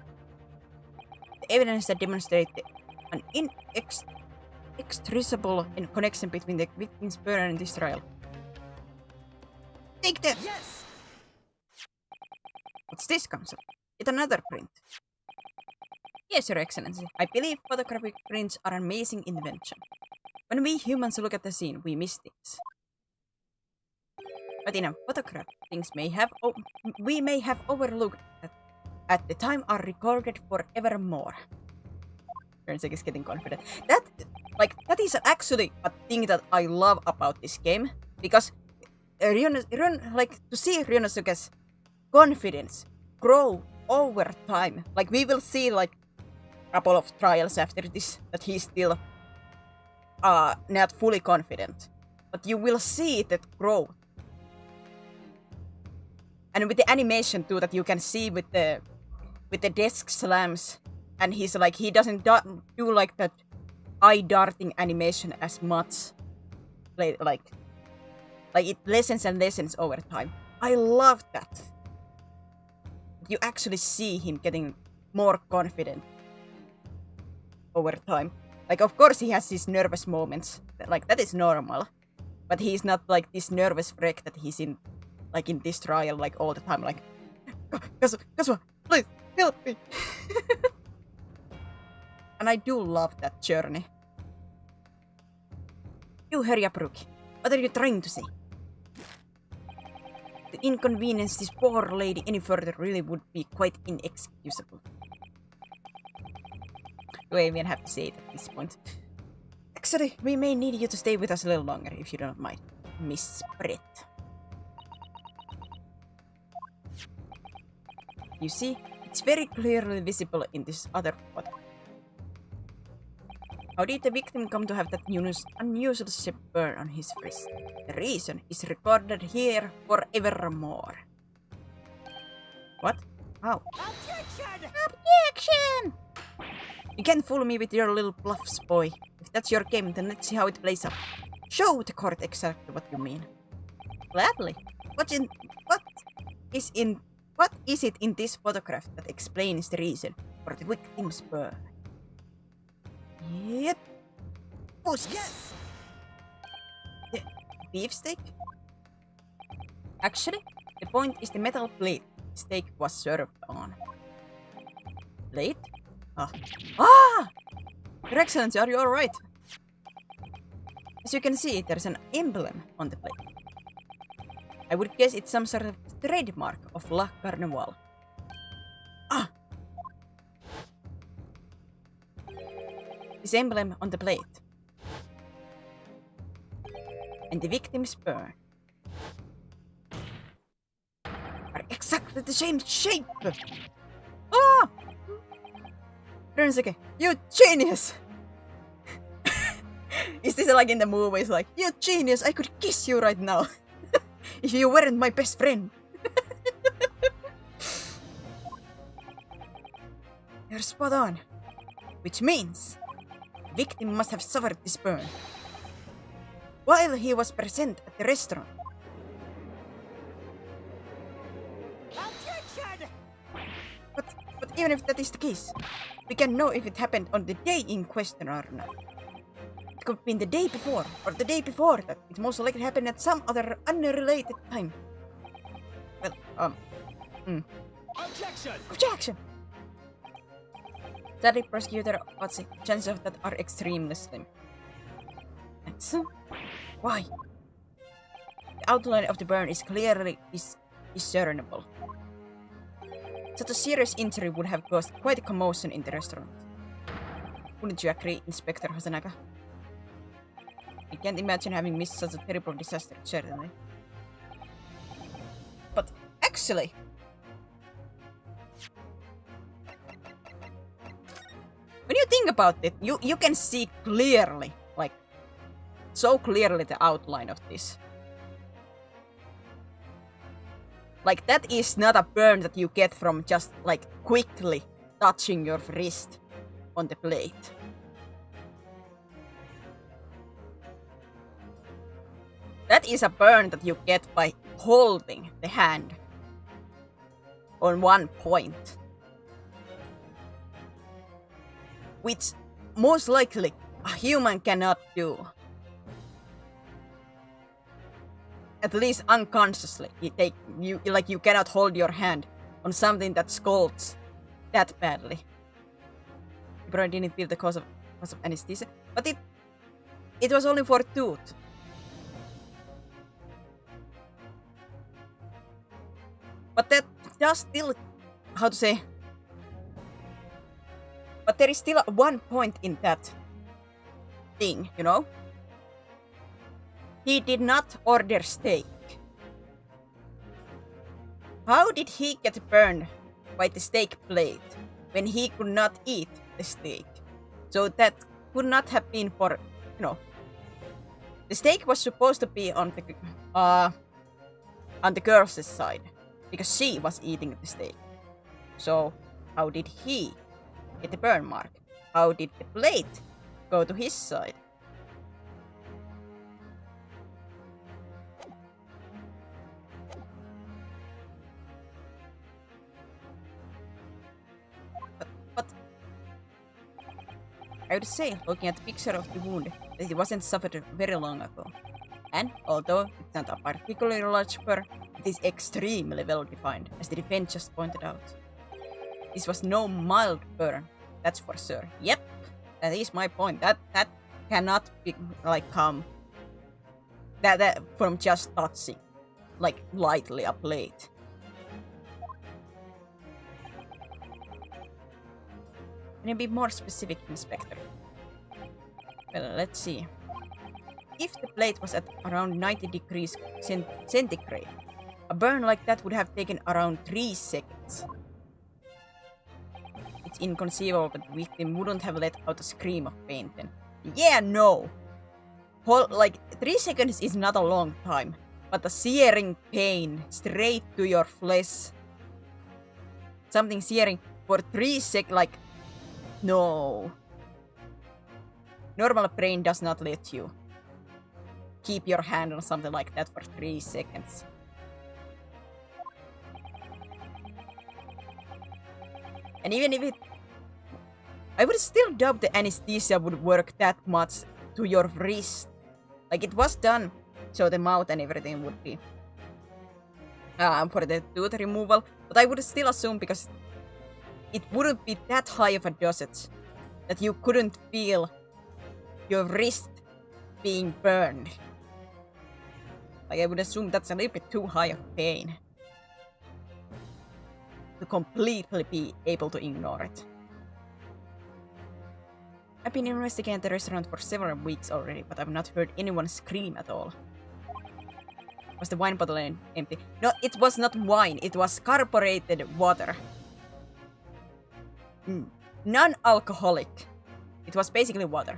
The evidence that demonstrates an inextricable connection between the victim's burn and this trial. Take that! Yes! What's this, Counsel? It's another print. Yes, Your Excellency. I believe photographic prints are an amazing invention. When we humans look at the scene, we miss things. But in a photograph, things we may have overlooked that at the time are recorded forevermore. Ryunosuke is getting confident. That is actually a thing that I love about this game, because to see Ryunosuke's confidence grow over time. Like, we will see like a couple of trials after this that he's still not fully confident, but you will see that growth. And with the animation too, that you can see with the desk slams, and he's like, he doesn't do like that eye darting animation as much. Like it lessens and lessens over time. I love that. You actually see him getting more confident over time. Like, of course he has his nervous moments. Like, that is normal. But he's not like this nervous wreck that he's in, like, in this trial, like, all the time. Like, Kazuha, please, help me. And I do love that journey. You hurry up, Rookie. What are you trying to say? To inconvenience this poor lady any further really would be quite inexcusable. Do I even have to say it at this point? Actually, we may need you to stay with us a little longer, if you don't mind, Miss Brett. You see, it's very clearly visible in this other photo. How did the victim come to have that unusual shape burn on his wrist? The reason is recorded here forevermore. What? How? Objection! Objection! You can't fool me with your little bluffs, boy. If that's your game, then let's see how it plays out. Show the court exactly what you mean. Gladly. What is it in this photograph that explains the reason for the victim's burn? Yep. Push. Yes! The beefsteak? Actually, the point is the metal plate the steak was served on. Plate? Your Excellency, are you alright? As you can see, there's an emblem on the plate. I would guess it's some sort of trademark of La Carnival. This emblem on the plate. And the victim's burn are exactly the same shape. Ah! Rensuke, you genius! Is this like in the movies? Like, you genius! I could kiss you right now if you weren't my best friend. You're spot on. Which means the victim must have suffered this burn while he was present at the restaurant. Objection! But even if that is the case, we can know if it happened on the day in question or not. It could have been the day before, or the day before that. It most likely happened at some other unrelated time. Well, Objection! Objection! Sadly, prosecutor Otzi, chances of that are extremely slim. That's why? The outline of the burn is clearly discernible. Such a serious injury would have caused quite a commotion in the restaurant. Wouldn't you agree, Inspector Hasanaka? I can't imagine having missed such a terrible disaster, certainly. But actually, when you think about it, you can see clearly, like, so clearly the outline of this. Like, that is not a burn that you get from just, like, quickly touching your wrist on the plate. That is a burn that you get by holding the hand on one point. Which, most likely, a human cannot do. At least unconsciously. You cannot hold your hand on something that scalds that badly. You probably didn't feel the cause of anesthesia. But it was only for tooth. But that does still, how to say? But there is still one point in that thing, you know? He did not order steak. How did he get burned by the steak plate when he could not eat the steak? So that could not have been for, you know, the steak was supposed to be on the girl's side because she was eating the steak. So how did he get the burn mark? How did the plate go to his side? But I would say, looking at the picture of the wound, that it wasn't suffered very long ago. And although it's not a particularly large burn, it is extremely well defined, as the defense just pointed out. This was no mild burn, that's for sure. Yep, that is my point. That cannot be come that from just touching, like lightly a plate. Can you be more specific, Inspector? Well, let's see. If the plate was at around 90 degrees centigrade, a burn like that would have taken around 3 seconds. It's inconceivable that the victim wouldn't have let out a scream of pain then. Yeah, no! 3 seconds is not a long time, but a searing pain straight to your flesh. Something searing for 3 seconds, no. Normal brain does not let you keep your hand on something like that for 3 seconds. And even if I would still doubt the anesthesia would work that much to your wrist. Like, it was done so the mouth and everything would be for the tooth removal, but I would still assume because it wouldn't be that high of a dosage that you couldn't feel your wrist being burned. Like, I would assume that's a little bit too high of pain to completely be able to ignore it. I've been investigating the restaurant for several weeks already, but I've not heard anyone scream at all. Was the wine bottle empty? No, it was not wine. It was carbonated water. Non-alcoholic. It was basically water.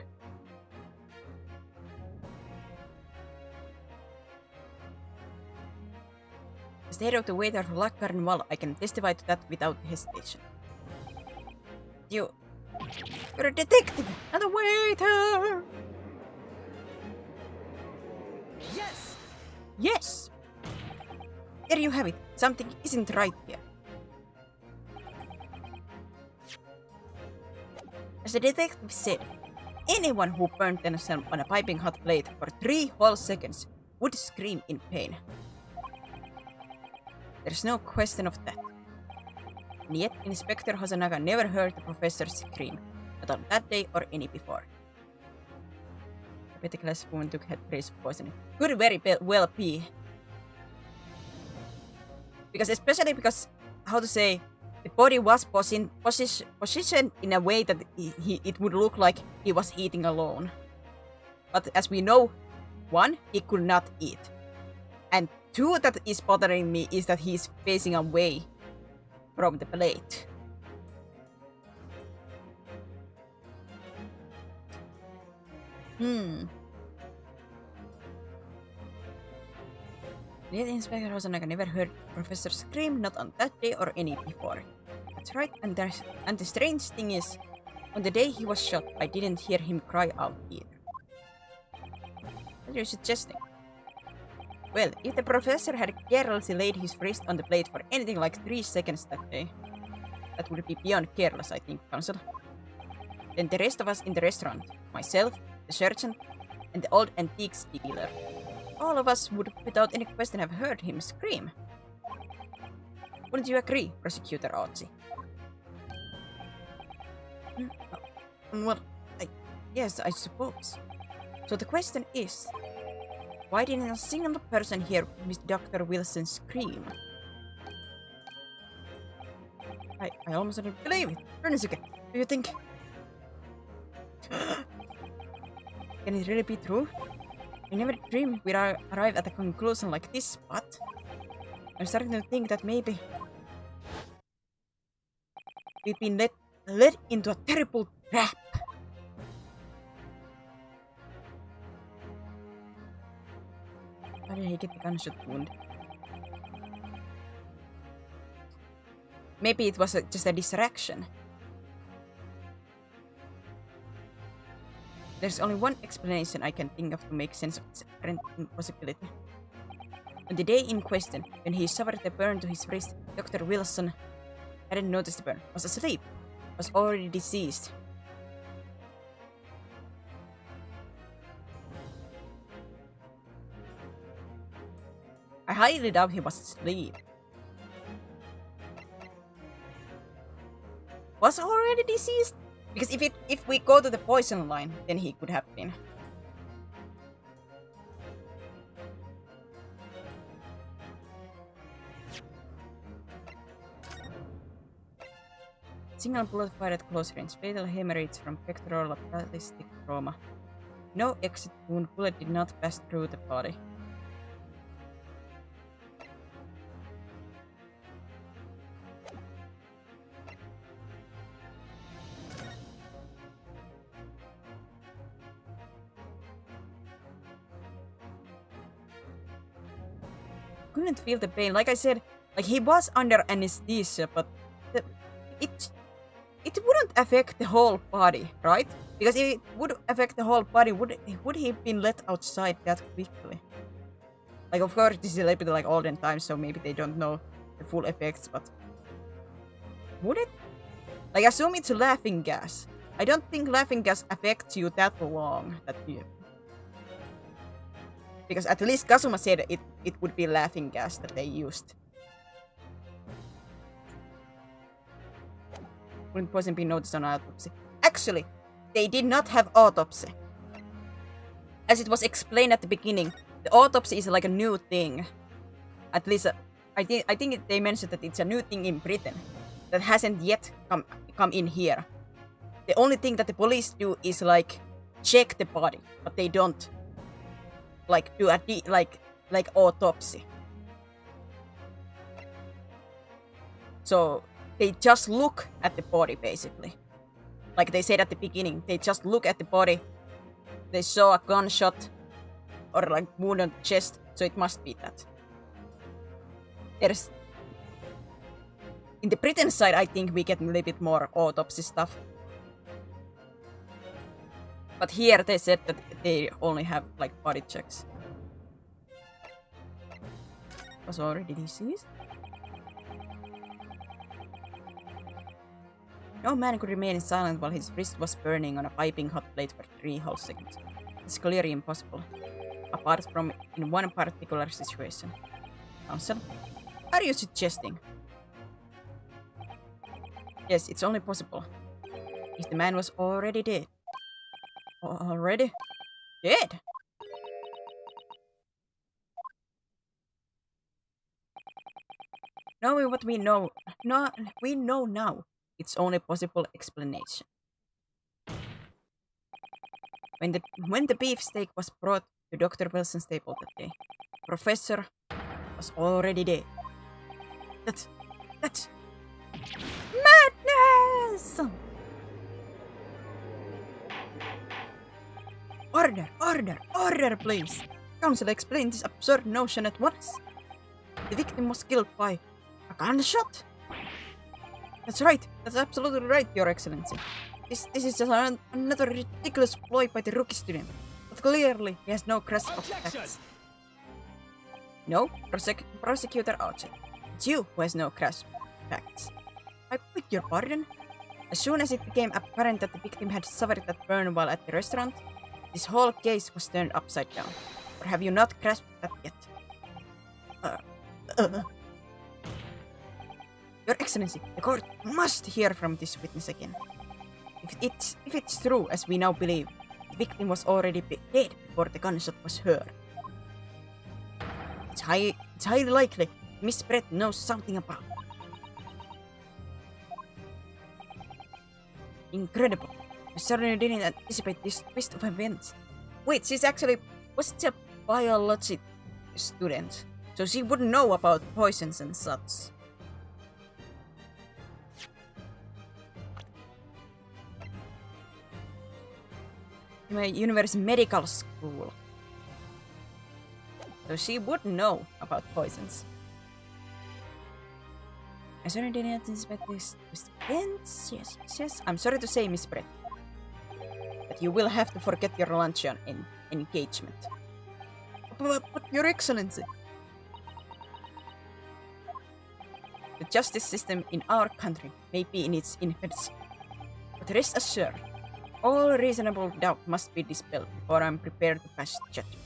The state of the waiter for Lac Carnival, I can testify to that without hesitation. You're a detective, not a waiter! Yes! Yes! There you have it. Something isn't right here. As the detective said, anyone who burned themselves on a piping hot plate for 3 whole seconds would scream in pain. There's no question of that. And yet, Inspector Hosonaga never heard the professor scream, not on that day or any before. The petty-class woman took head trace of poisoning. Could very well be. Especially because, how to say, the body was positioned in a way that it would look like he was eating alone. But as we know, 1, he could not eat. And 2, that is bothering me is that he's facing away from the plate. Yet Inspector Hosonaga never heard Professor scream, not on that day or any before. That's right, and the strange thing is, on the day he was shot, I didn't hear him cry out either. What are you suggesting? Well, if the professor had carelessly laid his wrist on the plate for anything like 3 seconds that day, that would be beyond careless, I think, Counsel. Then the rest of us in the restaurant, myself, the sergeant, and the old antiques dealer, all of us would, without any question, have heard him scream. Wouldn't you agree, Prosecutor Otzi? Well, yes, I suppose. So the question is, why didn't a single person hear Miss Dr. Wilson scream? I almost didn't believe it. Renisuke, do you think... Can it really be true? I never dreamed we'd arrive at a conclusion like this, but... I'm starting to think that maybe... we've been led into a terrible trap. How did he get the gunshot wound? Maybe it was just a distraction. There's only one explanation I can think of to make sense of this apparent impossibility. On the day in question, when he suffered the burn to his wrist, Dr. Wilson hadn't noticed the burn, was asleep, was already deceased. I highly doubt he was asleep. Was already deceased? Because if we go to the poison line, then he could have been. Single bullet fired at close range. Fatal hemorrhage from pectoral ballistic trauma. No exit wound. Bullet did not pass through the body. Couldn't feel the pain. Like I said, like he was under anesthesia, but it wouldn't affect the whole body, right? Because if it would affect the whole body, would he have been let outside that quickly? Like, of course, this is a little bit like olden times, so maybe they don't know the full effects, but would it? Like, assume it's laughing gas. I don't think laughing gas affects you that long. Because at least Kazuma said it would be laughing gas that they used. Wouldn't poison be noticed on autopsy? Actually, they did not have autopsy. As it was explained at the beginning, the autopsy is like a new thing. At least, I think they mentioned that it's a new thing in Britain that hasn't yet come in here. The only thing that the police do is like check the body, but they don't like do a like autopsy. So they just look at the body basically. Like they said at the beginning, they just look at the body. They saw a gunshot or like wound on the chest, so it must be that. There's in the Britain side, I think we get a little bit more autopsy stuff. But here they said that they only have like body checks. Was already deceased? No man could remain silent while his wrist was burning on a piping hot plate for 3 whole seconds. It's clearly impossible. Apart from in one particular situation. Counsel? Are you suggesting? Yes, it's only possible. If the man was already dead. Already? Dead? Knowing what we know, we know now, it's only possible explanation. When the beefsteak was brought to Dr. Wilson's table that day, Professor was already dead. That's madness! Order, please! Counsel, explain this absurd notion at once. The victim was killed by a gunshot? That's right. That's absolutely right, Your Excellency. This is just another ridiculous ploy by the rookie student. But clearly, he has no grasp of facts. No, Prosecutor Archer. It's you who has no grasp of facts. I beg your pardon? As soon as it became apparent that the victim had suffered that burn while at the restaurant, this whole case was turned upside down. Or have you not grasped that yet? Your Excellency, the court must hear from this witness again. If it's true, as we now believe, the victim was already dead before the gunshot was heard. It's highly likely Miss Brett knows something about it. Incredible. I certainly didn't anticipate this twist of events. Wait, was a biology student, so she wouldn't know about poisons and such. My university medical school. So she would know about poisons. I certainly didn't anticipate this events. Yes. I'm sorry to say, Miss Brett, but you will have to forget your luncheon engagement. But Your Excellency, the justice system in our country may be in its infancy, but rest assured, all reasonable doubt must be dispelled before I'm prepared to pass judgment.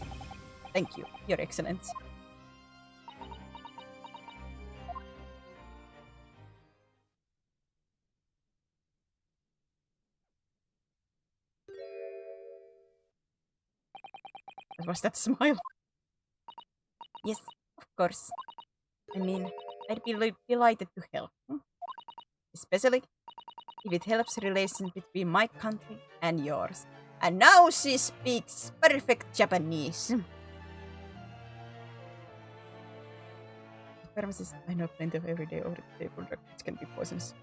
Thank you, Your Excellency. What was that smile? Yes, of course. I mean, I'd be delighted to help. Especially if it helps relations between my country and yours. And now she speaks perfect Japanese. Pharmacist, I know plenty of everyday over-the-table drugs which can be poisonous.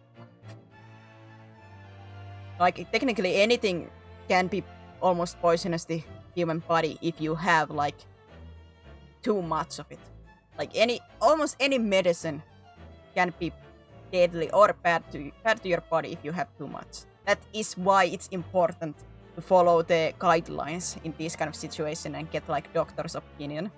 Like, technically anything can be almost poisonous to the human body if you have, like, too much of it. Like, almost any medicine can be deadly or bad to your body if you have too much. That is why it's important to follow the guidelines in this kind of situation and get like doctor's opinion.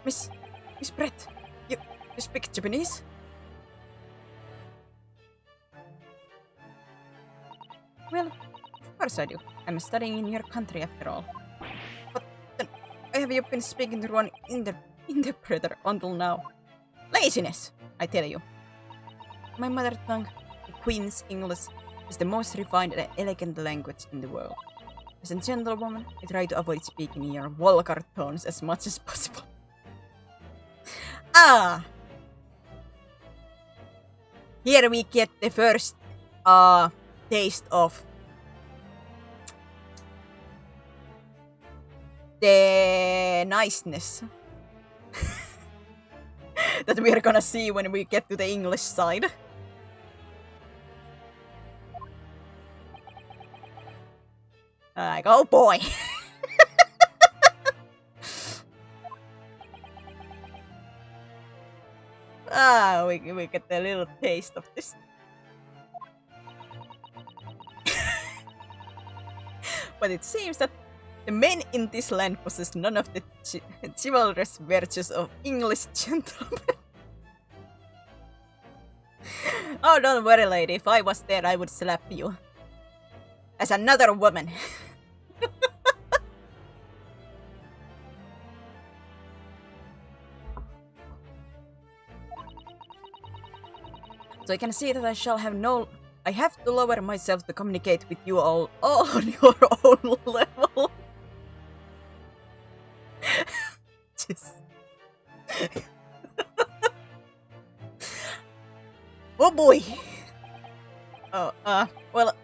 Miss Brett, you speak Japanese? Well, of course I do. I'm studying in your country after all. But then, why have you been speaking through an interpreter until now? Laziness, I tell you. My mother tongue, the Queen's English, is the most refined and elegant language in the world. As a gentlewoman, I try to avoid speaking in your vulgar tones as much as possible. Ah! Here we get the first taste of the niceness that we are gonna see when we get to the English side. Like, oh boy. We get a little taste of this. But it seems that the men in this land possess none of the chivalrous virtues of English gentlemen. Oh, don't worry, lady. If I was there, I would slap you. As another woman. So I can see that I have to lower myself to communicate with you all on your own level. Just... Oh boy! Well...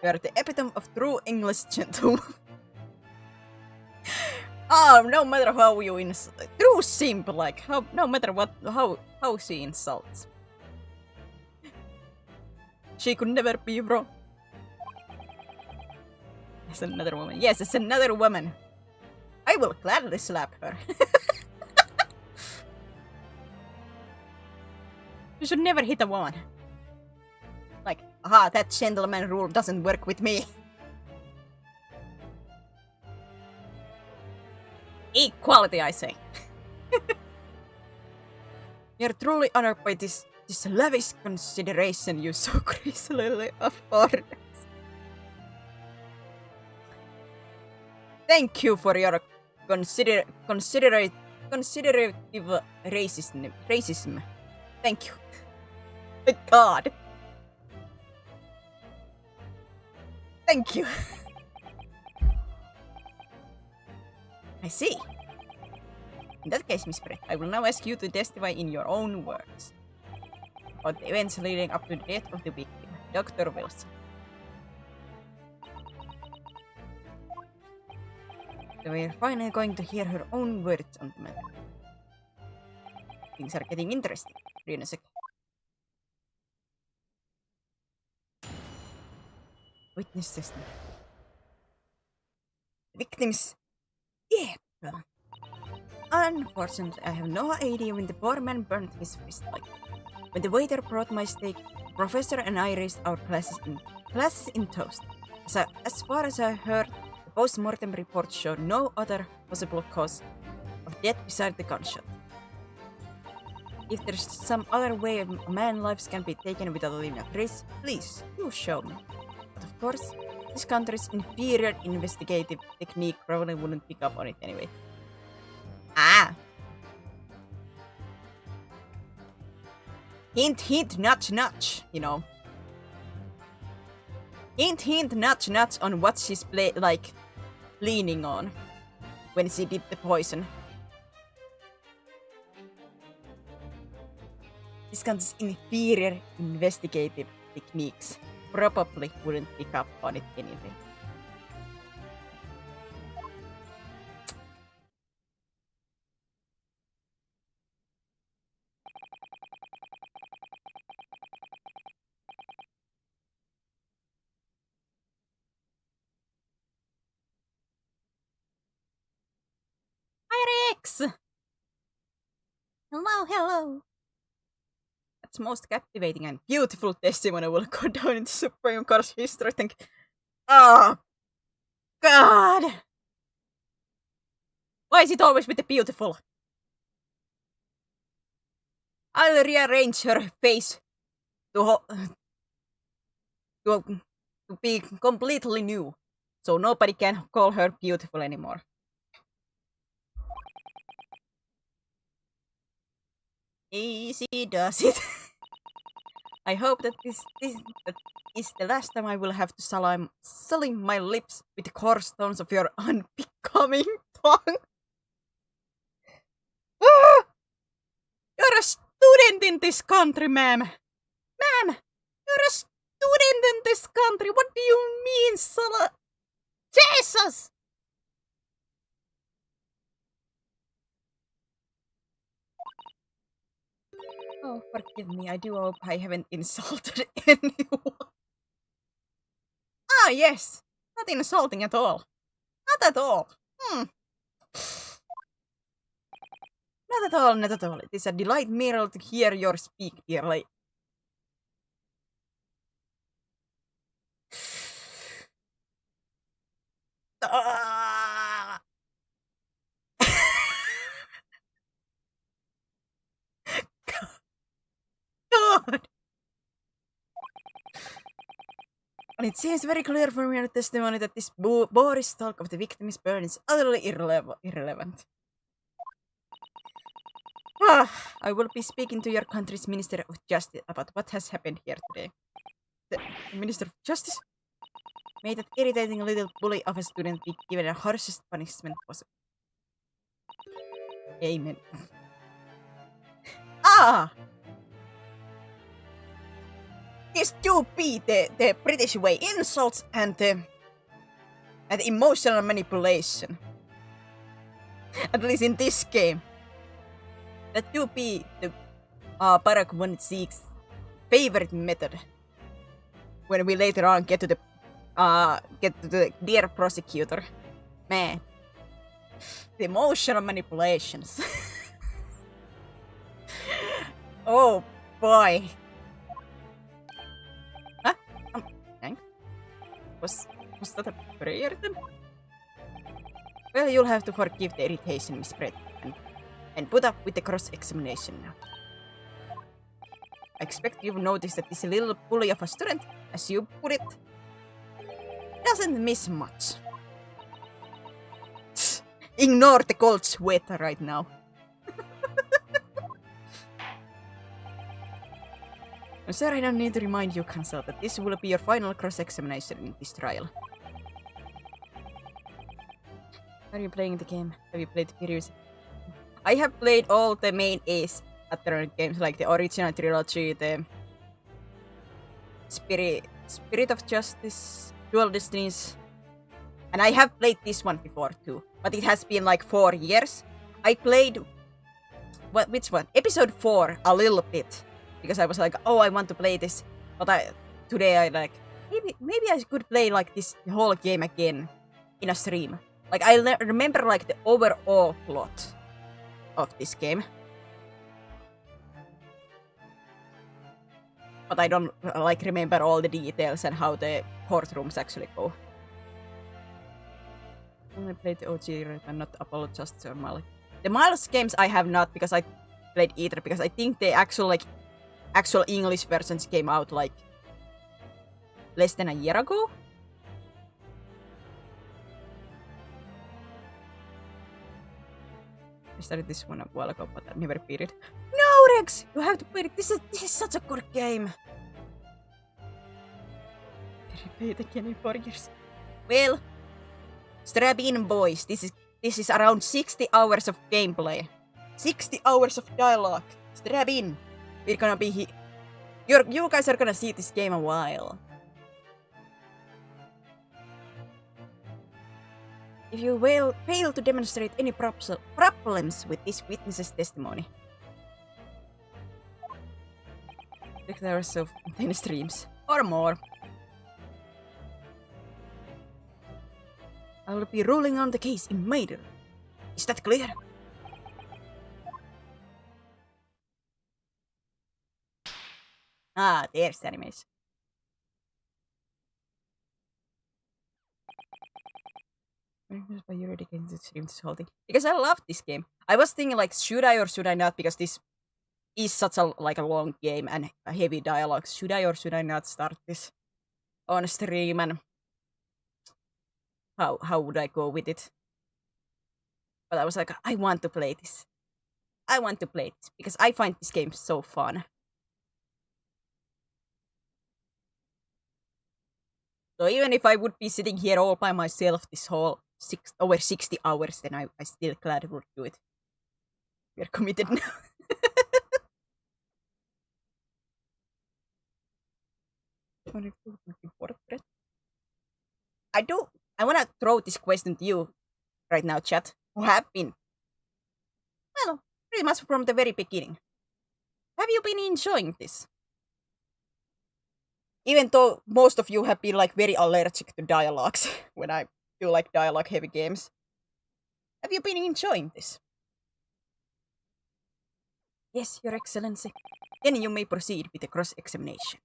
You are the epitome of true English gentleman. No matter how you insult... True simp, like, no matter how she insults. She could never be wrong. It's another woman. Yes, it's another woman. I will gladly slap her. You should never hit a woman. Like, aha, that gentleman rule doesn't work with me. Equality, I say. You're truly honored by this lavish consideration you so gracefully afford. Thank you for your considerative racism. Thank you. My God. Thank you. I see. In that case, Miss Brett, I will now ask you to testify in your own words about the events leading up to the death of the victim, Dr. Wilson. So we're finally going to hear her own words on the matter. Things are getting interesting. In a sec. Witness testimony. Victims. Yeah. Unfortunately, I have no idea when the poor man burned his fist like. When the waiter brought my steak, the professor and I raised our glasses in toast. As far as I heard, the post-mortem report showed no other possible cause of death besides the gunshot. If there's some other way a man's life can be taken without leaving a trace, please, do show me. But of course, this country's inferior investigative technique probably wouldn't pick up on it anyway. Ah! Hint, hint, nudge, nudge, you know. Hint, hint, nudge, nudge on what she's leaning on when she did the poison. This country's inferior investigative techniques probably wouldn't pick up on it anyway. Hi, Rex! Hello, hello! That's most captivating and beautiful testimony will go down into Supreme Court's history. I think, oh, God! Why is it always with the beautiful? I'll rearrange her face to be completely new, so nobody can call her beautiful anymore. Easy does it. I hope that this is the last time I will have to sully my lips with the cornerstones of your unbecoming tongue. Ah! You're a student in this country, ma'am. Ma'am, you're a student in this country. What do you mean, Sala? Jesus! Oh, forgive me. I do hope I haven't insulted anyone. Ah, yes. Not insulting at all. Not at all. Not at all, not at all. It is a delight, Meryl, to hear your speak, dearly. Ah! God! And it seems very clear from your testimony that this boorish talk of the victim's burn is utterly irrelevant. I will be speaking to your country's Minister of Justice about what has happened here today. The Minister of Justice? May that irritating little bully of a student be given the harshest punishment possible. Amen. This 2B, the British way, insults and emotional manipulation. At least in this game. The 2B, the Barack von Zieg's favorite method. When we later on get to the dear prosecutor. Man. The emotional manipulations. Oh boy. Huh? Thanks. Was that a prayer then? Well, you'll have to forgive the irritation, Miss Brett, and put up with the cross-examination now. I expect you've noticed that this little bully of a student, as you put it, doesn't miss much. Ignore the cold sweat right now. I'm sorry, I don't need to remind you, Counsel, that this will be your final cross-examination in this trial. Are you playing the game? Have you played the previous? I have played all the main Ace Attorney games, like the original trilogy, the Spirit of Justice, Dual Destinies, and I have played this one before too, but it has been like 4 years. I played which one? Episode 4 a little bit because I was like, oh, I want to play this, but today I like maybe I could play like this whole game again in a stream. Like I remember like the overall plot of this game. But I don't like remember all the details and how the courtrooms actually go. I only played the OG and not apologized to Malik. The Miles games I have not because I played either because I think the actual English versions came out like less than a year ago. I started this one a while ago, but I never beat it. No, Rex! You have to play it. This is such a good game. Did you play it again in 4 years? Well, strap in, boys. This is around 60 hours of gameplay. 60 hours of dialogue. Strap in. We're gonna be here. You guys are gonna see this game a while. If you fail to demonstrate any problems with this witness's testimony, 6 hours of 10 streams or more, I will be ruling on the case immediately. Is that clear? Ah, there's the animation. By you dedicating to stream this whole thing because I love this game. I was thinking like, should I or should I not? Because this is such a long game and a heavy dialogue. Should I or should I not start this on stream? And how would I go with it? But I was like, I want to play this. I want to play this because I find this game so fun. So even if I would be sitting here all by myself this whole over 60 hours, then I still glad would do it. We're committed now. I wanna throw this question to you right now, chat, who have been, well, pretty much from the very beginning. Have you been enjoying this? Even though most of you have been like very allergic to dialogues when I do like dialogue heavy games. Have you been enjoying this? Yes, Your Excellency. Then you may proceed with the cross-examination.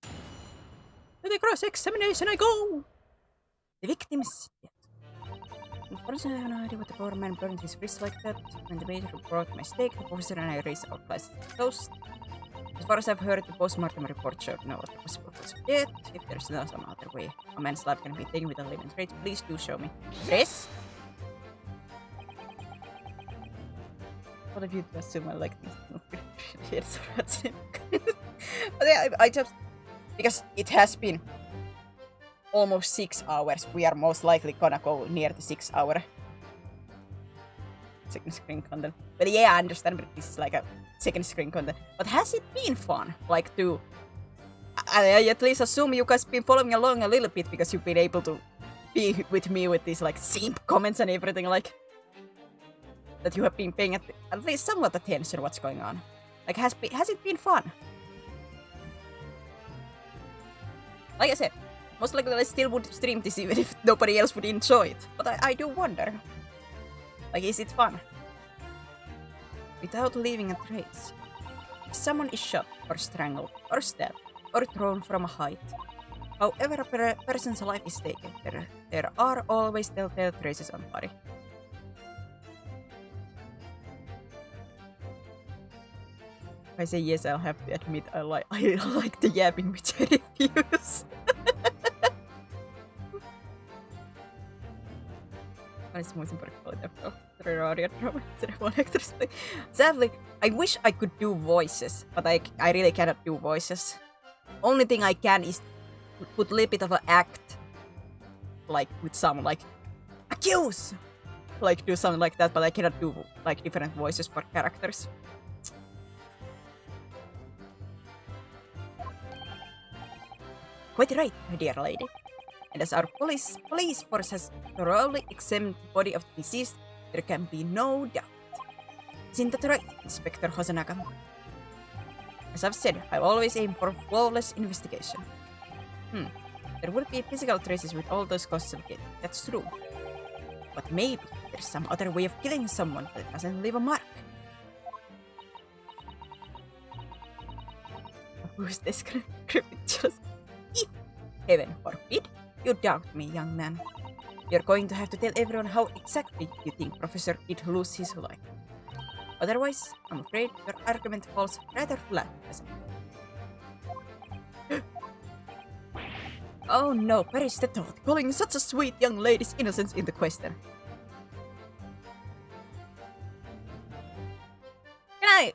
To the cross-examination I go! The victims. Yes. Unfortunately, I have no idea what the poor man burned his wrist like that. When the major brought my steak, the officer and I raised our glasses of toast. As far as I've heard, the post-mortem report showed no other possible cause of death. If there's no some other way a man's life can be taken with a living trait, please do show me. Yes? What of you to assume I like this movie? But yeah, I just... Because it has been almost 6 hours, we are most likely gonna go near the 6 hour second screen content. But yeah, I understand that this is like a second screen content. But has it been fun? Like to... I at least assume you guys been following along a little bit because you've been able to be with me with these like simp comments and everything like... That you have been paying at least somewhat attention to what's going on. Like, has it been fun? Like I said, most likely I still would stream this even if nobody else would enjoy it. But I do wonder. Like, is it fun? Without leaving a trace. If someone is shot, or strangled, or stabbed, or thrown from a height. However a person's life is taken, there are always telltale traces on body. I say yes, I'll have to admit I like the yapping which I refuse. What is the most important quality of the audio drama? Sadly, I wish I could do voices, but I really cannot do voices. Only thing I can is put a little bit of an act, like with some like accuse, like do something like that, but I cannot do like different voices for characters. Quite right, my dear lady. And as our police force has thoroughly examined the body of the deceased, there can be no doubt. Isn't that right, Inspector Hosonaga? As I've said, I always aim for flawless investigation. There would be physical traces with all those causes of death, that's true. But maybe there's some other way of killing someone that doesn't leave a mark. Who's this just... If, heaven forbid, you doubt me, young man, you're going to have to tell everyone how exactly you think Professor did lose his life. Otherwise, I'm afraid your argument falls rather flat, doesn't it? Oh no, perish the thought, calling such a sweet young lady's innocence into question. Can I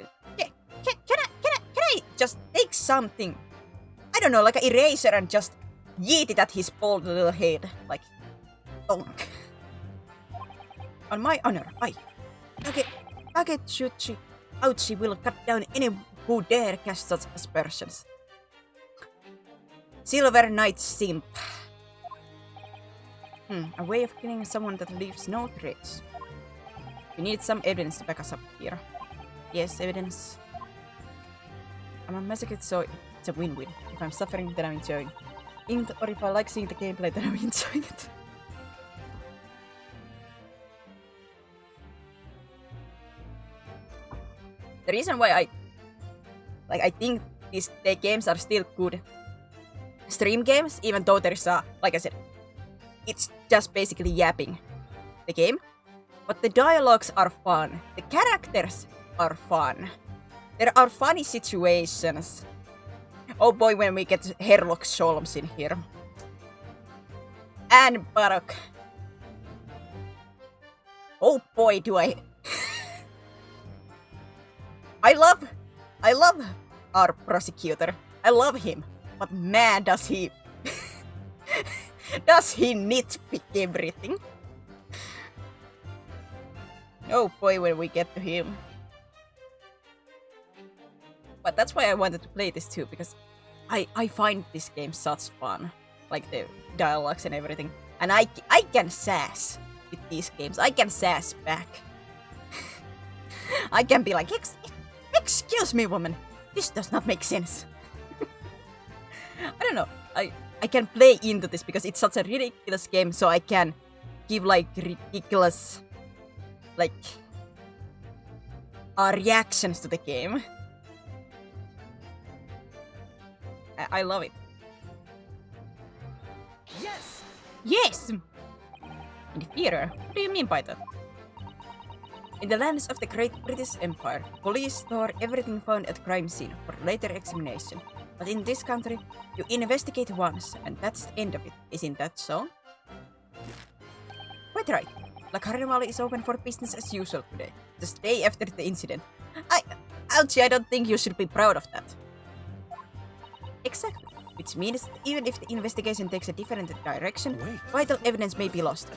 just take something? I don't know, like an eraser and just yeet it at his bald little head. Like, donk. On my honor, Tagetsuchi Ouchi will cut down anyone who dare cast such aspersions. Silver Knight Simp. A way of killing someone that leaves no trace. We need some evidence to back us up here. Yes, evidence. I'm a masochist, so it's a win-win. If I'm suffering, then I'm enjoying it. Or if I like seeing the gameplay, then I'm enjoying it. The reason why I think the games are still good stream games, even though there's like I said, it's just basically yapping the game. But the dialogues are fun. The characters are fun. There are funny situations. Oh boy, when we get Herlock Sholmes in here. And Barok. Oh boy, do I... I love our prosecutor. I love him. But man, does he... does he nitpick everything? Oh boy, when we get to him. But that's why I wanted to play this too, because I find this game such fun. Like the dialogues and everything. And I can sass with these games. I can sass back. I can be like, excuse me, woman. This does not make sense. I don't know. I can play into this because it's such a ridiculous game, so I can give like ridiculous like reactions to the game. I love it. Yes! Yes! In the theater? What do you mean by that? In the lands of the Great British Empire, police store everything found at crime scene for later examination. But in this country, you investigate once, and that's the end of it. Isn't that so? Quite right. La Carnival is open for business as usual today, just day after the incident. Ouchie, I don't think you should be proud of that. Exactly. Which means that even if the investigation takes a different direction, vital evidence may be lost.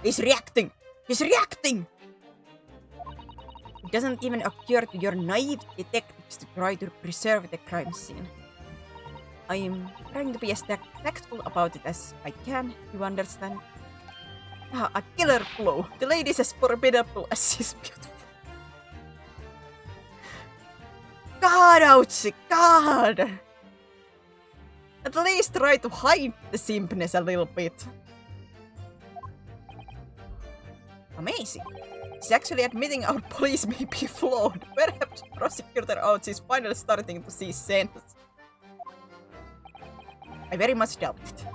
He's reacting! He's reacting! It doesn't even occur to your naive detectives to try to preserve the crime scene. I am trying to be as tactful about it as I can, you understand? A killer blow. The lady is as formidable as she's beautiful. God, ouchie, God! At least try to hide the simpness a little bit. Amazing. She's actually admitting our police may be flawed. Perhaps Prosecutor Ouch is finally starting to see sense. I very much doubt it.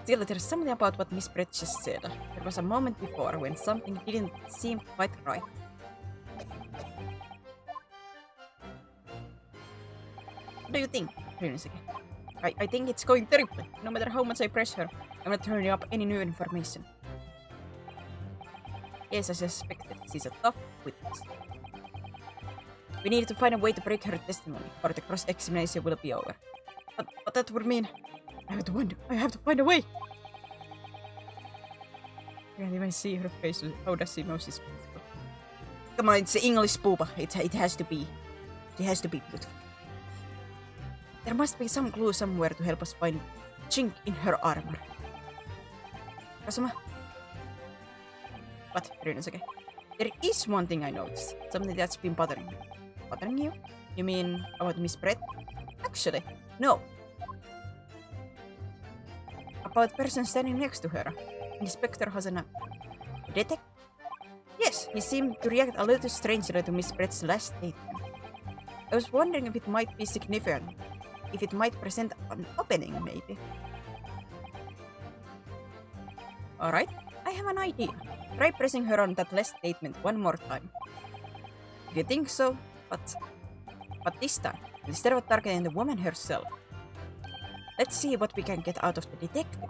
Still, there's something about what Miss Brett just said. There was a moment before when something didn't seem quite right. What do you think, Ryunosuke? I think it's going terribly. No matter how much I press her, I'm not turning up any new information. Yes, I suspected. She's a tough witness. We need to find a way to break her testimony, or the cross-examination will be over. But that would mean I have to find a way. I can't even see her face. How does she know she's beautiful? Come on, it's the English booba. It has to be. She has to be beautiful. There must be some clue somewhere to help us find a chink in her armor. Kasuma? What, Ryunosuke? There is one thing I noticed. Something that's been bothering me. Bothering you? You mean about Miss Brett? Actually, no. About the person standing next to her. Inspector Hazana. Detective? Yes, he seemed to react a little strangely to Miss Brett's last statement. I was wondering if it might be significant. If it might present an opening, maybe. Alright, I have an idea. Try pressing her on that last statement one more time. If you think so, but this time, instead of targeting the woman herself, let's see what we can get out of the detective.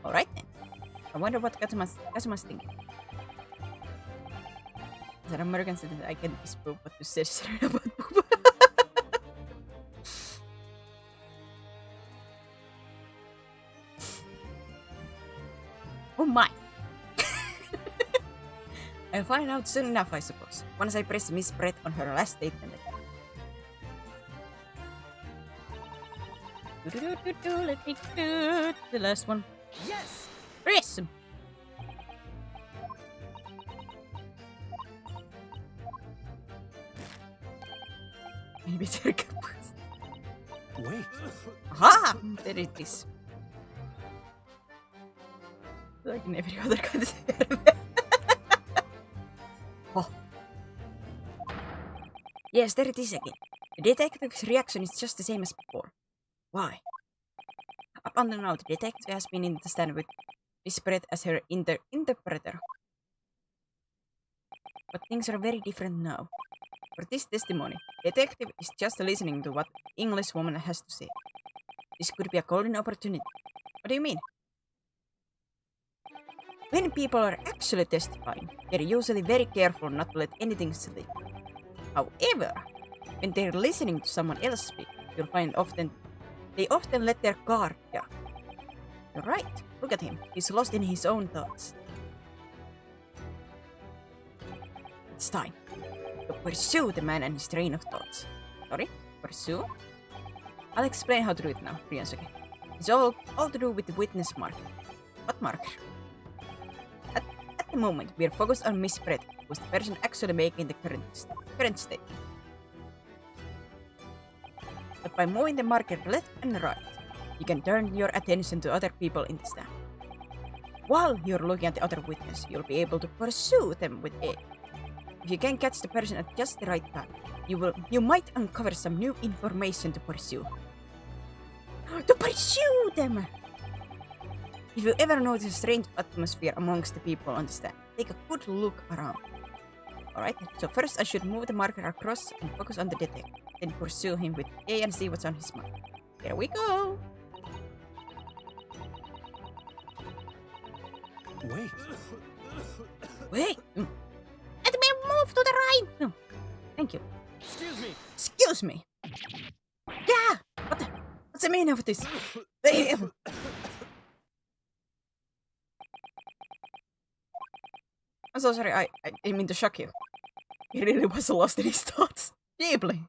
Alright then. I wonder what Kazuma's thinking. As an American citizen, I can disprove what you said about Booba. Oh my! I'll find out soon enough, I suppose, once I press Miss Brett on her last statement. Let me do the last one. Yes! Yes! Maybe they're kaput. Wait. Aha! There it is. Like in every other country. Oh. Yes, there it is again. The detective's reaction is just the same as before. Why? Up until now, the detective has been in the stand with Miss Brett as her interpreter. But things are very different now. For this testimony, the detective is just listening to what the English woman has to say. This could be a golden opportunity. What do you mean? When people are actually testifying, they're usually very careful not to let anything slip. However, when they're listening to someone else speak, you'll find they often let their guard down. You're right. Look at him. He's lost in his own thoughts. It's time to pursue the man and his train of thoughts. Sorry? Pursue? I'll explain how to do it now, Ryunosuke. It's all to do with the witness marker. What marker? At the moment, we are focused on Miss Brett, who's the person actually making the current statement. But by moving the marker left and right, you can turn your attention to other people in the stand. While you're looking at the other witness, you'll be able to pursue them with aim. If you can catch the person at just the right time, you might uncover some new information to pursue. To pursue them! If you ever notice a strange atmosphere amongst the people on the stand, take a good look around. Alright, so first I should move the marker across and focus on the detective, then pursue him with A and see what's on his mind. Here we go! Wait. Wait! Let me move to the right! No. Thank you. Excuse me. Excuse me! Yeah! What's the meaning of this? I'm so sorry, I didn't mean to shock you. He really was lost in his thoughts. Deeply.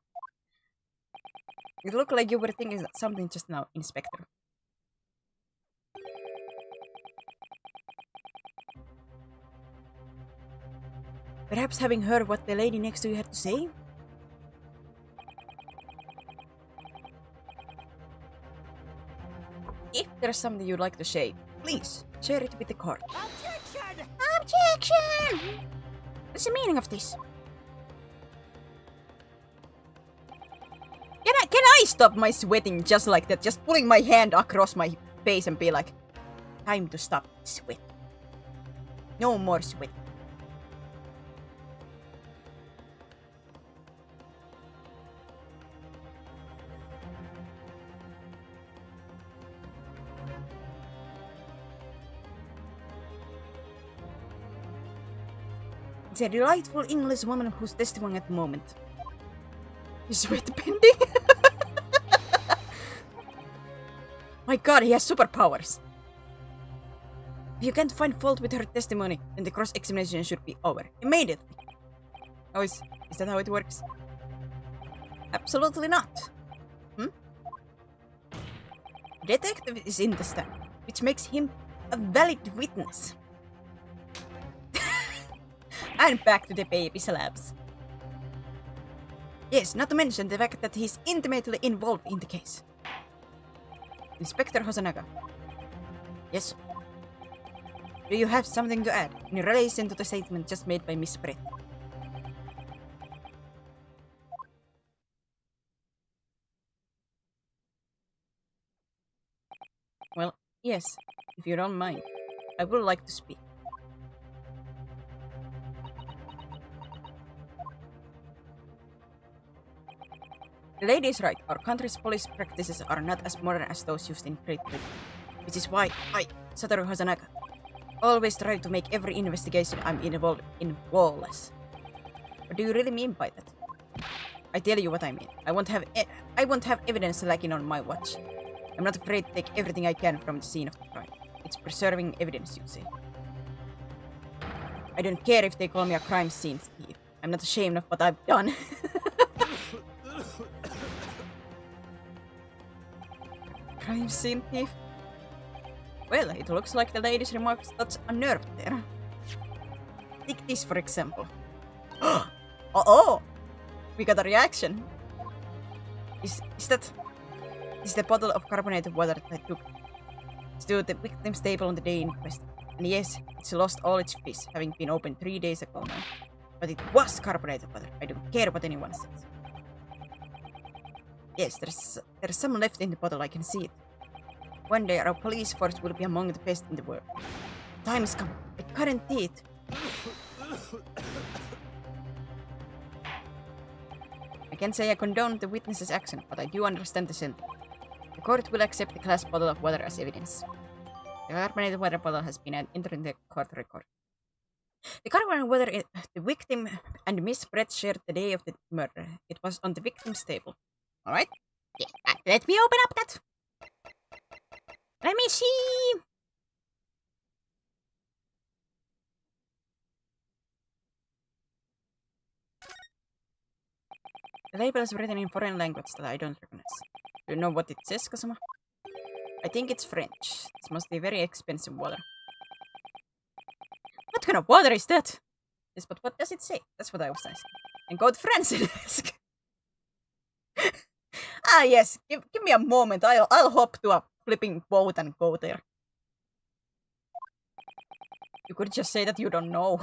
It looked like you were thinking something just now, Inspector. Perhaps having heard what the lady next to you had to say? If there's something you'd like to say, please share it with the court. Objection! Objection! What's the meaning of this? Can I stop my sweating just like that? Just putting my hand across my face and be like, time to stop sweat. No more sweat. It's a delightful English woman who's testifying at the moment. Is sweat pending? My god, he has superpowers. If you can't find fault with her testimony, then the cross-examination should be over immediately. Oh, is that how it works? Absolutely not. Detective is in the stand, which makes him a valid witness. And back to the baby slabs. Yes, not to mention the fact that he's intimately involved in the case. Inspector Hosonaga. Yes? Do you have something to add in relation to the statement just made by Miss Brett? Well, yes, if you don't mind. I would like to speak. The lady is right. Our country's police practices are not as modern as those used in Great Britain. Which is why I, Satoru Hosonaga, always try to make every investigation I'm involved in flawless. What do you really mean by that? I tell you what I mean. I won't have evidence lacking on my watch. I'm not afraid to take everything I can from the scene of the crime. It's preserving evidence, you say. I don't care if they call me a crime scene thief. I'm not ashamed of what I've done. Crime scene thief? Well, it looks like the lady's remarks touch a nerve there. Take this for example. Oh! We got a reaction. Is the bottle of carbonated water that I took to the victim's table on the day in question. And yes, it's lost all its fizz, having been opened 3 days ago now. But it was carbonated water. I don't care what anyone says. Yes, there's some left in the bottle, I can see it. One day our police force will be among the best in the world. Time has come. I guarantee it. I can't say I condone the witness's action, but I do understand the sentiment. The court will accept the glass bottle of water as evidence. The carbonated water bottle has been entered in the court record. The carbonated water the victim and Miss Brett shared the day of the murder. It was on the victim's table. Alright? Yeah, let me open up that. Let me see. The label is written in foreign language that I don't recognize. Do you know what it says, Kazuma? I think it's French. This must be very expensive water. What kind of water is that? Yes, but what does it say? That's what I was asking. And go to France and ask. Ah, yes. Give me a moment. I'll hop to a flipping boat and go there. You could just say that you don't know.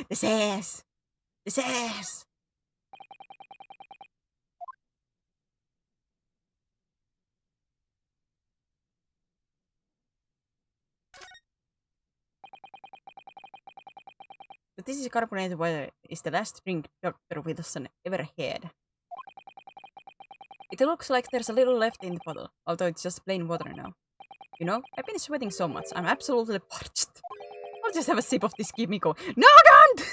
This is. But this is carbonated water. Is the last drink Dr. Wilson ever had. It looks like there's a little left in the bottle, although it's just plain water now. You know, I've been sweating so much, I'm absolutely parched. I'll just have a sip of this, keep me going. No, don't!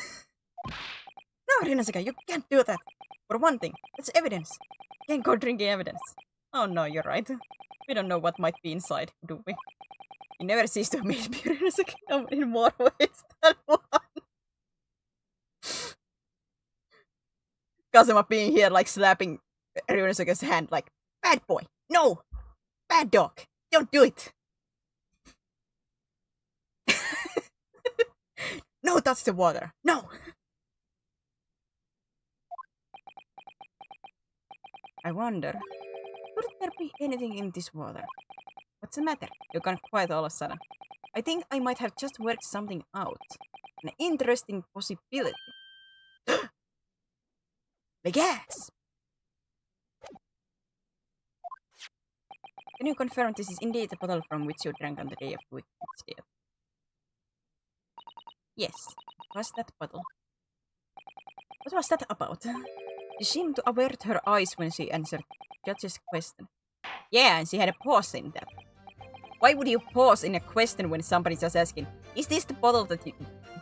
No, Rinasaka, you can't do that. For one thing, it's evidence. You can't go drinking evidence. Oh no, you're right. We don't know what might be inside, do we? You never cease to amaze me, Rinasaka, in more ways than one. Kazuma being here, like, slapping Rinasaka's hand, like, bad boy, no! Bad dog, don't do it! No, that's the water, no! I wonder, could there be anything in this water? What's the matter? You gone quiet all of a sudden. I think I might have just worked something out. An interesting possibility. The gas! Can you confirm this is indeed the bottle from which you drank on the day of Wicket's death? Yes, it was that bottle. What was that about? She seemed to avert her eyes when she answered Judge's question. Yeah, and she had a pause in that. Why would you pause in a question when somebody's just asking, is this the bottle that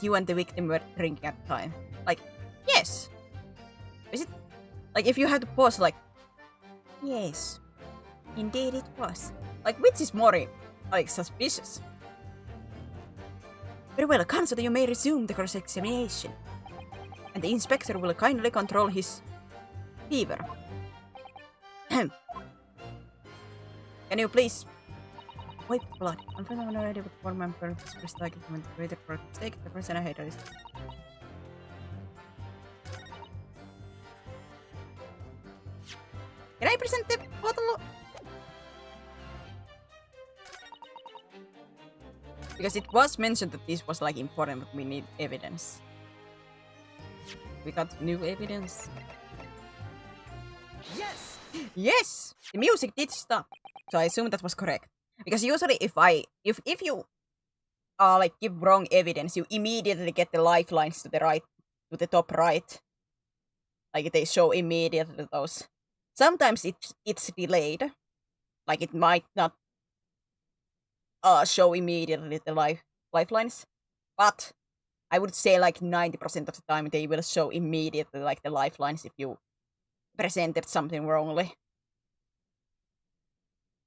you and the victim were drinking at the time? Like, yes. Is it? Like, if you have to pause, like, yes, indeed it was. Like, which is more, like, suspicious? Very well, Counsel, you may resume the cross-examination. And the inspector will kindly control his fever. Can you please wipe blood? I'm finally already with one member of this argument created for a mistake. The person I hate is. Can I present the bottle? Because it was mentioned that this was like important, but we need evidence. We got new evidence. Yes! Yes! The music did stop. So I assume that was correct. Because usually if you like give wrong evidence, you immediately get the lifelines to the right, to the top right. Like they show immediately those. Sometimes it's delayed. Like it might not show immediately the lifelines. But I would say like 90% of the time they will show immediately like the lifelines if you presented something wrongly.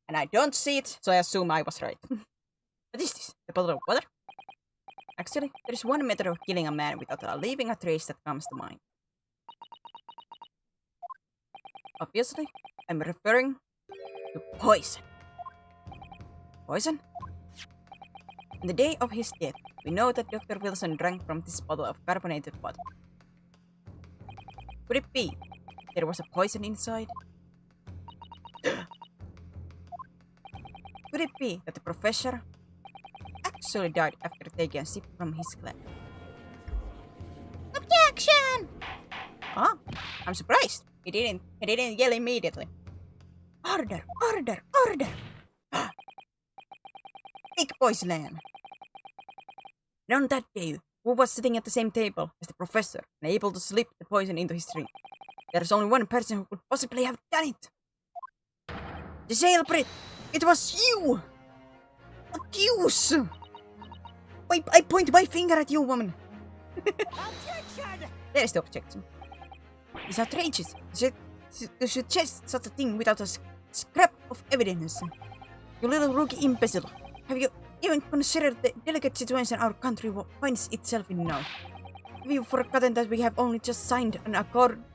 And I don't see it, so I assume I was right. What is this? A bottle of water? Actually, there is one method of killing a man without leaving a trace that comes to mind. Obviously, I'm referring to poison. Poison? On the day of his death, we know that Dr. Wilson drank from this bottle of carbonated water. Could it be there was a poison inside? Could it be that the professor actually died after taking a sip from his glass? Objection! Ah, I'm surprised. He didn't yell immediately. Order! Order! Order! Big poison. And on that day, who was sitting at the same table as the professor and able to slip the poison into his drink? There's only one person who could possibly have done it. The jailbird! It was you! Accuse! I point my finger at you, woman. Objection! There's the objection. It's outrageous to suggest such a thing without a scrap of evidence. You little rookie imbecile. Have you even considered the delicate situation our country finds itself in now? Have you forgotten that we have only just signed an accord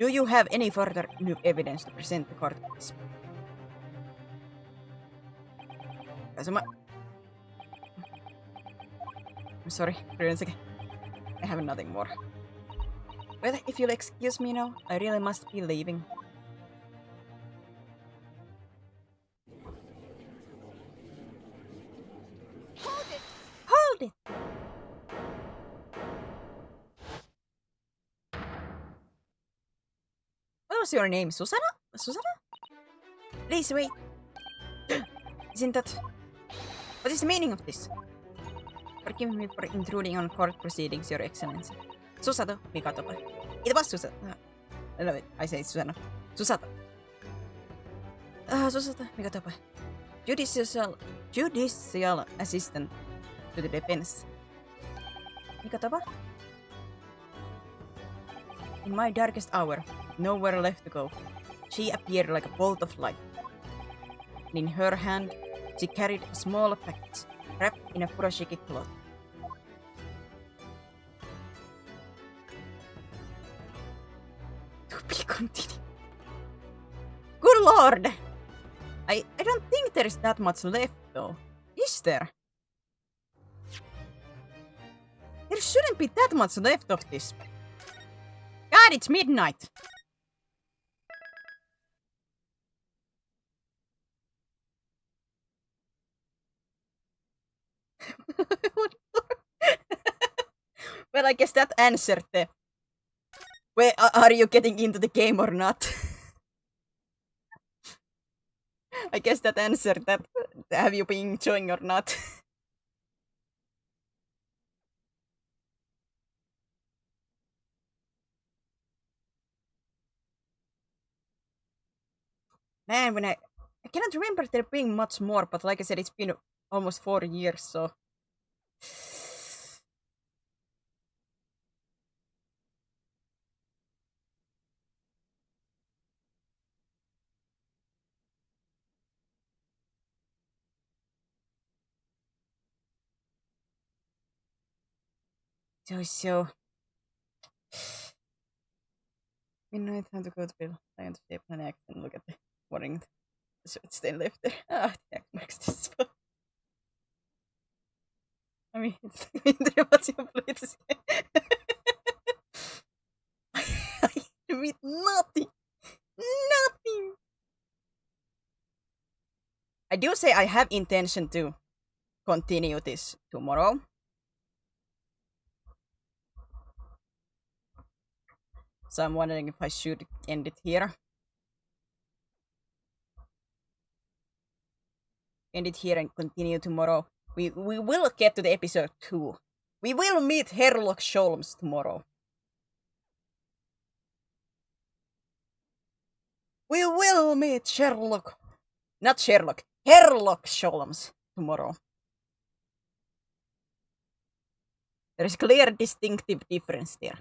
Do you have any further new evidence to present the court? I'm sorry, wait a second. I have nothing more. Well, if you'll excuse me now, I really must be leaving. Hold it! Hold it! What was your name? Susanna? Susanna? Please wait. Isn't that... What is the meaning of this? Forgive me for intruding on court proceedings, Your Excellency. Susato Mikatopa. It was Susato. No, wait, I say Susanna. Susato. Susato Mikatopa. Judicial assistant to the defense. Mikatopa? In my darkest hour, nowhere left to go, she appeared like a bolt of light. And in her hand, she carried a small package wrapped in a furoshiki cloth. To be continued. Good lord! I don't think there's that much left though. Is there? There shouldn't be that much left of this. God, it's midnight! Well, I guess that answered the... Where are you getting into the game or not? I guess that answered that. Have you been enjoying or not? Man, when I cannot remember there being much more, but like I said, it's been almost 4 years, so... So... Midnight, time to go to bed. I want to shape an act and look at the warning. So it's still left there. Ah, the act marks this spot. I mean, it's what's your play to say? I admit nothing. Nothing. I do say I have intention to continue this tomorrow. So I'm wondering if I should end it here. End it here and continue tomorrow. We will get to the episode 2. We will meet Herlock Sholmes tomorrow. We will meet Sherlock. Not Sherlock. Herlock Sholmes tomorrow. There is clear distinctive difference there.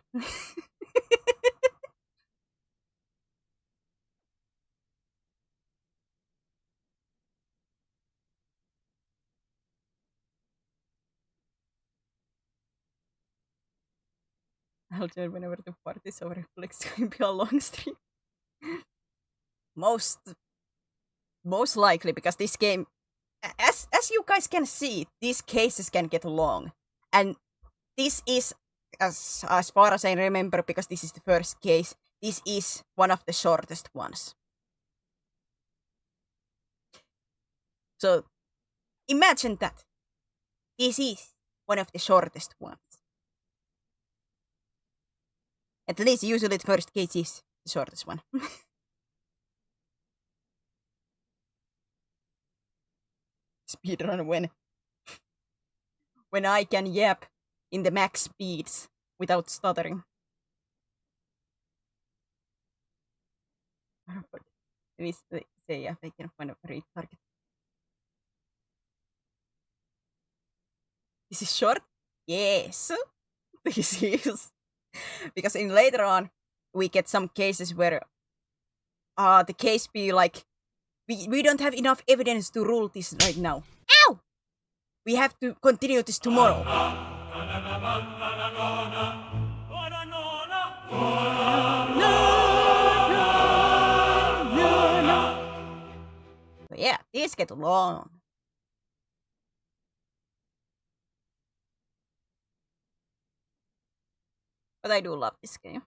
I'll join whenever the party's over. It's going to be a long stream. Most likely, because this game, as you guys can see, these cases can get long, and this is, as far as I remember, because this is the first case, this is one of the shortest ones. So imagine that this is one of the shortest ones. At least usually the first case is the shortest one. Speedrun when I can yap in the max speeds without stuttering. Let me say if I can find a read target. This is short? Yes. This is. Because in later on, we get some cases where the case be like, we don't have enough evidence to rule this right now. Ow! We have to continue this tomorrow. No! days get long. But I do love this game.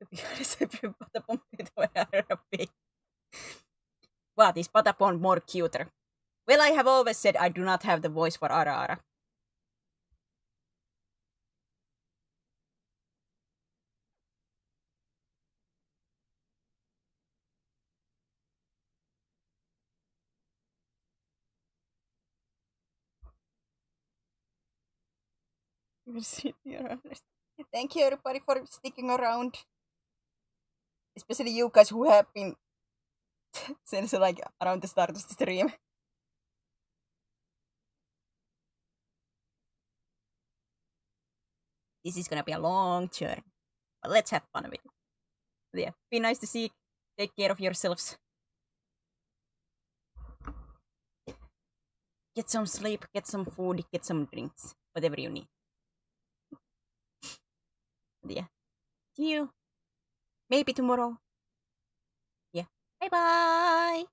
To be honest, I prefer Patapon to RRP. What is Patapon more cuter? Well, I have always said I do not have the voice for Ara. Thank you everybody for sticking around. Especially you guys who have been since like around the start of the stream. This is gonna be a long journey. But let's have fun with it. But yeah, be nice to see. Take care of yourselves. Get some sleep, get some food, get some drinks. Whatever you need. But yeah. See you. Maybe tomorrow. Yeah. Bye bye.